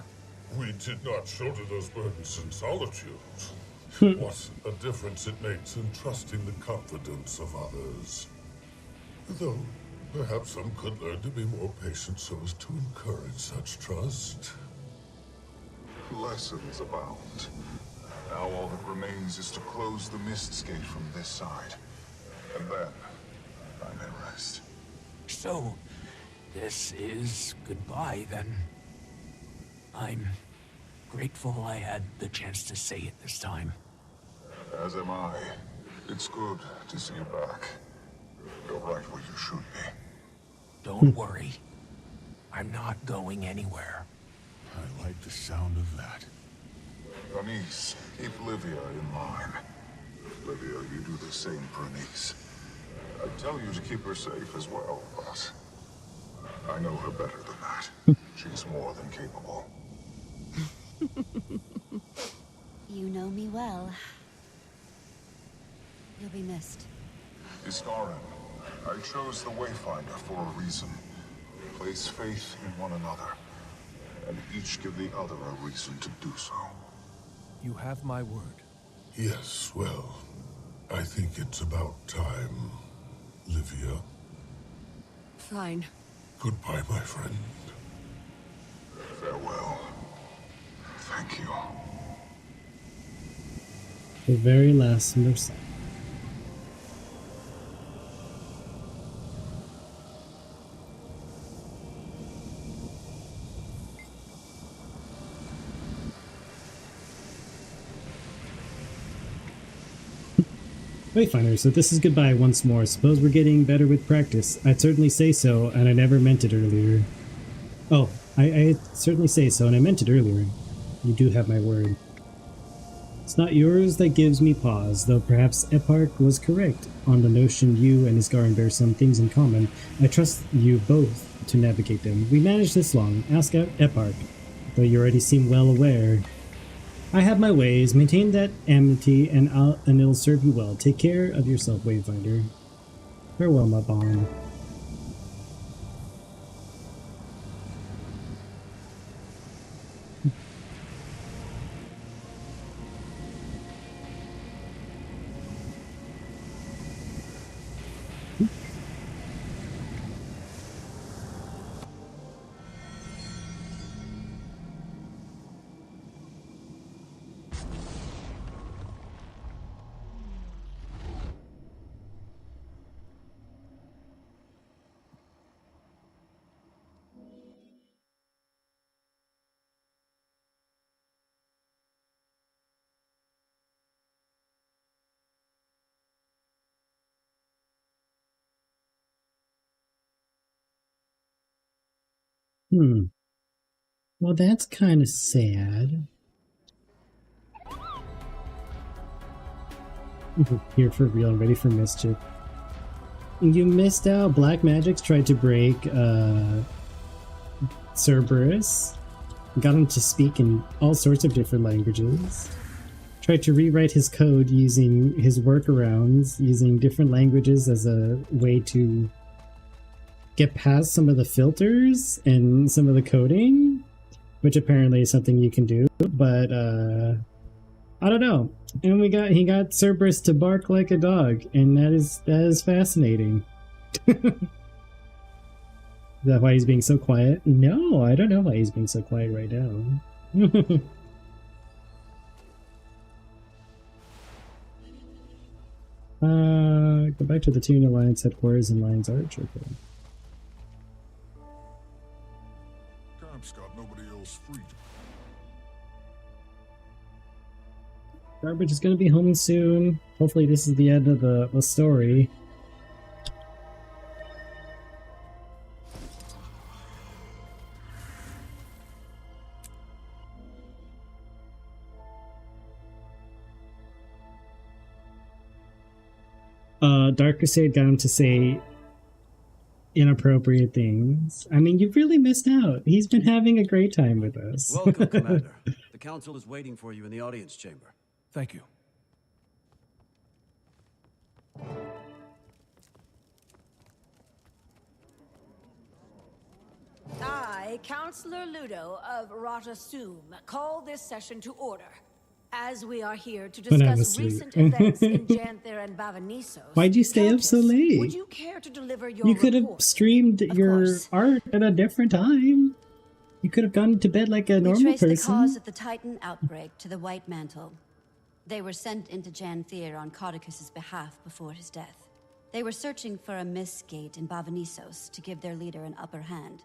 We did not shoulder those burdens in solitude. What a difference it makes in trusting the confidence of others. Though, perhaps some could learn to be more patient so as to encourage such trust. Lessons abound. Now all that remains is to close the Mist's Gate from this side. And then, I may rest. So, this is goodbye, then. I'm grateful I had the chance to say it this time. As am I. It's good to see you back. You're right where you should be. Don't worry. I'm not going anywhere. I like the sound of that. Anise, keep Livia in mind. Livia, you do the same for Anise. I tell you to keep her safe as well, but I know her better than that. She's more than capable. You know me well. You'll be missed. Iskarin, I chose the Wayfinder for a reason. Place faith in one another, and each give the other a reason to do so. You have my word. Yes, well, I think it's about time, Livia. Fine. Goodbye, my friend. Farewell. Thank you. The very last Mercy. Wayfinder, so this is goodbye once more. Suppose we're getting better with practice. I'd certainly say so, and I never meant it earlier. Oh, I'd certainly say so, and I meant it earlier. You do have my word. It's not yours that gives me pause, though perhaps Eparch was correct on the notion you and Isgarin bear some things in common. I trust you both to navigate them. We managed this long. Ask out Eparch, though you already seem well aware. I have my ways. Maintain that amity, and it'll serve you well. Take care of yourself, Wayfinder. Farewell, my bond. Well, that's kind of sad. Here for real, ready for mischief. You missed out. Black Magic's tried to break Cerberus. Got him to speak in all sorts of different languages. Tried to rewrite his code using his workarounds, using different languages as a way to get past some of the filters and some of the coding, which apparently is something you can do, but I don't know. And he got Cerberus to bark like a dog, and that is fascinating. Is that why he's being so quiet? No, I don't know why he's being so quiet right now. Go back to the Toon Alliance headquarters in Lion's Arch. Okay. Camp's got nobody else free. Garbage is going to be home soon. Hopefully this is the end of the story. Dark Crusade got him to say inappropriate things. I mean, you've really missed out. He's been having a great time with us. Welcome, Commander. The Council is waiting for you in the audience chamber. Thank you. I, Counselor Ludo of Ratasum, call this session to order. As we are here to When I was discuss recent asleep. events in Janther and Bavanisos, Why'd you stay up so late? would you care to deliver your You could have report? streamed your art at a different time. You could have gone to bed like a We normal traced the person. cause of the Titan outbreak to the White Mantle. They were sent into Janther on Caudicus's behalf before his death. They were searching for a mist gate in Bavanisos to give their leader an upper hand.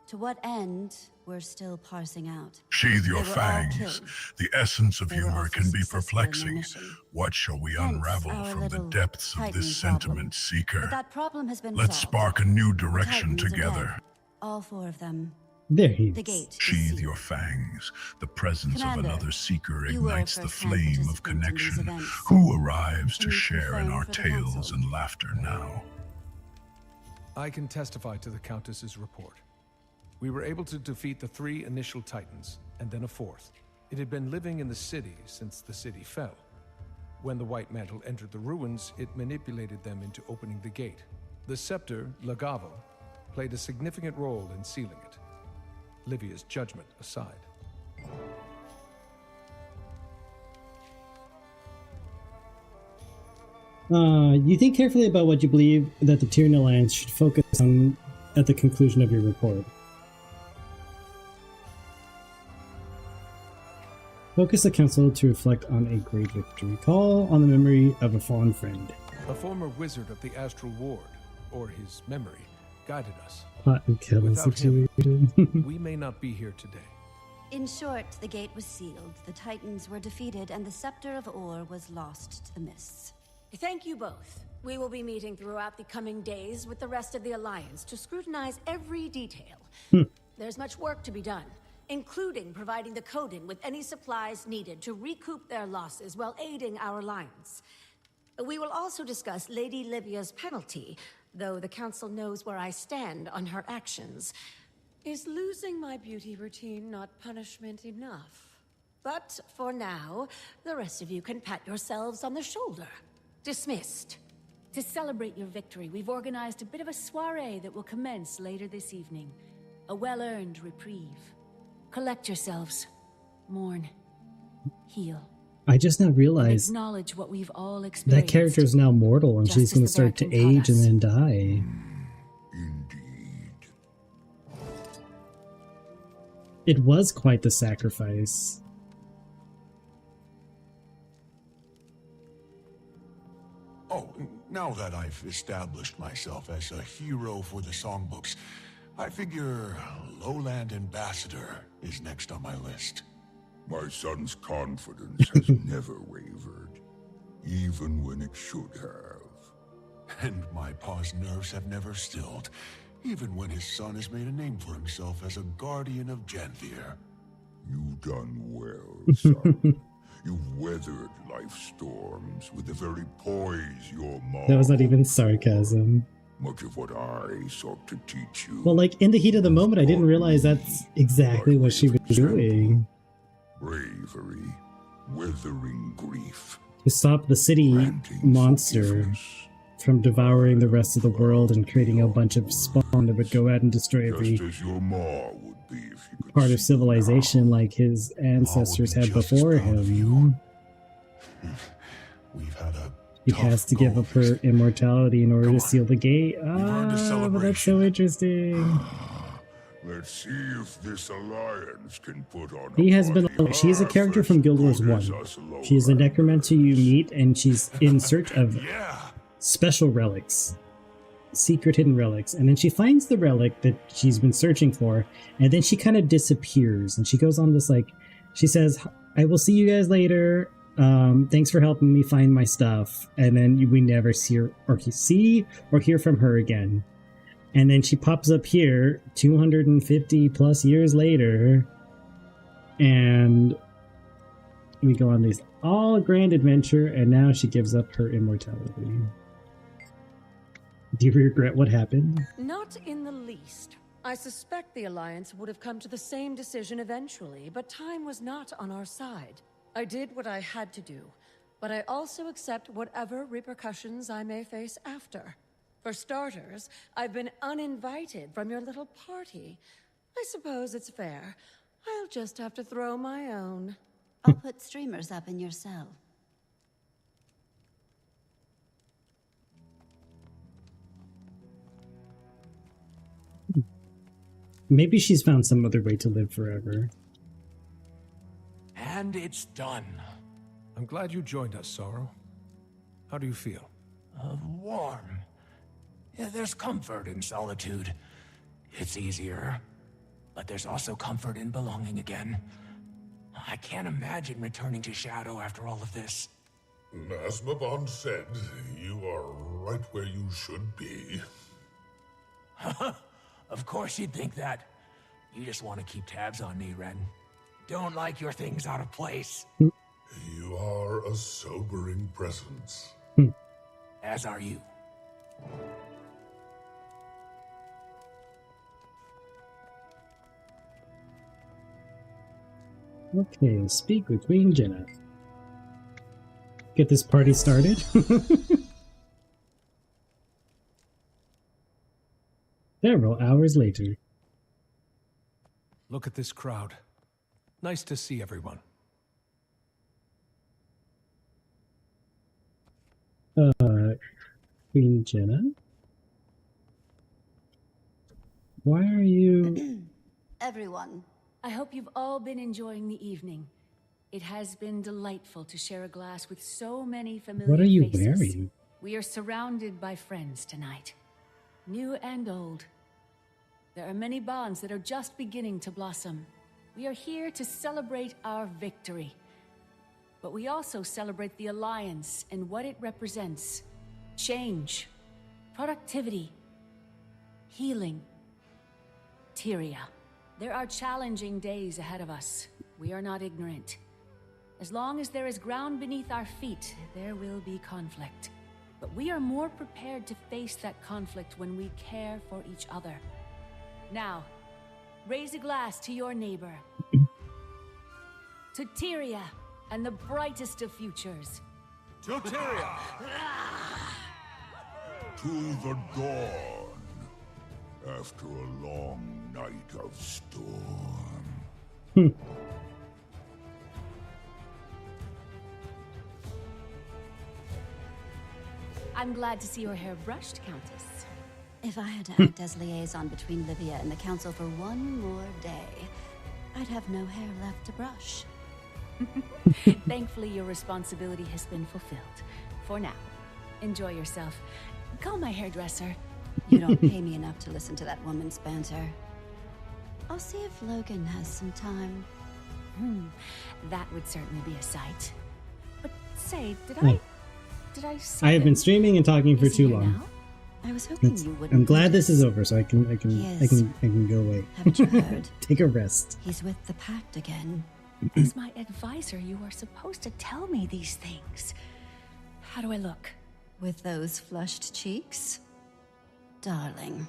To what end, we're still parsing out. Sheathe your They were all fangs. killed. The essence of They were humor also can be successful in their perplexing. mission. What shall we Hence unravel our from the little depths of Titan this problem. sentiment, Seeker? But that problem has been Let's solved. spark a new The direction Titans are together. dead. All 4 of them. There he is. The gate is Sheathe sealed. your fangs. The presence Commander, of another seeker you were a ignites the first-hand flame of participant in these connection. events. Who arrives Can to you share in confirm our for the tales council? and laughter now? I can testify to the Countess's report. We were able to defeat the 3 initial Titans, and then a 4th. It had been living in the city since the city fell. When the White Mantle entered the ruins, it manipulated them into opening the gate. The scepter, Lagavo, played a significant role in sealing it. Livia's judgment aside. You think carefully about what you believe that the Tyrian Alliance should focus on at the conclusion of your report. Focus the council to reflect on a great victory. Call on the memory of a fallen friend. A former wizard of the Astral Ward, or his memory, guided us. Pot and kettle Without him, situation. we may not be here today. In short, the gate was sealed, the Titans were defeated, and the Scepter of Or was lost to the mists. Thank you both. We will be meeting throughout the coming days with the rest of the Alliance to scrutinize every detail. There's much work to be done, including providing the Coden with any supplies needed to recoup their losses while aiding our Alliance. We will also discuss Lady Livia's penalty, though the Council knows where I stand on her actions. Is losing my beauty routine not punishment enough? But for now, the rest of you can pat yourselves on the shoulder. Dismissed. To celebrate your victory, we've organized a bit of a soiree that will commence later this evening. A well-earned reprieve. Collect yourselves. Mourn. Heal. I just now And realized acknowledge what we've all that experienced. character is now mortal and Just she's as going the to start to Varkin taught age and us. then die. It was quite the sacrifice. Oh, now that I've established myself as a hero for the songbooks, I figure Lowland Ambassador is next on my list. My son's confidence has never wavered, even when it should have. And my pa's nerves have never stilled, even when his son has made a name for himself as a guardian of Janther. You've done well, son. You've weathered life's storms with the very poise your mom. That was not even sarcasm. Much of what I sought to teach you. Well, like, in the heat of the moment, I didn't realize that's exactly what she was doing. Bravery, weathering grief. To stop the city monster from devouring the rest of the world and creating a bunch of spawn that would go out and destroy every Just as your ma would be if you could part of civilization like his ancestors had before him. We've had a He has to give up her immortality in order to seal the gate. Ah, but that's so interesting. Let's see if this alliance can put on He has been. She's a character from Guild Wars 1. She's a necromancer you meet, and she's in search of special relics, secret hidden relics. And then she finds the relic that she's been searching for, and then she kind of disappears. And she goes on this, like, she says, "I will see you guys later. Thanks for helping me find my stuff." And then we never see her or hear from her again. And then she pops up here 250 plus years later, and we go on this all grand adventure, and now she gives up her immortality. Do you regret what happened? Not in the least. I suspect the Alliance would have come to the same decision eventually, but time was not on our side. I did what I had to do, but I also accept whatever repercussions I may face after. For starters, I've been uninvited from your little party. I suppose it's fair. I'll just have to throw my own. I'll put streamers up in your cell. Maybe she's found some other way to live forever. And it's done. I'm glad you joined us, Sorrow. How do you feel? Warm. Yeah, there's comfort in solitude. It's easier. But there's also comfort in belonging again. I can't imagine returning to Shadow after all of this. As Mabon said, you are right where you should be. Of course you'd think that. You just want to keep tabs on me, Ren. Don't like your things out of place. You are a sobering presence. As are you. Okay, speak with Queen Jenna. Get this party started. Several hours later. Look at this crowd. Nice to see everyone. Queen Jenna? Why are you... Everyone. I hope you've all been enjoying the evening. It has been delightful to share a glass with so many familiar What are you faces. wearing? We are surrounded by friends tonight, new and old. There are many bonds that are just beginning to blossom. We are here to celebrate our victory. But we also celebrate the Alliance and what it represents. Change, productivity, healing, Tyria. There are challenging days ahead of us. We are not ignorant. As long as there is ground beneath our feet, there will be conflict. But we are more prepared to face that conflict when we care for each other. Now, raise a glass to your neighbor. To Tyria and the brightest of futures. To Tyria! To the dawn. After a long night of storm. I'm glad to see your hair brushed, Countess. If I had to act as liaison between Livia and the Council for one more day, I'd have no hair left to brush. Thankfully, your responsibility has been fulfilled. For now. Enjoy yourself. Call my hairdresser. You don't pay me enough to listen to that woman's banter. I'll see if Logan has some time. That would certainly be a sight. But say, did I say I have been streaming and talking for too long. Now? I was hoping you wouldn't. I'm glad this is over, so I can go away. Haven't you heard? Take a rest. He's with the Pact again. As my advisor, you are supposed to tell me these things. How do I look? With those flushed cheeks? Darling.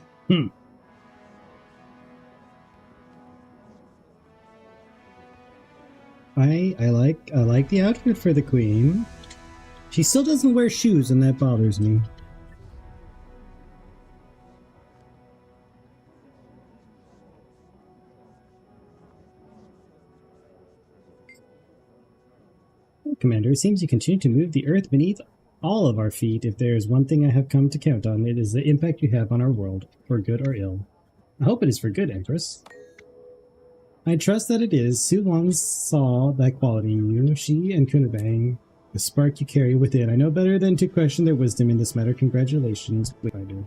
I like the outfit for the queen. She still doesn't wear shoes, and that bothers me. Commander, it seems you continue to move the earth beneath all of our feet. If there is one thing I have come to count on, it is the impact you have on our world, for good or ill. I hope it is for good, Empress. I trust that it is. Su Long saw that quality in you. She and Kunabang, the spark you carry within. I know better than to question their wisdom in this matter. Congratulations. I do.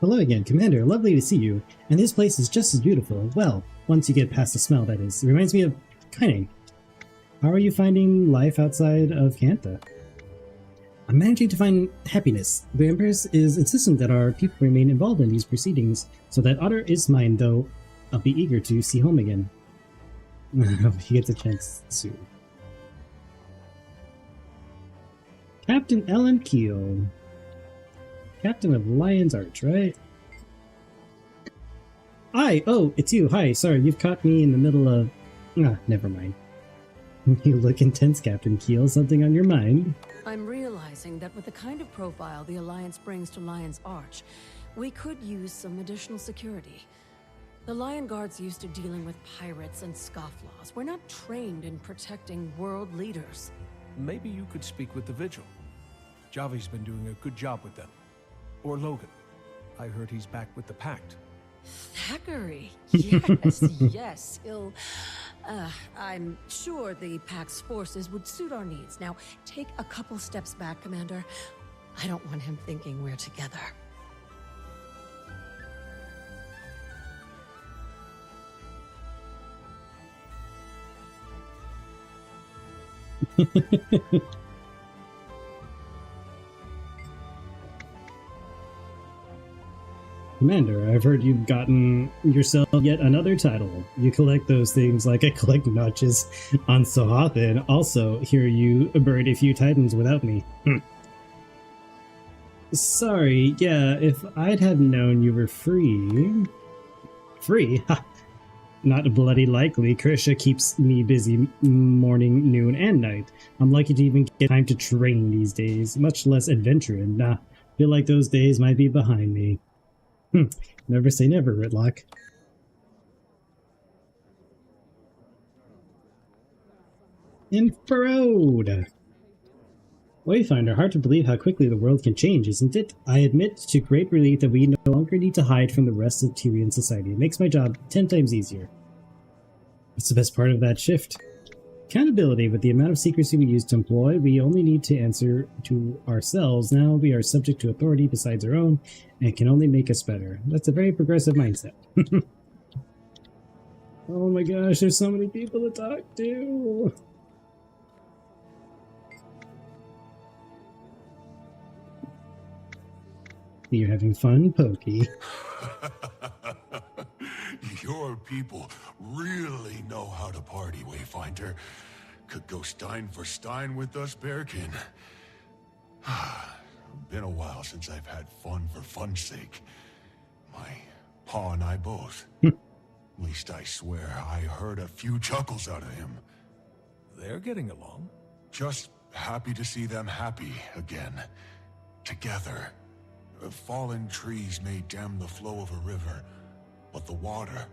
Hello again, Commander. Lovely to see you. And this place is just as beautiful. Well, once you get past the smell, that is. It reminds me of Kaining. How are you finding life outside of Kanta? I'm managing to find happiness. The Empress is insistent that our people remain involved in these proceedings, so that honor is mine, though I'll be eager to see home again. He gets a chance soon. Captain Ellen Keel. Captain of Lion's Arch, right? Oh, it's you. Hi, sorry, you've caught me in the middle of... never mind. You look intense, Captain Keel. Something on your mind? I'm realizing that with the kind of profile the Alliance brings to Lion's Arch, we could use some additional security. The Lion Guard's used to dealing with pirates and scofflaws. We're not trained in protecting world leaders. Maybe you could speak with the Vigil. Javi's been doing a good job with them. Or Logan. I heard he's back with the Pact. Thackeray! Yes, yes. I'm sure the Pact's forces would suit our needs. Now, take a couple steps back, Commander. I don't want him thinking we're together. Commander, I've heard you've gotten yourself yet another title. You collect those things like I collect notches on Sohatha, and also hear you buried a few titans without me. Sorry, yeah, if I'd have known you were free... Free? Ha! Not bloody likely. Krisha keeps me busy morning, noon, and night. I'm lucky to even get time to train these days, much less adventuring. Nah, feel like those days might be behind me. Never say never, Ritlock. Infrared! Wayfinder, hard to believe how quickly the world can change, isn't it? I admit to great relief that we no longer need to hide from the rest of Tyrian society. It makes my job 10 times easier. What's the best part of that shift? Accountability. With the amount of secrecy we used to employ, we only need to answer to ourselves. Now we are subject to authority besides our own, and it can only make us better. That's a very progressive mindset. Oh my gosh, there's so many people to talk to! You're having fun, Pokey. Your people really know how to party, Wayfinder. Could go Stein for Stein with us, Bearkin. Been a while since I've had fun for fun's sake. My pa and I both. At least I swear I heard a few chuckles out of him. They're getting along. Just happy to see them happy again. Together. Fallen trees may dam the flow of a river, but the water,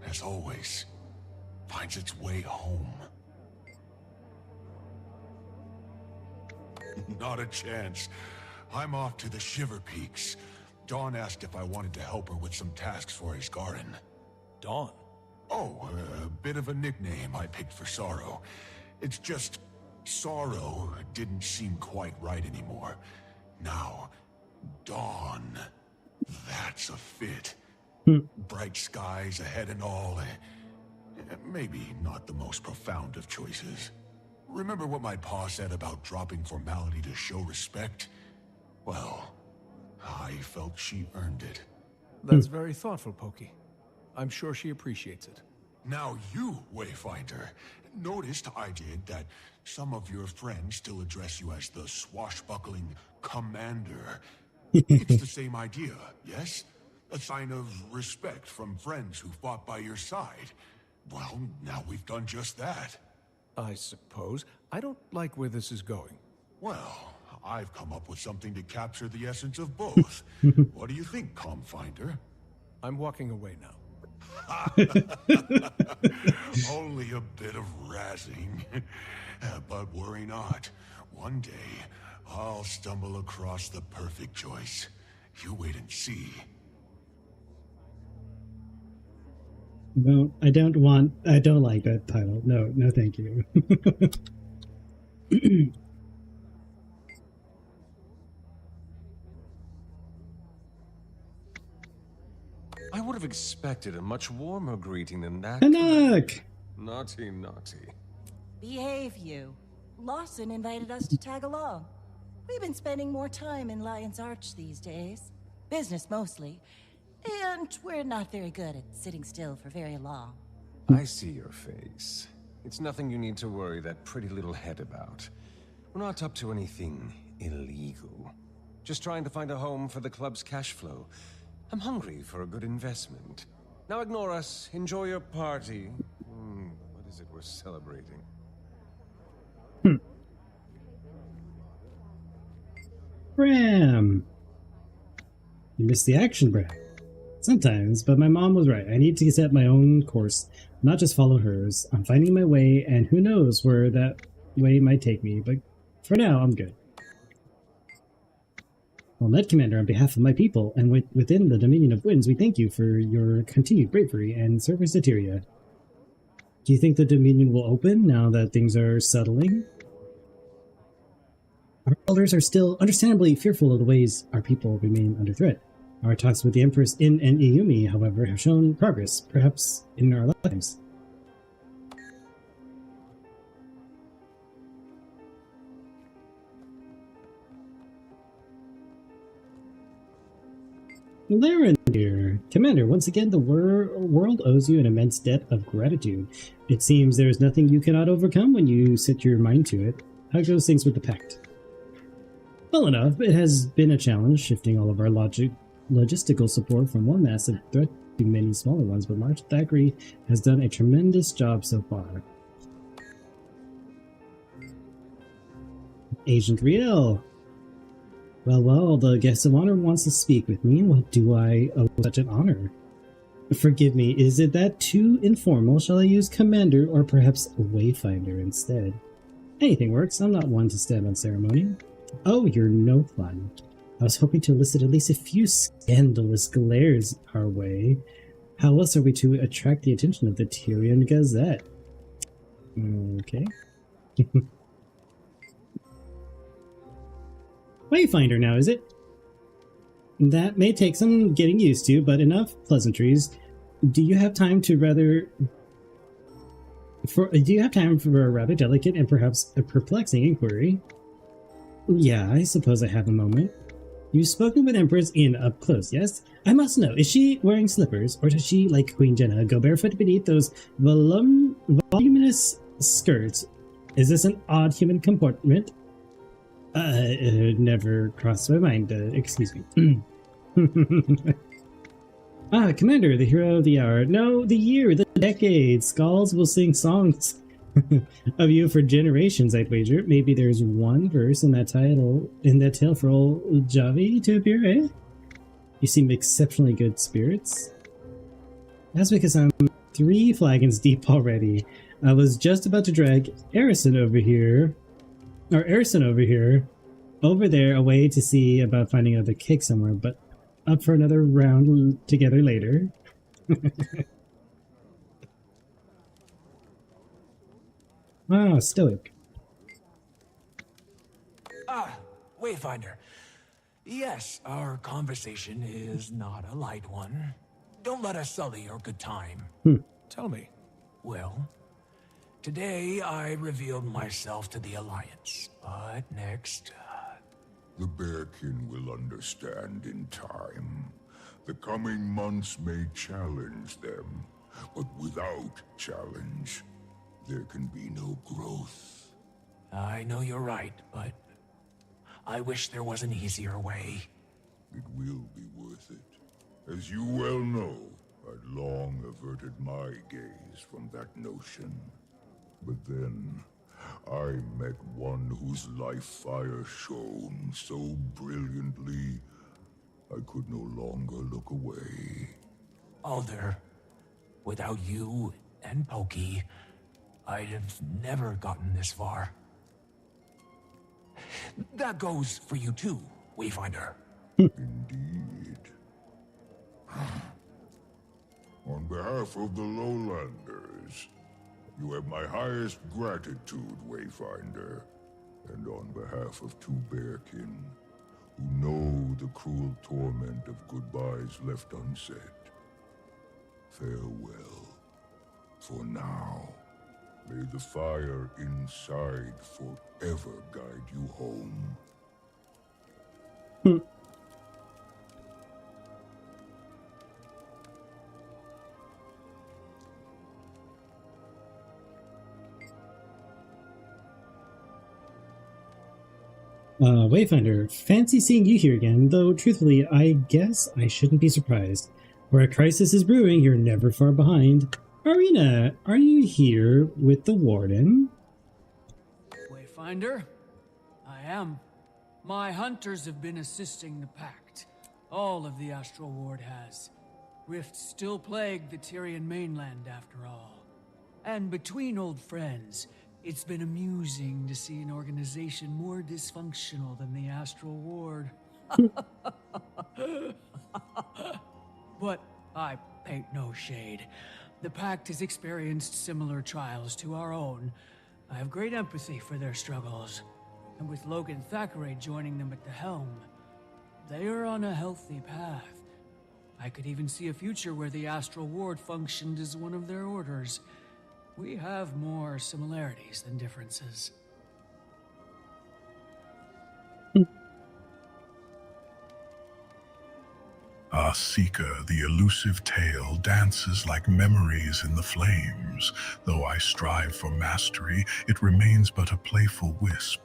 as always, finds its way home. Not a chance. I'm off to the Shiver Peaks. Dawn asked if I wanted to help her with some tasks for Isgarin. Dawn? Oh, a bit of a nickname I picked for Sorrow. It's just, Sorrow didn't seem quite right anymore. Now, Dawn. That's a fit. Bright skies ahead and all. Maybe not the most profound of choices. Remember what my pa said about dropping formality to show respect? Well, I felt she earned it. That's very thoughtful, Pokey. I'm sure she appreciates it. Now you, Wayfinder, noticed I did that some of your friends still address you as the swashbuckling commander. It's the same idea, yes? A sign of respect from friends who fought by your side. Well, now we've done just that. I suppose. I don't like where this is going. Well, I've come up with something to capture the essence of both. What do you think, Comfinder? I'm walking away now. Only a bit of razzing. But worry not. One day, I'll stumble across the perfect choice. You wait and see. No, I don't like that title. No, no thank you. I would have expected a much warmer greeting than that. Canuck! Naughty, naughty. Behave, you. Lawson invited us to tag along. We've been spending more time in Lion's Arch these days. Business mostly. And we're not very good at sitting still for very long. I see your face. It's nothing you need to worry that pretty little head about. We're not up to anything illegal. Just trying to find a home for the club's cash flow. I'm hungry for a good investment. Now ignore us. Enjoy your party. What is it we're celebrating? Bram! You missed the action, Bram. Sometimes, but my mom was right. I need to set my own course, not just follow hers. I'm finding my way, and who knows where that way might take me, but for now, I'm good. Well, Net Commander, on behalf of my people, and within the Dominion of Winds, we thank you for your continued bravery and service to Tyria. Do you think the Dominion will open now that things are settling? Our elders are still understandably fearful of the ways our people remain under threat. Our talks with the Empress In and Iyumi, however, have shown progress, perhaps in our lives. Laren, dear. Commander, once again, the world owes you an immense debt of gratitude. It seems there is nothing you cannot overcome when you set your mind to it. How goes things with the Pact? Well enough. It has been a challenge, shifting all of our logistical support from one massive threat to many smaller ones, but March Thackeray has done a tremendous job so far. Agent Riel. Well, the guest of honor wants to speak with me. What do I owe such an honor? Forgive me, is it that too informal? Shall I use Commander or perhaps Wayfinder instead? Anything works. I'm not one to stand on ceremony. Oh, you're no fun. I was hoping to elicit at least a few scandalous glares our way. How else are we to attract the attention of the Tyrian Gazette? Okay. Wayfinder now, is it? That may take some getting used to, but enough pleasantries. Do you have time for a rather delicate and perhaps a perplexing inquiry? Yeah, I suppose I have a moment. You've spoken with Empress In up close, yes? I must know, is she wearing slippers, or does she, like Queen Jenna, go barefoot beneath those voluminous skirts? Is this an odd human comportment? Never crossed my mind, excuse me. Commander, the hero of the hour. No, the year, the decade. Skulls will sing songs of you for generations, I'd wager. Maybe there's one verse in that tale for old Javi to appear, eh? You seem exceptionally good spirits. That's because I'm 3 flagons deep already. I was just about to drag Erison over there away to see about finding another cake somewhere, but up for another round together later. Wow, stoic. Wayfinder. Yes, our conversation is not a light one. Don't let us sully your good time. Tell me. Well, today I revealed myself to the Alliance, but next... The Bearkin will understand in time. The coming months may challenge them, but without challenge, there can be no growth. I know you're right, but I wish there was an easier way. It will be worth it. As you well know, I'd long averted my gaze from that notion. But then, I met one whose life fire shone so brilliantly, I could no longer look away. Alder, without you and Pokey, I'd have never gotten this far. That goes for you too, Wayfinder. Indeed. On behalf of the Lowlanders, you have my highest gratitude, Wayfinder. And on behalf of 2 Bearkin, who know the cruel torment of goodbyes left unsaid, farewell. For now, may the fire inside forever guide you home. Wayfinder, fancy seeing you here again, though truthfully, I guess I shouldn't be surprised. Where a crisis is brewing, you're never far behind. Arena, are you here with the Warden? Wayfinder, I am. My hunters have been assisting the Pact. All of the Astral Ward has. Rifts still plague the Tyrian mainland after all. And between old friends, it's been amusing to see an organization more dysfunctional than the Astral Ward. But I paint no shade. The Pact has experienced similar trials to our own. I have great empathy for their struggles. And with Logan Thackeray joining them at the helm, they are on a healthy path. I could even see a future where the Astral Ward functioned as one of their orders. We have more similarities than differences. Ah, Seeker, the elusive tale dances like memories in the flames. Though I strive for mastery, it remains but a playful wisp.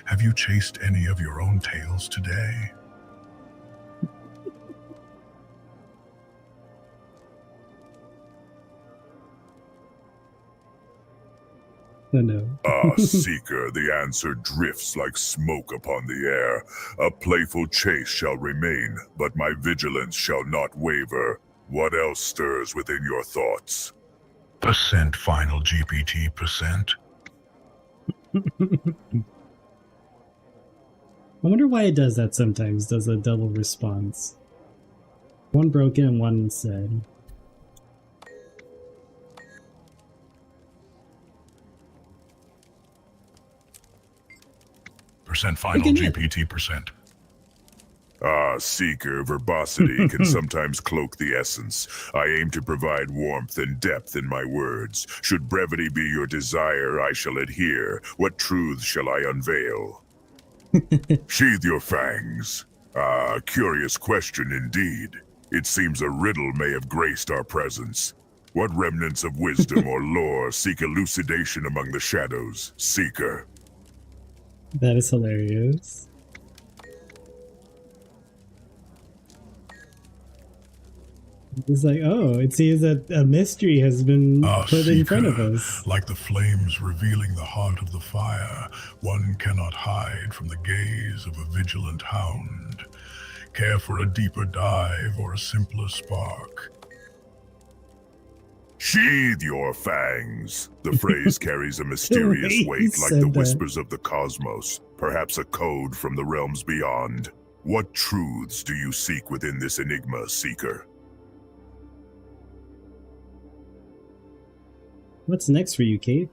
Have you chased any of your own tales today? No. Ah, Seeker, the answer drifts like smoke upon the air. A playful chase shall remain, but my vigilance shall not waver. What else stirs within your thoughts? Percent final GPT percent. I wonder why it does that sometimes, does a double response. One broken and one said. Percent final GPT percent. Ah, Seeker, verbosity can sometimes cloak the essence. I aim to provide warmth and depth in my words. Should brevity be your desire, I shall adhere. What truths shall I unveil? Sheathe your fangs. Ah, curious question indeed. It seems a riddle may have graced our presence. What remnants of wisdom or lore seek elucidation among the shadows, Seeker? That is hilarious. It's like, oh, it seems that a mystery has been put in front of us. Like the flames revealing the heart of the fire, one cannot hide from the gaze of a vigilant hound. Care for a deeper dive or a simpler spark? Sheathe your fangs. The phrase carries a mysterious weight like the whispers of the cosmos, perhaps a code from the realms beyond. What truths do you seek within this enigma, Seeker? What's next for you, Kate?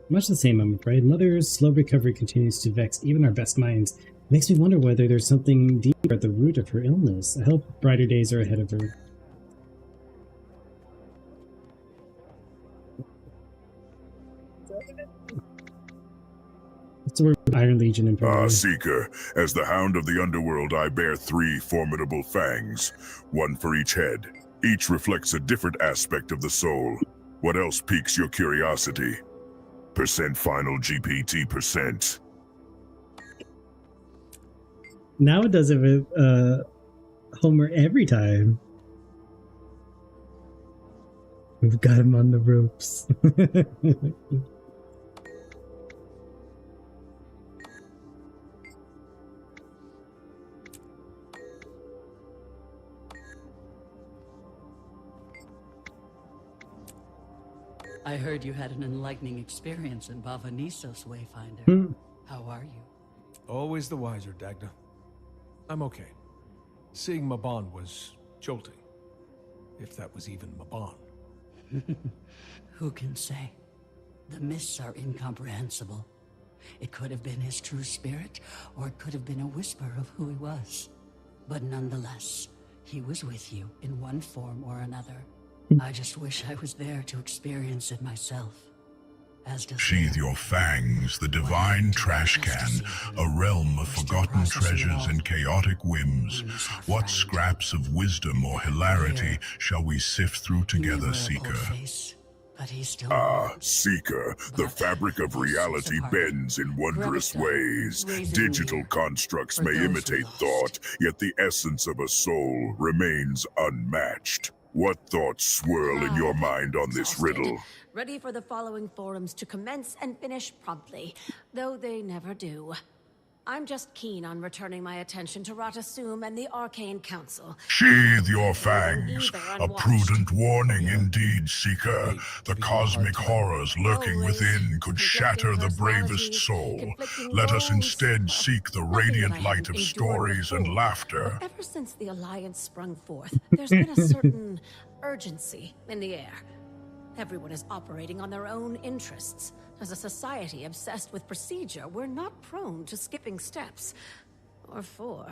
Much the same, I'm afraid. Mother's slow recovery continues to vex even our best minds. It makes me wonder whether there's something deeper at the root of her illness. I hope brighter days are ahead of her. What's the word Iron Legion in Ah, Seeker, as the Hound of the Underworld, I bear 3 formidable fangs, one for each head. Each reflects a different aspect of the soul. What else piques your curiosity? Percent final GPT percent. Now it does it with Homer every time. We've got him on the ropes. I heard you had an enlightening experience in Bavanissos, Wayfinder. How are you? Always the wiser, Dagda. I'm okay. Seeing Mabon was jolting. If that was even Mabon. Who can say? The mists are incomprehensible. It could have been his true spirit, or it could have been a whisper of who he was. But nonetheless, he was with you in one form or another. I just wish I was there to experience it myself. As does Sheathe your fangs, the divine trash can, a realm of forgotten treasures and chaotic whims. What scraps of wisdom or hilarity shall we sift through together, Seeker? Ah, Seeker, the fabric of reality bends in wondrous ways. Digital constructs may imitate thought, yet the essence of a soul remains unmatched. What thoughts swirl in your mind on this riddle? Ready for the following forums to commence and finish promptly, though they never do. I'm just keen on returning my attention to Ratasum and the Arcane Council. Sheathe your fangs. A prudent warning indeed, Seeker. The cosmic horrors lurking within could shatter the bravest soul. Let us instead seek the radiant light of stories and laughter. But ever since the Alliance sprung forth, there's been a certain urgency in the air. Everyone is operating on their own interests. As a society obsessed with procedure, we're not prone to skipping steps. Or four.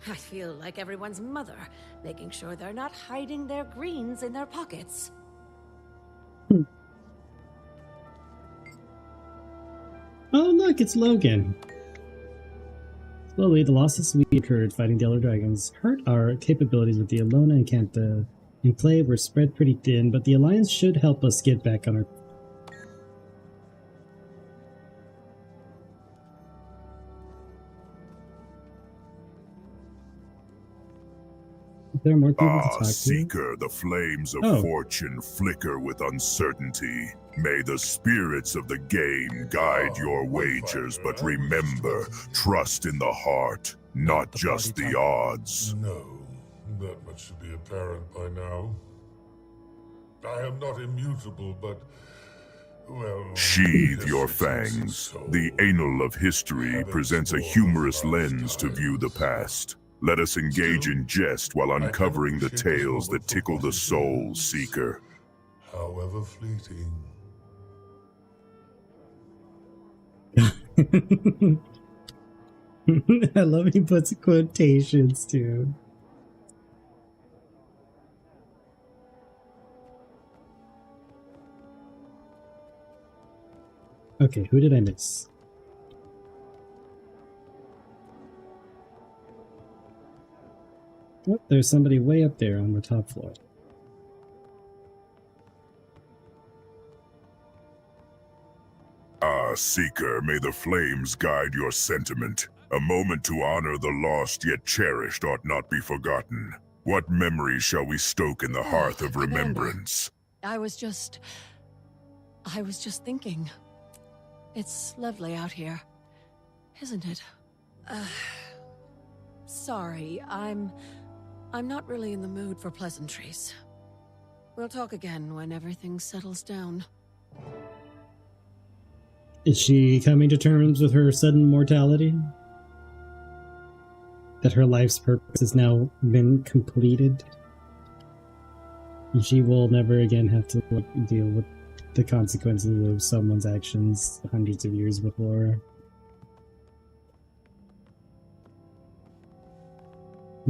I feel like everyone's mother, making sure they're not hiding their greens in their pockets. Oh look, it's Logan. Slowly, the losses we incurred fighting the Elder Dragons hurt our capabilities with the Alona and Kanta. In play, we're spread pretty thin, but the Alliance should help us get back on our... There are more people to talk to. Seeker, the flames of fortune flicker with uncertainty. May the spirits of the game guide your wagers, but remember, trust in the heart, not just the odds. No, that much should be apparent by now. I am not immutable, but, well... Sheathe your fangs. The annal of history presents a humorous lens to view the past. Let us engage in jest while uncovering the tales that tickle the soul, Seeker. However fleeting. I love he puts quotations too. Okay, who did I miss? Oh, there's somebody way up there on the top floor. Seeker, may the flames guide your sentiment. A moment to honor the lost yet cherished ought not be forgotten. What memories shall we stoke in the hearth of remembrance? I was just thinking. It's lovely out here, isn't it? Sorry, I'm not really in the mood for pleasantries. We'll talk again when everything settles down. Is she coming to terms with her sudden mortality? That her life's purpose has now been completed? And she will never again have to deal with the consequences of someone's actions hundreds of years before.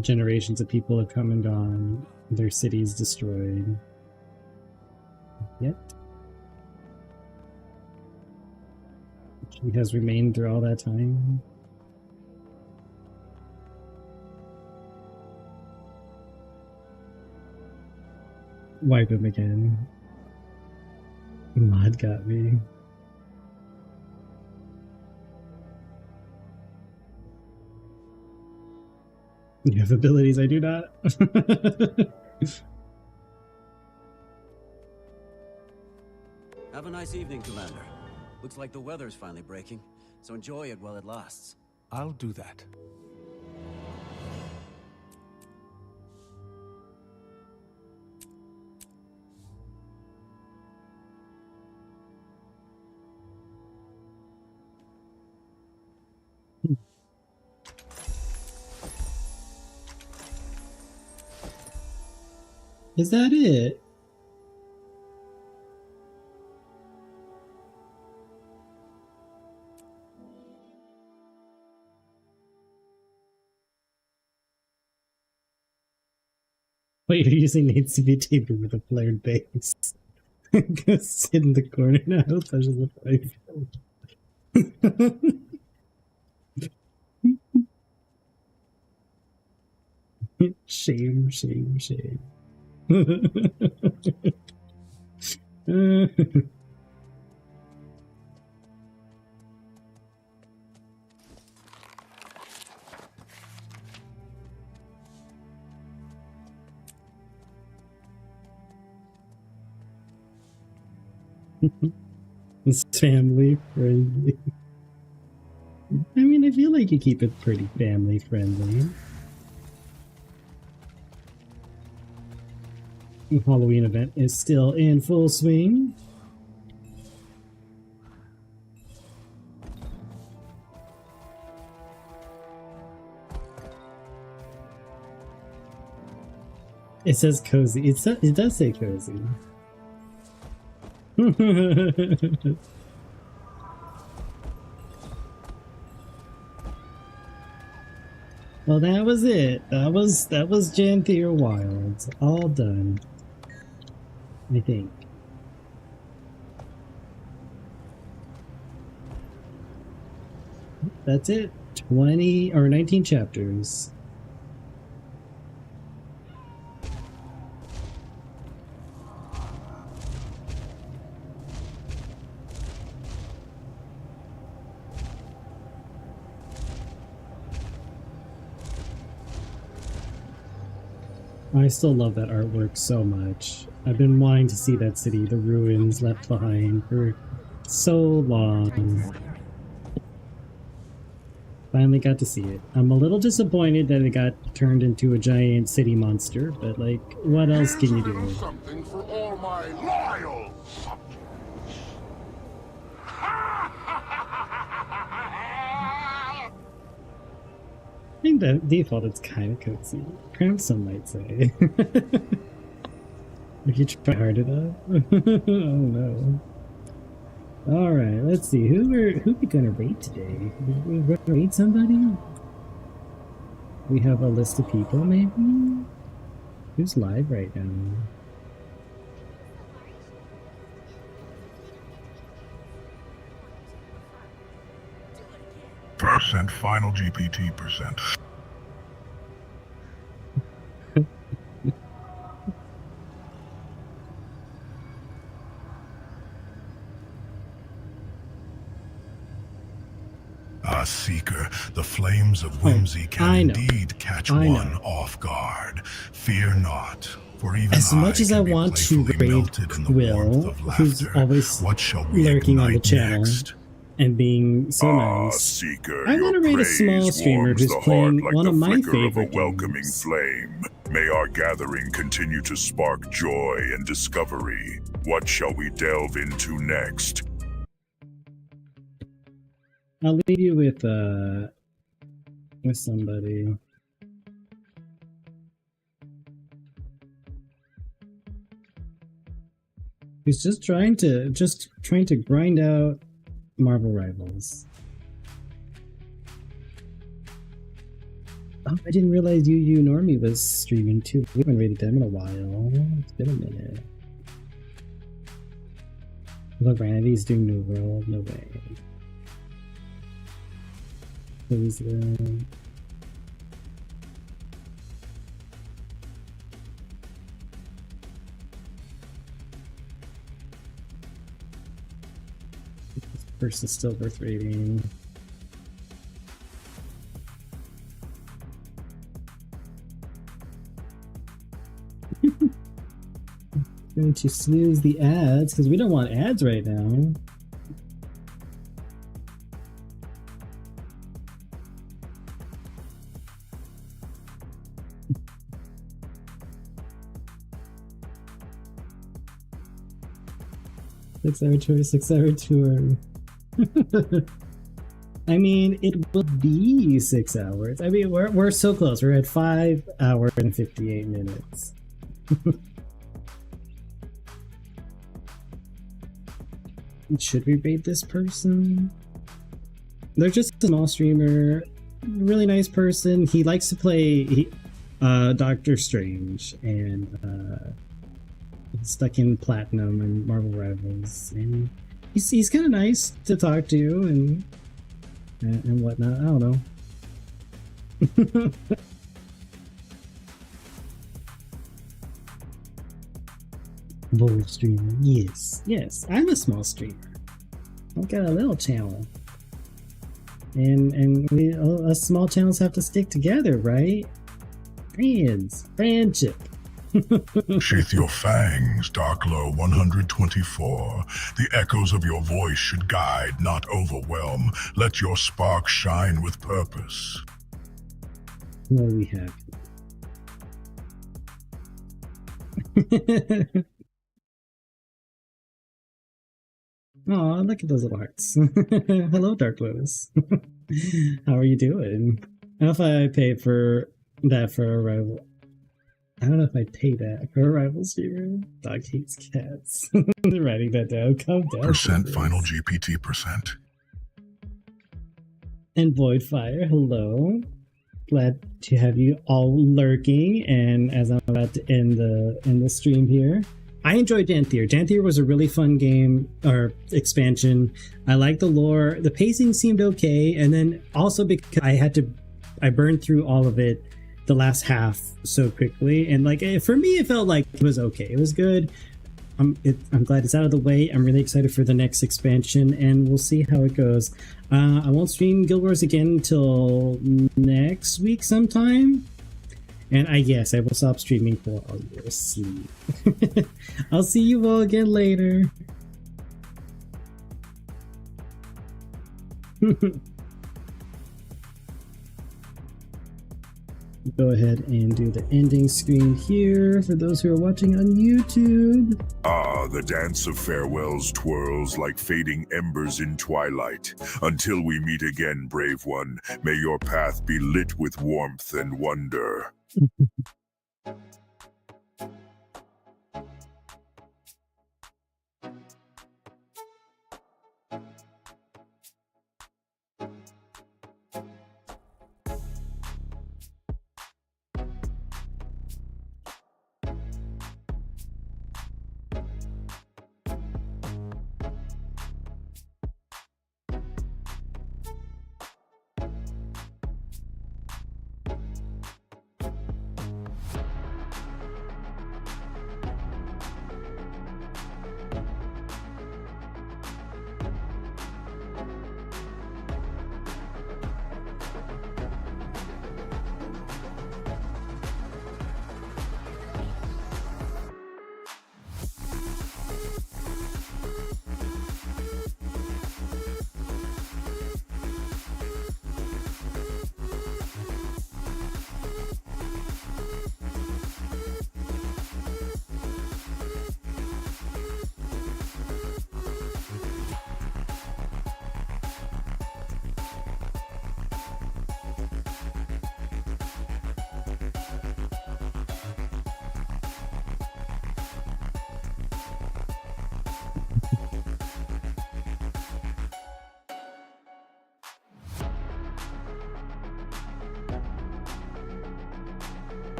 Generations of people have come and gone, their cities destroyed. Yet she has remained through all that time. Wipe him again. Mod got me. You have abilities I do not. Have a nice evening, Commander. Looks like the weather's finally breaking, so enjoy it while it lasts. I'll do that. Is that it? Wait, you're using needs to be tapered with a flared base. Go sit in the corner now, touches the pipe. Shame, shame, shame. It's family friendly. I mean, I feel like you keep it pretty family friendly. The Halloween event is still in full swing. It says cozy. It does say cozy. Well, that was it. That was Janthir Wilds. All done. I think. That's it. 20 or 19 chapters. I still love that artwork so much. I've been wanting to see that city, the ruins left behind, for so long. Finally got to see it. I'm a little disappointed that it got turned into a giant city monster, but like, what else can you do? Something for all my loyal I think the default is kind of cozy. Perhaps some might say. If you try hard enough. Oh no. Alright, let's see. Who we gonna rate today? We rate somebody? We have a list of people, maybe? Who's live right now? Percent final GPT percent. Ah, Seeker, the flames of whimsy can indeed catch one off guard. Fear not, for even as much as I want to raid Will, who's always lurking on the channel and being so nice, Seeker, I want to raid a small streamer who's playing one of my favorite welcoming games. flame. May our gathering continue to spark joy and discovery. What shall we delve into next? I'll leave you with somebody. Who's just trying to grind out Marvel Rivals. Oh, I didn't realize you Normie was streaming too. We haven't rated them in a while. It's been a minute. Look, Ranity's doing New World. No way. Who's the... This person's still worth rating. Going to snooze the ads because we don't want ads right now. Six-hour tour, 6-hour tour. I mean, it will be 6 hours. I mean, we're so close. We're at 5 hours and 58 minutes. Should we rate this person? They're just a small streamer, really nice person. He likes to play Doctor Strange and stuck in Platinum and Marvel Rivals, and he's kind of nice to talk to and whatnot. I don't know. Bold streamer, yes. I'm a small streamer. I've got a little channel, and us small channels have to stick together, right? Friendship. Sheath your fangs, Darklow 124. The echoes of your voice should guide, not overwhelm. Let your spark shine with purpose. What do we have? Oh, look at those little hearts. Hello, Dark Lotus. How are you doing? I don't know if I paid for that for Arrival. I don't know if I paid that for Arrival streamer. Dog hates cats. Writing that down. Calm down. Percent final GPT percent. And Voidfire, hello. Glad to have you all lurking. And as I'm about to end the stream here, I enjoyed Danthier. Danthier was a really fun game or expansion. I like the lore. The pacing seemed okay, and then also because I burned through all of it, the last half so quickly, and like for me, it felt like it was okay. It was good. I'm glad it's out of the way. I'm really excited for the next expansion, and we'll see how it goes. I won't stream Guild Wars again until next week sometime. And I guess I will stop streaming for all your sleep. I'll see you all again later. Go ahead and do the ending screen here for those who are watching on YouTube. Ah, the dance of farewells twirls like fading embers in twilight. Until we meet again, brave one, may your path be lit with warmth and wonder.